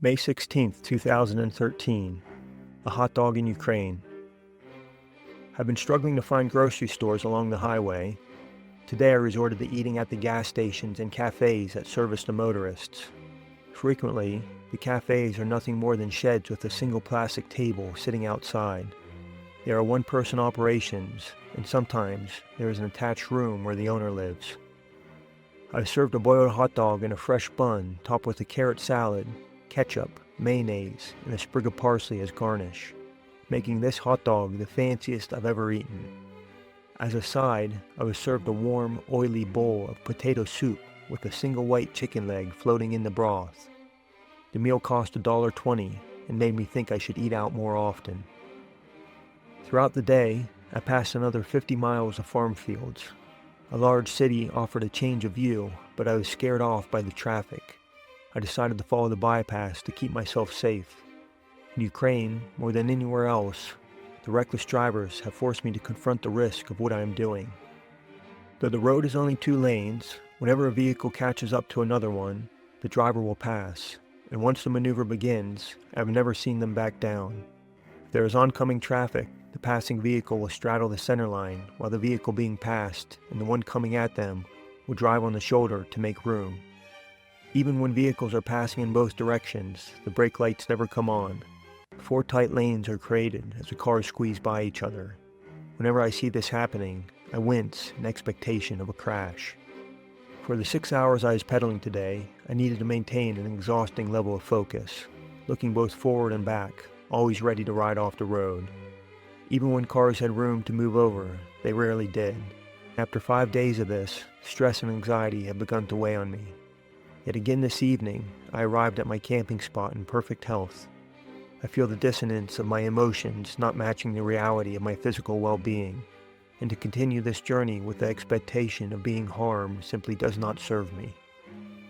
May 16th, 2013. A hot dog in Ukraine. I've been struggling to find grocery stores along the highway. Today I resorted to eating at the gas stations and cafes that service the motorists. Frequently, the cafes are nothing more than sheds with a single plastic table sitting outside. They are one-person operations, and sometimes there is an attached room where the owner lives. I was served a boiled hot dog and a fresh bun topped with a carrot salad, ketchup, mayonnaise, and a sprig of parsley as garnish, making this hot dog the fanciest I've ever eaten. As a side, I was served a warm, oily bowl of potato soup with a single white chicken leg floating in the broth. The meal cost $1.20 and made me think I should eat out more often. Throughout the day, I passed another 50 miles of farm fields. A large city offered a change of view, but I was scared off by the traffic. I decided to follow the bypass to keep myself safe. In Ukraine, more than anywhere else, the reckless drivers have forced me to confront the risk of what I am doing. Though the road is only 2 lanes, whenever a vehicle catches up to another one, the driver will pass, and once the maneuver begins, I have never seen them back down. If there is oncoming traffic, the passing vehicle will straddle the center line, while the vehicle being passed and the one coming at them will drive on the shoulder to make room. Even when vehicles are passing in both directions, the brake lights never come on. 4 tight lanes are created as the cars squeeze by each other. Whenever I see this happening, I wince in expectation of a crash. For the 6 hours I was pedaling today, I needed to maintain an exhausting level of focus, looking both forward and back, always ready to ride off the road. Even when cars had room to move over, they rarely did. After 5 days of this, stress and anxiety had begun to weigh on me. Yet again this evening, I arrived at my camping spot in perfect health. I feel the dissonance of my emotions not matching the reality of my physical well-being, and to continue this journey with the expectation of being harmed simply does not serve me.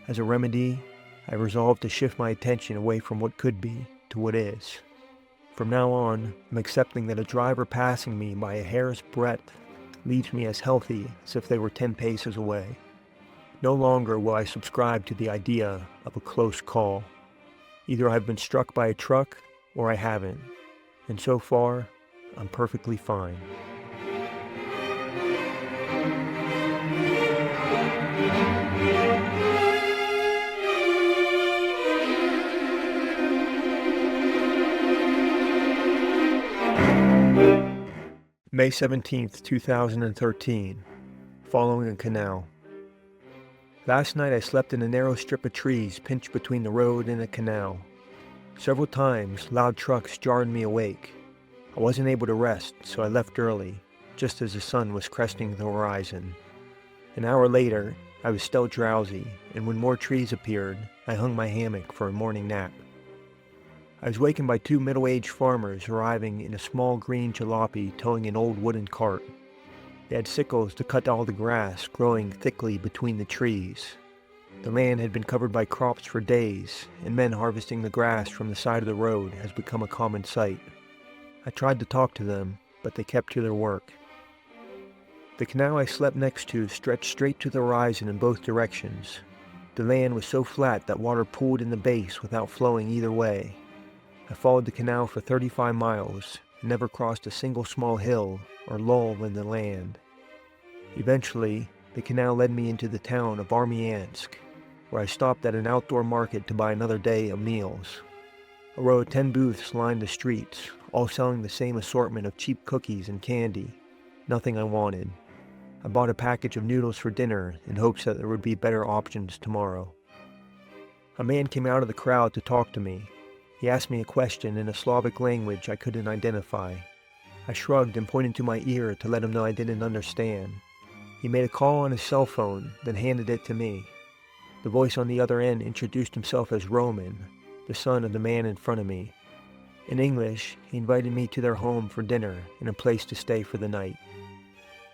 As a remedy, I resolved to shift my attention away from what could be to what is. From now on, I'm accepting that a driver passing me by a hair's breadth leaves me as healthy as if they were 10 paces away. No longer will I subscribe to the idea of a close call. Either I've been struck by a truck or I haven't, and so far, I'm perfectly fine. May 17th, 2013. Following a canal. Last night I slept in a narrow strip of trees pinched between the road and a canal. Several times, loud trucks jarred me awake. I wasn't able to rest, so I left early, just as the sun was cresting the horizon. An hour later, I was still drowsy, and when more trees appeared, I hung my hammock for a morning nap. I was wakened by two middle-aged farmers arriving in a small green jalopy towing an old wooden cart. They had sickles to cut all the grass growing thickly between the trees. The land had been covered by crops for days, and men harvesting the grass from the side of the road has become a common sight. I tried to talk to them, but they kept to their work. The canal I slept next to stretched straight to the horizon in both directions. The land was so flat that water pooled in the base without flowing either way. I followed the canal for 35 miles and never crossed a single small hill or lull in the land. Eventually, the canal led me into the town of Armyansk, where I stopped at an outdoor market to buy another day of meals. A row of 10 booths lined the streets, all selling the same assortment of cheap cookies and candy. Nothing I wanted. I bought a package of noodles for dinner in hopes that there would be better options tomorrow. A man came out of the crowd to talk to me. He asked me a question in a Slavic language I couldn't identify. I shrugged and pointed to my ear to let him know I didn't understand. He made a call on his cell phone, then handed it to me. The voice on the other end introduced himself as Roman, the son of the man in front of me. In English, he invited me to their home for dinner and a place to stay for the night.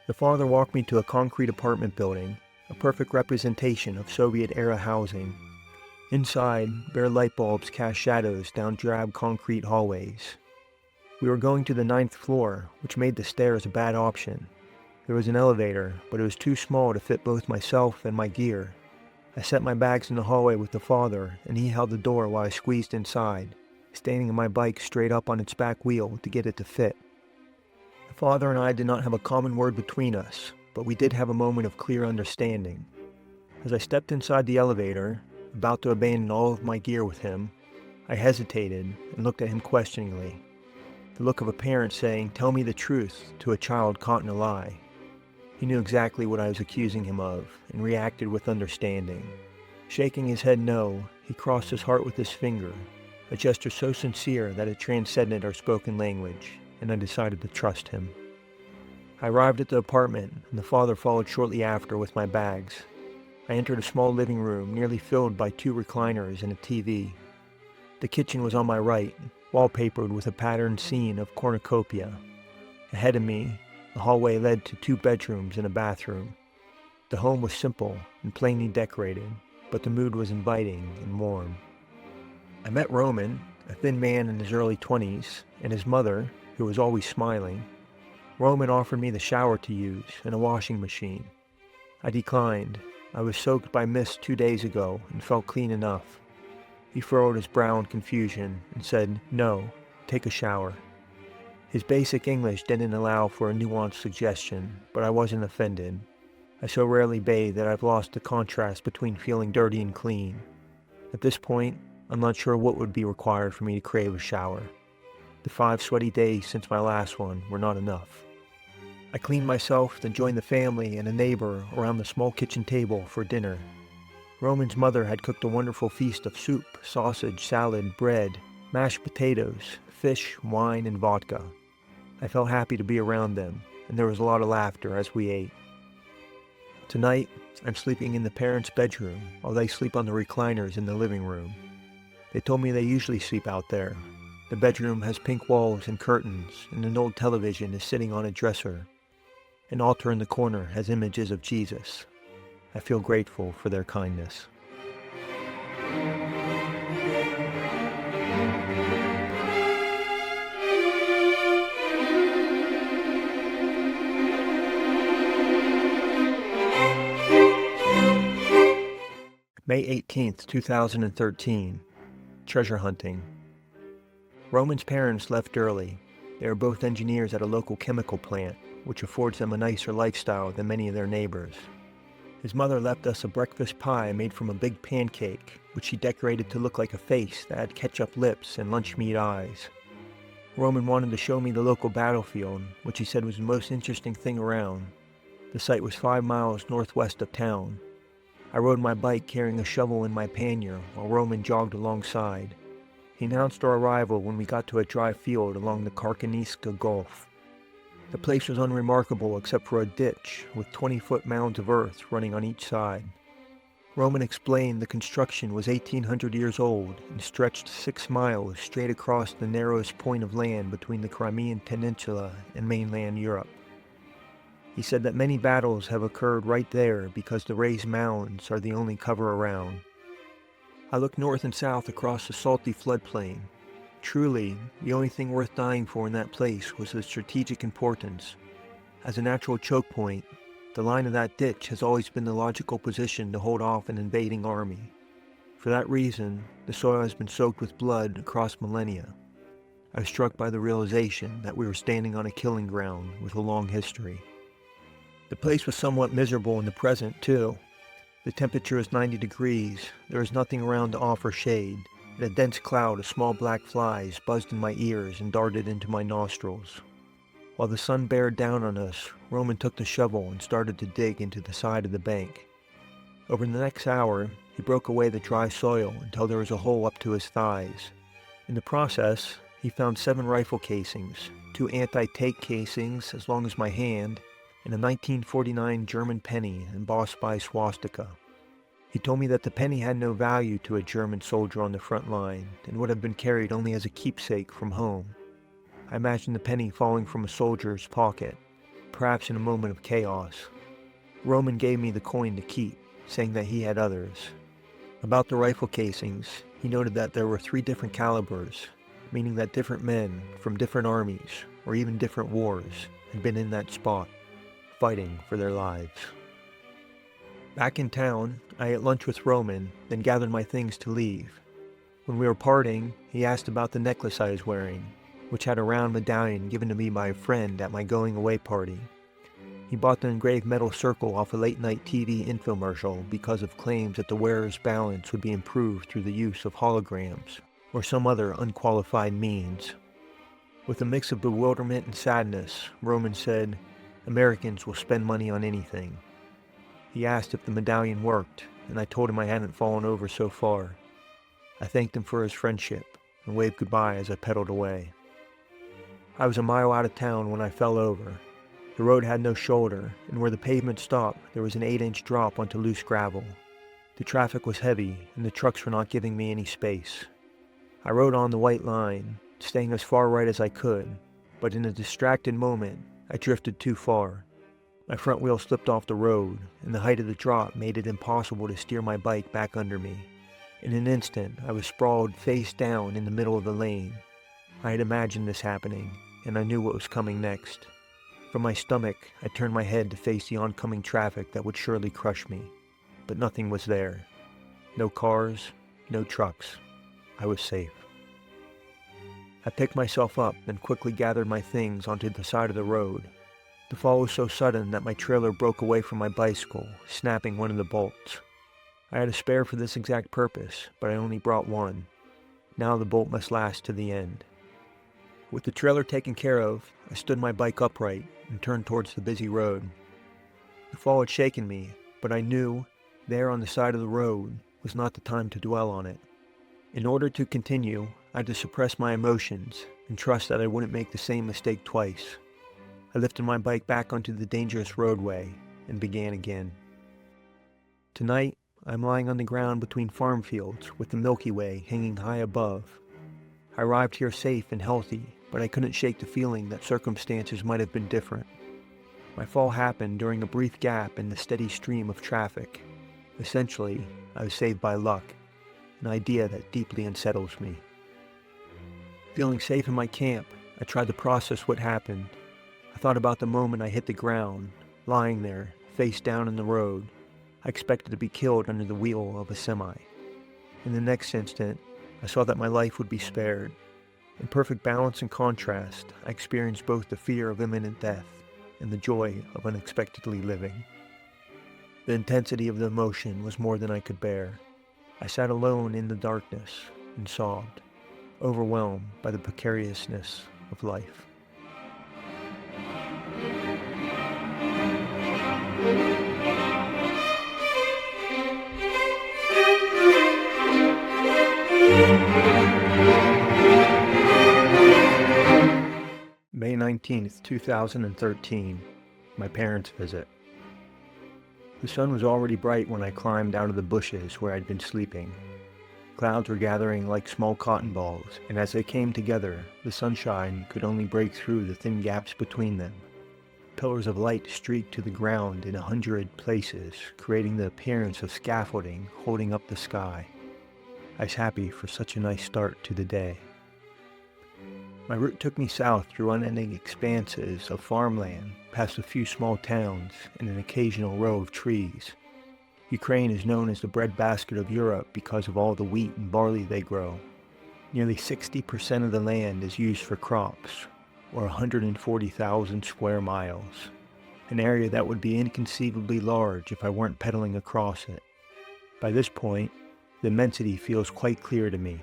The father walked me to a concrete apartment building, a perfect representation of Soviet-era housing. Inside, bare light bulbs cast shadows down drab concrete hallways. We were going to the 9th floor, which made the stairs a bad option. There was an elevator, but it was too small to fit both myself and my gear. I set my bags in the hallway with the father, and he held the door while I squeezed inside, standing my bike straight up on its back wheel to get it to fit. The father and I did not have a common word between us, but we did have a moment of clear understanding. As I stepped inside the elevator, about to abandon all of my gear with him, I hesitated and looked at him questioningly. The look of a parent saying, "Tell me the truth," to a child caught in a lie. He knew exactly what I was accusing him of, and reacted with understanding. Shaking his head no, he crossed his heart with his finger, a gesture so sincere that it transcended our spoken language, and I decided to trust him. I arrived at the apartment, and the father followed shortly after with my bags. I entered a small living room nearly filled by 2 recliners and a TV. The kitchen was on my right, wallpapered with a patterned scene of cornucopia. Ahead of me, the hallway led to 2 bedrooms and a bathroom. The home was simple and plainly decorated, but the mood was inviting and warm. I met Roman, a thin man in his early 20s, and his mother, who was always smiling. Roman offered me the shower to use and a washing machine. I declined. I was soaked by mist 2 days ago and felt clean enough. He furrowed his brow in confusion and said, "No, take a shower." His basic English didn't allow for a nuanced suggestion, but I wasn't offended. I so rarely bathe that I've lost the contrast between feeling dirty and clean. At this point, I'm not sure what would be required for me to crave a shower. The 5 sweaty days since my last one were not enough. I cleaned myself, then joined the family and a neighbor around the small kitchen table for dinner. Roman's mother had cooked a wonderful feast of soup, sausage, salad, bread, mashed potatoes, fish, wine, and vodka. I felt happy to be around them, and there was a lot of laughter as we ate. Tonight, I'm sleeping in the parents' bedroom while they sleep on the recliners in the living room. They told me they usually sleep out there. The bedroom has pink walls and curtains, and an old television is sitting on a dresser. An altar in the corner has images of Jesus. I feel grateful for their kindness. May 18th, 2013. Treasure hunting. Roman's parents left early. They are both engineers at a local chemical plant, which affords them a nicer lifestyle than many of their neighbors. His mother left us a breakfast pie made from a big pancake, which she decorated to look like a face that had ketchup lips and lunch meat eyes. Roman wanted to show me the local battlefield, which he said was the most interesting thing around. The site was 5 miles northwest of town. I rode my bike carrying a shovel in my pannier while Roman jogged alongside. He announced our arrival when we got to a dry field along the Karkaniska Gulf. The place was unremarkable except for a ditch with 20-foot mounds of earth running on each side. Roman explained the construction was 1,800 years old and stretched 6 miles straight across the narrowest point of land between the Crimean Peninsula and mainland Europe. He said that many battles have occurred right there because the raised mounds are the only cover around. I looked north and south across the salty floodplain. Truly, the only thing worth dying for in that place was the strategic importance. As a natural choke point, the line of that ditch has always been the logical position to hold off an invading army. For that reason, the soil has been soaked with blood across millennia. I was struck by the realization that we were standing on a killing ground with a long history. The place was somewhat miserable in the present, too. The temperature is 90 degrees, there is nothing around to offer shade, and a dense cloud of small black flies buzzed in my ears and darted into my nostrils. While the sun bared down on us, Roman took the shovel and started to dig into the side of the bank. Over the next hour, he broke away the dry soil until there was a hole up to his thighs. In the process, he found 7 rifle casings, 2 anti-tank casings as long as my hand, and a 1949 German penny embossed by a swastika. He told me that the penny had no value to a German soldier on the front line and would have been carried only as a keepsake from home. I imagined the penny falling from a soldier's pocket, perhaps in a moment of chaos. Roman gave me the coin to keep, saying that he had others. About the rifle casings, he noted that there were 3 different calibers, meaning that different men from different armies, or even different wars, had been in that spot, fighting for their lives. Back in town, I ate lunch with Roman, then gathered my things to leave. When we were parting, he asked about the necklace I was wearing, which had a round medallion given to me by a friend at my going-away party. He bought the engraved metal circle off a late-night TV infomercial because of claims that the wearer's balance would be improved through the use of holograms or some other unqualified means. With a mix of bewilderment and sadness, Roman said, "Americans will spend money on anything." He asked if the medallion worked, and I told him I hadn't fallen over so far. I thanked him for his friendship and waved goodbye as I pedaled away. I was a mile out of town when I fell over. The road had no shoulder, and where the pavement stopped, there was an 8-inch drop onto loose gravel. The traffic was heavy, and the trucks were not giving me any space. I rode on the white line, staying as far right as I could, but in a distracted moment, I drifted too far. My front wheel slipped off the road, and the height of the drop made it impossible to steer my bike back under me. In an instant, I was sprawled face down in the middle of the lane. I had imagined this happening, and I knew what was coming next. From my stomach, I turned my head to face the oncoming traffic that would surely crush me. But nothing was there. No cars, no trucks. I was safe. I picked myself up and quickly gathered my things onto the side of the road. The fall was so sudden that my trailer broke away from my bicycle, snapping one of the bolts. I had a spare for this exact purpose, but I only brought one. Now the bolt must last to the end. With the trailer taken care of, I stood my bike upright and turned towards the busy road. The fall had shaken me, but I knew, there on the side of the road, was not the time to dwell on it. In order to continue, I had to suppress my emotions and trust that I wouldn't make the same mistake twice. I lifted my bike back onto the dangerous roadway and began again. Tonight, I'm lying on the ground between farm fields with the Milky Way hanging high above. I arrived here safe and healthy, but I couldn't shake the feeling that circumstances might have been different. My fall happened during a brief gap in the steady stream of traffic. Essentially, I was saved by luck, an idea that deeply unsettles me. Feeling safe in my camp, I tried to process what happened. I thought about the moment I hit the ground, lying there, face down in the road. I expected to be killed under the wheel of a semi. In the next instant, I saw that my life would be spared. In perfect balance and contrast, I experienced both the fear of imminent death and the joy of unexpectedly living. The intensity of the emotion was more than I could bear. I sat alone in the darkness and sobbed, overwhelmed by the precariousness of life. May 19th, 2013. My parents' visit. The sun was already bright when I climbed out of the bushes where I'd been sleeping. Clouds were gathering like small cotton balls, and as they came together, the sunshine could only break through the thin gaps between them. Pillars of light streaked to the ground in 100 places, creating the appearance of scaffolding holding up the sky. I was happy for such a nice start to the day. My route took me south through unending expanses of farmland, past a few small towns and an occasional row of trees. Ukraine is known as the breadbasket of Europe because of all the wheat and barley they grow. Nearly 60% of the land is used for crops, or 140,000 square miles, an area that would be inconceivably large if I weren't pedaling across it. By this point, the immensity feels quite clear to me.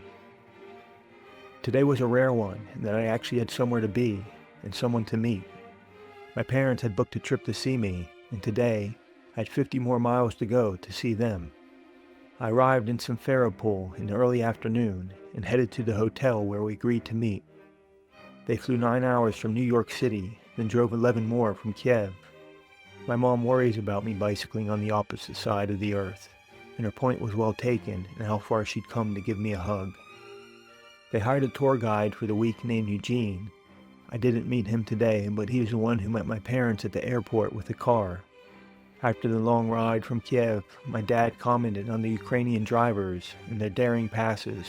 Today was a rare one, in that I actually had somewhere to be and someone to meet. My parents had booked a trip to see me, and today I had 50 more miles to go to see them. I arrived in Simferopol in the early afternoon and headed to the hotel where we agreed to meet. They flew 9 hours from New York City, then drove 11 more from Kiev. My mom worries about me bicycling on the opposite side of the earth, and her point was well taken in how far she'd come to give me a hug. They hired a tour guide for the week named Eugene. I didn't meet him today, but he was the one who met my parents at the airport with a car. After the long ride from Kiev, my dad commented on the Ukrainian drivers and their daring passes.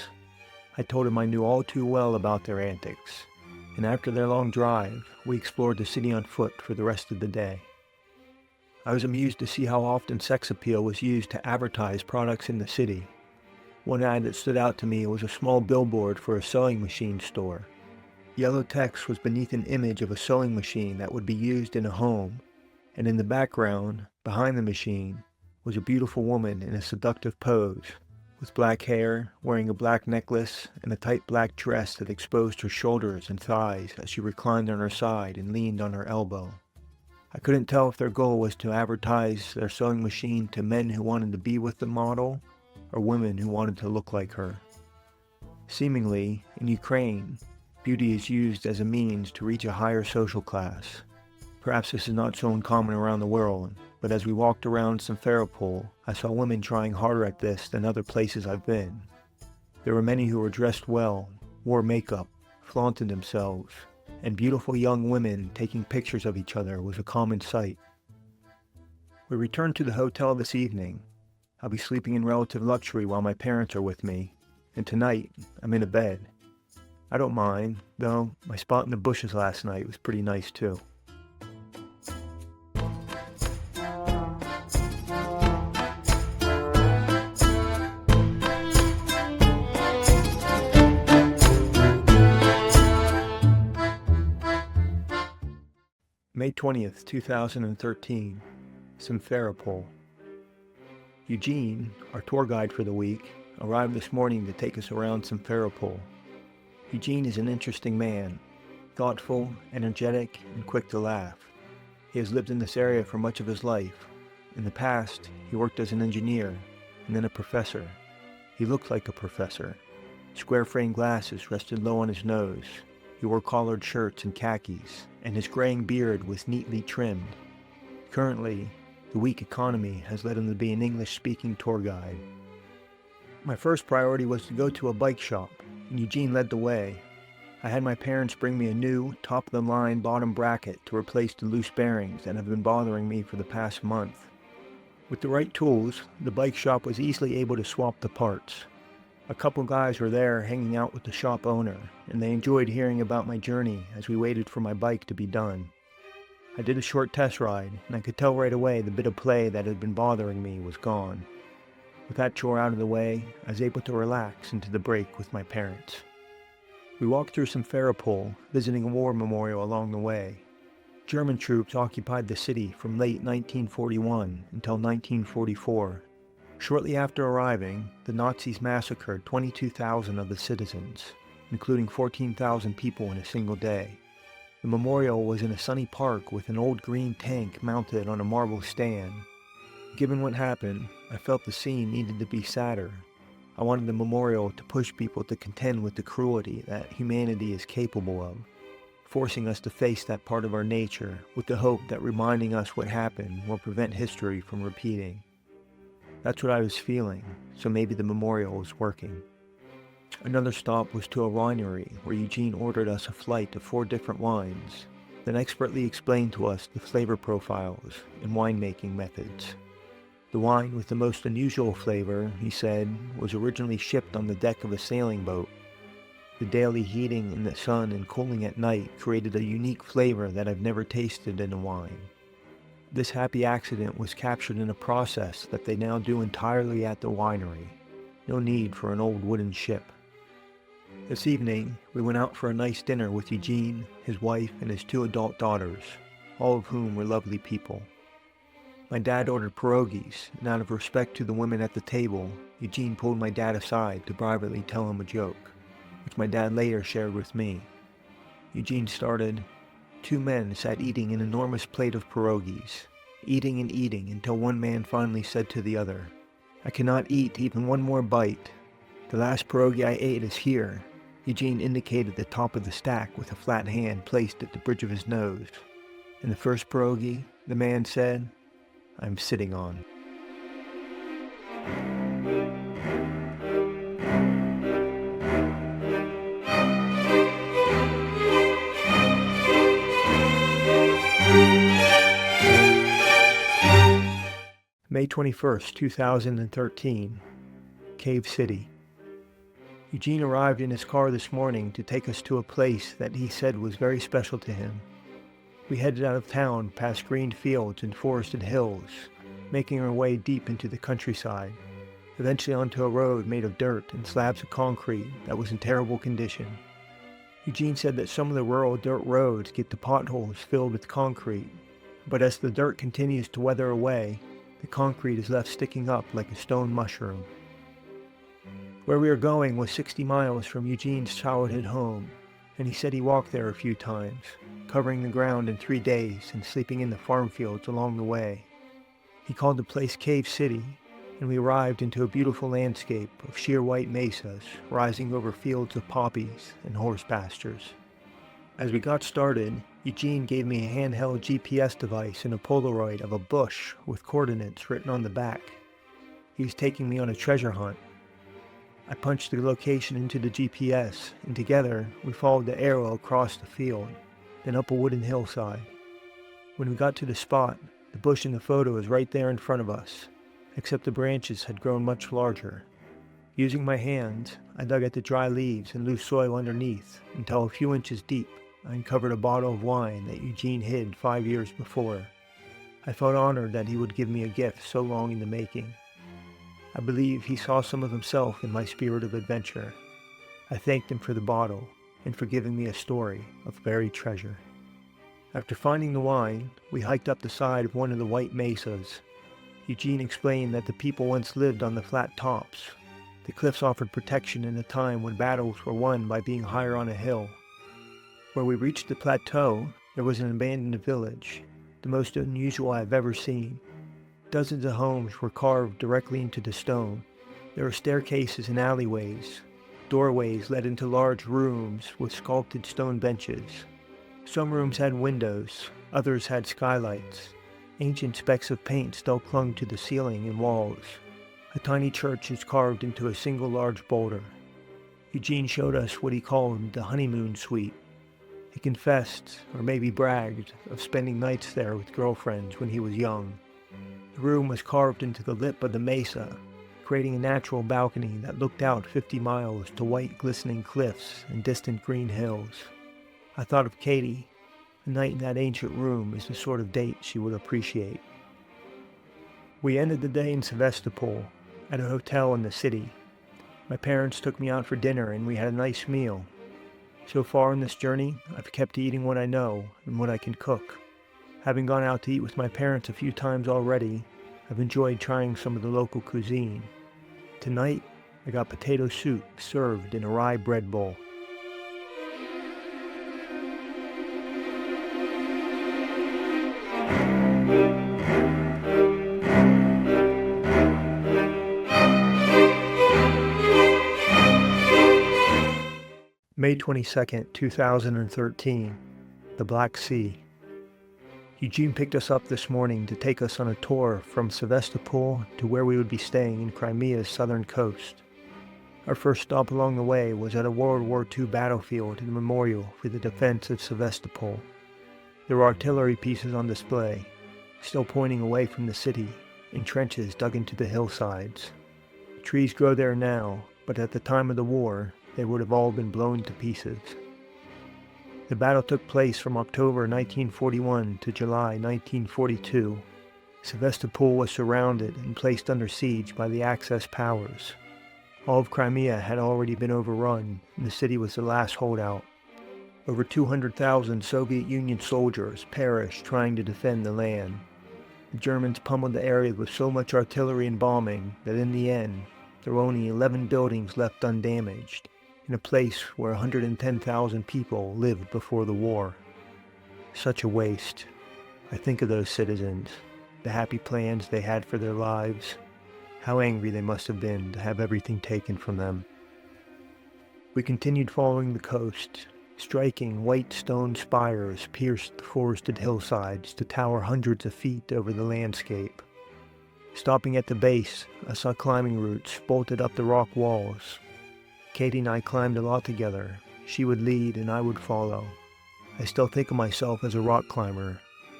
I told him I knew all too well about their antics, and after their long drive, we explored the city on foot for the rest of the day. I was amused to see how often sex appeal was used to advertise products in the city. One ad that stood out to me was a small billboard for a sewing machine store. Yellow text was beneath an image of a sewing machine that would be used in a home, and in the background, behind the machine, was a beautiful woman in a seductive pose, with black hair, wearing a black necklace, and a tight black dress that exposed her shoulders and thighs as she reclined on her side and leaned on her elbow. I couldn't tell if their goal was to advertise their sewing machine to men who wanted to be with the model, or women who wanted to look like her. Seemingly, in Ukraine, beauty is used as a means to reach a higher social class. Perhaps this is not so uncommon around the world, but as we walked around Simferopol, I saw women trying harder at this than other places I've been. There were many who were dressed well, wore makeup, flaunted themselves, and beautiful young women taking pictures of each other was a common sight. We returned to the hotel this evening. I'll be sleeping in relative luxury while my parents are with me, and tonight I'm in a bed. I don't mind, though my spot in the bushes last night was pretty nice too. May 20th, 2013, Simferopol. Eugene, our tour guide for the week, arrived this morning to take us around Simferopol. Eugene is an interesting man, thoughtful, energetic, and quick to laugh. He has lived in this area for much of his life. In the past, he worked as an engineer, and then a professor. He looked like a professor. Square-framed glasses rested low on his nose. He wore collared shirts and khakis, and his graying beard was neatly trimmed. Currently, the weak economy has led him to be an English-speaking tour guide. My first priority was to go to a bike shop, and Eugene led the way. I had my parents bring me a new, top-of-the-line bottom bracket to replace the loose bearings that have been bothering me for the past month. With the right tools, the bike shop was easily able to swap the parts. A couple guys were there hanging out with the shop owner, and they enjoyed hearing about my journey as we waited for my bike to be done. I did a short test ride, and I could tell right away the bit of play that had been bothering me was gone. With that chore out of the way, I was able to relax into the break with my parents. We walked through Simferopol, visiting a war memorial along the way. German troops occupied the city from late 1941 until 1944. Shortly after arriving, the Nazis massacred 22,000 of the citizens. including 14,000 people in a single day. The memorial was in a sunny park with an old green tank mounted on a marble stand. Given what happened, I felt the scene needed to be sadder. I wanted the memorial to push people to contend with the cruelty that humanity is capable of, forcing us to face that part of our nature with the hope that reminding us what happened will prevent history from repeating. That's what I was feeling, so maybe the memorial was working. Another stop was to a winery where Eugene ordered us a flight of 4 different wines, then expertly explained to us the flavor profiles and winemaking methods. The wine with the most unusual flavor, he said, was originally shipped on the deck of a sailing boat. The daily heating in the sun and cooling at night created a unique flavor that I've never tasted in a wine. This happy accident was captured in a process that they now do entirely at the winery. No need for an old wooden ship. This evening, we went out for a nice dinner with Eugene, his wife, and his 2 adult daughters, all of whom were lovely people. My dad ordered pierogies, and out of respect to the women at the table, Eugene pulled my dad aside to privately tell him a joke, which my dad later shared with me. Eugene started, 2 men sat eating an enormous plate of pierogies, eating and eating until one man finally said to the other, "I cannot eat even one more bite. The last pierogi I ate is here." Eugene indicated the top of the stack with a flat hand placed at the bridge of his nose. And the first pierogi, the man said, "I'm sitting on." May 21st, 2013, Cave City. Eugene arrived in his car this morning to take us to a place that he said was very special to him. We headed out of town past green fields and forested hills, making our way deep into the countryside, eventually onto a road made of dirt and slabs of concrete that was in terrible condition. Eugene said that some of the rural dirt roads get the potholes filled with concrete, but as the dirt continues to weather away, the concrete is left sticking up like a stone mushroom. Where we were going was 60 miles from Eugene's childhood home, and he said he walked there a few times, covering the ground in 3 days and sleeping in the farm fields along the way. He called the place Cave City, and we arrived into a beautiful landscape of sheer white mesas rising over fields of poppies and horse pastures. As we got started, Eugene gave me a handheld GPS device and a Polaroid of a bush with coordinates written on the back. He was taking me on a treasure hunt. I punched the location into the GPS, and together we followed the arrow across the field, then up a wooden hillside. When we got to the spot, the bush in the photo was right there in front of us, except the branches had grown much larger. Using my hands, I dug at the dry leaves and loose soil underneath until a few inches deep, I uncovered a bottle of wine that Eugene hid 5 years before. I felt honored that he would give me a gift so long in the making. I believe he saw some of himself in my spirit of adventure. I thanked him for the bottle and for giving me a story of buried treasure. After finding the wine, we hiked up the side of one of the white mesas. Eugene explained that the people once lived on the flat tops. The cliffs offered protection in a time when battles were won by being higher on a hill. Where we reached the plateau, there was an abandoned village, the most unusual I've ever seen. Dozens of homes were carved directly into the stone. There were staircases and alleyways. Doorways led into large rooms with sculpted stone benches. Some rooms had windows, others had skylights. Ancient specks of paint still clung to the ceiling and walls. A tiny church is carved into a single large boulder. Eugene showed us what he called the honeymoon suite. He confessed, or maybe bragged, of spending nights there with girlfriends when he was young. The room was carved into the lip of the mesa, creating a natural balcony that looked out 50 miles to white glistening cliffs and distant green hills. I thought of Katie. A night in that ancient room is the sort of date she would appreciate. We ended the day in Sevastopol, at a hotel in the city. My parents took me out for dinner and we had a nice meal. So far in this journey, I've kept eating what I know and what I can cook. Having gone out to eat with my parents a few times already, I've enjoyed trying some of the local cuisine. Tonight, I got potato soup served in a rye bread bowl. May 22nd, 2013, the Black Sea. Eugene picked us up this morning to take us on a tour from Sevastopol to where we would be staying in Crimea's southern coast. Our first stop along the way was at a World War II battlefield and memorial for the defense of Sevastopol. There were artillery pieces on display, still pointing away from the city, in trenches dug into the hillsides. Trees grow there now, but at the time of the war, they would have all been blown to pieces. The battle took place from October 1941 to July 1942. Sevastopol was surrounded and placed under siege by the Axis powers. All of Crimea had already been overrun, and the city was the last holdout. Over 200,000 Soviet Union soldiers perished trying to defend the land. The Germans pummeled the area with so much artillery and bombing that in the end, there were only 11 buildings left undamaged, in a place where 110,000 people lived before the war. Such a waste. I think of those citizens, the happy plans they had for their lives. How angry they must have been to have everything taken from them. We continued following the coast. Striking white stone spires pierced the forested hillsides to tower hundreds of feet over the landscape. Stopping at the base, I saw climbing routes bolted up the rock walls. Katie and I climbed a lot together. She would lead and I would follow. I still think of myself as a rock climber,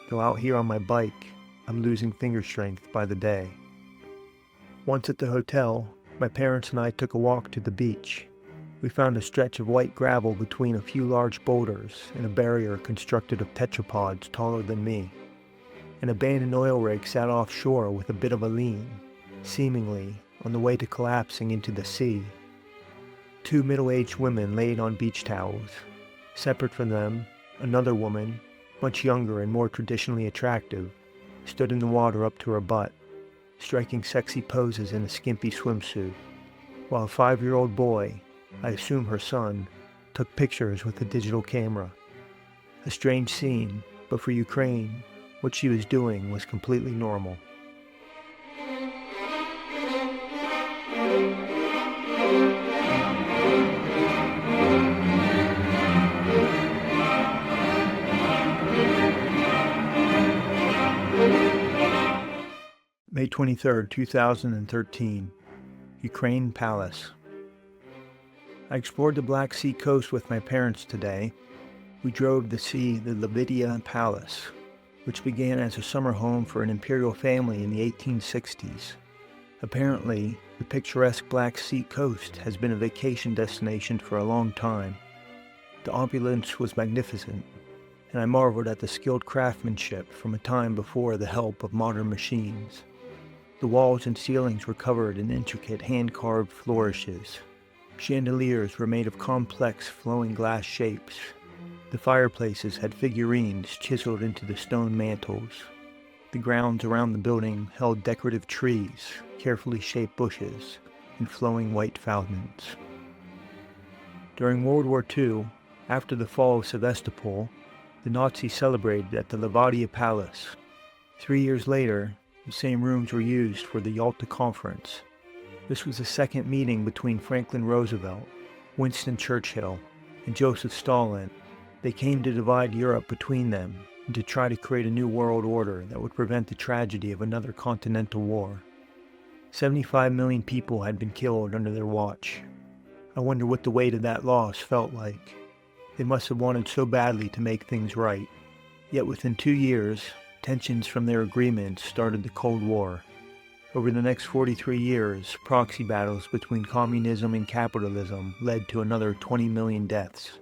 though out here on my bike, I'm losing finger strength by the day. Once at the hotel, my parents and I took a walk to the beach. We found a stretch of white gravel between a few large boulders and a barrier constructed of tetrapods taller than me. An abandoned oil rig sat offshore with a bit of a lean, seemingly on the way to collapsing into the sea. Two middle-aged women laid on beach towels. Separate from them, another woman, much younger and more traditionally attractive, stood in the water up to her butt, striking sexy poses in a skimpy swimsuit, while a 5-year-old boy, I assume her son, took pictures with a digital camera. A strange scene, but for Ukraine, what she was doing was completely normal. May 23rd, 2013, Ukraine Palace. I explored the Black Sea coast with my parents today. We drove to see the Levidia Palace, which began as a summer home for an imperial family in the 1860s. Apparently, the picturesque Black Sea coast has been a vacation destination for a long time. The opulence was magnificent, and I marveled at the skilled craftsmanship from a time before the help of modern machines. The walls and ceilings were covered in intricate hand-carved flourishes. Chandeliers were made of complex flowing glass shapes. The fireplaces had figurines chiseled into the stone mantels. The grounds around the building held decorative trees, carefully shaped bushes, and flowing white fountains. During World War II, after the fall of Sevastopol, the Nazis celebrated at the Levidia Palace. 3 years later, the same rooms were used for the Yalta Conference. This was the second meeting between Franklin Roosevelt, Winston Churchill, and Joseph Stalin. They came to divide Europe between them and to try to create a new world order that would prevent the tragedy of another continental war. 75 million people had been killed under their watch. I wonder what the weight of that loss felt like. They must have wanted so badly to make things right. Yet within 2 years, tensions from their agreements started the Cold War. Over the next 43 years, proxy battles between communism and capitalism led to another 20 million deaths.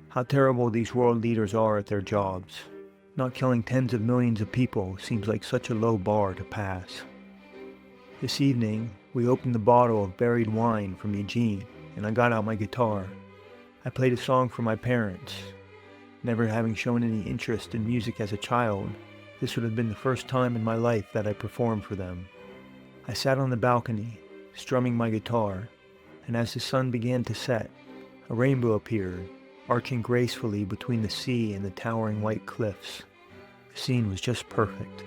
How terrible these world leaders are at their jobs. Not killing tens of millions of people seems like such a low bar to pass. This evening, we opened the bottle of buried wine from Eugene, and I got out my guitar. I played a song for my parents. Never having shown any interest in music as a child, this would have been the first time in my life that I performed for them. I sat on the balcony, strumming my guitar, and as the sun began to set, a rainbow appeared, arching gracefully between the sea and the towering white cliffs. The The scene was just perfect.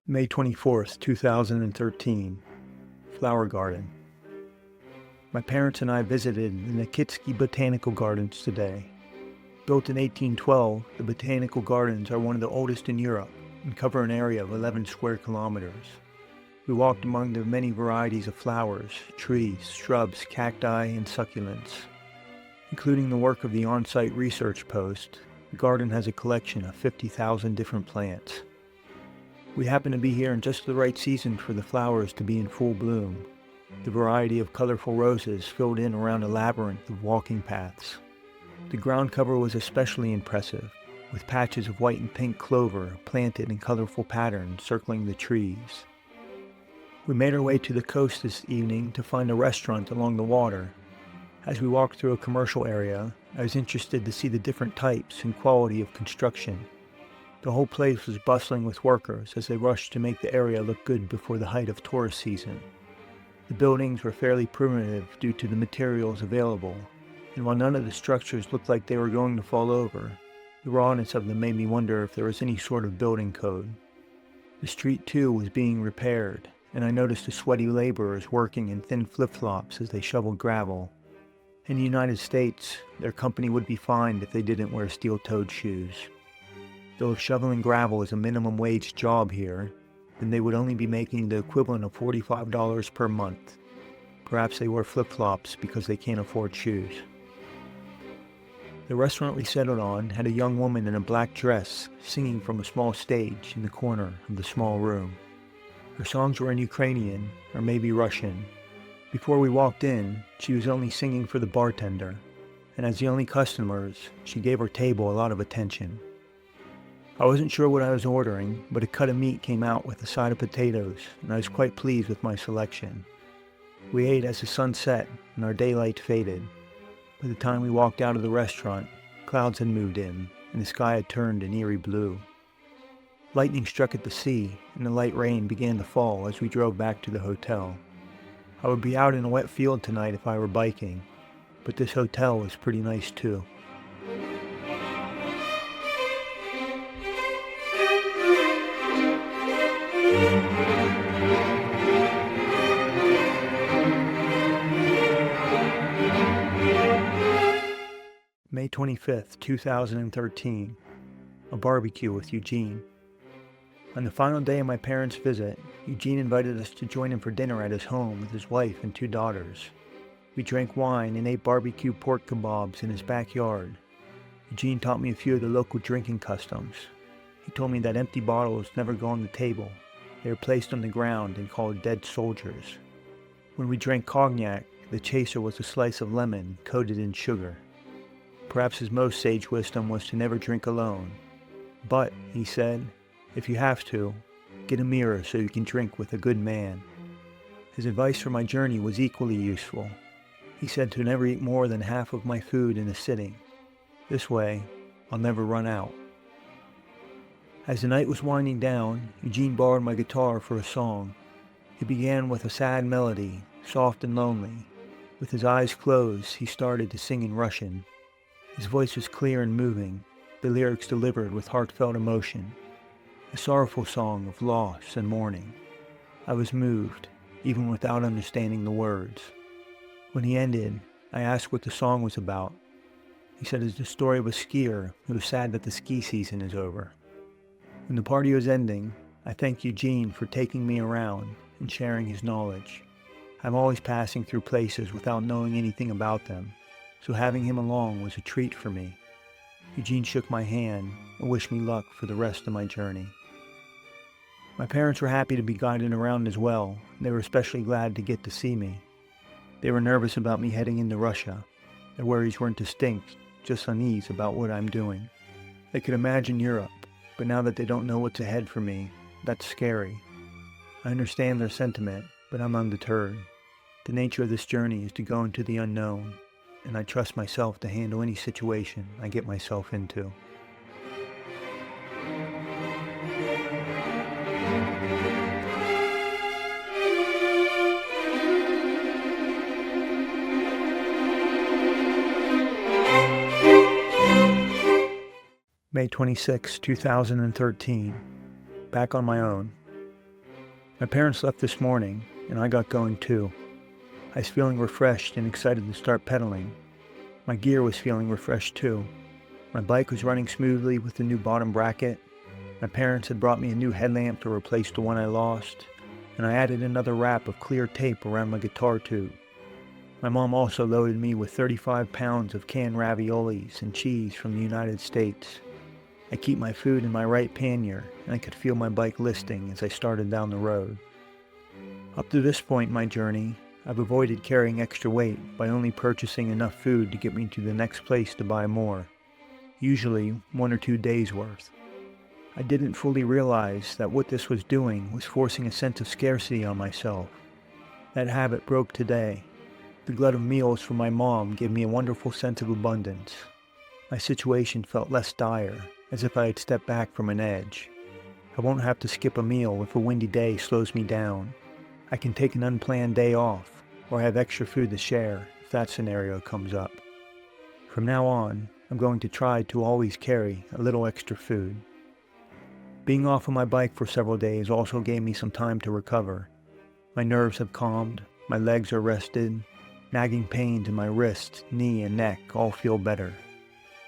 May 24th, 2013. Flower Garden. My parents and I visited the Nikitsky Botanical Gardens today. Built in 1812, the Botanical Gardens are one of the oldest in Europe and cover an area of 11 square kilometers. We walked among the many varieties of flowers, trees, shrubs, cacti, and succulents. Including the work of the on-site research post, the garden has a collection of 50,000 different plants. We happened to be here in just the right season for the flowers to be in full bloom. The variety of colorful roses filled in around a labyrinth of walking paths. The ground cover was especially impressive, with patches of white and pink clover planted in colorful patterns circling the trees. We made our way to the coast this evening to find a restaurant along the water. As we walked through a commercial area, I was interested to see the different types and quality of construction. The whole place was bustling with workers as they rushed to make the area look good before the height of tourist season. The buildings were fairly primitive due to the materials available, and while none of the structures looked like they were going to fall over, the rawness of them made me wonder if there was any sort of building code. The street too was being repaired, and I noticed the sweaty laborers working in thin flip-flops as they shoveled gravel. In the United States, their company would be fined if they didn't wear steel-toed shoes. Though if shoveling gravel is a minimum wage job here, then they would only be making the equivalent of $45 per month. Perhaps they wear flip-flops because they can't afford shoes. The restaurant we settled on had a young woman in a black dress singing from a small stage in the corner of the small room. Her songs were in Ukrainian, or maybe Russian. Before we walked in, she was only singing for the bartender, and as the only customers, she gave her table a lot of attention. I wasn't sure what I was ordering, but a cut of meat came out with a side of potatoes, and I was quite pleased with my selection. We ate as the sun set and our daylight faded. By the time we walked out of the restaurant, clouds had moved in, and the sky had turned an eerie blue. Lightning struck at the sea, and the light rain began to fall as we drove back to the hotel. I would be out in a wet field tonight if I were biking, but this hotel was pretty nice too. May 25th, 2013. A barbecue with Eugene. On the final day of my parents' visit, Eugene invited us to join him for dinner at his home with his wife and 2 daughters. We drank wine and ate barbecue pork kebabs in his backyard. Eugene taught me a few of the local drinking customs. He told me that empty bottles never go on the table. They are placed on the ground and called dead soldiers. When we drank cognac, the chaser was a slice of lemon coated in sugar. Perhaps his most sage wisdom was to never drink alone. But, he said, if you have to, get a mirror so you can drink with a good man. His advice for my journey was equally useful. He said to never eat more than half of my food in a sitting. This way, I'll never run out. As the night was winding down, Eugene borrowed my guitar for a song. It began with a sad melody, soft and lonely. With his eyes closed, he started to sing in Russian. His voice was clear and moving, the lyrics delivered with heartfelt emotion. A sorrowful song of loss and mourning. I was moved, even without understanding the words. When he ended, I asked what the song was about. He said it's the story of a skier who is sad that the ski season is over. When the party was ending, I thanked Eugene for taking me around and sharing his knowledge. I'm always passing through places without knowing anything about them, so having him along was a treat for me. Eugene shook my hand and wished me luck for the rest of my journey. My parents were happy to be guided around as well, and they were especially glad to get to see me. They were nervous about me heading into Russia. Their worries weren't distinct, just unease about what I'm doing. They could imagine Europe, but now that they don't know what's ahead for me, that's scary. I understand their sentiment, but I'm undeterred. The nature of this journey is to go into the unknown, and I trust myself to handle any situation I get myself into. May 26, 2013. Back on my own. My parents left this morning, and I got going too. I was feeling refreshed and excited to start pedaling. My gear was feeling refreshed too. My bike was running smoothly with the new bottom bracket. My parents had brought me a new headlamp to replace the one I lost, and I added another wrap of clear tape around my guitar tube. My mom also loaded me with 35 pounds of canned raviolis and cheese from the United States. I keep my food in my right pannier, and I could feel my bike listing as I started down the road. Up to this point in my journey, I've avoided carrying extra weight by only purchasing enough food to get me to the next place to buy more, usually 1 or 2 days worth. I didn't fully realize that what this was doing was forcing a sense of scarcity on myself. That habit broke today. The glut of meals from my mom gave me a wonderful sense of abundance. My situation felt less dire, as if I had stepped back from an edge. I won't have to skip a meal if a windy day slows me down. I can take an unplanned day off, or have extra food to share if that scenario comes up. From now on, I'm going to try to always carry a little extra food. Being off of my bike for several days also gave me some time to recover. My nerves have calmed, my legs are rested, nagging pains in my wrist, knee, and neck all feel better.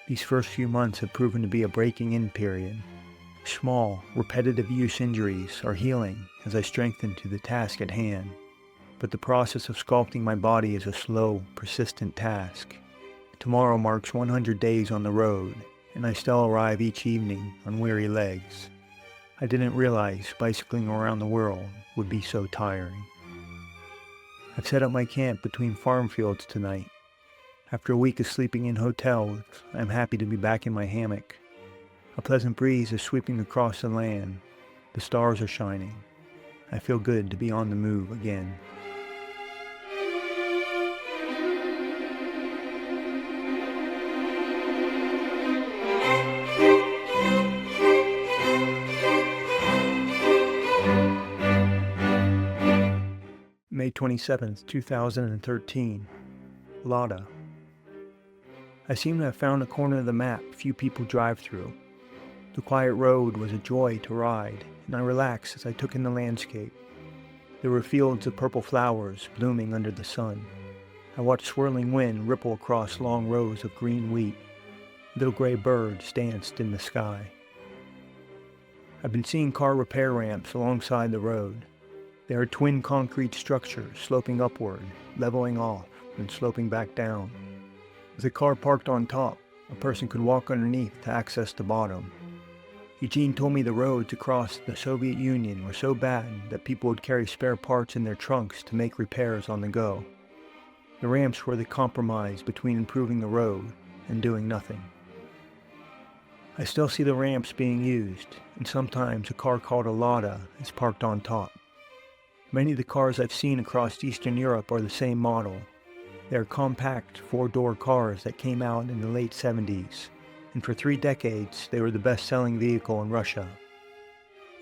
These first few months have proven to be a breaking-in period. Small, repetitive use injuries are healing as I strengthen to the task at hand. But the process of sculpting my body is a slow, persistent task. Tomorrow marks 100 days on the road, and I still arrive each evening on weary legs. I didn't realize bicycling around the world would be so tiring. I've set up my camp between farm fields tonight. After a week of sleeping in hotels, I am happy to be back in my hammock. A pleasant breeze is sweeping across the land. The stars are shining. I feel good to be on the move again. May 27th, 2013. Lada. I seem to have found a corner of the map few people drive through. The quiet road was a joy to ride, and I relaxed as I took in the landscape. There were fields of purple flowers blooming under the sun. I watched swirling wind ripple across long rows of green wheat. Little gray birds danced in the sky. I've been seeing car repair ramps alongside the road. They are twin concrete structures sloping upward, leveling off, and sloping back down. With a car parked on top, a person could walk underneath to access the bottom. Eugene told me the roads across the Soviet Union were so bad that people would carry spare parts in their trunks to make repairs on the go. The ramps were the compromise between improving the road and doing nothing. I still see the ramps being used, and sometimes a car called a Lada is parked on top. Many of the cars I've seen across Eastern Europe are the same model. They are compact, 4-door cars that came out in the late 70s, and for 3 decades they were the best-selling vehicle in Russia.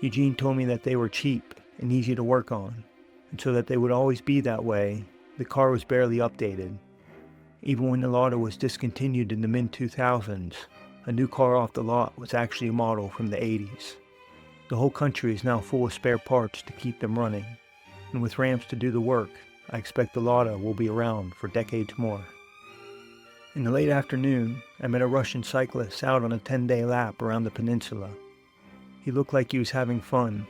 Eugene told me that they were cheap and easy to work on, and so that they would always be that way, the car was barely updated. Even when the Lada was discontinued in the mid-2000s, a new car off the lot was actually a model from the 80s. The whole country is now full of spare parts to keep them running, and with ramps to do the work, I expect the Lada will be around for decades more. In the late afternoon, I met a Russian cyclist out on a 10-day lap around the peninsula. He looked like he was having fun.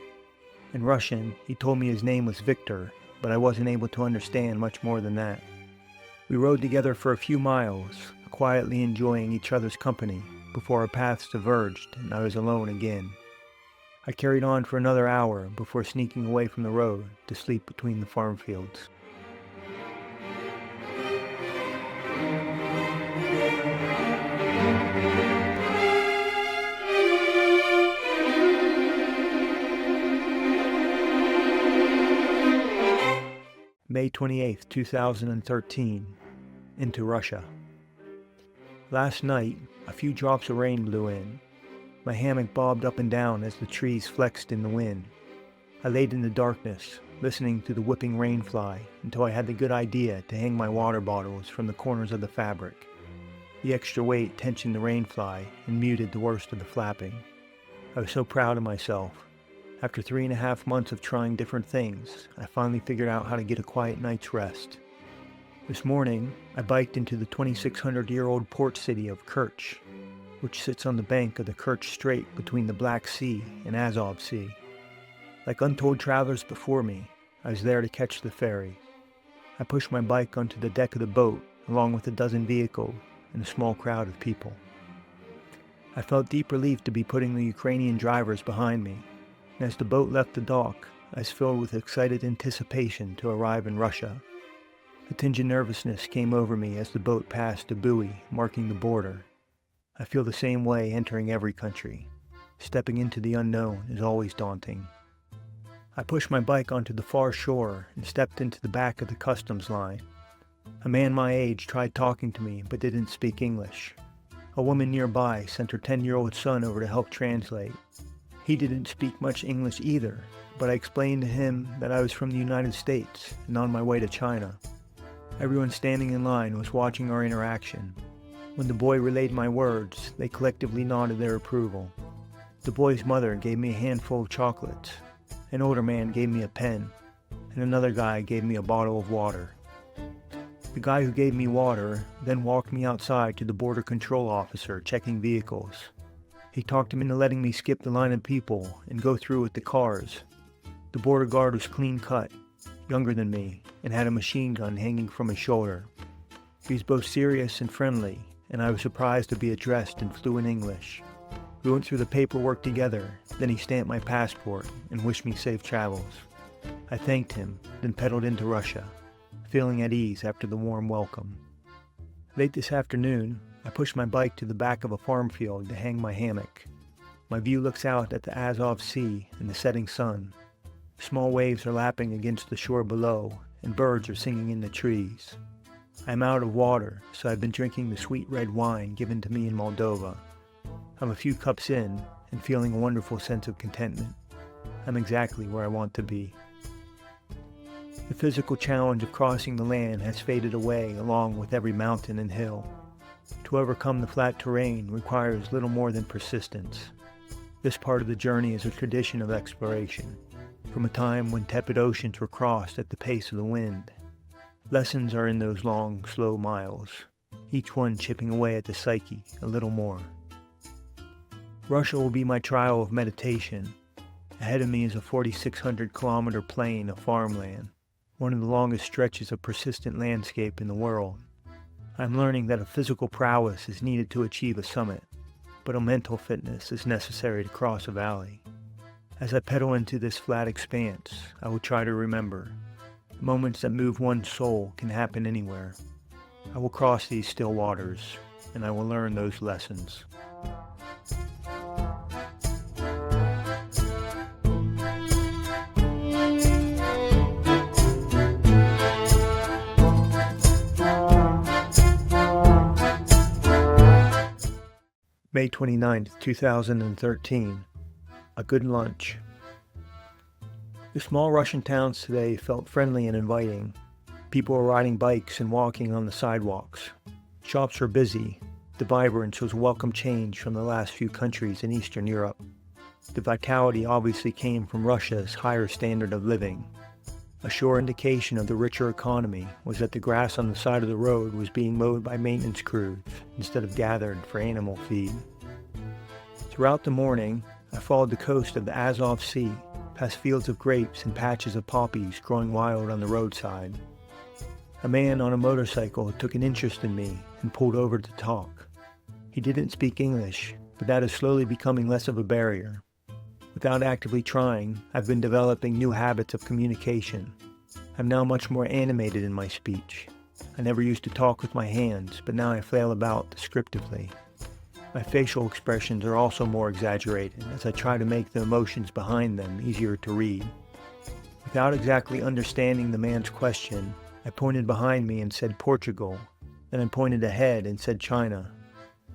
In Russian, he told me his name was Victor, but I wasn't able to understand much more than that. We rode together for a few miles, quietly enjoying each other's company, before our paths diverged and I was alone again. I carried on for another hour before sneaking away from the road to sleep between the farm fields. May 28, 2013. Into Russia. Last night, a few drops of rain blew in. My hammock bobbed up and down as the trees flexed in the wind. I laid in the darkness, listening to the whipping rain fly until I had the good idea to hang my water bottles from the corners of the fabric. The extra weight tensioned the rain fly and muted the worst of the flapping. I was so proud of myself. After 3.5 months of trying different things, I finally figured out how to get a quiet night's rest. This morning, I biked into the 2,600-year-old port city of Kerch, which sits on the bank of the Kerch Strait between the Black Sea and Azov Sea. Like untold travelers before me, I was there to catch the ferry. I pushed my bike onto the deck of the boat, along with a dozen vehicles and a small crowd of people. I felt deep relief to be putting the Ukrainian drivers behind me, and as the boat left the dock, I was filled with excited anticipation to arrive in Russia. A tinge of nervousness came over me as the boat passed a buoy marking the border. I feel the same way entering every country. Stepping into the unknown is always daunting. I pushed my bike onto the far shore and stepped into the back of the customs line. A man my age tried talking to me but didn't speak English. A woman nearby sent her 10-year-old son over to help translate. He didn't speak much English either, but I explained to him that I was from the United States and on my way to China. Everyone standing in line was watching our interaction. When the boy relayed my words, they collectively nodded their approval. The boy's mother gave me a handful of chocolates. An older man gave me a pen, and another guy gave me a bottle of water. The guy who gave me water then walked me outside to the border control officer checking vehicles. He talked him into letting me skip the line of people and go through with the cars. The border guard was clean cut, younger than me, and had a machine gun hanging from his shoulder. He was both serious and friendly, and I was surprised to be addressed in fluent English. We went through the paperwork together, then he stamped my passport and wished me safe travels. I thanked him, then pedaled into Russia, feeling at ease after the warm welcome. Late this afternoon, I pushed my bike to the back of a farm field to hang my hammock. My view looks out at the Azov Sea and the setting sun. Small waves are lapping against the shore below, and birds are singing in the trees. I am out of water, so I've been drinking the sweet red wine given to me in Moldova. I'm a few cups in and feeling a wonderful sense of contentment. I'm exactly where I want to be. The physical challenge of crossing the land has faded away along with every mountain and hill. To overcome the flat terrain requires little more than persistence. This part of the journey is a tradition of exploration, from a time when tepid oceans were crossed at the pace of the wind. Lessons are in those long, slow miles, each one chipping away at the psyche a little more. Russia will be my trial of meditation. Ahead of me is a 4,600-kilometer plain of farmland, one of the longest stretches of persistent landscape in the world. I'm learning that a physical prowess is needed to achieve a summit, but a mental fitness is necessary to cross a valley. As I pedal into this flat expanse, I will try to remember. Moments that move one's soul can happen anywhere. I will cross these still waters, and I will learn those lessons. May 29th, 2013. A good lunch. The small Russian towns today felt friendly and inviting. People were riding bikes and walking on the sidewalks. Shops were busy. The vibrance was a welcome change from the last few countries in Eastern Europe. The vitality obviously came from Russia's higher standard of living. A sure indication of the richer economy was that the grass on the side of the road was being mowed by maintenance crews instead of gathered for animal feed. Throughout the morning, I followed the coast of the Azov Sea, past fields of grapes and patches of poppies growing wild on the roadside. A man on a motorcycle took an interest in me and pulled over to talk. He didn't speak English, but that is slowly becoming less of a barrier. Without actively trying, I've been developing new habits of communication. I'm now much more animated in my speech. I never used to talk with my hands, but now I flail about descriptively. My facial expressions are also more exaggerated as I try to make the emotions behind them easier to read. Without exactly understanding the man's question, I pointed behind me and said Portugal. Then I pointed ahead and said China.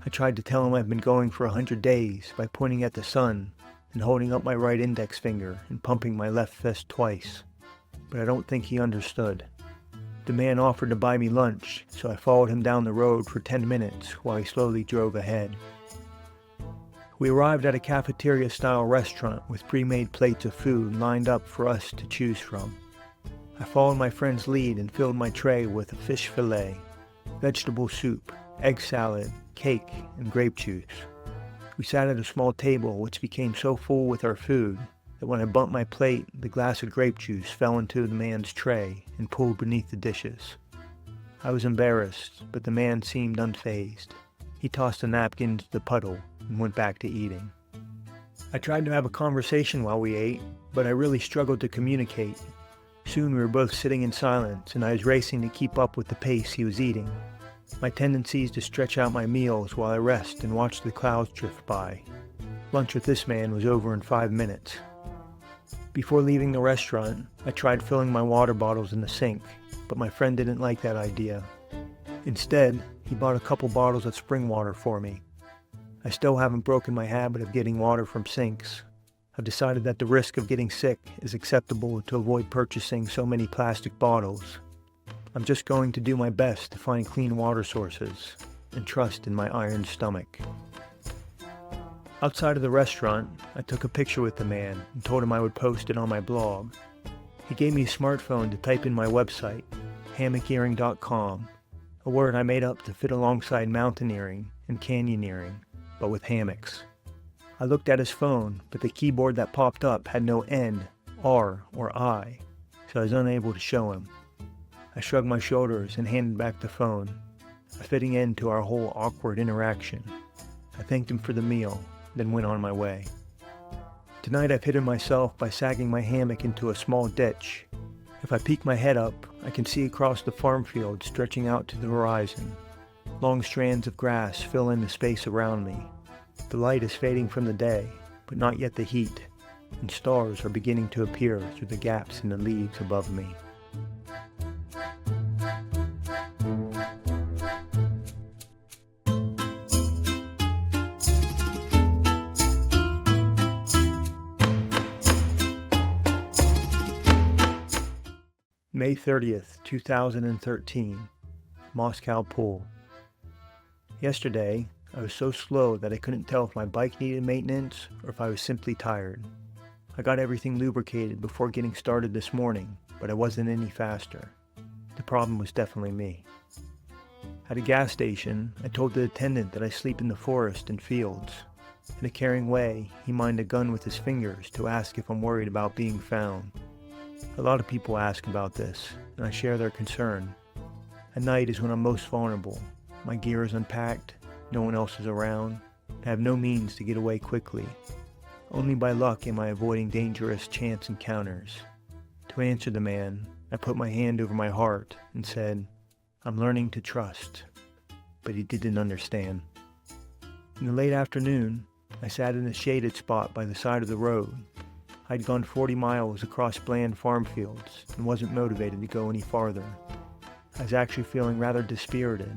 I tried to tell him I've been going for 100 days by pointing at the sun and holding up my right index finger and pumping my left fist twice. But I don't think he understood. The man offered to buy me lunch, so I followed him down the road for 10 minutes while he slowly drove ahead. We arrived at a cafeteria-style restaurant with pre-made plates of food lined up for us to choose from. I followed my friend's lead and filled my tray with a fish fillet, vegetable soup, egg salad, cake, and grape juice. We sat at a small table which became so full with our food that when I bumped my plate, the glass of grape juice fell into the man's tray and pooled beneath the dishes. I was embarrassed, but the man seemed unfazed. He tossed a napkin into the puddle and went back to eating. I tried to have a conversation while we ate, but I really struggled to communicate. Soon we were both sitting in silence, and I was racing to keep up with the pace he was eating. My tendency is to stretch out my meals while I rest and watch the clouds drift by. Lunch with this man was over in 5 minutes. Before leaving the restaurant, I tried filling my water bottles in the sink, but my friend didn't like that idea. Instead, he bought a couple bottles of spring water for me. I still haven't broken my habit of getting water from sinks. I've decided that the risk of getting sick is acceptable to avoid purchasing so many plastic bottles. I'm just going to do my best to find clean water sources and trust in my iron stomach. Outside of the restaurant, I took a picture with the man and told him I would post it on my blog. He gave me a smartphone to type in my website, hammockeering.com, a word I made up to fit alongside mountaineering and canyoneering, but with hammocks. I looked at his phone, but the keyboard that popped up had no N, R, or I, so I was unable to show him. I shrugged my shoulders and handed back the phone, a fitting end to our whole awkward interaction. I thanked him for the meal, then went on my way. Tonight I've hidden myself by sagging my hammock into a small ditch. If I peek my head up, I can see across the farm field stretching out to the horizon. Long strands of grass fill in the space around me. The light is fading from the day, but not yet the heat, and stars are beginning to appear through the gaps in the leaves above me. May 30th, 2013, Moscow Pool. Yesterday, I was so slow that I couldn't tell if my bike needed maintenance or if I was simply tired. I got everything lubricated before getting started this morning, but I wasn't any faster. The problem was definitely me. At a gas station, I told the attendant that I sleep in the forest and fields. In a caring way, he mined a gun with his fingers to ask if I'm worried about being found. A lot of people ask about this, and I share their concern. At night is when I'm most vulnerable. My gear is unpacked, no one else is around, I have no means to get away quickly. Only by luck am I avoiding dangerous chance encounters. To answer the man, I put my hand over my heart and said, "I'm learning to trust." But he didn't understand. In the late afternoon, I sat in a shaded spot by the side of the road. I'd gone 40 miles across bland farm fields and wasn't motivated to go any farther. I was actually feeling rather dispirited.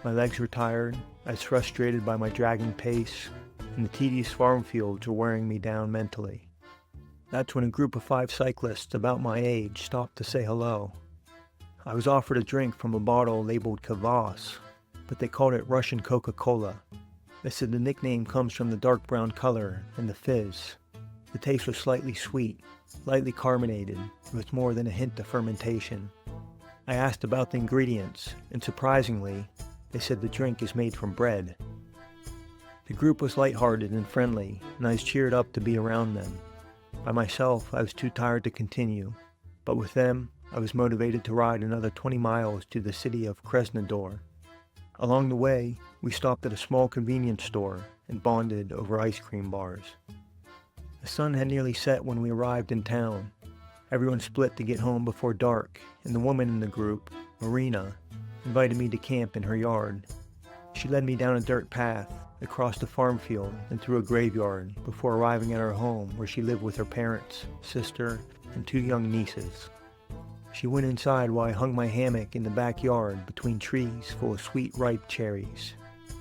My legs were tired, I was frustrated by my dragging pace, and the tedious farm fields were wearing me down mentally. That's when a group of 5 cyclists about my age stopped to say hello. I was offered a drink from a bottle labeled Kvass, but they called it Russian Coca-Cola. They said the nickname comes from the dark brown color and the fizz. The taste was slightly sweet, lightly carbonated, with more than a hint of fermentation. I asked about the ingredients, and surprisingly, they said the drink is made from bread. The group was lighthearted and friendly, and I was cheered up to be around them. By myself, I was too tired to continue, but with them, I was motivated to ride another 20 miles to the city of Krasnodar. Along the way, we stopped at a small convenience store and bonded over ice cream bars. The sun had nearly set when we arrived in town. Everyone split to get home before dark, and the woman in the group, Marina, invited me to camp in her yard. She led me down a dirt path, across the farm field, and through a graveyard before arriving at her home where she lived with her parents, sister, and 2 young nieces. She went inside while I hung my hammock in the backyard between trees full of sweet ripe cherries.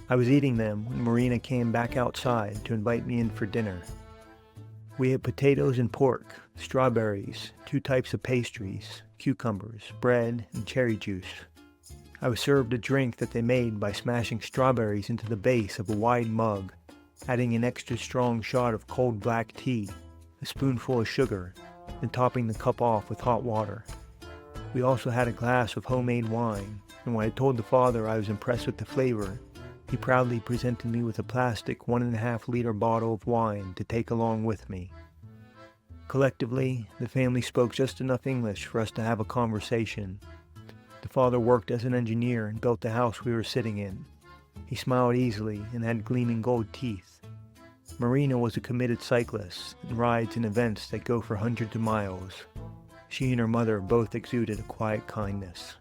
I was eating them when Marina came back outside to invite me in for dinner. We had potatoes and pork, strawberries, 2 types of pastries, cucumbers, bread, and cherry juice. I was served a drink that they made by smashing strawberries into the base of a wide mug, adding an extra strong shot of cold black tea, a spoonful of sugar, and topping the cup off with hot water. We also had a glass of homemade wine, and when I told the father I was impressed with the flavor, he proudly presented me with a plastic 1.5-liter bottle of wine to take along with me. Collectively, the family spoke just enough English for us to have a conversation. The father worked as an engineer and built the house we were sitting in. He smiled easily and had gleaming gold teeth. Marina was a committed cyclist and rides in events that go for hundreds of miles. She and her mother both exuded a quiet kindness.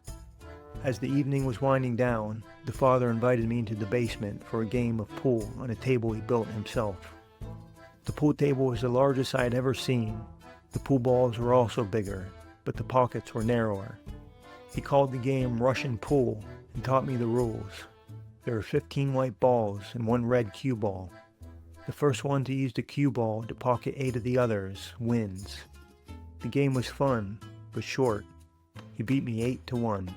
As the evening was winding down, the father invited me into the basement for a game of pool on a table he built himself. The pool table was the largest I had ever seen. The pool balls were also bigger, but the pockets were narrower. He called the game Russian Pool and taught me the rules. There were 15 white balls and 1 red cue ball. The first one to use the cue ball to pocket 8 of the others wins. The game was fun, but short. He beat me 8-1.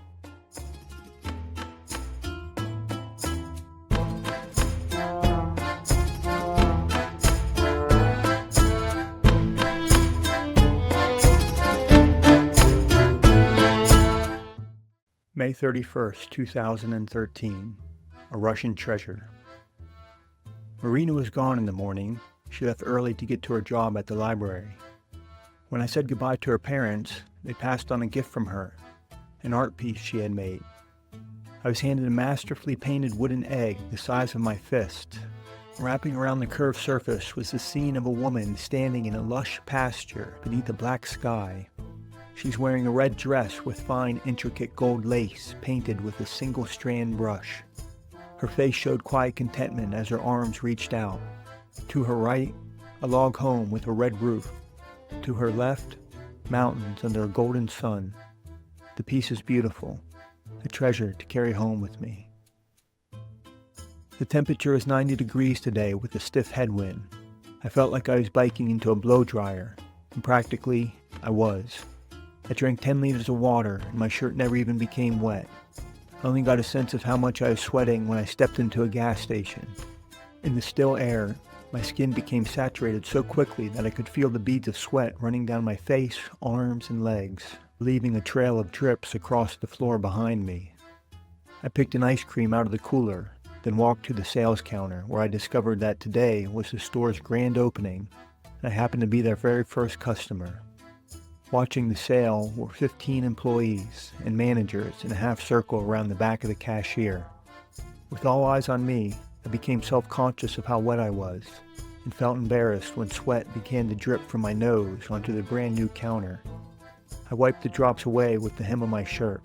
May 31st, 2013. A Russian Treasure. Marina was gone in the morning. She left early to get to her job at the library. When I said goodbye to her parents, they passed on a gift from her, an art piece she had made. I was handed a masterfully painted wooden egg the size of my fist. Wrapping around the curved surface was the scene of a woman standing in a lush pasture beneath a black sky. She's wearing a red dress with fine, intricate gold lace painted with a single strand brush. Her face showed quiet contentment as her arms reached out. To her right, a log home with a red roof. To her left, mountains under a golden sun. The piece is beautiful, a treasure to carry home with me. The temperature is 90 degrees today with a stiff headwind. I felt like I was biking into a blow dryer, and practically, I was. I drank 10 liters of water, and my shirt never even became wet. I only got a sense of how much I was sweating when I stepped into a gas station. In the still air, my skin became saturated so quickly that I could feel the beads of sweat running down my face, arms, and legs, leaving a trail of drips across the floor behind me. I picked an ice cream out of the cooler, then walked to the sales counter where I discovered that today was the store's grand opening, and I happened to be their very first customer. Watching the sale were 15 employees and managers in a half circle around the back of the cashier. With all eyes on me, I became self-conscious of how wet I was and felt embarrassed when sweat began to drip from my nose onto the brand new counter. I wiped the drops away with the hem of my shirt.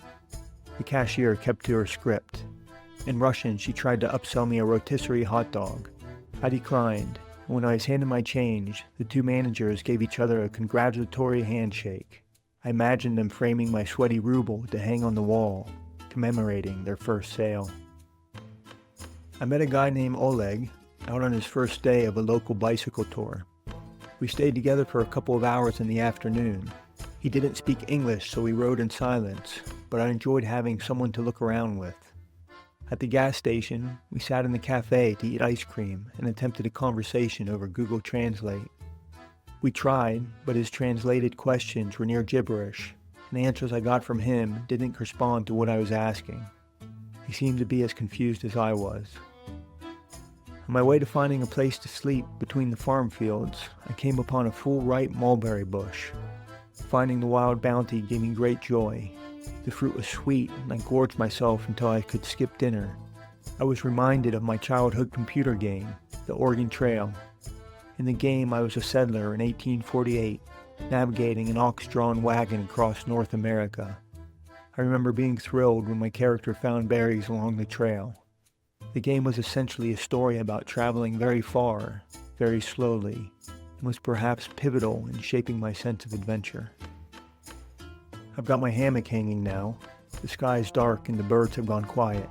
The cashier kept to her script. In Russian, she tried to upsell me a rotisserie hot dog. I declined. When I was handed my change, the 2 managers gave each other a congratulatory handshake. I imagined them framing my sweaty ruble to hang on the wall, commemorating their first sale. I met a guy named Oleg out on his first day of a local bicycle tour. We stayed together for a couple of hours in the afternoon. He didn't speak English, so we rode in silence, but I enjoyed having someone to look around with. At the gas station, we sat in the cafe to eat ice cream and attempted a conversation over Google Translate. We tried, but his translated questions were near gibberish, and the answers I got from him didn't correspond to what I was asking. He seemed to be as confused as I was. On my way to finding a place to sleep between the farm fields, I came upon a full ripe mulberry bush. Finding the wild bounty gave me great joy. The fruit was sweet, and I gorged myself until I could skip dinner. I was reminded of my childhood computer game, The Oregon Trail. In the game, I was a settler in 1848, navigating an ox-drawn wagon across North America. I remember being thrilled when my character found berries along the trail. The game was essentially a story about traveling very far, very slowly, and was perhaps pivotal in shaping my sense of adventure. I've got my hammock hanging now. The sky is dark and the birds have gone quiet.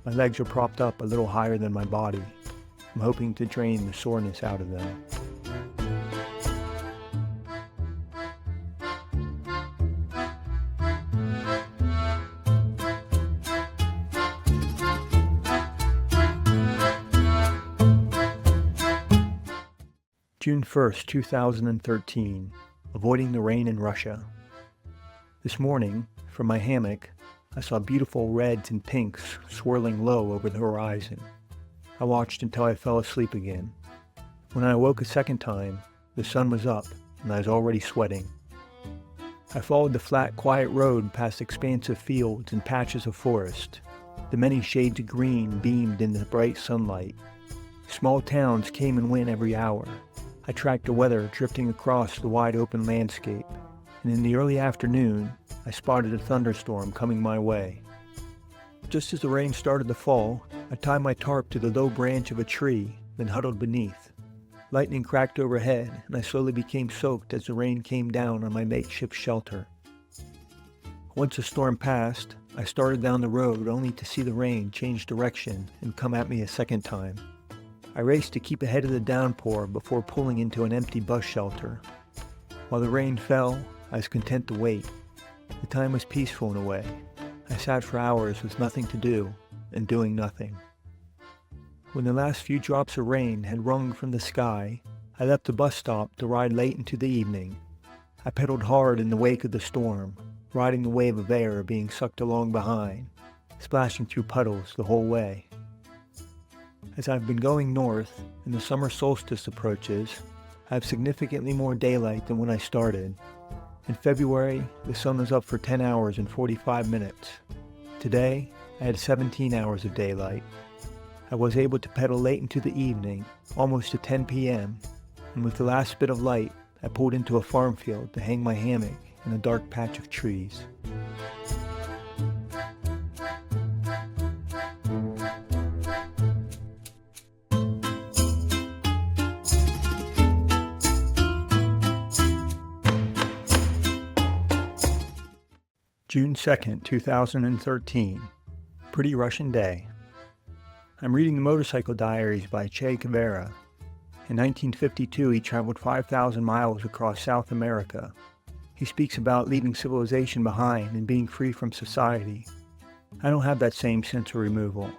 My legs are propped up a little higher than my body. I'm hoping to drain the soreness out of them. June 1st, 2013. Avoiding the rain in Russia. This morning, from my hammock, I saw beautiful reds and pinks swirling low over the horizon. I watched until I fell asleep again. When I awoke a second time, the sun was up and I was already sweating. I followed the flat, quiet road past expansive fields and patches of forest. The many shades of green beamed in the bright sunlight. Small towns came and went every hour. I tracked the weather drifting across the wide open landscape, and in the early afternoon, I spotted a thunderstorm coming my way. Just as the rain started to fall, I tied my tarp to the low branch of a tree, then huddled beneath. Lightning cracked overhead, and I slowly became soaked as the rain came down on my makeshift shelter. Once the storm passed, I started down the road only to see the rain change direction and come at me a second time. I raced to keep ahead of the downpour before pulling into an empty bus shelter. While the rain fell, I was content to wait. The time was peaceful in a way. I sat for hours with nothing to do and doing nothing. When the last few drops of rain had wrung from the sky, I left the bus stop to ride late into the evening. I pedaled hard in the wake of the storm, riding the wave of air being sucked along behind, splashing through puddles the whole way. As I've been going north and the summer solstice approaches, I have significantly more daylight than when I started. In February, the sun was up for 10 hours and 45 minutes. Today, I had 17 hours of daylight. I was able to pedal late into the evening, almost to 10 p.m., and with the last bit of light, I pulled into a farm field to hang my hammock in a dark patch of trees. June 2nd, 2013. Pretty Russian day. I'm reading the Motorcycle Diaries by Che Guevara. In 1952, he traveled 5,000 miles across South America. He speaks about leaving civilization behind and being free from society. I don't have that same sense of removal.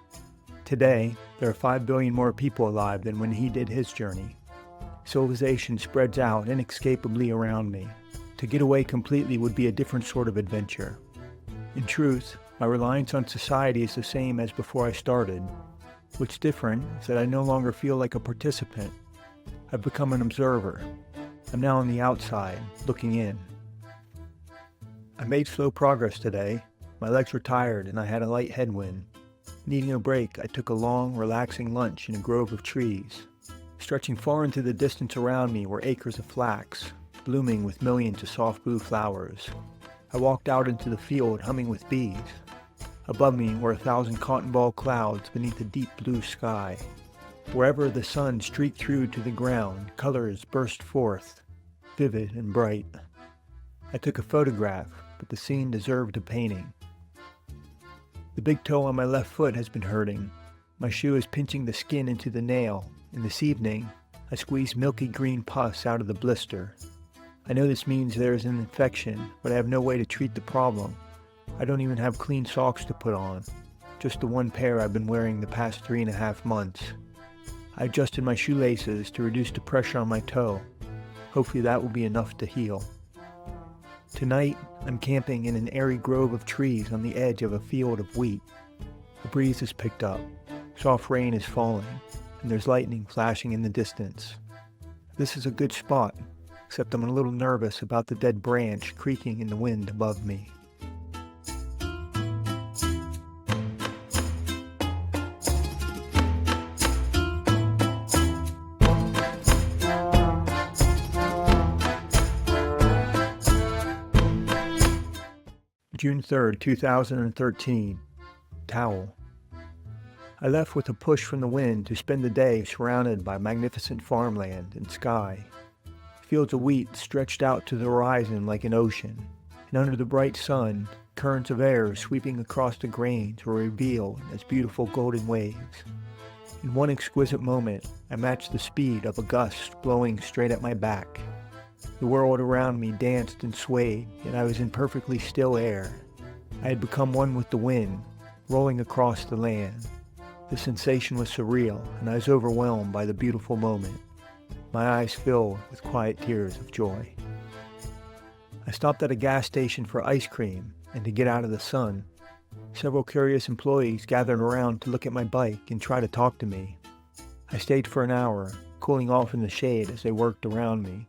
Today, there are 5 billion more people alive than when he did his journey. Civilization spreads out inescapably around me. To get away completely would be a different sort of adventure. In truth, my reliance on society is the same as before I started. What's different is that I no longer feel like a participant. I've become an observer. I'm now on the outside, looking in. I made slow progress today. My legs were tired and I had a light headwind. Needing a break, I took a long, relaxing lunch in a grove of trees. Stretching far into the distance around me were acres of flax, blooming with millions of soft blue flowers. I walked out into the field humming with bees. Above me were 1,000 cotton ball clouds beneath a deep blue sky. Wherever the sun streaked through to the ground, colors burst forth, vivid and bright. I took a photograph, but the scene deserved a painting. The big toe on my left foot has been hurting. My shoe is pinching the skin into the nail, and this evening, I squeezed milky green pus out of the blister. I know this means there is an infection, but I have no way to treat the problem. I don't even have clean socks to put on, just the one pair I've been wearing the past 3.5 months. I adjusted my shoelaces to reduce the pressure on my toe. Hopefully that will be enough to heal. Tonight, I'm camping in an airy grove of trees on the edge of a field of wheat. A breeze has picked up, soft rain is falling, and there's lightning flashing in the distance. This is a good spot, except I'm a little nervous about the dead branch creaking in the wind above me. June 3rd, 2013. Towel. I left with a push from the wind to spend the day surrounded by magnificent farmland and sky. Fields of wheat stretched out to the horizon like an ocean, and under the bright sun, currents of air sweeping across the grains were revealed as beautiful golden waves. In one exquisite moment, I matched the speed of a gust blowing straight at my back. The world around me danced and swayed, yet I was in perfectly still air. I had become one with the wind, rolling across the land. The sensation was surreal, and I was overwhelmed by the beautiful moment. my eyes filled with quiet tears of joy. I stopped at a gas station for ice cream and to get out of the sun. Several curious employees gathered around to look at my bike and try to talk to me. I stayed for an hour, cooling off in the shade as they worked around me.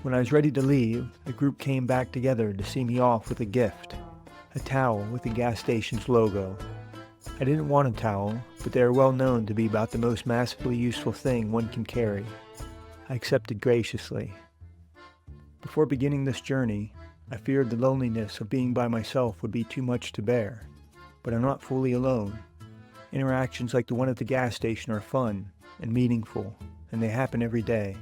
When I was ready to leave, the group came back together to see me off with a gift, a towel with the gas station's logo. I didn't want a towel, but they are well known to be about the most massively useful thing one can carry. I accepted graciously. Before beginning this journey, I feared the loneliness of being by myself would be too much to bear, but I'm not fully alone. Interactions like the one at the gas station are fun and meaningful, and they happen every day.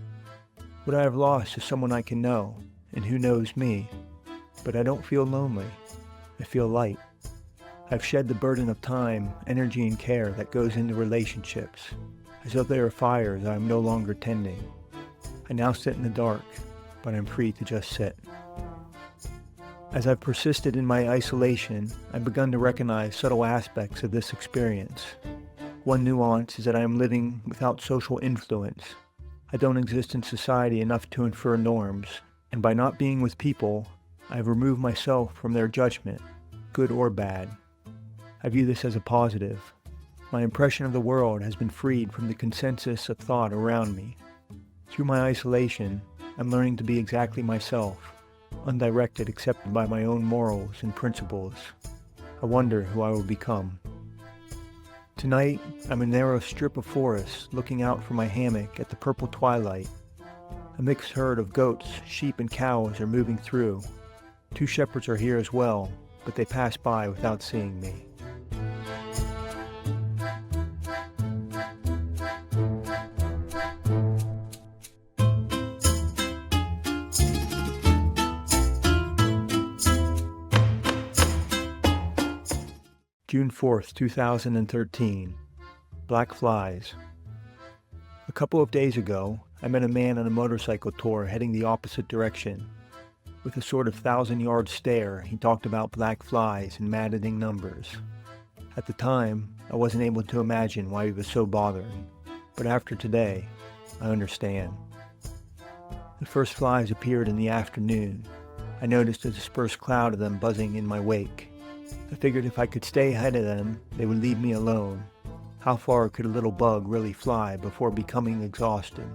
What I have lost is someone I can know, and who knows me, but I don't feel lonely. I feel light. I've shed the burden of time, energy, and care that goes into relationships, as though they are fires I am no longer tending. I now sit in the dark, but I'm free to just sit. As I've persisted in my isolation, I've begun to recognize subtle aspects of this experience. One nuance is that I am living without social influence. I don't exist in society enough to infer norms, and by not being with people, I have removed myself from their judgment, good or bad. I view this as a positive. My impression of the world has been freed from the consensus of thought around me. Through my isolation, I'm learning to be exactly myself, undirected except by my own morals and principles. I wonder who I will become. Tonight, I'm in a narrow strip of forest looking out from my hammock at the purple twilight. A mixed herd of goats, sheep, and cows are moving through. 2 shepherds are here as well, but they pass by without seeing me. June 4th, 2013. Black flies. A couple of days ago, I met a man on a motorcycle tour heading the opposite direction. With a sort of 1,000-yard stare, he talked about black flies in maddening numbers. At the time, I wasn't able to imagine why he was so bothered, but after today, I understand. The first flies appeared in the afternoon. I noticed a dispersed cloud of them buzzing in my wake. I figured if I could stay ahead of them, they would leave me alone. How far could a little bug really fly before becoming exhausted?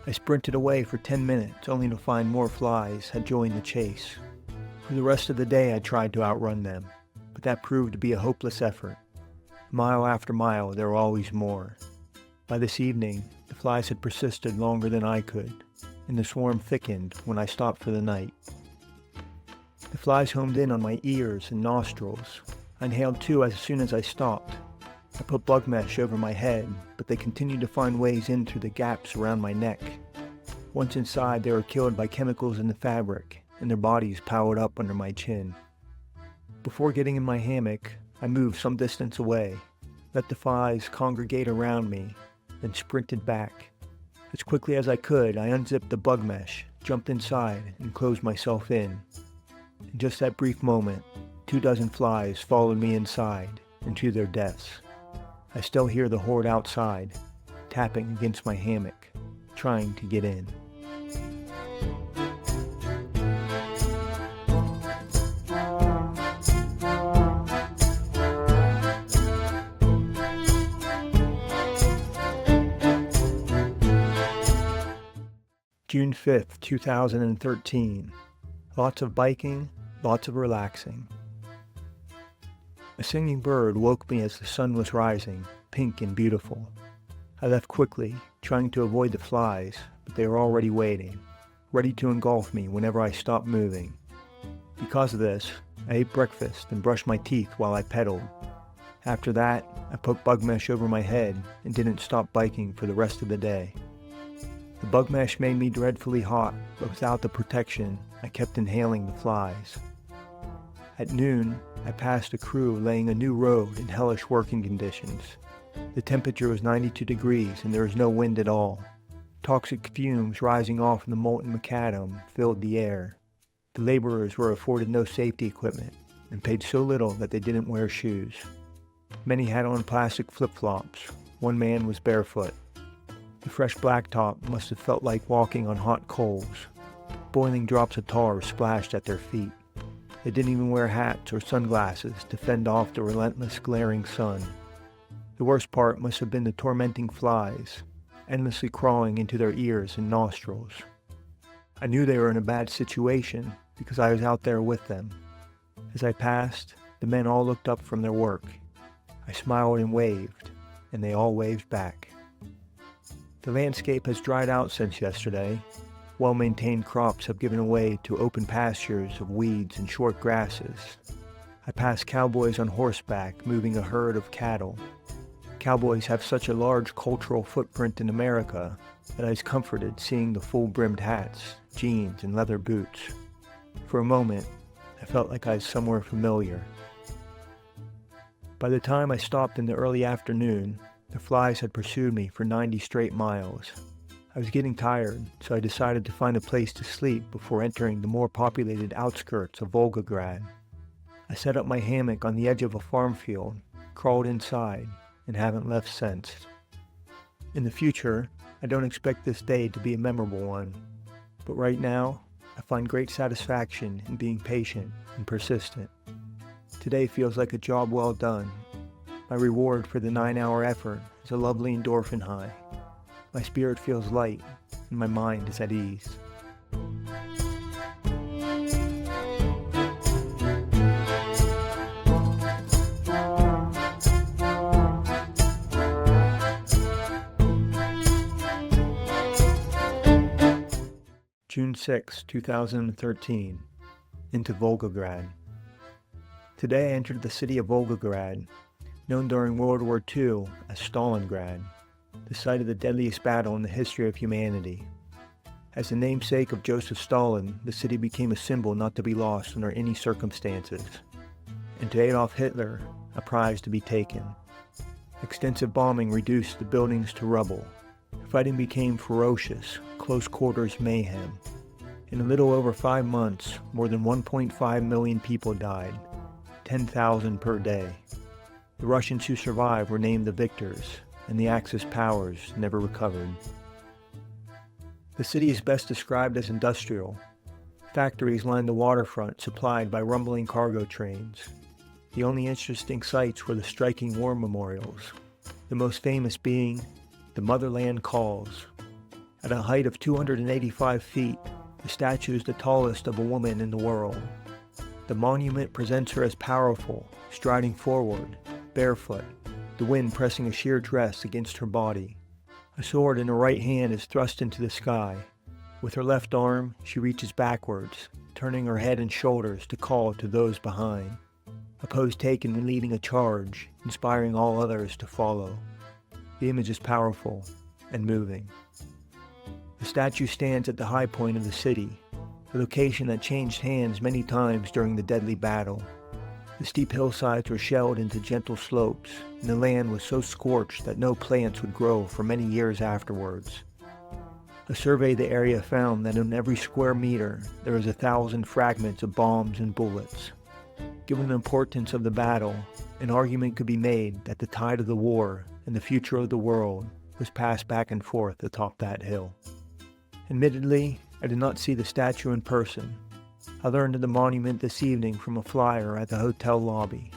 I sprinted away for 10 minutes, only to find more flies had joined the chase. For the rest of the day I tried to outrun them, but that proved to be a hopeless effort. Mile after mile, there were always more. By this evening, the flies had persisted longer than I could, and the swarm thickened when I stopped for the night. The flies homed in on my ears and nostrils. I inhaled 2 as soon as I stopped. I put bug mesh over my head, but they continued to find ways in through the gaps around my neck. Once inside, they were killed by chemicals in the fabric, and their bodies piled up under my chin. Before getting in my hammock, I moved some distance away, let the flies congregate around me, then sprinted back. As quickly as I could, I unzipped the bug mesh, jumped inside, and closed myself in. In just that brief moment, 24 flies followed me inside and to their deaths. I still hear the horde outside, tapping against my hammock, trying to get in. June 5th, 2013. Lots of biking, lots of relaxing. A singing bird woke me as the sun was rising, pink and beautiful. I left quickly, trying to avoid the flies, but they were already waiting, ready to engulf me whenever I stopped moving. Because of this, I ate breakfast and brushed my teeth while I pedaled. After that, I put bug mesh over my head and didn't stop biking for the rest of the day. The bug mesh made me dreadfully hot, but without the protection, I kept inhaling the flies. At noon, I passed a crew laying a new road in hellish working conditions. The temperature was 92 degrees and there was no wind at all. Toxic fumes rising off the molten macadam filled the air. The laborers were afforded no safety equipment and paid so little that they didn't wear shoes. Many had on plastic flip-flops. One man was barefoot. The fresh blacktop must have felt like walking on hot coals. Boiling drops of tar splashed at their feet. They didn't even wear hats or sunglasses to fend off the relentless glaring sun. The worst part must have been the tormenting flies, endlessly crawling into their ears and nostrils. I knew they were in a bad situation because I was out there with them. As I passed, the men all looked up from their work. I smiled and waved, and they all waved back. The landscape has dried out since yesterday. Well-maintained crops have given way to open pastures of weeds and short grasses. I passed cowboys on horseback moving a herd of cattle. Cowboys have such a large cultural footprint in America that I was comforted seeing the full-brimmed hats, jeans, and leather boots. For a moment, I felt like I was somewhere familiar. By the time I stopped in the early afternoon, the flies had pursued me for 90 straight miles. I was getting tired, so I decided to find a place to sleep before entering the more populated outskirts of Volgograd. I set up my hammock on the edge of a farm field, crawled inside, and haven't left since. In the future, I don't expect this day to be a memorable one, but right now, I find great satisfaction in being patient and persistent. Today feels like a job well done. My reward for the 9-hour effort is a lovely endorphin high. My spirit feels light, and my mind is at ease. June 6, 2013. Into Volgograd. Today I entered the city of Volgograd, known during World War II as Stalingrad, the site of the deadliest battle in the history of humanity. As the namesake of Joseph Stalin, the city became a symbol not to be lost under any circumstances, and to Adolf Hitler, a prize to be taken. Extensive bombing reduced the buildings to rubble. Fighting became ferocious, close-quarters mayhem. In a little over 5 months, more than 1.5 million people died, 10,000 per day. The Russians who survived were named the victors, and the Axis powers never recovered. The city is best described as industrial. Factories line the waterfront supplied by rumbling cargo trains. The only interesting sights were the striking war memorials, the most famous being The Motherland Calls. At a height of 285 feet, the statue is the tallest of a woman in the world. The monument presents her as powerful, striding forward, barefoot, the wind pressing a sheer dress against her body. A sword in her right hand is thrust into the sky. With her left arm, she reaches backwards, turning her head and shoulders to call to those behind. A pose taken when leading a charge, inspiring all others to follow. The image is powerful and moving. The statue stands at the high point of the city, a location that changed hands many times during the deadly battle. The steep hillsides were shelled into gentle slopes, and the land was so scorched that no plants would grow for many years afterwards. A survey of the area found that in every square meter there was 1,000 fragments of bombs and bullets. Given the importance of the battle, an argument could be made that the tide of the war and the future of the world was passed back and forth atop that hill. Admittedly, I did not see the statue in person. I learned of the monument this evening from a flyer at the hotel lobby.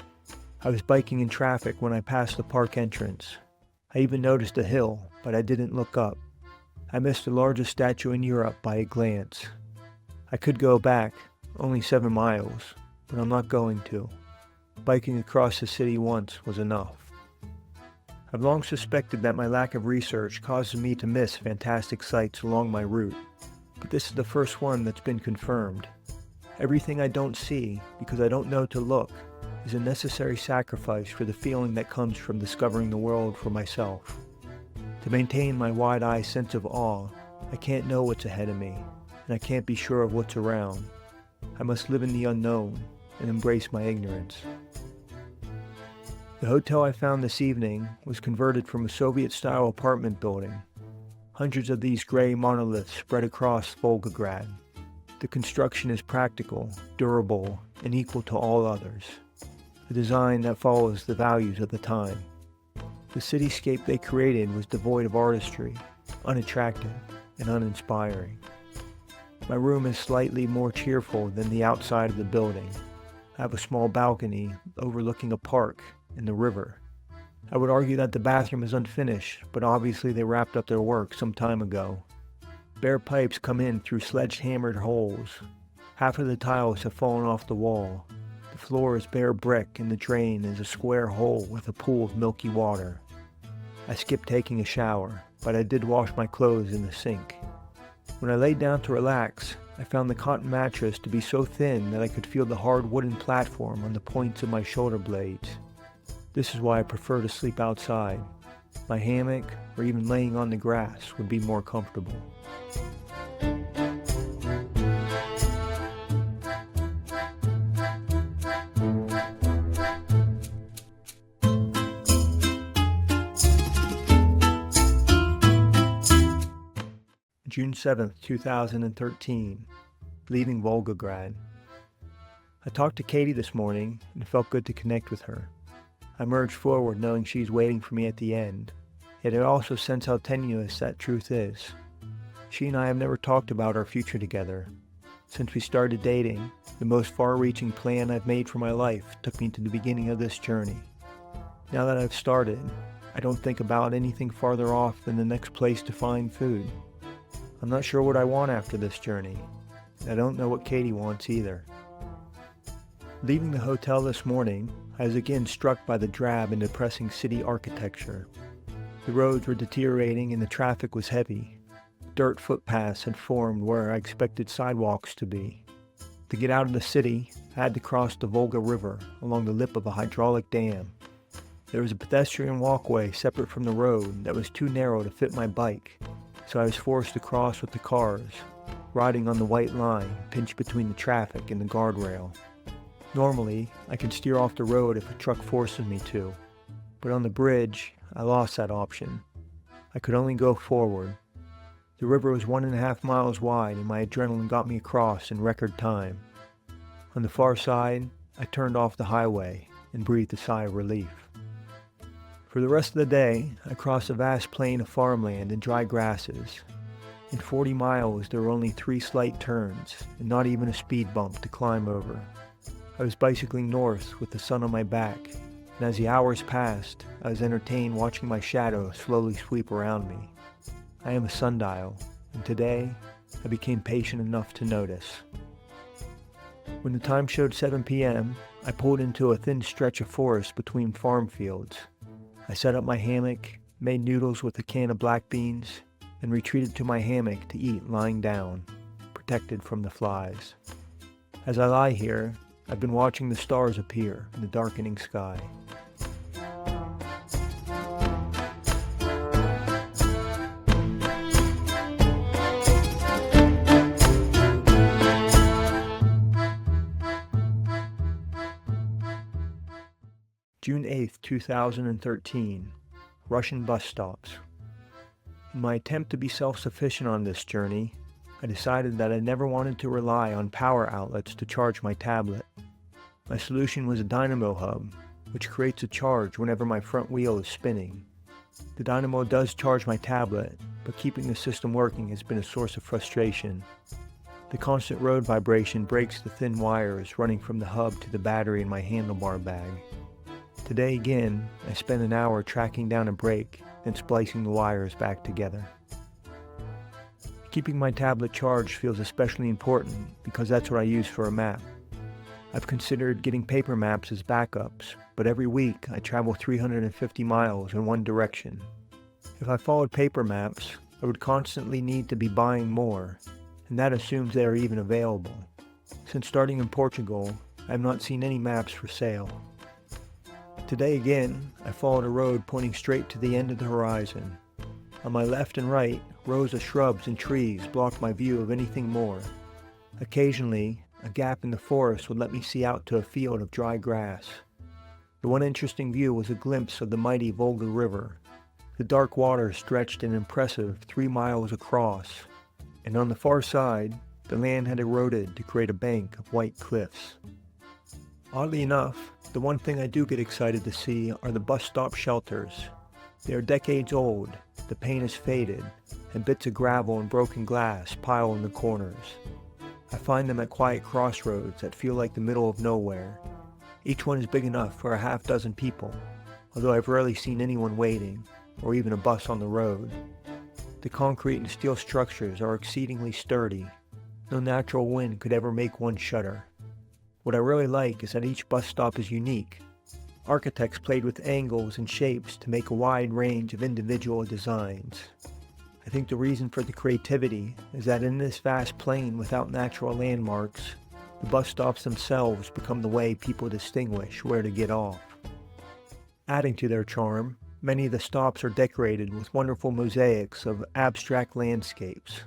I was biking in traffic when I passed the park entrance. I even noticed a hill, but I didn't look up. I missed the largest statue in Europe by a glance. I could go back, only 7 miles, but I'm not going to. Biking across the city once was enough. I've long suspected that my lack of research causes me to miss fantastic sights along my route, but this is the first one that's been confirmed. Everything I don't see, because I don't know to look, is a necessary sacrifice for the feeling that comes from discovering the world for myself. To maintain my wide-eyed sense of awe, I can't know what's ahead of me, and I can't be sure of what's around. I must live in the unknown and embrace my ignorance. The hotel I found this evening was converted from a Soviet-style apartment building. Hundreds of these gray monoliths spread across Volgograd. The construction is practical, durable, and equal to all others. A design that follows the values of the time. The cityscape they created was devoid of artistry, unattractive and uninspiring. My room is slightly more cheerful than the outside of the building. I have a small balcony overlooking a park and the river. I would argue that the bathroom is unfinished, but obviously they wrapped up their work some time ago. Bare pipes come in through sledge-hammered holes. Half of the tiles have fallen off the wall. The floor is bare brick and the drain is a square hole with a pool of milky water. I skipped taking a shower, but I did wash my clothes in the sink. When I laid down to relax, I found the cotton mattress to be so thin that I could feel the hard wooden platform on the points of my shoulder blades. This is why I prefer to sleep outside. My hammock, or even laying on the grass, would be more comfortable. June 7th, 2013, leaving Volgograd. I talked to Katie this morning and it felt good to connect with her. I merged forward knowing she's waiting for me at the end, yet I also sense how tenuous that truth is. She and I have never talked about our future together. Since we started dating, the most far-reaching plan I've made for my life took me to the beginning of this journey. Now that I've started, I don't think about anything farther off than the next place to find food. I'm not sure what I want after this journey. I don't know what Katie wants either. Leaving the hotel this morning, I was again struck by the drab and depressing city architecture. The roads were deteriorating and the traffic was heavy. Dirt footpaths had formed where I expected sidewalks to be. To get out of the city, I had to cross the Volga River along the lip of a hydraulic dam. There was a pedestrian walkway separate from the road that was too narrow to fit my bike, so I was forced to cross with the cars, riding on the white line pinched between the traffic and the guardrail. Normally, I can steer off the road if a truck forces me to, but on the bridge, I lost that option. I could only go forward. The river was 1.5 miles wide and my adrenaline got me across in record time. On the far side, I turned off the highway and breathed a sigh of relief. For the rest of the day, I crossed a vast plain of farmland and dry grasses. In 40 miles, there were only 3 slight turns, and not even a speed bump to climb over. I was bicycling north with the sun on my back, and as the hours passed, I was entertained watching my shadow slowly sweep around me. I am a sundial, and today, I became patient enough to notice. When the time showed 7 p.m., I pulled into a thin stretch of forest between farm fields. I set up my hammock, made noodles with a can of black beans, and retreated to my hammock to eat lying down, protected from the flies. As I lie here, I've been watching the stars appear in the darkening sky. June 8th, 2013, Russian bus stops. In my attempt to be self-sufficient on this journey, I decided that I never wanted to rely on power outlets to charge my tablet. My solution was a dynamo hub, which creates a charge whenever my front wheel is spinning. The dynamo does charge my tablet, but keeping the system working has been a source of frustration. The constant road vibration breaks the thin wires running from the hub to the battery in my handlebar bag. Today again, I spent an hour tracking down a break and splicing the wires back together. Keeping my tablet charged feels especially important because that's what I use for a map. I've considered getting paper maps as backups, but every week I travel 350 miles in one direction. If I followed paper maps, I would constantly need to be buying more, and that assumes they are even available. Since starting in Portugal, I have not seen any maps for sale. Today again, I followed a road pointing straight to the end of the horizon. On my left and right, rows of shrubs and trees blocked my view of anything more. Occasionally, a gap in the forest would let me see out to a field of dry grass. The one interesting view was a glimpse of the mighty Volga River. The dark water stretched an impressive 3 miles across, and on the far side, the land had eroded to create a bank of white cliffs. Oddly enough, the one thing I do get excited to see are the bus stop shelters. They are decades old, the paint is faded, and bits of gravel and broken glass pile in the corners. I find them at quiet crossroads that feel like the middle of nowhere. Each one is big enough for a half-dozen people, although I've rarely seen anyone waiting, or even a bus on the road. The concrete and steel structures are exceedingly sturdy. No natural wind could ever make one shudder. What I really like is that each bus stop is unique. Architects played with angles and shapes to make a wide range of individual designs. I think the reason for the creativity is that in this vast plain without natural landmarks, the bus stops themselves become the way people distinguish where to get off. Adding to their charm, many of the stops are decorated with wonderful mosaics of abstract landscapes.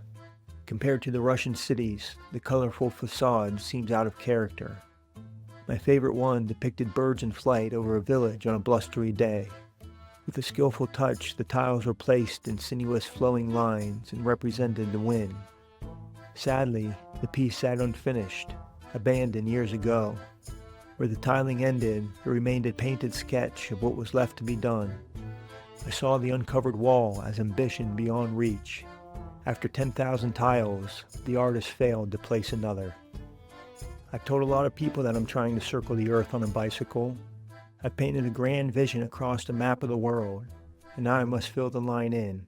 Compared to the Russian cities, the colorful facade seems out of character. My favorite one depicted birds in flight over a village on a blustery day. With a skillful touch, the tiles were placed in sinuous flowing lines and represented the wind. Sadly, the piece sat unfinished, abandoned years ago. Where the tiling ended, there remained a painted sketch of what was left to be done. I saw the uncovered wall as ambition beyond reach. After 10,000 tiles, the artist failed to place another. I've told a lot of people that I'm trying to circle the earth on a bicycle. I've painted a grand vision across the map of the world, and now I must fill the line in.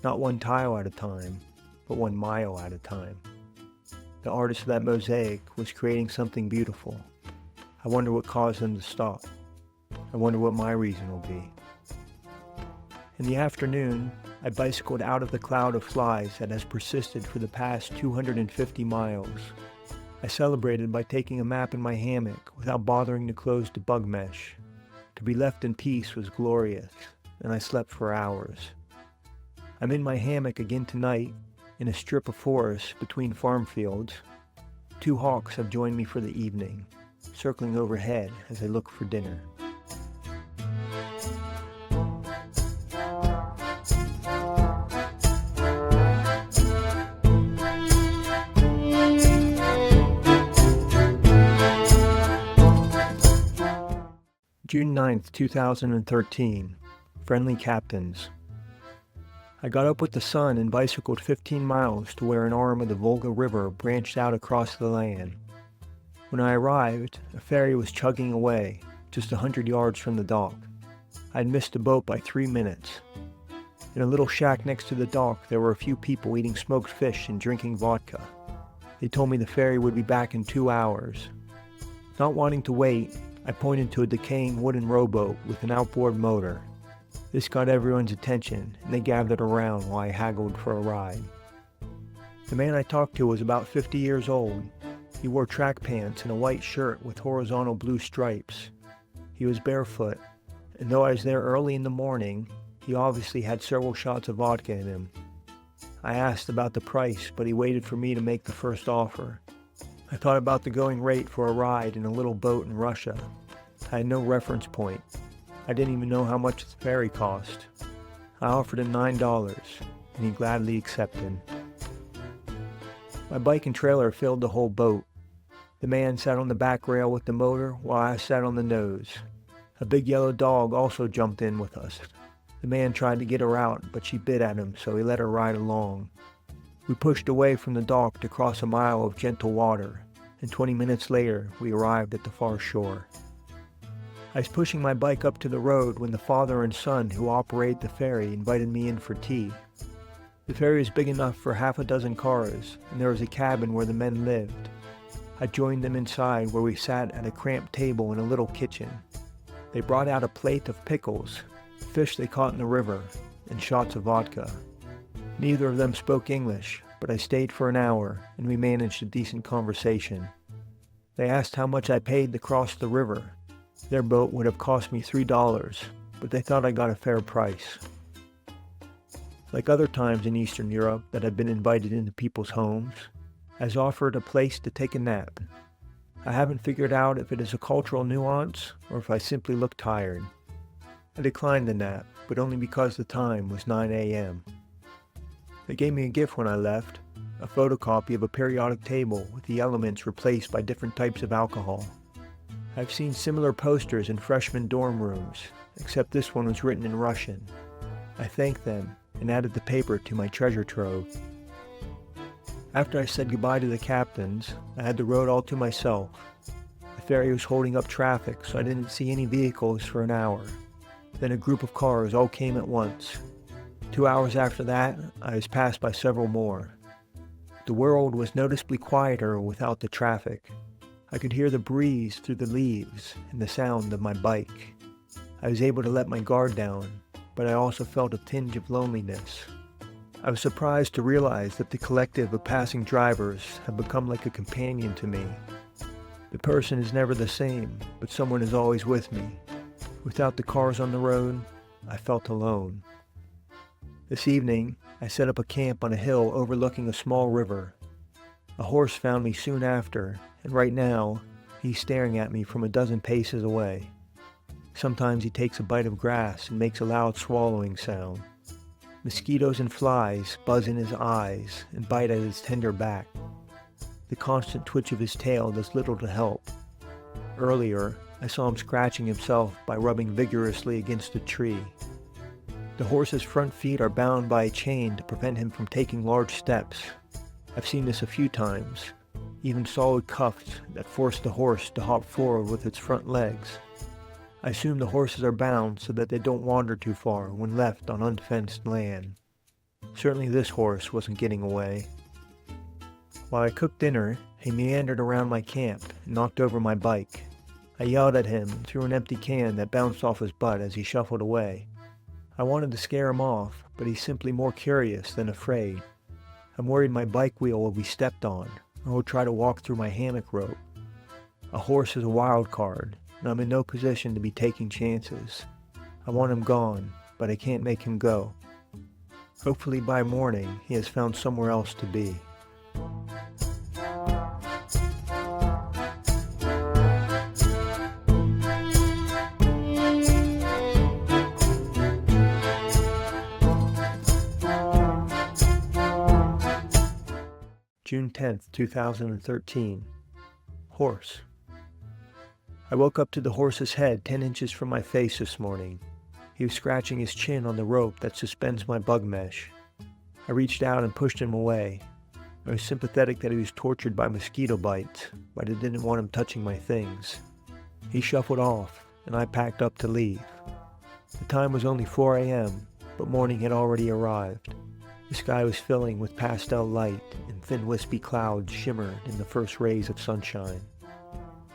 Not one tile at a time, but 1 mile at a time. The artist of that mosaic was creating something beautiful. I wonder what caused them to stop. I wonder what my reason will be. In the afternoon, I bicycled out of the cloud of flies that has persisted for the past 250 miles. I celebrated by taking a nap in my hammock without bothering to close the bug mesh. To be left in peace was glorious, and I slept for hours. I'm in my hammock again tonight, in a strip of forest between farm fields. 2 hawks have joined me for the evening, circling overhead as I look for dinner. June 9th, 2013. Friendly Captains. I got up with the sun and bicycled 15 miles to where an arm of the Volga River branched out across the land. When I arrived, a ferry was chugging away, just 100 yards from the dock. I'd missed the boat by 3 minutes. In a little shack next to the dock, there were a few people eating smoked fish and drinking vodka. They told me the ferry would be back in 2 hours. Not wanting to wait, I pointed to a decaying wooden rowboat with an outboard motor. This got everyone's attention, and they gathered around while I haggled for a ride. The man I talked to was about 50 years old. He wore track pants and a white shirt with horizontal blue stripes. He was barefoot, and though I was there early in the morning, he obviously had several shots of vodka in him. I asked about the price, but he waited for me to make the first offer. I thought about the going rate for a ride in a little boat in Russia. I had no reference point. I didn't even know how much the ferry cost. I offered him $9, and he gladly accepted. My bike and trailer filled the whole boat. The man sat on the back rail with the motor while I sat on the nose. A big yellow dog also jumped in with us. The man tried to get her out, but she bit at him, so he let her ride along. We pushed away from the dock to cross a mile of gentle water, and 20 minutes later, we arrived at the far shore. I was pushing my bike up to the road when the father and son who operate the ferry invited me in for tea. The ferry is big enough for half a dozen cars, and there was a cabin where the men lived. I joined them inside where we sat at a cramped table in a little kitchen. They brought out a plate of pickles, fish they caught in the river, and shots of vodka. Neither of them spoke English, but I stayed for an hour, and we managed a decent conversation. They asked how much I paid to cross the river. Their boat would have cost me $3, but they thought I got a fair price. Like other times in Eastern Europe that I've been invited into people's homes, I was offered a place to take a nap. I haven't figured out if it is a cultural nuance or if I simply look tired. I declined the nap, but only because the time was 9 a.m. They gave me a gift when I left, a photocopy of a periodic table with the elements replaced by different types of alcohol. I've seen similar posters in freshman dorm rooms, except this one was written in Russian. I thanked them, and added the paper to my treasure trove. After I said goodbye to the captains, I had the road all to myself. The ferry was holding up traffic, so I didn't see any vehicles for an hour. Then a group of cars all came at once. 2 hours after that, I was passed by several more. The world was noticeably quieter without the traffic. I could hear the breeze through the leaves and the sound of my bike. I was able to let my guard down, but I also felt a tinge of loneliness. I was surprised to realize that the collective of passing drivers have become like a companion to me. The person is never the same, but someone is always with me. Without the cars on the road, I felt alone. This evening, I set up a camp on a hill overlooking a small river. A horse found me soon after, and right now, he's staring at me from a dozen paces away. Sometimes he takes a bite of grass and makes a loud swallowing sound. Mosquitoes and flies buzz in his eyes and bite at his tender back. The constant twitch of his tail does little to help. Earlier, I saw him scratching himself by rubbing vigorously against a tree. The horse's front feet are bound by a chain to prevent him from taking large steps. I've seen this a few times, even solid cuffs that force the horse to hop forward with its front legs. I assume the horses are bound so that they don't wander too far when left on unfenced land. Certainly this horse wasn't getting away. While I cooked dinner, he meandered around my camp and knocked over my bike. I yelled at him and threw an empty can that bounced off his butt as he shuffled away. I wanted to scare him off, but he's simply more curious than afraid. I'm worried my bike wheel will be stepped on, or he'll try to walk through my hammock rope. A horse is a wild card, and I'm in no position to be taking chances. I want him gone, but I can't make him go. Hopefully by morning, he has found somewhere else to be. June 10th, 2013. Horse. I woke up to the horse's head 10 inches from my face this morning. He was scratching his chin on the rope that suspends my bug mesh. I reached out and pushed him away. I was sympathetic that he was tortured by mosquito bites, but I didn't want him touching my things. He shuffled off, and I packed up to leave. The time was only 4 a.m., but morning had already arrived. The sky was filling with pastel light, and thin wispy clouds shimmered in the first rays of sunshine.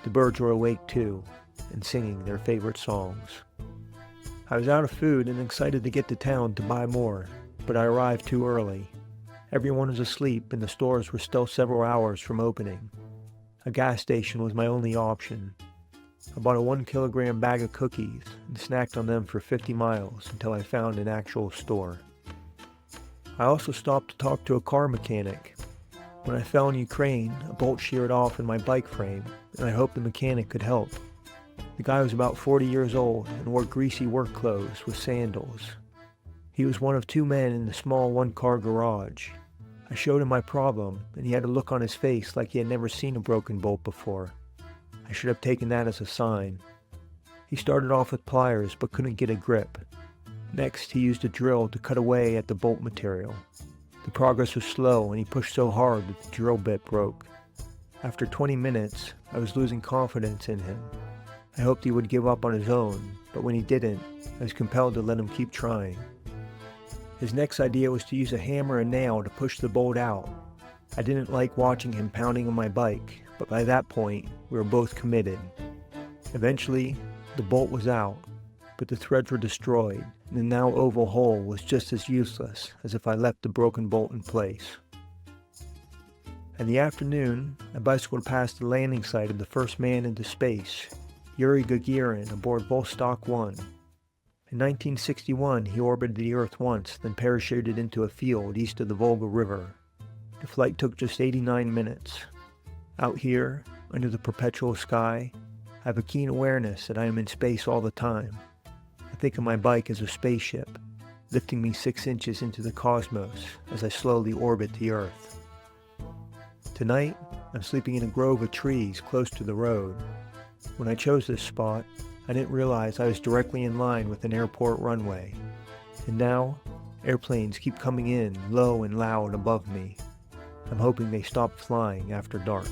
The birds were awake too, and singing their favorite songs. I was out of food and excited to get to town to buy more, but I arrived too early. Everyone was asleep and the stores were still several hours from opening. A gas station was my only option. I bought a 1-kilogram bag of cookies and snacked on them for 50 miles until I found an actual store. I also stopped to talk to a car mechanic. When I fell in Ukraine, a bolt sheared off in my bike frame, and I hoped the mechanic could help. The guy was about 40 years old and wore greasy work clothes with sandals. He was one of 2 men in the small 1-car garage. I showed him my problem, and he had a look on his face like he had never seen a broken bolt before. I should have taken that as a sign. He started off with pliers but couldn't get a grip. Next, he used a drill to cut away at the bolt material. The progress was slow, and he pushed so hard that the drill bit broke. After 20 minutes, I was losing confidence in him. I hoped he would give up on his own, but when he didn't, I was compelled to let him keep trying. His next idea was to use a hammer and nail to push the bolt out. I didn't like watching him pounding on my bike, but by that point, we were both committed. Eventually, the bolt was out, but the threads were destroyed, and the now oval hole was just as useless as if I left the broken bolt in place. In the afternoon, I bicycled past the landing site of the first man into space, Yuri Gagarin, aboard Vostok 1. In 1961, he orbited the Earth once, then parachuted into a field east of the Volga River. The flight took just 89 minutes. Out here, under the perpetual sky, I have a keen awareness that I am in space all the time. I think of my bike as a spaceship, lifting me 6 inches into the cosmos as I slowly orbit the Earth. Tonight, I'm sleeping in a grove of trees close to the road. When I chose this spot, I didn't realize I was directly in line with an airport runway. And now, Airplanes keep coming in low and loud above me. I'm hoping they stop flying after dark.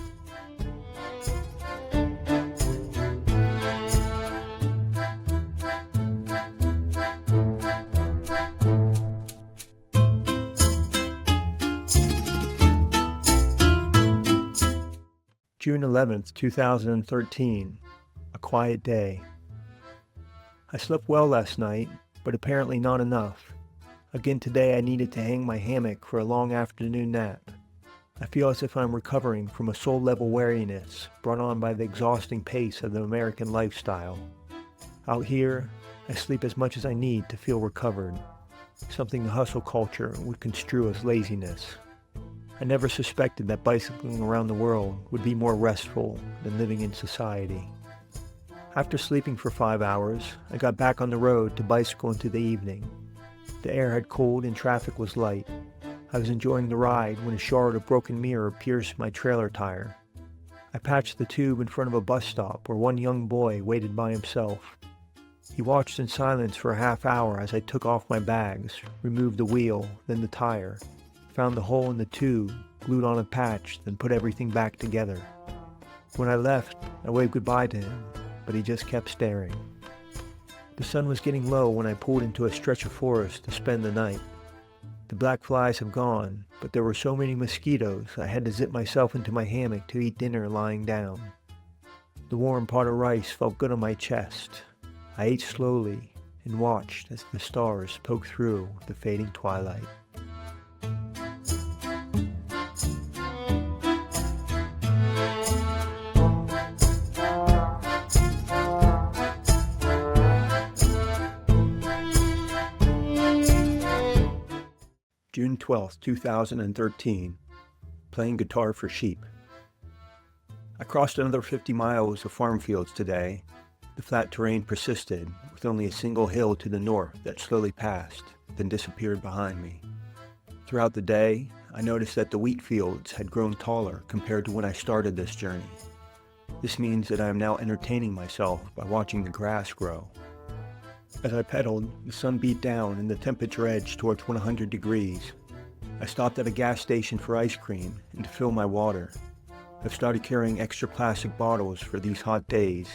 June 11th, 2013. A quiet day. I slept well last night, but apparently not enough. Again today I needed to hang my hammock for a long afternoon nap. I feel as if I'm recovering from a soul-level weariness brought on by the exhausting pace of the American lifestyle. Out here, I sleep as much as I need to feel recovered, something the hustle culture would construe as laziness. I never suspected that bicycling around the world would be more restful than living in society. After sleeping for 5 hours, I got back on the road to bicycle into the evening. The air had cooled and traffic was light. I was enjoying the ride when a shard of broken mirror pierced my trailer tire. I patched the tube in front of a bus stop where one young boy waited by himself. He watched in silence for a half hour as I took off my bags, removed the wheel, then the tire, found the hole in the tube, glued on a patch, then put everything back together. When I left, I waved goodbye to him, but he just kept staring. The sun was getting low when I pulled into a stretch of forest to spend the night. The black flies have gone, but there were so many mosquitoes I had to zip myself into my hammock to eat dinner lying down. The warm pot of rice felt good on my chest. I ate slowly and watched as the stars poked through the fading twilight. June 12, 2013. Playing guitar for sheep. I crossed another 50 miles of farm fields today. The flat terrain persisted, with only a single hill to the north that slowly passed, then disappeared behind me. Throughout the day, I noticed that the wheat fields had grown taller compared to when I started this journey. This means that I am now entertaining myself by watching the grass grow. As I pedaled, the sun beat down and the temperature edged towards 100 degrees. I stopped at a gas station for ice cream and to fill my water. I've started carrying extra plastic bottles for these hot days,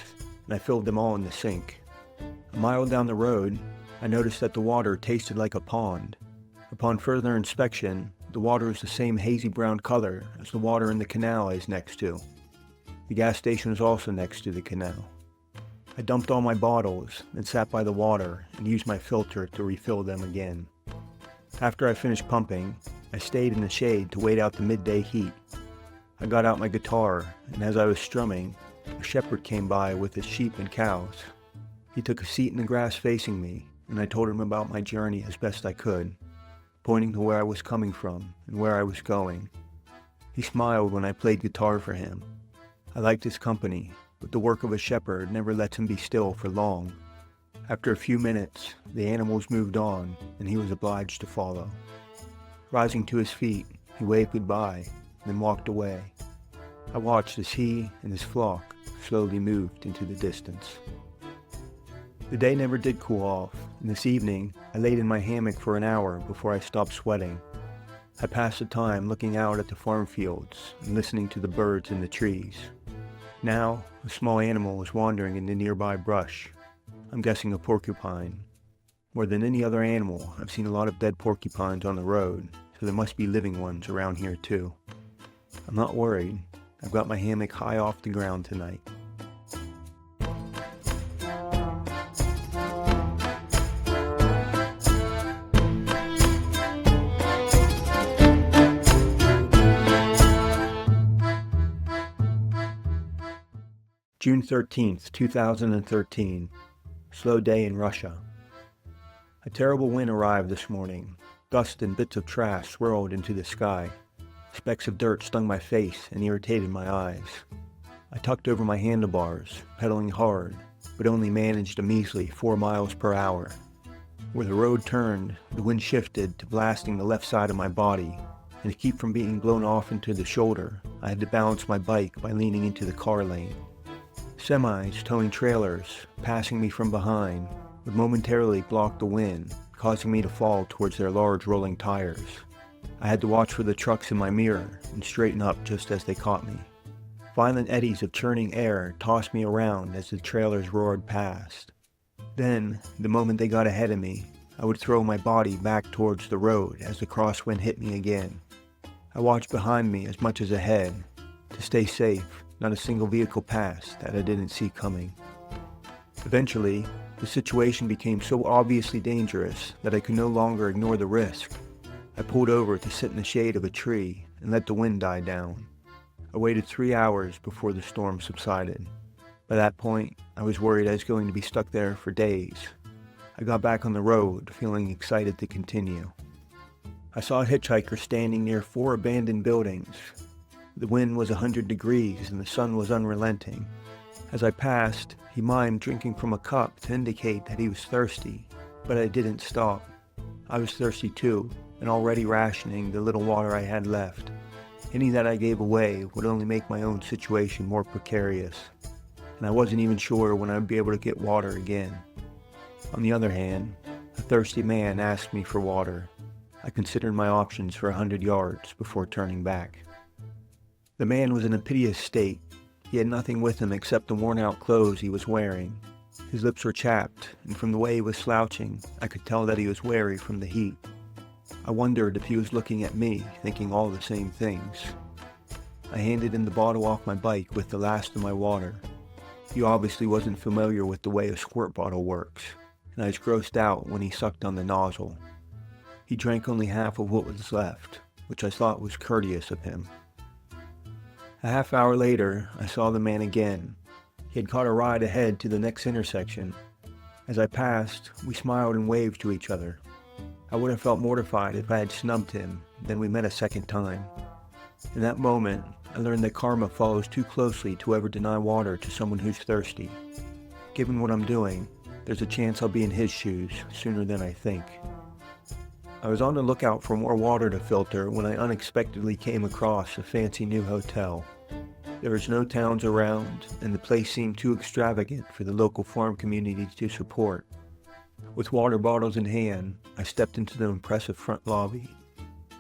and I filled them all in the sink. A mile down the road, I noticed that the water tasted like a pond. Upon further inspection, the water is the same hazy brown color as the water in the canal I was next to. The gas station is also next to the canal. I dumped all my bottles and sat by the water and used my filter to refill them again. After I finished pumping, I stayed in the shade to wait out the midday heat. I got out my guitar, and as I was strumming, a shepherd came by with his sheep and cows. He took a seat in the grass facing me, and I told him about my journey as best I could, pointing to where I was coming from and where I was going. He smiled when I played guitar for him. I liked his company, but the work of a shepherd never lets him be still for long. After a few minutes, the animals moved on, and he was obliged to follow. Rising to his feet, he waved goodbye, then walked away. I watched as he and his flock slowly moved into the distance. The day never did cool off, and this evening, I laid in my hammock for an hour before I stopped sweating. I passed the time looking out at the farm fields and listening to the birds in the trees. Now, a small animal was wandering in the nearby brush. I'm guessing a porcupine. More than any other animal, I've seen a lot of dead porcupines on the road, so there must be living ones around here too. I'm not worried. I've got my hammock high off the ground tonight. June 13th, 2013. Slow day in Russia. A terrible wind arrived this morning. Dust and bits of trash swirled into the sky. Specks of dirt stung my face and irritated my eyes. I tucked over my handlebars, pedaling hard, but only managed a measly 4 miles per hour. Where the road turned, the wind shifted to blasting the left side of my body, and to keep from being blown off into the shoulder, I had to balance my bike by leaning into the car lane. Semis towing trailers, passing me from behind, would momentarily block the wind, causing me to fall towards their large rolling tires. I had to watch for the trucks in my mirror and straighten up just as they caught me. Violent eddies of churning air tossed me around as the trailers roared past. Then, the moment they got ahead of me, I would throw my body back towards the road as the crosswind hit me again. I watched behind me as much as ahead. To stay safe, not a single vehicle passed that I didn't see coming. Eventually, the situation became so obviously dangerous that I could no longer ignore the risk. I pulled over to sit in the shade of a tree and let the wind die down. I waited 3 hours before the storm subsided. By that point, I was worried I was going to be stuck there for days. I got back on the road, feeling excited to continue. I saw a hitchhiker standing near 4 abandoned buildings. The wind was 100 degrees and the sun was unrelenting. As I passed, he mimed drinking from a cup to indicate that he was thirsty, but I didn't stop. I was thirsty too, and already rationing the little water I had left. Any that I gave away would only make my own situation more precarious, and I wasn't even sure when I'd be able to get water again. On the other hand, a thirsty man asked me for water. I considered my options for 100 yards before turning back. The man was in a piteous state. He had nothing with him except the worn-out clothes he was wearing. His lips were chapped, and from the way he was slouching, I could tell that he was weary from the heat. I wondered if he was looking at me, thinking all the same things. I handed him the bottle off my bike with the last of my water. He obviously wasn't familiar with the way a squirt bottle works, and I was grossed out when he sucked on the nozzle. He drank only half of what was left, which I thought was courteous of him. A half hour later, I saw the man again. He had caught a ride ahead to the next intersection. As I passed, we smiled and waved to each other. I would have felt mortified if I had snubbed him, then we met a second time. In that moment, I learned that karma follows too closely to ever deny water to someone who's thirsty. Given what I'm doing, there's a chance I'll be in his shoes sooner than I think. I was on the lookout for more water to filter when I unexpectedly came across a fancy new hotel. There was no towns around, and the place seemed too extravagant for the local farm community to support. With water bottles in hand, I stepped into the impressive front lobby.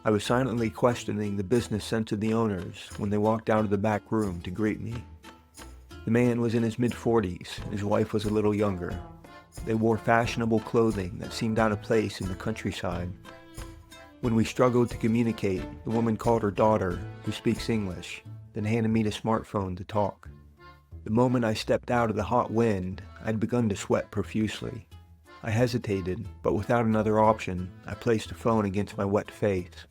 I was silently questioning the business sense of the owners when they walked out of the back room to greet me. The man was in his mid-40s, and his wife was a little younger. They wore fashionable clothing that seemed out of place in the countryside. When we struggled to communicate, the woman called her daughter, who speaks English, then handed me the smartphone to talk. The moment I stepped out of the hot wind, I'd begun to sweat profusely. I hesitated, but without another option, I placed the phone against my wet face.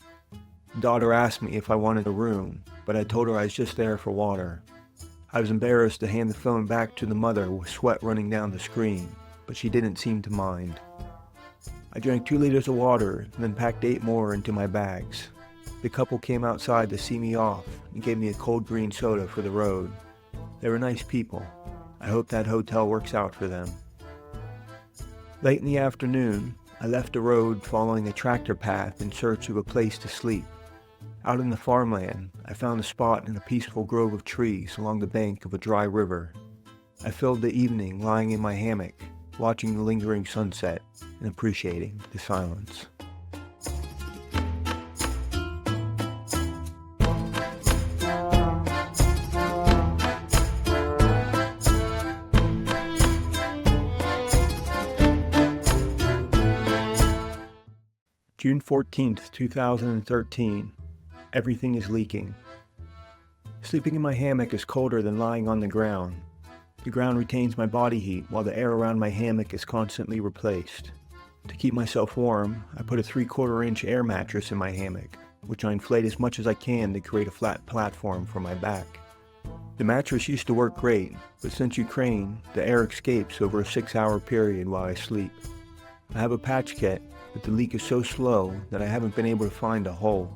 The daughter asked me if I wanted a room, but I told her I was just there for water. I was embarrassed to hand the phone back to the mother with sweat running down the screen, but she didn't seem to mind. I drank 2 liters of water, and then packed 8 more into my bags. The couple came outside to see me off and gave me a cold green soda for the road. They were nice people. I hope that hotel works out for them. Late in the afternoon, I left the road following a tractor path in search of a place to sleep. Out in the farmland, I found a spot in a peaceful grove of trees along the bank of a dry river. I filled the evening lying in my hammock, watching the lingering sunset and appreciating the silence. June 14th, 2013. Everything is leaking. Sleeping in my hammock is colder than lying on the ground. The ground retains my body heat while the air around my hammock is constantly replaced. To keep myself warm, I put a 3/4-inch air mattress in my hammock, which I inflate as much as I can to create a flat platform for my back. The mattress used to work great, but since Ukraine, the air escapes over a 6-hour period while I sleep. I have a patch kit, but the leak is so slow that I haven't been able to find a hole.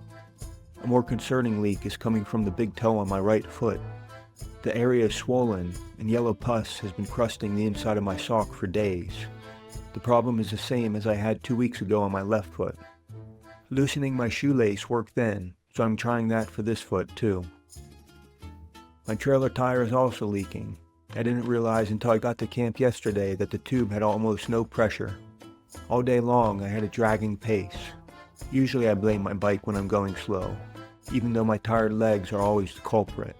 A more concerning leak is coming from the big toe on my right foot. The area is swollen, and yellow pus has been crusting the inside of my sock for days. The problem is the same as I had 2 weeks ago on my left foot. Loosening my shoelace worked then, so I'm trying that for this foot too. My trailer tire is also leaking. I didn't realize until I got to camp yesterday that the tube had almost no pressure. All day long I had a dragging pace. Usually I blame my bike when I'm going slow, even though my tired legs are always the culprit.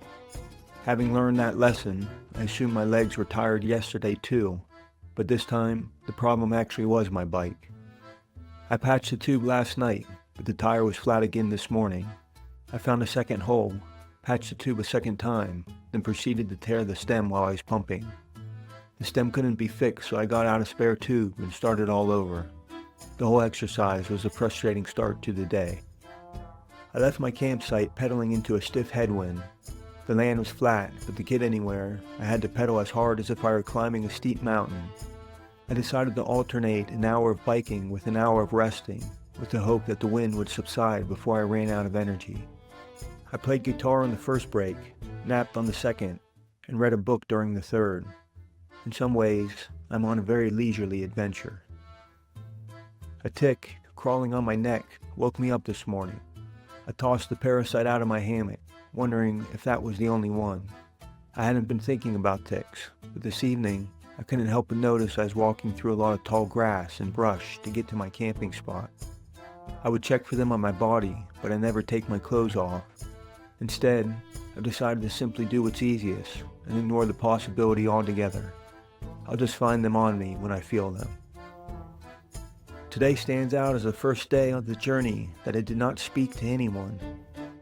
Having learned that lesson, I assumed my legs were tired yesterday too, but this time the problem actually was my bike. I patched the tube last night, but the tire was flat again this morning. I found a second hole, patched the tube a second time, then proceeded to tear the stem while I was pumping. The stem couldn't be fixed, so I got out a spare tube and started all over. The whole exercise was a frustrating start to the day. I left my campsite pedaling into a stiff headwind. The land was flat, but to get anywhere, I had to pedal as hard as if I were climbing a steep mountain. I decided to alternate an hour of biking with an hour of resting, with the hope that the wind would subside before I ran out of energy. I played guitar on the first break, napped on the second, and read a book during the third. In some ways, I'm on a very leisurely adventure. A tick, crawling on my neck, woke me up this morning. I tossed the parasite out of my hammock, wondering if that was the only one. I hadn't been thinking about ticks, but this evening, I couldn't help but notice I was walking through a lot of tall grass and brush to get to my camping spot. I would check for them on my body, but I never take my clothes off. Instead, I've decided to simply do what's easiest and ignore the possibility altogether. I'll just find them on me when I feel them. Today stands out as the first day of the journey that I did not speak to anyone.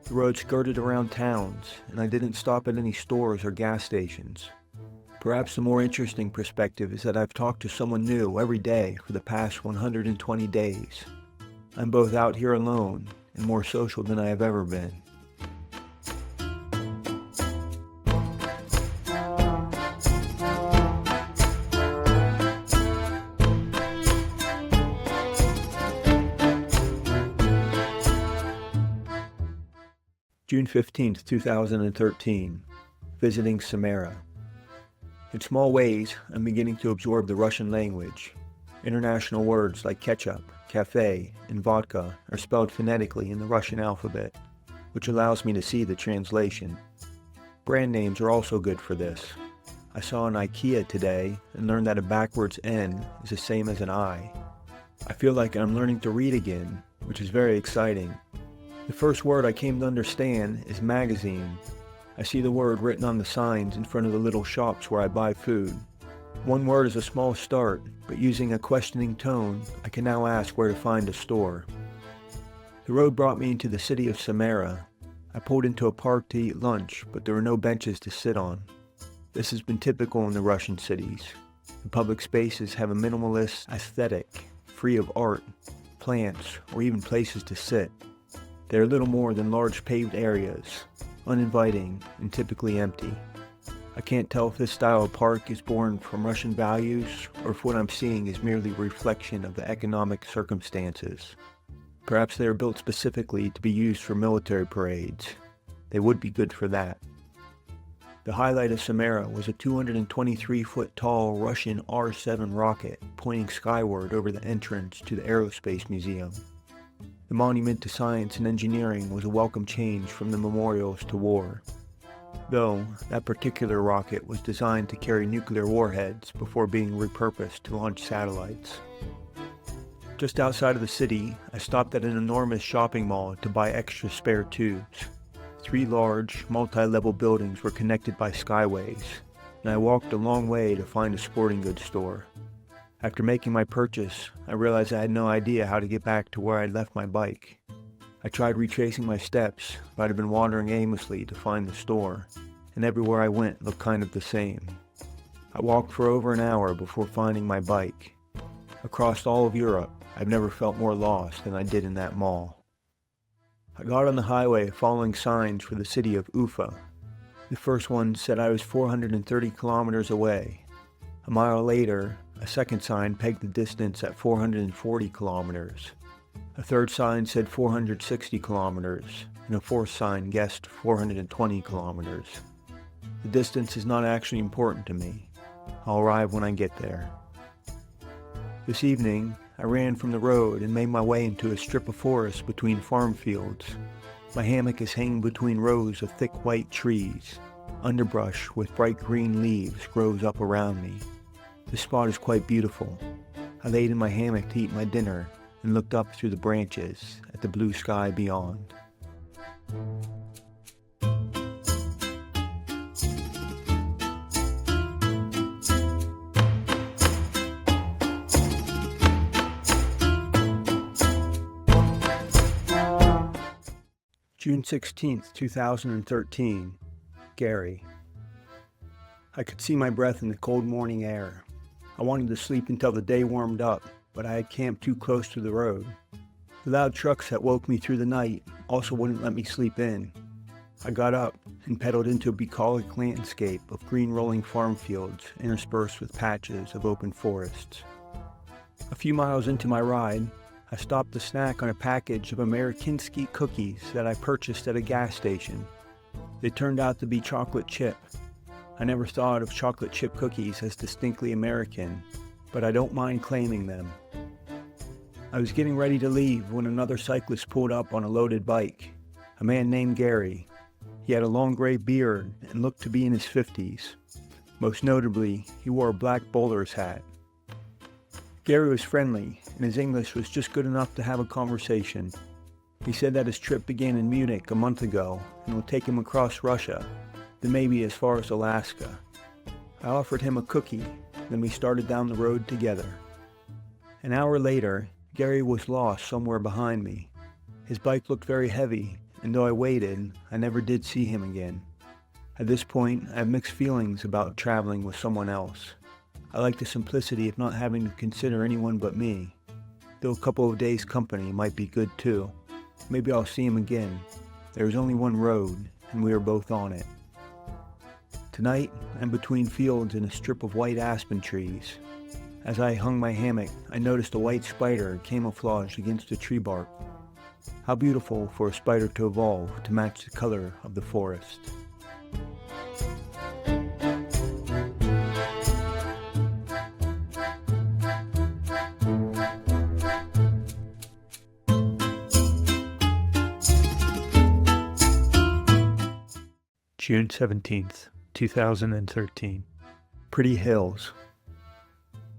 The road skirted around towns, and I didn't stop at any stores or gas stations. Perhaps the more interesting perspective is that I've talked to someone new every day for the past 120 days. I'm both out here alone and more social than I have ever been. June 15th, 2013. Visiting Samara. In small ways, I'm beginning to absorb the Russian language. International words like ketchup, cafe, and vodka are spelled phonetically in the Russian alphabet, which allows me to see the translation. Brand names are also good for this. I saw an IKEA today and learned that a backwards N is the same as an I. I feel like I'm learning to read again, which is very exciting. The first word I came to understand is magazine. I see the word written on the signs in front of the little shops where I buy food. One word is a small start, but using a questioning tone, I can now ask where to find a store. The road brought me into the city of Samara. I pulled into a park to eat lunch, but there were no benches to sit on. This has been typical in the Russian cities. The public spaces have a minimalist aesthetic, free of art, plants, or even places to sit. They are little more than large paved areas, uninviting and typically empty. I can't tell if this style of park is born from Russian values or if what I'm seeing is merely a reflection of the economic circumstances. Perhaps they are built specifically to be used for military parades. They would be good for that. The highlight of Samara was a 223-foot tall Russian R-7 rocket pointing skyward over the entrance to the Aerospace Museum. The monument to science and engineering was a welcome change from the memorials to war. Though, that particular rocket was designed to carry nuclear warheads before being repurposed to launch satellites. Just outside of the city, I stopped at an enormous shopping mall to buy extra spare tubes. 3 large, multi-level buildings were connected by skyways, and I walked a long way to find a sporting goods store. After making my purchase, I realized I had no idea how to get back to where I'd left my bike. I tried retracing my steps, but I'd been wandering aimlessly to find the store, and everywhere I went looked kind of the same. I walked for over an hour before finding my bike. Across all of Europe, I've never felt more lost than I did in that mall. I got on the highway following signs for the city of Ufa. The first one said I was 430 kilometers away. A mile later, a second sign pegged the distance at 440 kilometers. A third sign said 460 kilometers, and a fourth sign guessed 420 kilometers. The distance is not actually important to me. I'll arrive when I get there. This evening, I ran from the road and made my way into a strip of forest between farm fields. My hammock is hanging between rows of thick white trees. Underbrush with bright green leaves grows up around me. This spot is quite beautiful. I laid in my hammock to eat my dinner and looked up through the branches at the blue sky beyond. June 16th, 2013. Gary. I could see my breath in the cold morning air. I wanted to sleep until the day warmed up, but I had camped too close to the road. The loud trucks that woke me through the night also wouldn't let me sleep in. I got up and pedaled into a bucolic landscape of green rolling farm fields interspersed with patches of open forests. A few miles into my ride, I stopped to snack on a package of Amerikanski cookies that I purchased at a gas station. They turned out to be chocolate chip. I never thought of chocolate chip cookies as distinctly American, but I don't mind claiming them. I was getting ready to leave when another cyclist pulled up on a loaded bike, a man named Gary. He had a long gray beard and looked to be in his 50s. Most notably, he wore a black bowler's hat. Gary was friendly, and his English was just good enough to have a conversation. He said that his trip began in Munich a month ago and would take him across Russia, then maybe as far as Alaska. I offered him a cookie, then we started down the road together. An hour later, Gary was lost somewhere behind me. His bike looked very heavy, and though I waited, I never did see him again. At this point, I have mixed feelings about traveling with someone else. I like the simplicity of not having to consider anyone but me, though a couple of days' company might be good too. Maybe I'll see him again. There is only one road, and we are both on it. Tonight, I'm between fields and a strip of white aspen trees. As I hung my hammock, I noticed a white spider camouflaged against the tree bark. How beautiful for a spider to evolve to match the color of the forest. June 17th, 2013. Pretty hills.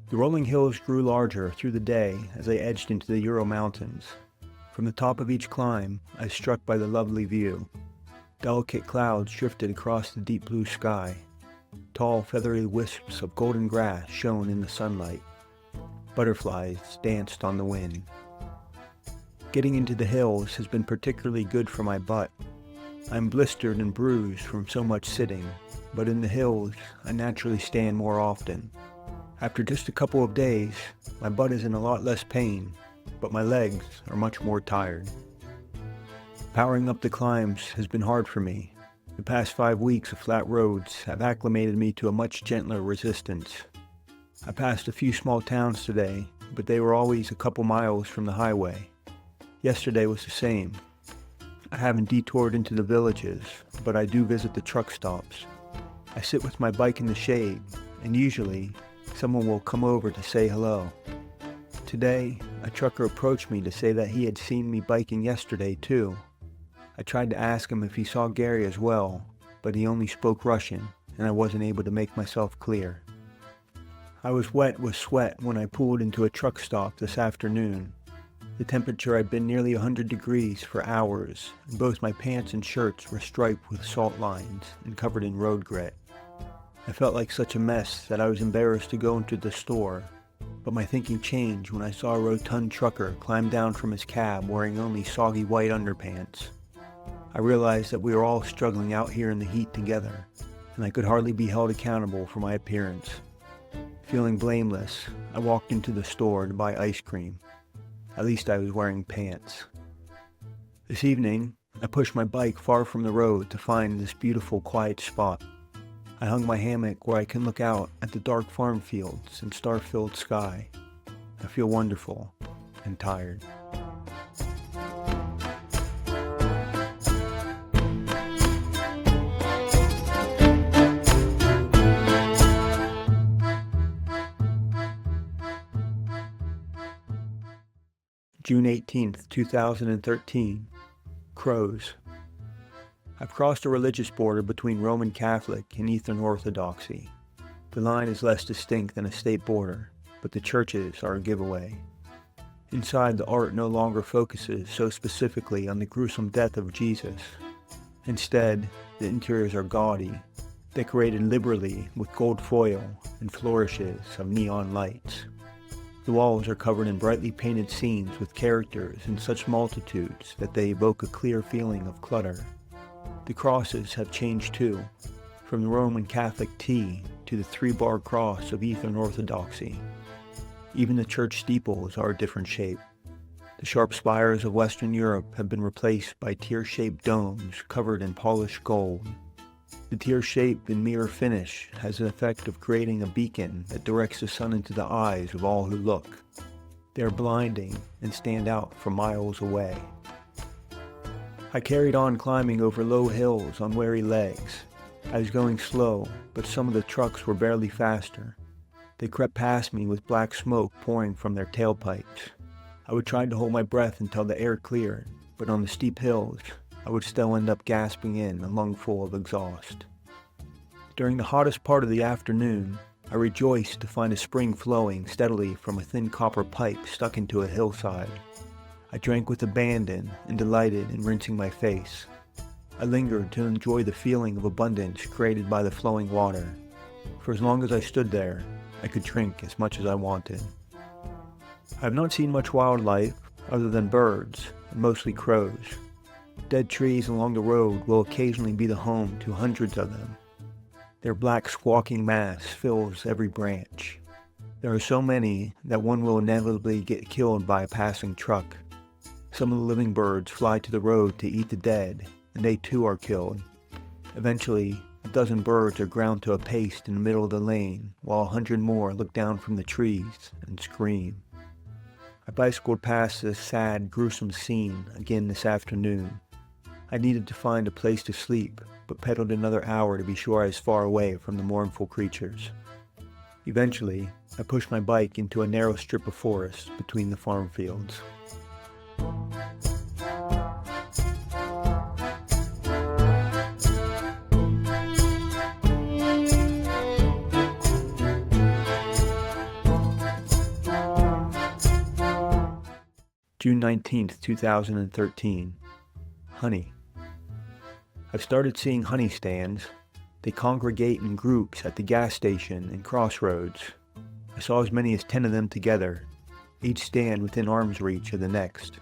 The rolling hills grew larger through the day as I edged into the Ural Mountains. From the top of each climb, I was struck by the lovely view. Delicate clouds drifted across the deep blue sky. Tall, feathery wisps of golden grass shone in the sunlight. Butterflies danced on the wind. Getting into the hills has been particularly good for my butt. I'm blistered and bruised from so much sitting, but in the hills, I naturally stand more often. After just a couple of days, my butt is in a lot less pain, but my legs are much more tired. Powering up the climbs has been hard for me. The past 5 weeks of flat roads have acclimated me to a much gentler resistance. I passed a few small towns today, but they were always a couple miles from the highway. Yesterday was the same. I haven't detoured into the villages, but I do visit the truck stops. I sit with my bike in the shade, and usually, someone will come over to say hello. Today, a trucker approached me to say that he had seen me biking yesterday too. I tried to ask him if he saw Gary as well, but he only spoke Russian, and I wasn't able to make myself clear. I was wet with sweat when I pulled into a truck stop this afternoon. The temperature had been nearly 100 degrees for hours, and both my pants and shirts were striped with salt lines and covered in road grit. I felt like such a mess that I was embarrassed to go into the store, but my thinking changed when I saw a rotund trucker climb down from his cab wearing only soggy white underpants. I realized that we were all struggling out here in the heat together, and I could hardly be held accountable for my appearance. Feeling blameless, I walked into the store to buy ice cream. At least I was wearing pants. This evening, I pushed my bike far from the road to find this beautiful, quiet spot. I hung my hammock where I can look out at the dark farm fields and star-filled sky. I feel wonderful and tired. June 18th, 2013. Crows. I've crossed a religious border between Roman Catholic and Eastern Orthodoxy. The line is less distinct than a state border. but the churches are a giveaway. Inside, the art no longer focuses so specifically on the gruesome death of Jesus. Instead, the interiors are gaudy, decorated liberally with gold foil and flourishes of neon lights. The walls are covered in brightly painted scenes with characters in such multitudes that they evoke a clear feeling of clutter. The crosses have changed too, from the Roman Catholic T to the three-bar cross of Eastern Orthodoxy. Even the church steeples are a different shape. The sharp spires of Western Europe have been replaced by tear-shaped domes covered in polished gold. The tear-shaped and mirror finish has the effect of creating a beacon that directs the sun into the eyes of all who look. They are blinding and stand out from miles away. I carried on climbing over low hills on weary legs. I was going slow, but some of the trucks were barely faster. They crept past me with black smoke pouring from their tailpipes. I would try to hold my breath until the air cleared, but on the steep hills, I would still end up gasping in a lungful of exhaust. During the hottest part of the afternoon, I rejoiced to find a spring flowing steadily from a thin copper pipe stuck into a hillside. I drank with abandon and delighted in rinsing my face. I lingered to enjoy the feeling of abundance created by the flowing water. For as long as I stood there, I could drink as much as I wanted. I have not seen much wildlife other than birds, and mostly crows. Dead trees along the road will occasionally be the home to hundreds of them. Their black squawking mass fills every branch. There are so many that one will inevitably get killed by a passing truck. Some of the living birds fly to the road to eat the dead, and they too are killed. Eventually, a dozen birds are ground to a paste in the middle of the lane, while 100 more look down from the trees and scream. I bicycled past this sad, gruesome scene again this afternoon. I needed to find a place to sleep, but pedaled another hour to be sure I was far away from the mournful creatures. Eventually, I pushed my bike into a narrow strip of forest between the farm fields. June 19th, 2013. Honey. I've started seeing honey stands. They congregate in groups at the gas station and crossroads. I saw as many as 10 of them together, each stand within arm's reach of the next.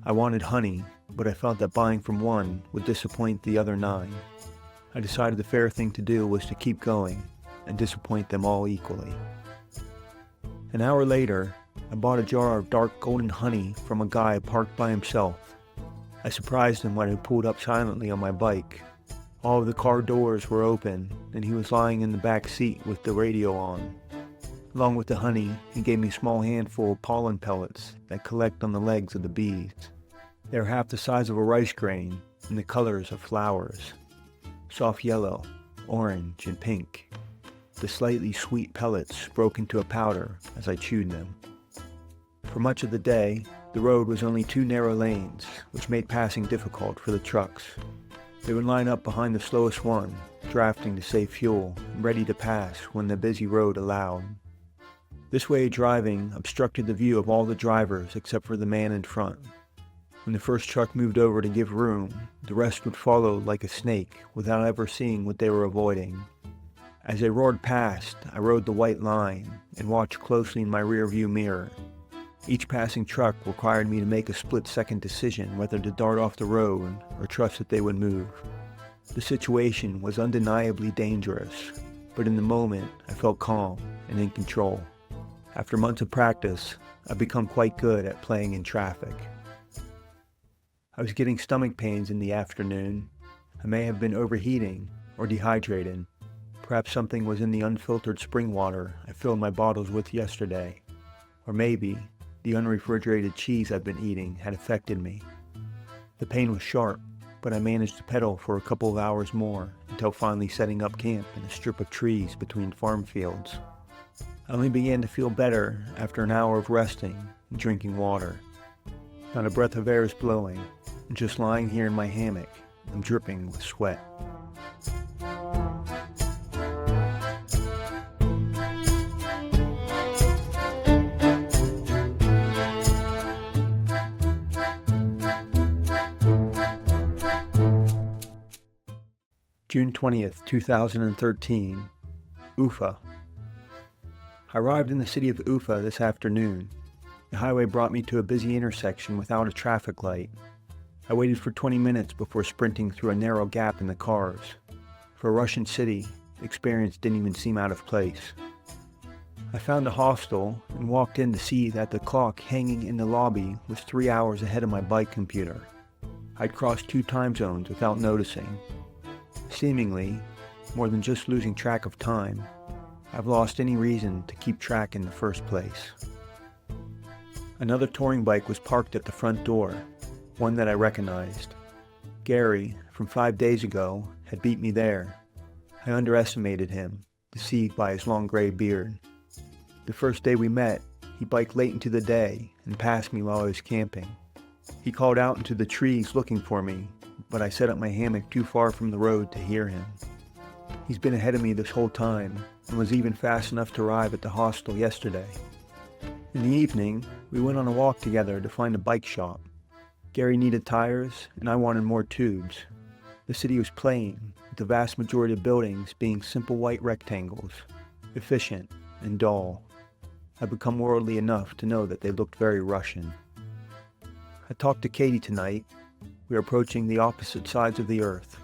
I wanted honey, but I felt that buying from one would disappoint the other 9. I decided the fair thing to do was to keep going and disappoint them all equally. An hour later, I bought a jar of dark golden honey from a guy parked by himself. I surprised him when he pulled up silently on my bike. All of the car doors were open, and he was lying in the back seat with the radio on. Along with the honey, he gave me a small handful of pollen pellets that collect on the legs of the bees. They are half the size of a rice grain and the colors of flowers. Soft yellow, orange, and pink. The slightly sweet pellets broke into a powder as I chewed them. For much of the day, the road was only 2 narrow lanes, which made passing difficult for the trucks. They would line up behind the slowest one, drafting to save fuel, and ready to pass when the busy road allowed. This way of driving obstructed the view of all the drivers except for the man in front. When the first truck moved over to give room, the rest would follow like a snake without ever seeing what they were avoiding. As they roared past, I rode the white line and watched closely in my rearview mirror. Each passing truck required me to make a split-second decision whether to dart off the road or trust that they would move. The situation was undeniably dangerous, but in the moment I felt calm and in control. After months of practice, I've become quite good at playing in traffic. I was getting stomach pains in the afternoon. I may have been overheating or dehydrated. Perhaps something was in the unfiltered spring water I filled my bottles with yesterday. Or maybe the unrefrigerated cheese I've been eating had affected me. The pain was sharp, but I managed to pedal for a couple of hours more until finally setting up camp in a strip of trees between farm fields. I only began to feel better after an hour of resting and drinking water. Not a breath of air is blowing, and just lying here in my hammock, I'm dripping with sweat. June 20th, 2013, Ufa. I arrived in the city of Ufa this afternoon. The highway brought me to a busy intersection without a traffic light. I waited for 20 minutes before sprinting through a narrow gap in the cars. For a Russian city, the experience didn't even seem out of place. I found a hostel and walked in to see that the clock hanging in the lobby was 3 hours ahead of my bike computer. I'd crossed 2 time zones without noticing. Seemingly, more than just losing track of time, I've lost any reason to keep track in the first place. Another touring bike was parked at the front door, one that I recognized. Gary, from 5 days ago, had beat me there. I underestimated him, deceived by his long gray beard. The first day we met, he biked late into the day and passed me while I was camping. He called out into the trees looking for me, but I set up my hammock too far from the road to hear him. He's been ahead of me this whole time and was even fast enough to arrive at the hostel yesterday. In the evening, we went on a walk together to find a bike shop. Gary needed tires and I wanted more tubes. The city was plain, with the vast majority of buildings being simple white rectangles, efficient and dull. I'd become worldly enough to know that they looked very Russian. I talked to Katie tonight. We are approaching the opposite sides of the earth.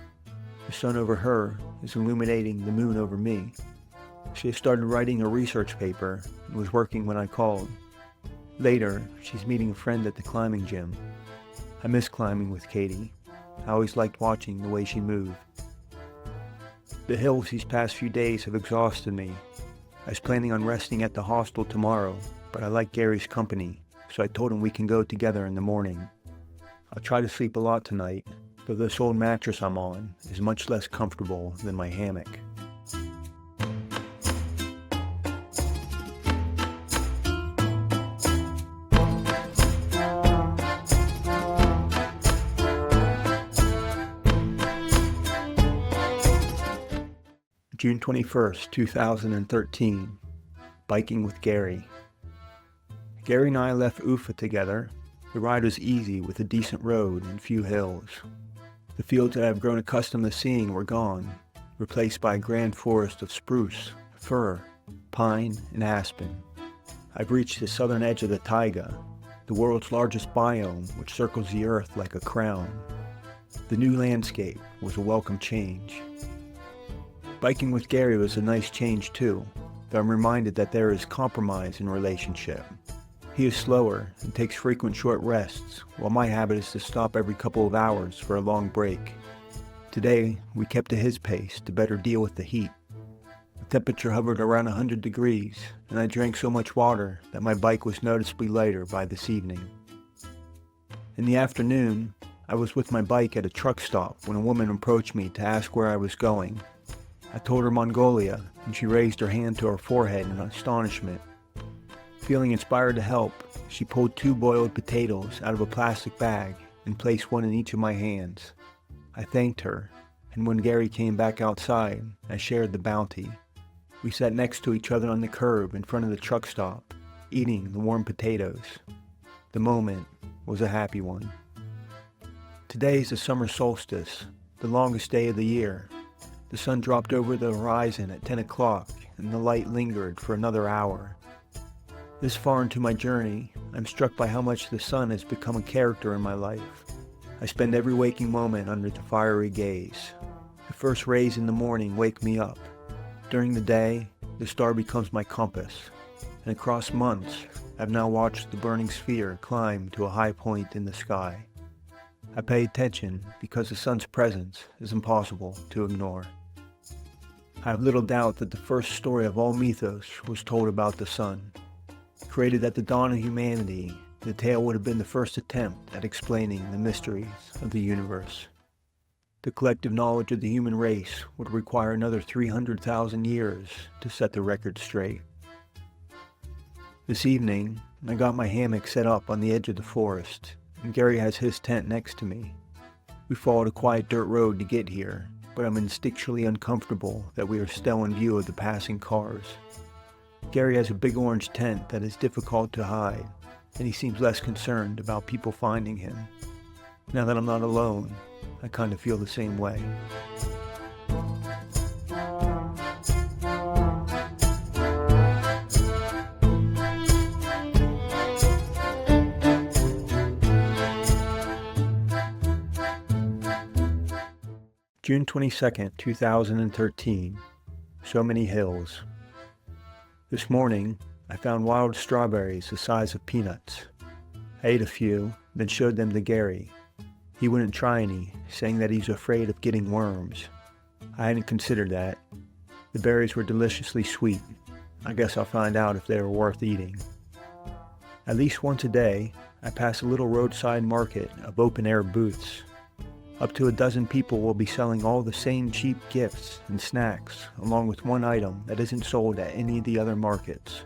The sun over her is illuminating the moon over me. She has started writing a research paper and was working when I called. Later, she's meeting a friend at the climbing gym. I miss climbing with Katie. I always liked watching the way she moved. The hills these past few days have exhausted me. I was planning on resting at the hostel tomorrow, but I like Gary's company, so I told him we can go together in the morning. I'll try to sleep a lot tonight, though this old mattress I'm on is much less comfortable than my hammock. June 21st, 2013, biking with Gary. Gary and I left Ufa together. The ride was easy with a decent road and few hills. The fields that I've grown accustomed to seeing were gone, replaced by a grand forest of spruce, fir, pine, and aspen. I've reached the southern edge of the taiga, the world's largest biome which circles the earth like a crown. The new landscape was a welcome change. Biking with Gary was a nice change too, though I'm reminded that there is compromise in relationship. He is slower and takes frequent short rests, while my habit is to stop every couple of hours for a long break. Today, we kept to his pace to better deal with the heat. The temperature hovered around 100 degrees, and I drank so much water that my bike was noticeably lighter by this evening. In the afternoon, I was with my bike at a truck stop when a woman approached me to ask where I was going. I told her Mongolia, and she raised her hand to her forehead in astonishment. Feeling inspired to help, she pulled 2 boiled potatoes out of a plastic bag and placed one in each of my hands. I thanked her, and when Gary came back outside, I shared the bounty. We sat next to each other on the curb in front of the truck stop, eating the warm potatoes. The moment was a happy one. Today is the summer solstice, the longest day of the year. The sun dropped over the horizon at 10 o'clock, and the light lingered for another hour. This far into my journey, I'm struck by how much the sun has become a character in my life. I spend every waking moment under the fiery gaze. The first rays in the morning wake me up. During the day, the star becomes my compass, and across months, I've now watched the burning sphere climb to a high point in the sky. I pay attention because the sun's presence is impossible to ignore. I have little doubt that the first story of all mythos was told about the sun. Created at the dawn of humanity, the tale would have been the first attempt at explaining the mysteries of the universe. The collective knowledge of the human race would require another 300,000 years to set the record straight. This evening, I got my hammock set up on the edge of the forest, and Gary has his tent next to me. We followed a quiet dirt road to get here, but I'm instinctually uncomfortable that we are still in view of the passing cars. Gary has a big orange tent that is difficult to hide, and he seems less concerned about people finding him. Now that I'm not alone, I kind of feel the same way. June 22nd, 2013. So many hills. This morning, I found wild strawberries the size of peanuts. I ate a few, then showed them to Gary. He wouldn't try any, saying that he's afraid of getting worms. I hadn't considered that. The berries were deliciously sweet. I guess I'll find out if they were worth eating. At least once a day, I pass a little roadside market of open-air booths. Up to a dozen people will be selling all the same cheap gifts and snacks, along with one item that isn't sold at any of the other markets.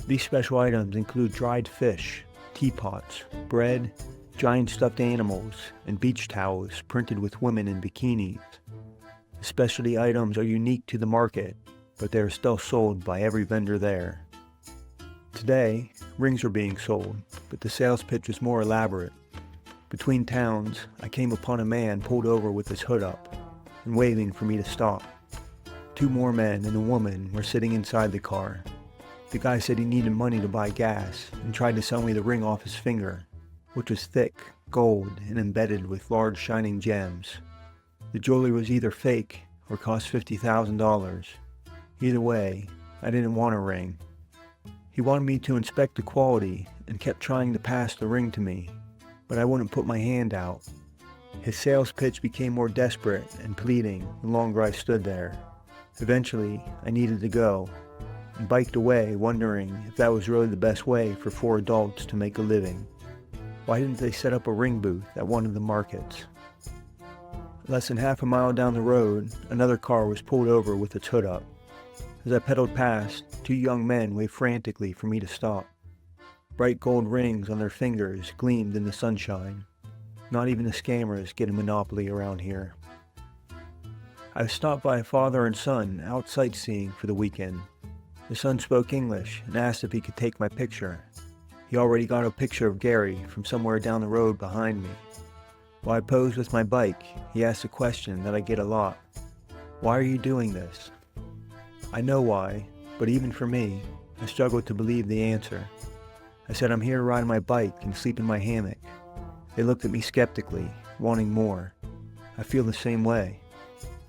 These special items include dried fish, teapots, bread, giant stuffed animals, and beach towels printed with women in bikinis. The specialty items are unique to the market, but they are still sold by every vendor there. Today, rings are being sold, but the sales pitch is more elaborate. Between towns, I came upon a man pulled over with his hood up and waving for me to stop. Two more men and a woman were sitting inside the car. The guy said he needed money to buy gas and tried to sell me the ring off his finger, which was thick, gold, and embedded with large shining gems. The jewelry was either fake or cost $50,000. Either way, I didn't want a ring. He wanted me to inspect the quality and kept trying to pass the ring to me, but I wouldn't put my hand out. His sales pitch became more desperate and pleading the longer I stood there. Eventually, I needed to go, and biked away wondering if that was really the best way for four adults to make a living. Why didn't they set up a ring booth at one of the markets? Less than half a mile down the road, another car was pulled over with its hood up. As I pedaled past, two young men waved frantically for me to stop. Bright gold rings on their fingers gleamed in the sunshine. Not even the scammers get a monopoly around here. I was stopped by a father and son out sightseeing for the weekend. The son spoke English and asked if he could take my picture. He already got a picture of Gary from somewhere down the road behind me. While I posed with my bike, he asked a question that I get a lot. Why are you doing this? I know why, but even for me, I struggled to believe the answer. I said I'm here to ride my bike and sleep in my hammock. They looked at me skeptically, wanting more. I feel the same way.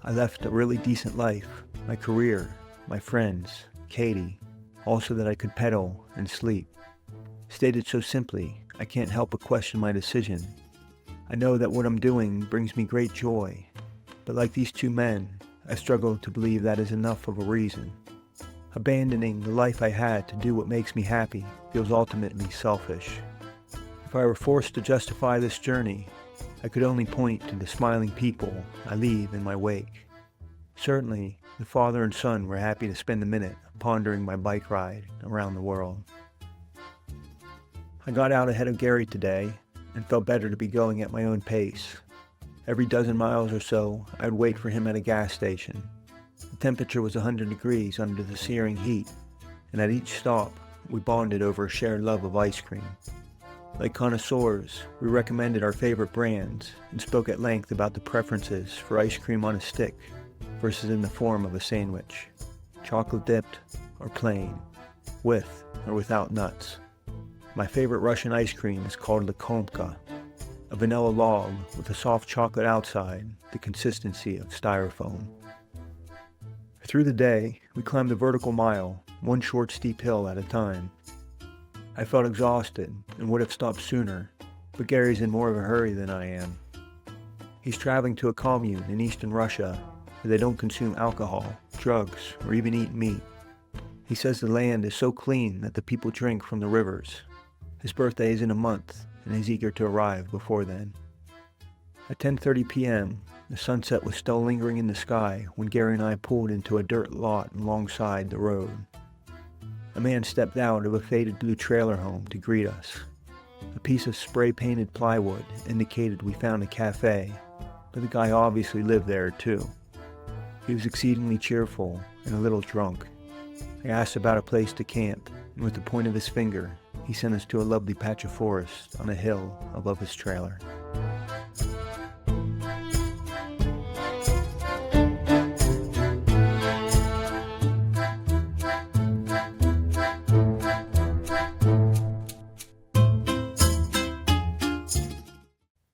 I left a really decent life, my career, my friends, Katie, all so that I could pedal and sleep. Stated so simply, I can't help but question my decision. I know that what I'm doing brings me great joy, but like these two men, I struggle to believe that is enough of a reason. Abandoning the life I had to do what makes me happy feels ultimately selfish. If I were forced to justify this journey, I could only point to the smiling people I leave in my wake. Certainly, the father and son were happy to spend a minute pondering my bike ride around the world. I got out ahead of Gary today and felt better to be going at my own pace. Every dozen miles or so, I would wait for him at a gas station. The temperature was 100 degrees under the searing heat, and at each stop, we bonded over a shared love of ice cream. Like connoisseurs, we recommended our favorite brands and spoke at length about the preferences for ice cream on a stick versus in the form of a sandwich, chocolate dipped or plain, with or without nuts. My favorite Russian ice cream is called Lakomka, a vanilla log with a soft chocolate outside, the consistency of styrofoam. Through the day, we climbed a vertical mile, one short steep hill at a time. I felt exhausted and would have stopped sooner, but Gary's in more of a hurry than I am. He's traveling to a commune in eastern Russia where they don't consume alcohol, drugs, or even eat meat. He says the land is so clean that the people drink from the rivers. His birthday is in a month, and he's eager to arrive before then. At 10:30 p.m., the sunset was still lingering in the sky when Gary and I pulled into a dirt lot alongside the road. A man stepped out of a faded blue trailer home to greet us. A piece of spray-painted plywood indicated we found a cafe, but the guy obviously lived there too. He was exceedingly cheerful and a little drunk. I asked about a place to camp, and with the point of his finger, he sent us to a lovely patch of forest on a hill above his trailer.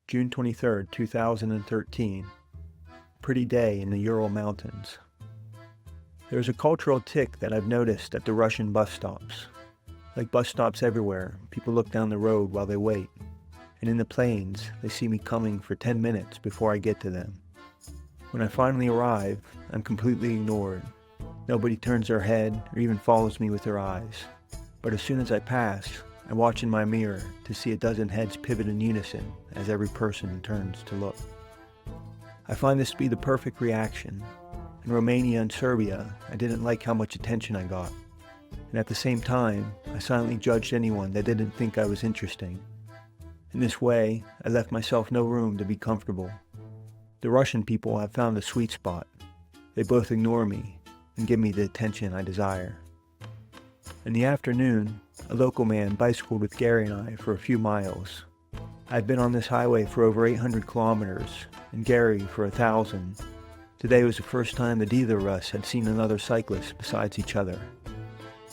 June 23, 2013. pretty day in the Ural Mountains. There's a cultural tick that I've noticed at the Russian bus stops. Like bus stops everywhere, people look down the road while they wait. And in the plains, they see me coming for 10 minutes before I get to them. When I finally arrive, I'm completely ignored. Nobody turns their head or even follows me with their eyes. But as soon as I pass, I watch in my mirror to see a dozen heads pivot in unison as every person turns to look. I find this to be the perfect reaction. In Romania and Serbia, I didn't like how much attention I got. And at the same time, I silently judged anyone that didn't think I was interesting. In this way, I left myself no room to be comfortable. The Russian people have found a sweet spot. They both ignore me and give me the attention I desire. In the afternoon, a local man bicycled with Gary and I for a few miles. I've been on this highway for over 800 kilometers, and Gary for 1,000. Today was the first time that either of us had seen another cyclist besides each other.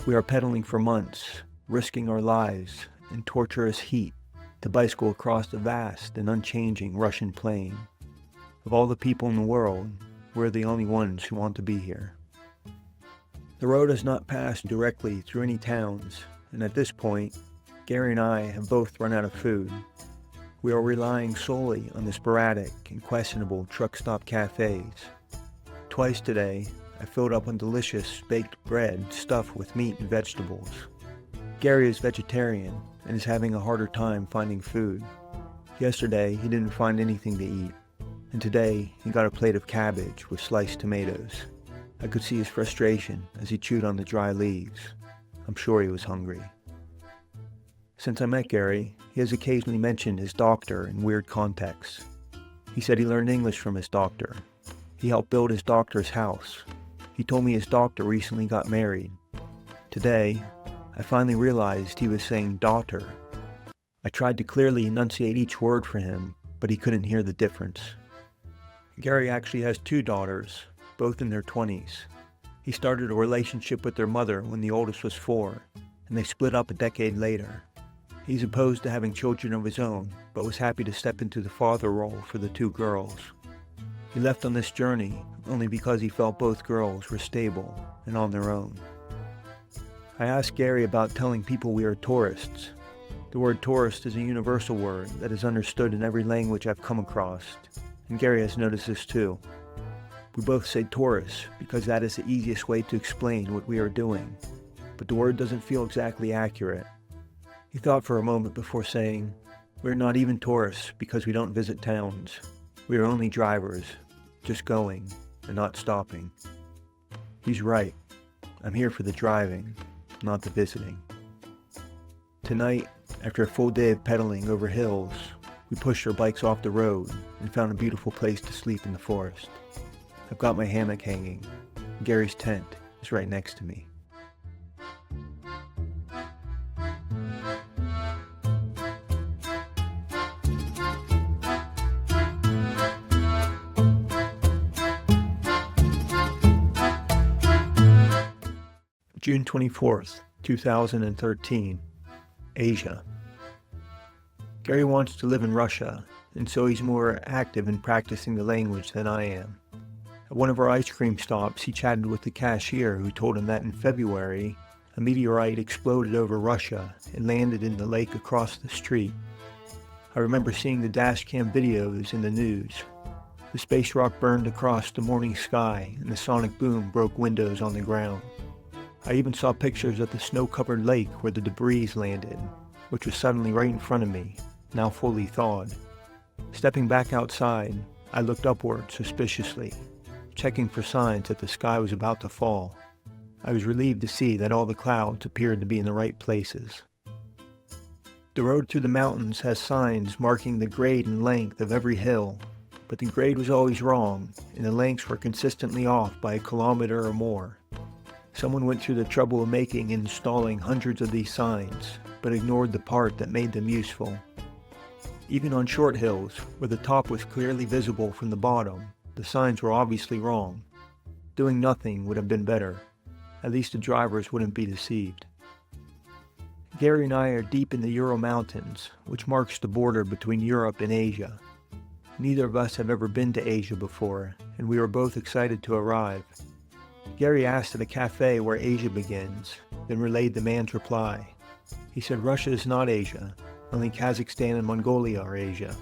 We are pedaling for months, risking our lives in torturous heat to bicycle across the vast and unchanging Russian plain. Of all the people in the world, we're the only ones who want to be here. The road has not passed directly through any towns, and at this point, Gary and I have both run out of food. We are relying solely on the sporadic and questionable truck stop cafes. Twice today, I filled up on delicious baked bread stuffed with meat and vegetables. Gary is vegetarian and is having a harder time finding food. Yesterday, he didn't find anything to eat, and today he got a plate of cabbage with sliced tomatoes. I could see his frustration as he chewed on the dry leaves. I'm sure he was hungry. Since I met Gary, he has occasionally mentioned his doctor in weird contexts. He said he learned English from his doctor. He helped build his doctor's house. He told me his doctor recently got married. Today, I finally realized he was saying daughter. I tried to clearly enunciate each word for him, but he couldn't hear the difference. Gary actually has 2 daughters, both in their 20s. He started a relationship with their mother when the oldest was 4, and they split up a decade later. He's opposed to having children of his own, but was happy to step into the father role for the 2 girls. He left on this journey only because he felt both girls were stable and on their own. I asked Gary about telling people we are tourists. The word tourist is a universal word that is understood in every language I've come across, and Gary has noticed this too. We both say tourists because that is the easiest way to explain what we are doing, but the word doesn't feel exactly accurate. He thought for a moment before saying, "We're not even tourists because we don't visit towns. We are only drivers, just going and not stopping." He's right. I'm here for the driving, not the visiting. Tonight, after a full day of pedaling over hills, we pushed our bikes off the road and found a beautiful place to sleep in the forest. I've got my hammock hanging. Gary's tent is right next to me. June 24th, 2013, Asia. Gary wants to live in Russia, and so he's more active in practicing the language than I am. At one of our ice cream stops, he chatted with the cashier who told him that in February, a meteorite exploded over Russia and landed in the lake across the street. I remember seeing the dashcam videos in the news. The space rock burned across the morning sky, and the sonic boom broke windows on the ground. I even saw pictures of the snow-covered lake where the debris landed, which was suddenly right in front of me, now fully thawed. Stepping back outside, I looked upward suspiciously, checking for signs that the sky was about to fall. I was relieved to see that all the clouds appeared to be in the right places. The road through the mountains has signs marking the grade and length of every hill, but the grade was always wrong, and the lengths were consistently off by a kilometer or more. Someone went through the trouble of making and installing hundreds of these signs, but ignored the part that made them useful. Even on short hills, where the top was clearly visible from the bottom, the signs were obviously wrong. Doing nothing would have been better. At least the drivers wouldn't be deceived. Gary and I are deep in the Ural Mountains, which marks the border between Europe and Asia. Neither of us have ever been to Asia before, and we were both excited to arrive. Gary asked at a cafe where Asia begins, then relayed the man's reply. He said Russia is not Asia, only Kazakhstan and Mongolia are Asia.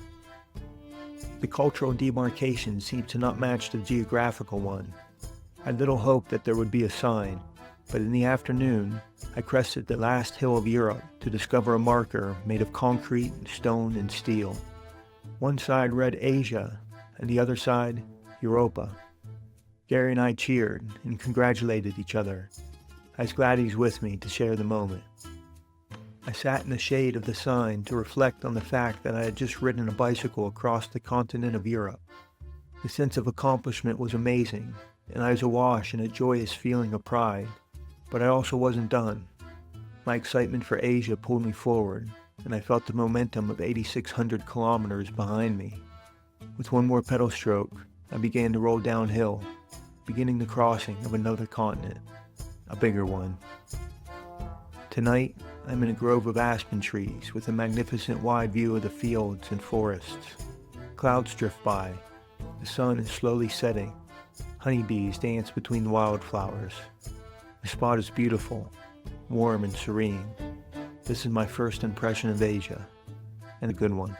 The cultural demarcation seemed to not match the geographical one. I had little hope that there would be a sign, but in the afternoon, I crested the last hill of Europe to discover a marker made of concrete, stone, and steel. One side read Asia, and the other side, Europa. Gary and I cheered and congratulated each other. I was glad he's with me to share the moment. I sat in the shade of the sign to reflect on the fact that I had just ridden a bicycle across the continent of Europe. The sense of accomplishment was amazing, and I was awash in a joyous feeling of pride. But I also wasn't done. My excitement for Asia pulled me forward, and I felt the momentum of 8,600 kilometers behind me. With one more pedal stroke, I began to roll downhill, beginning the crossing of another continent, a bigger one. Tonight, I'm in a grove of aspen trees with a magnificent wide view of the fields and forests. Clouds drift by. The sun is slowly setting. Honeybees dance between the wildflowers. The spot is beautiful, warm and serene. This is my first impression of Asia, and a good one.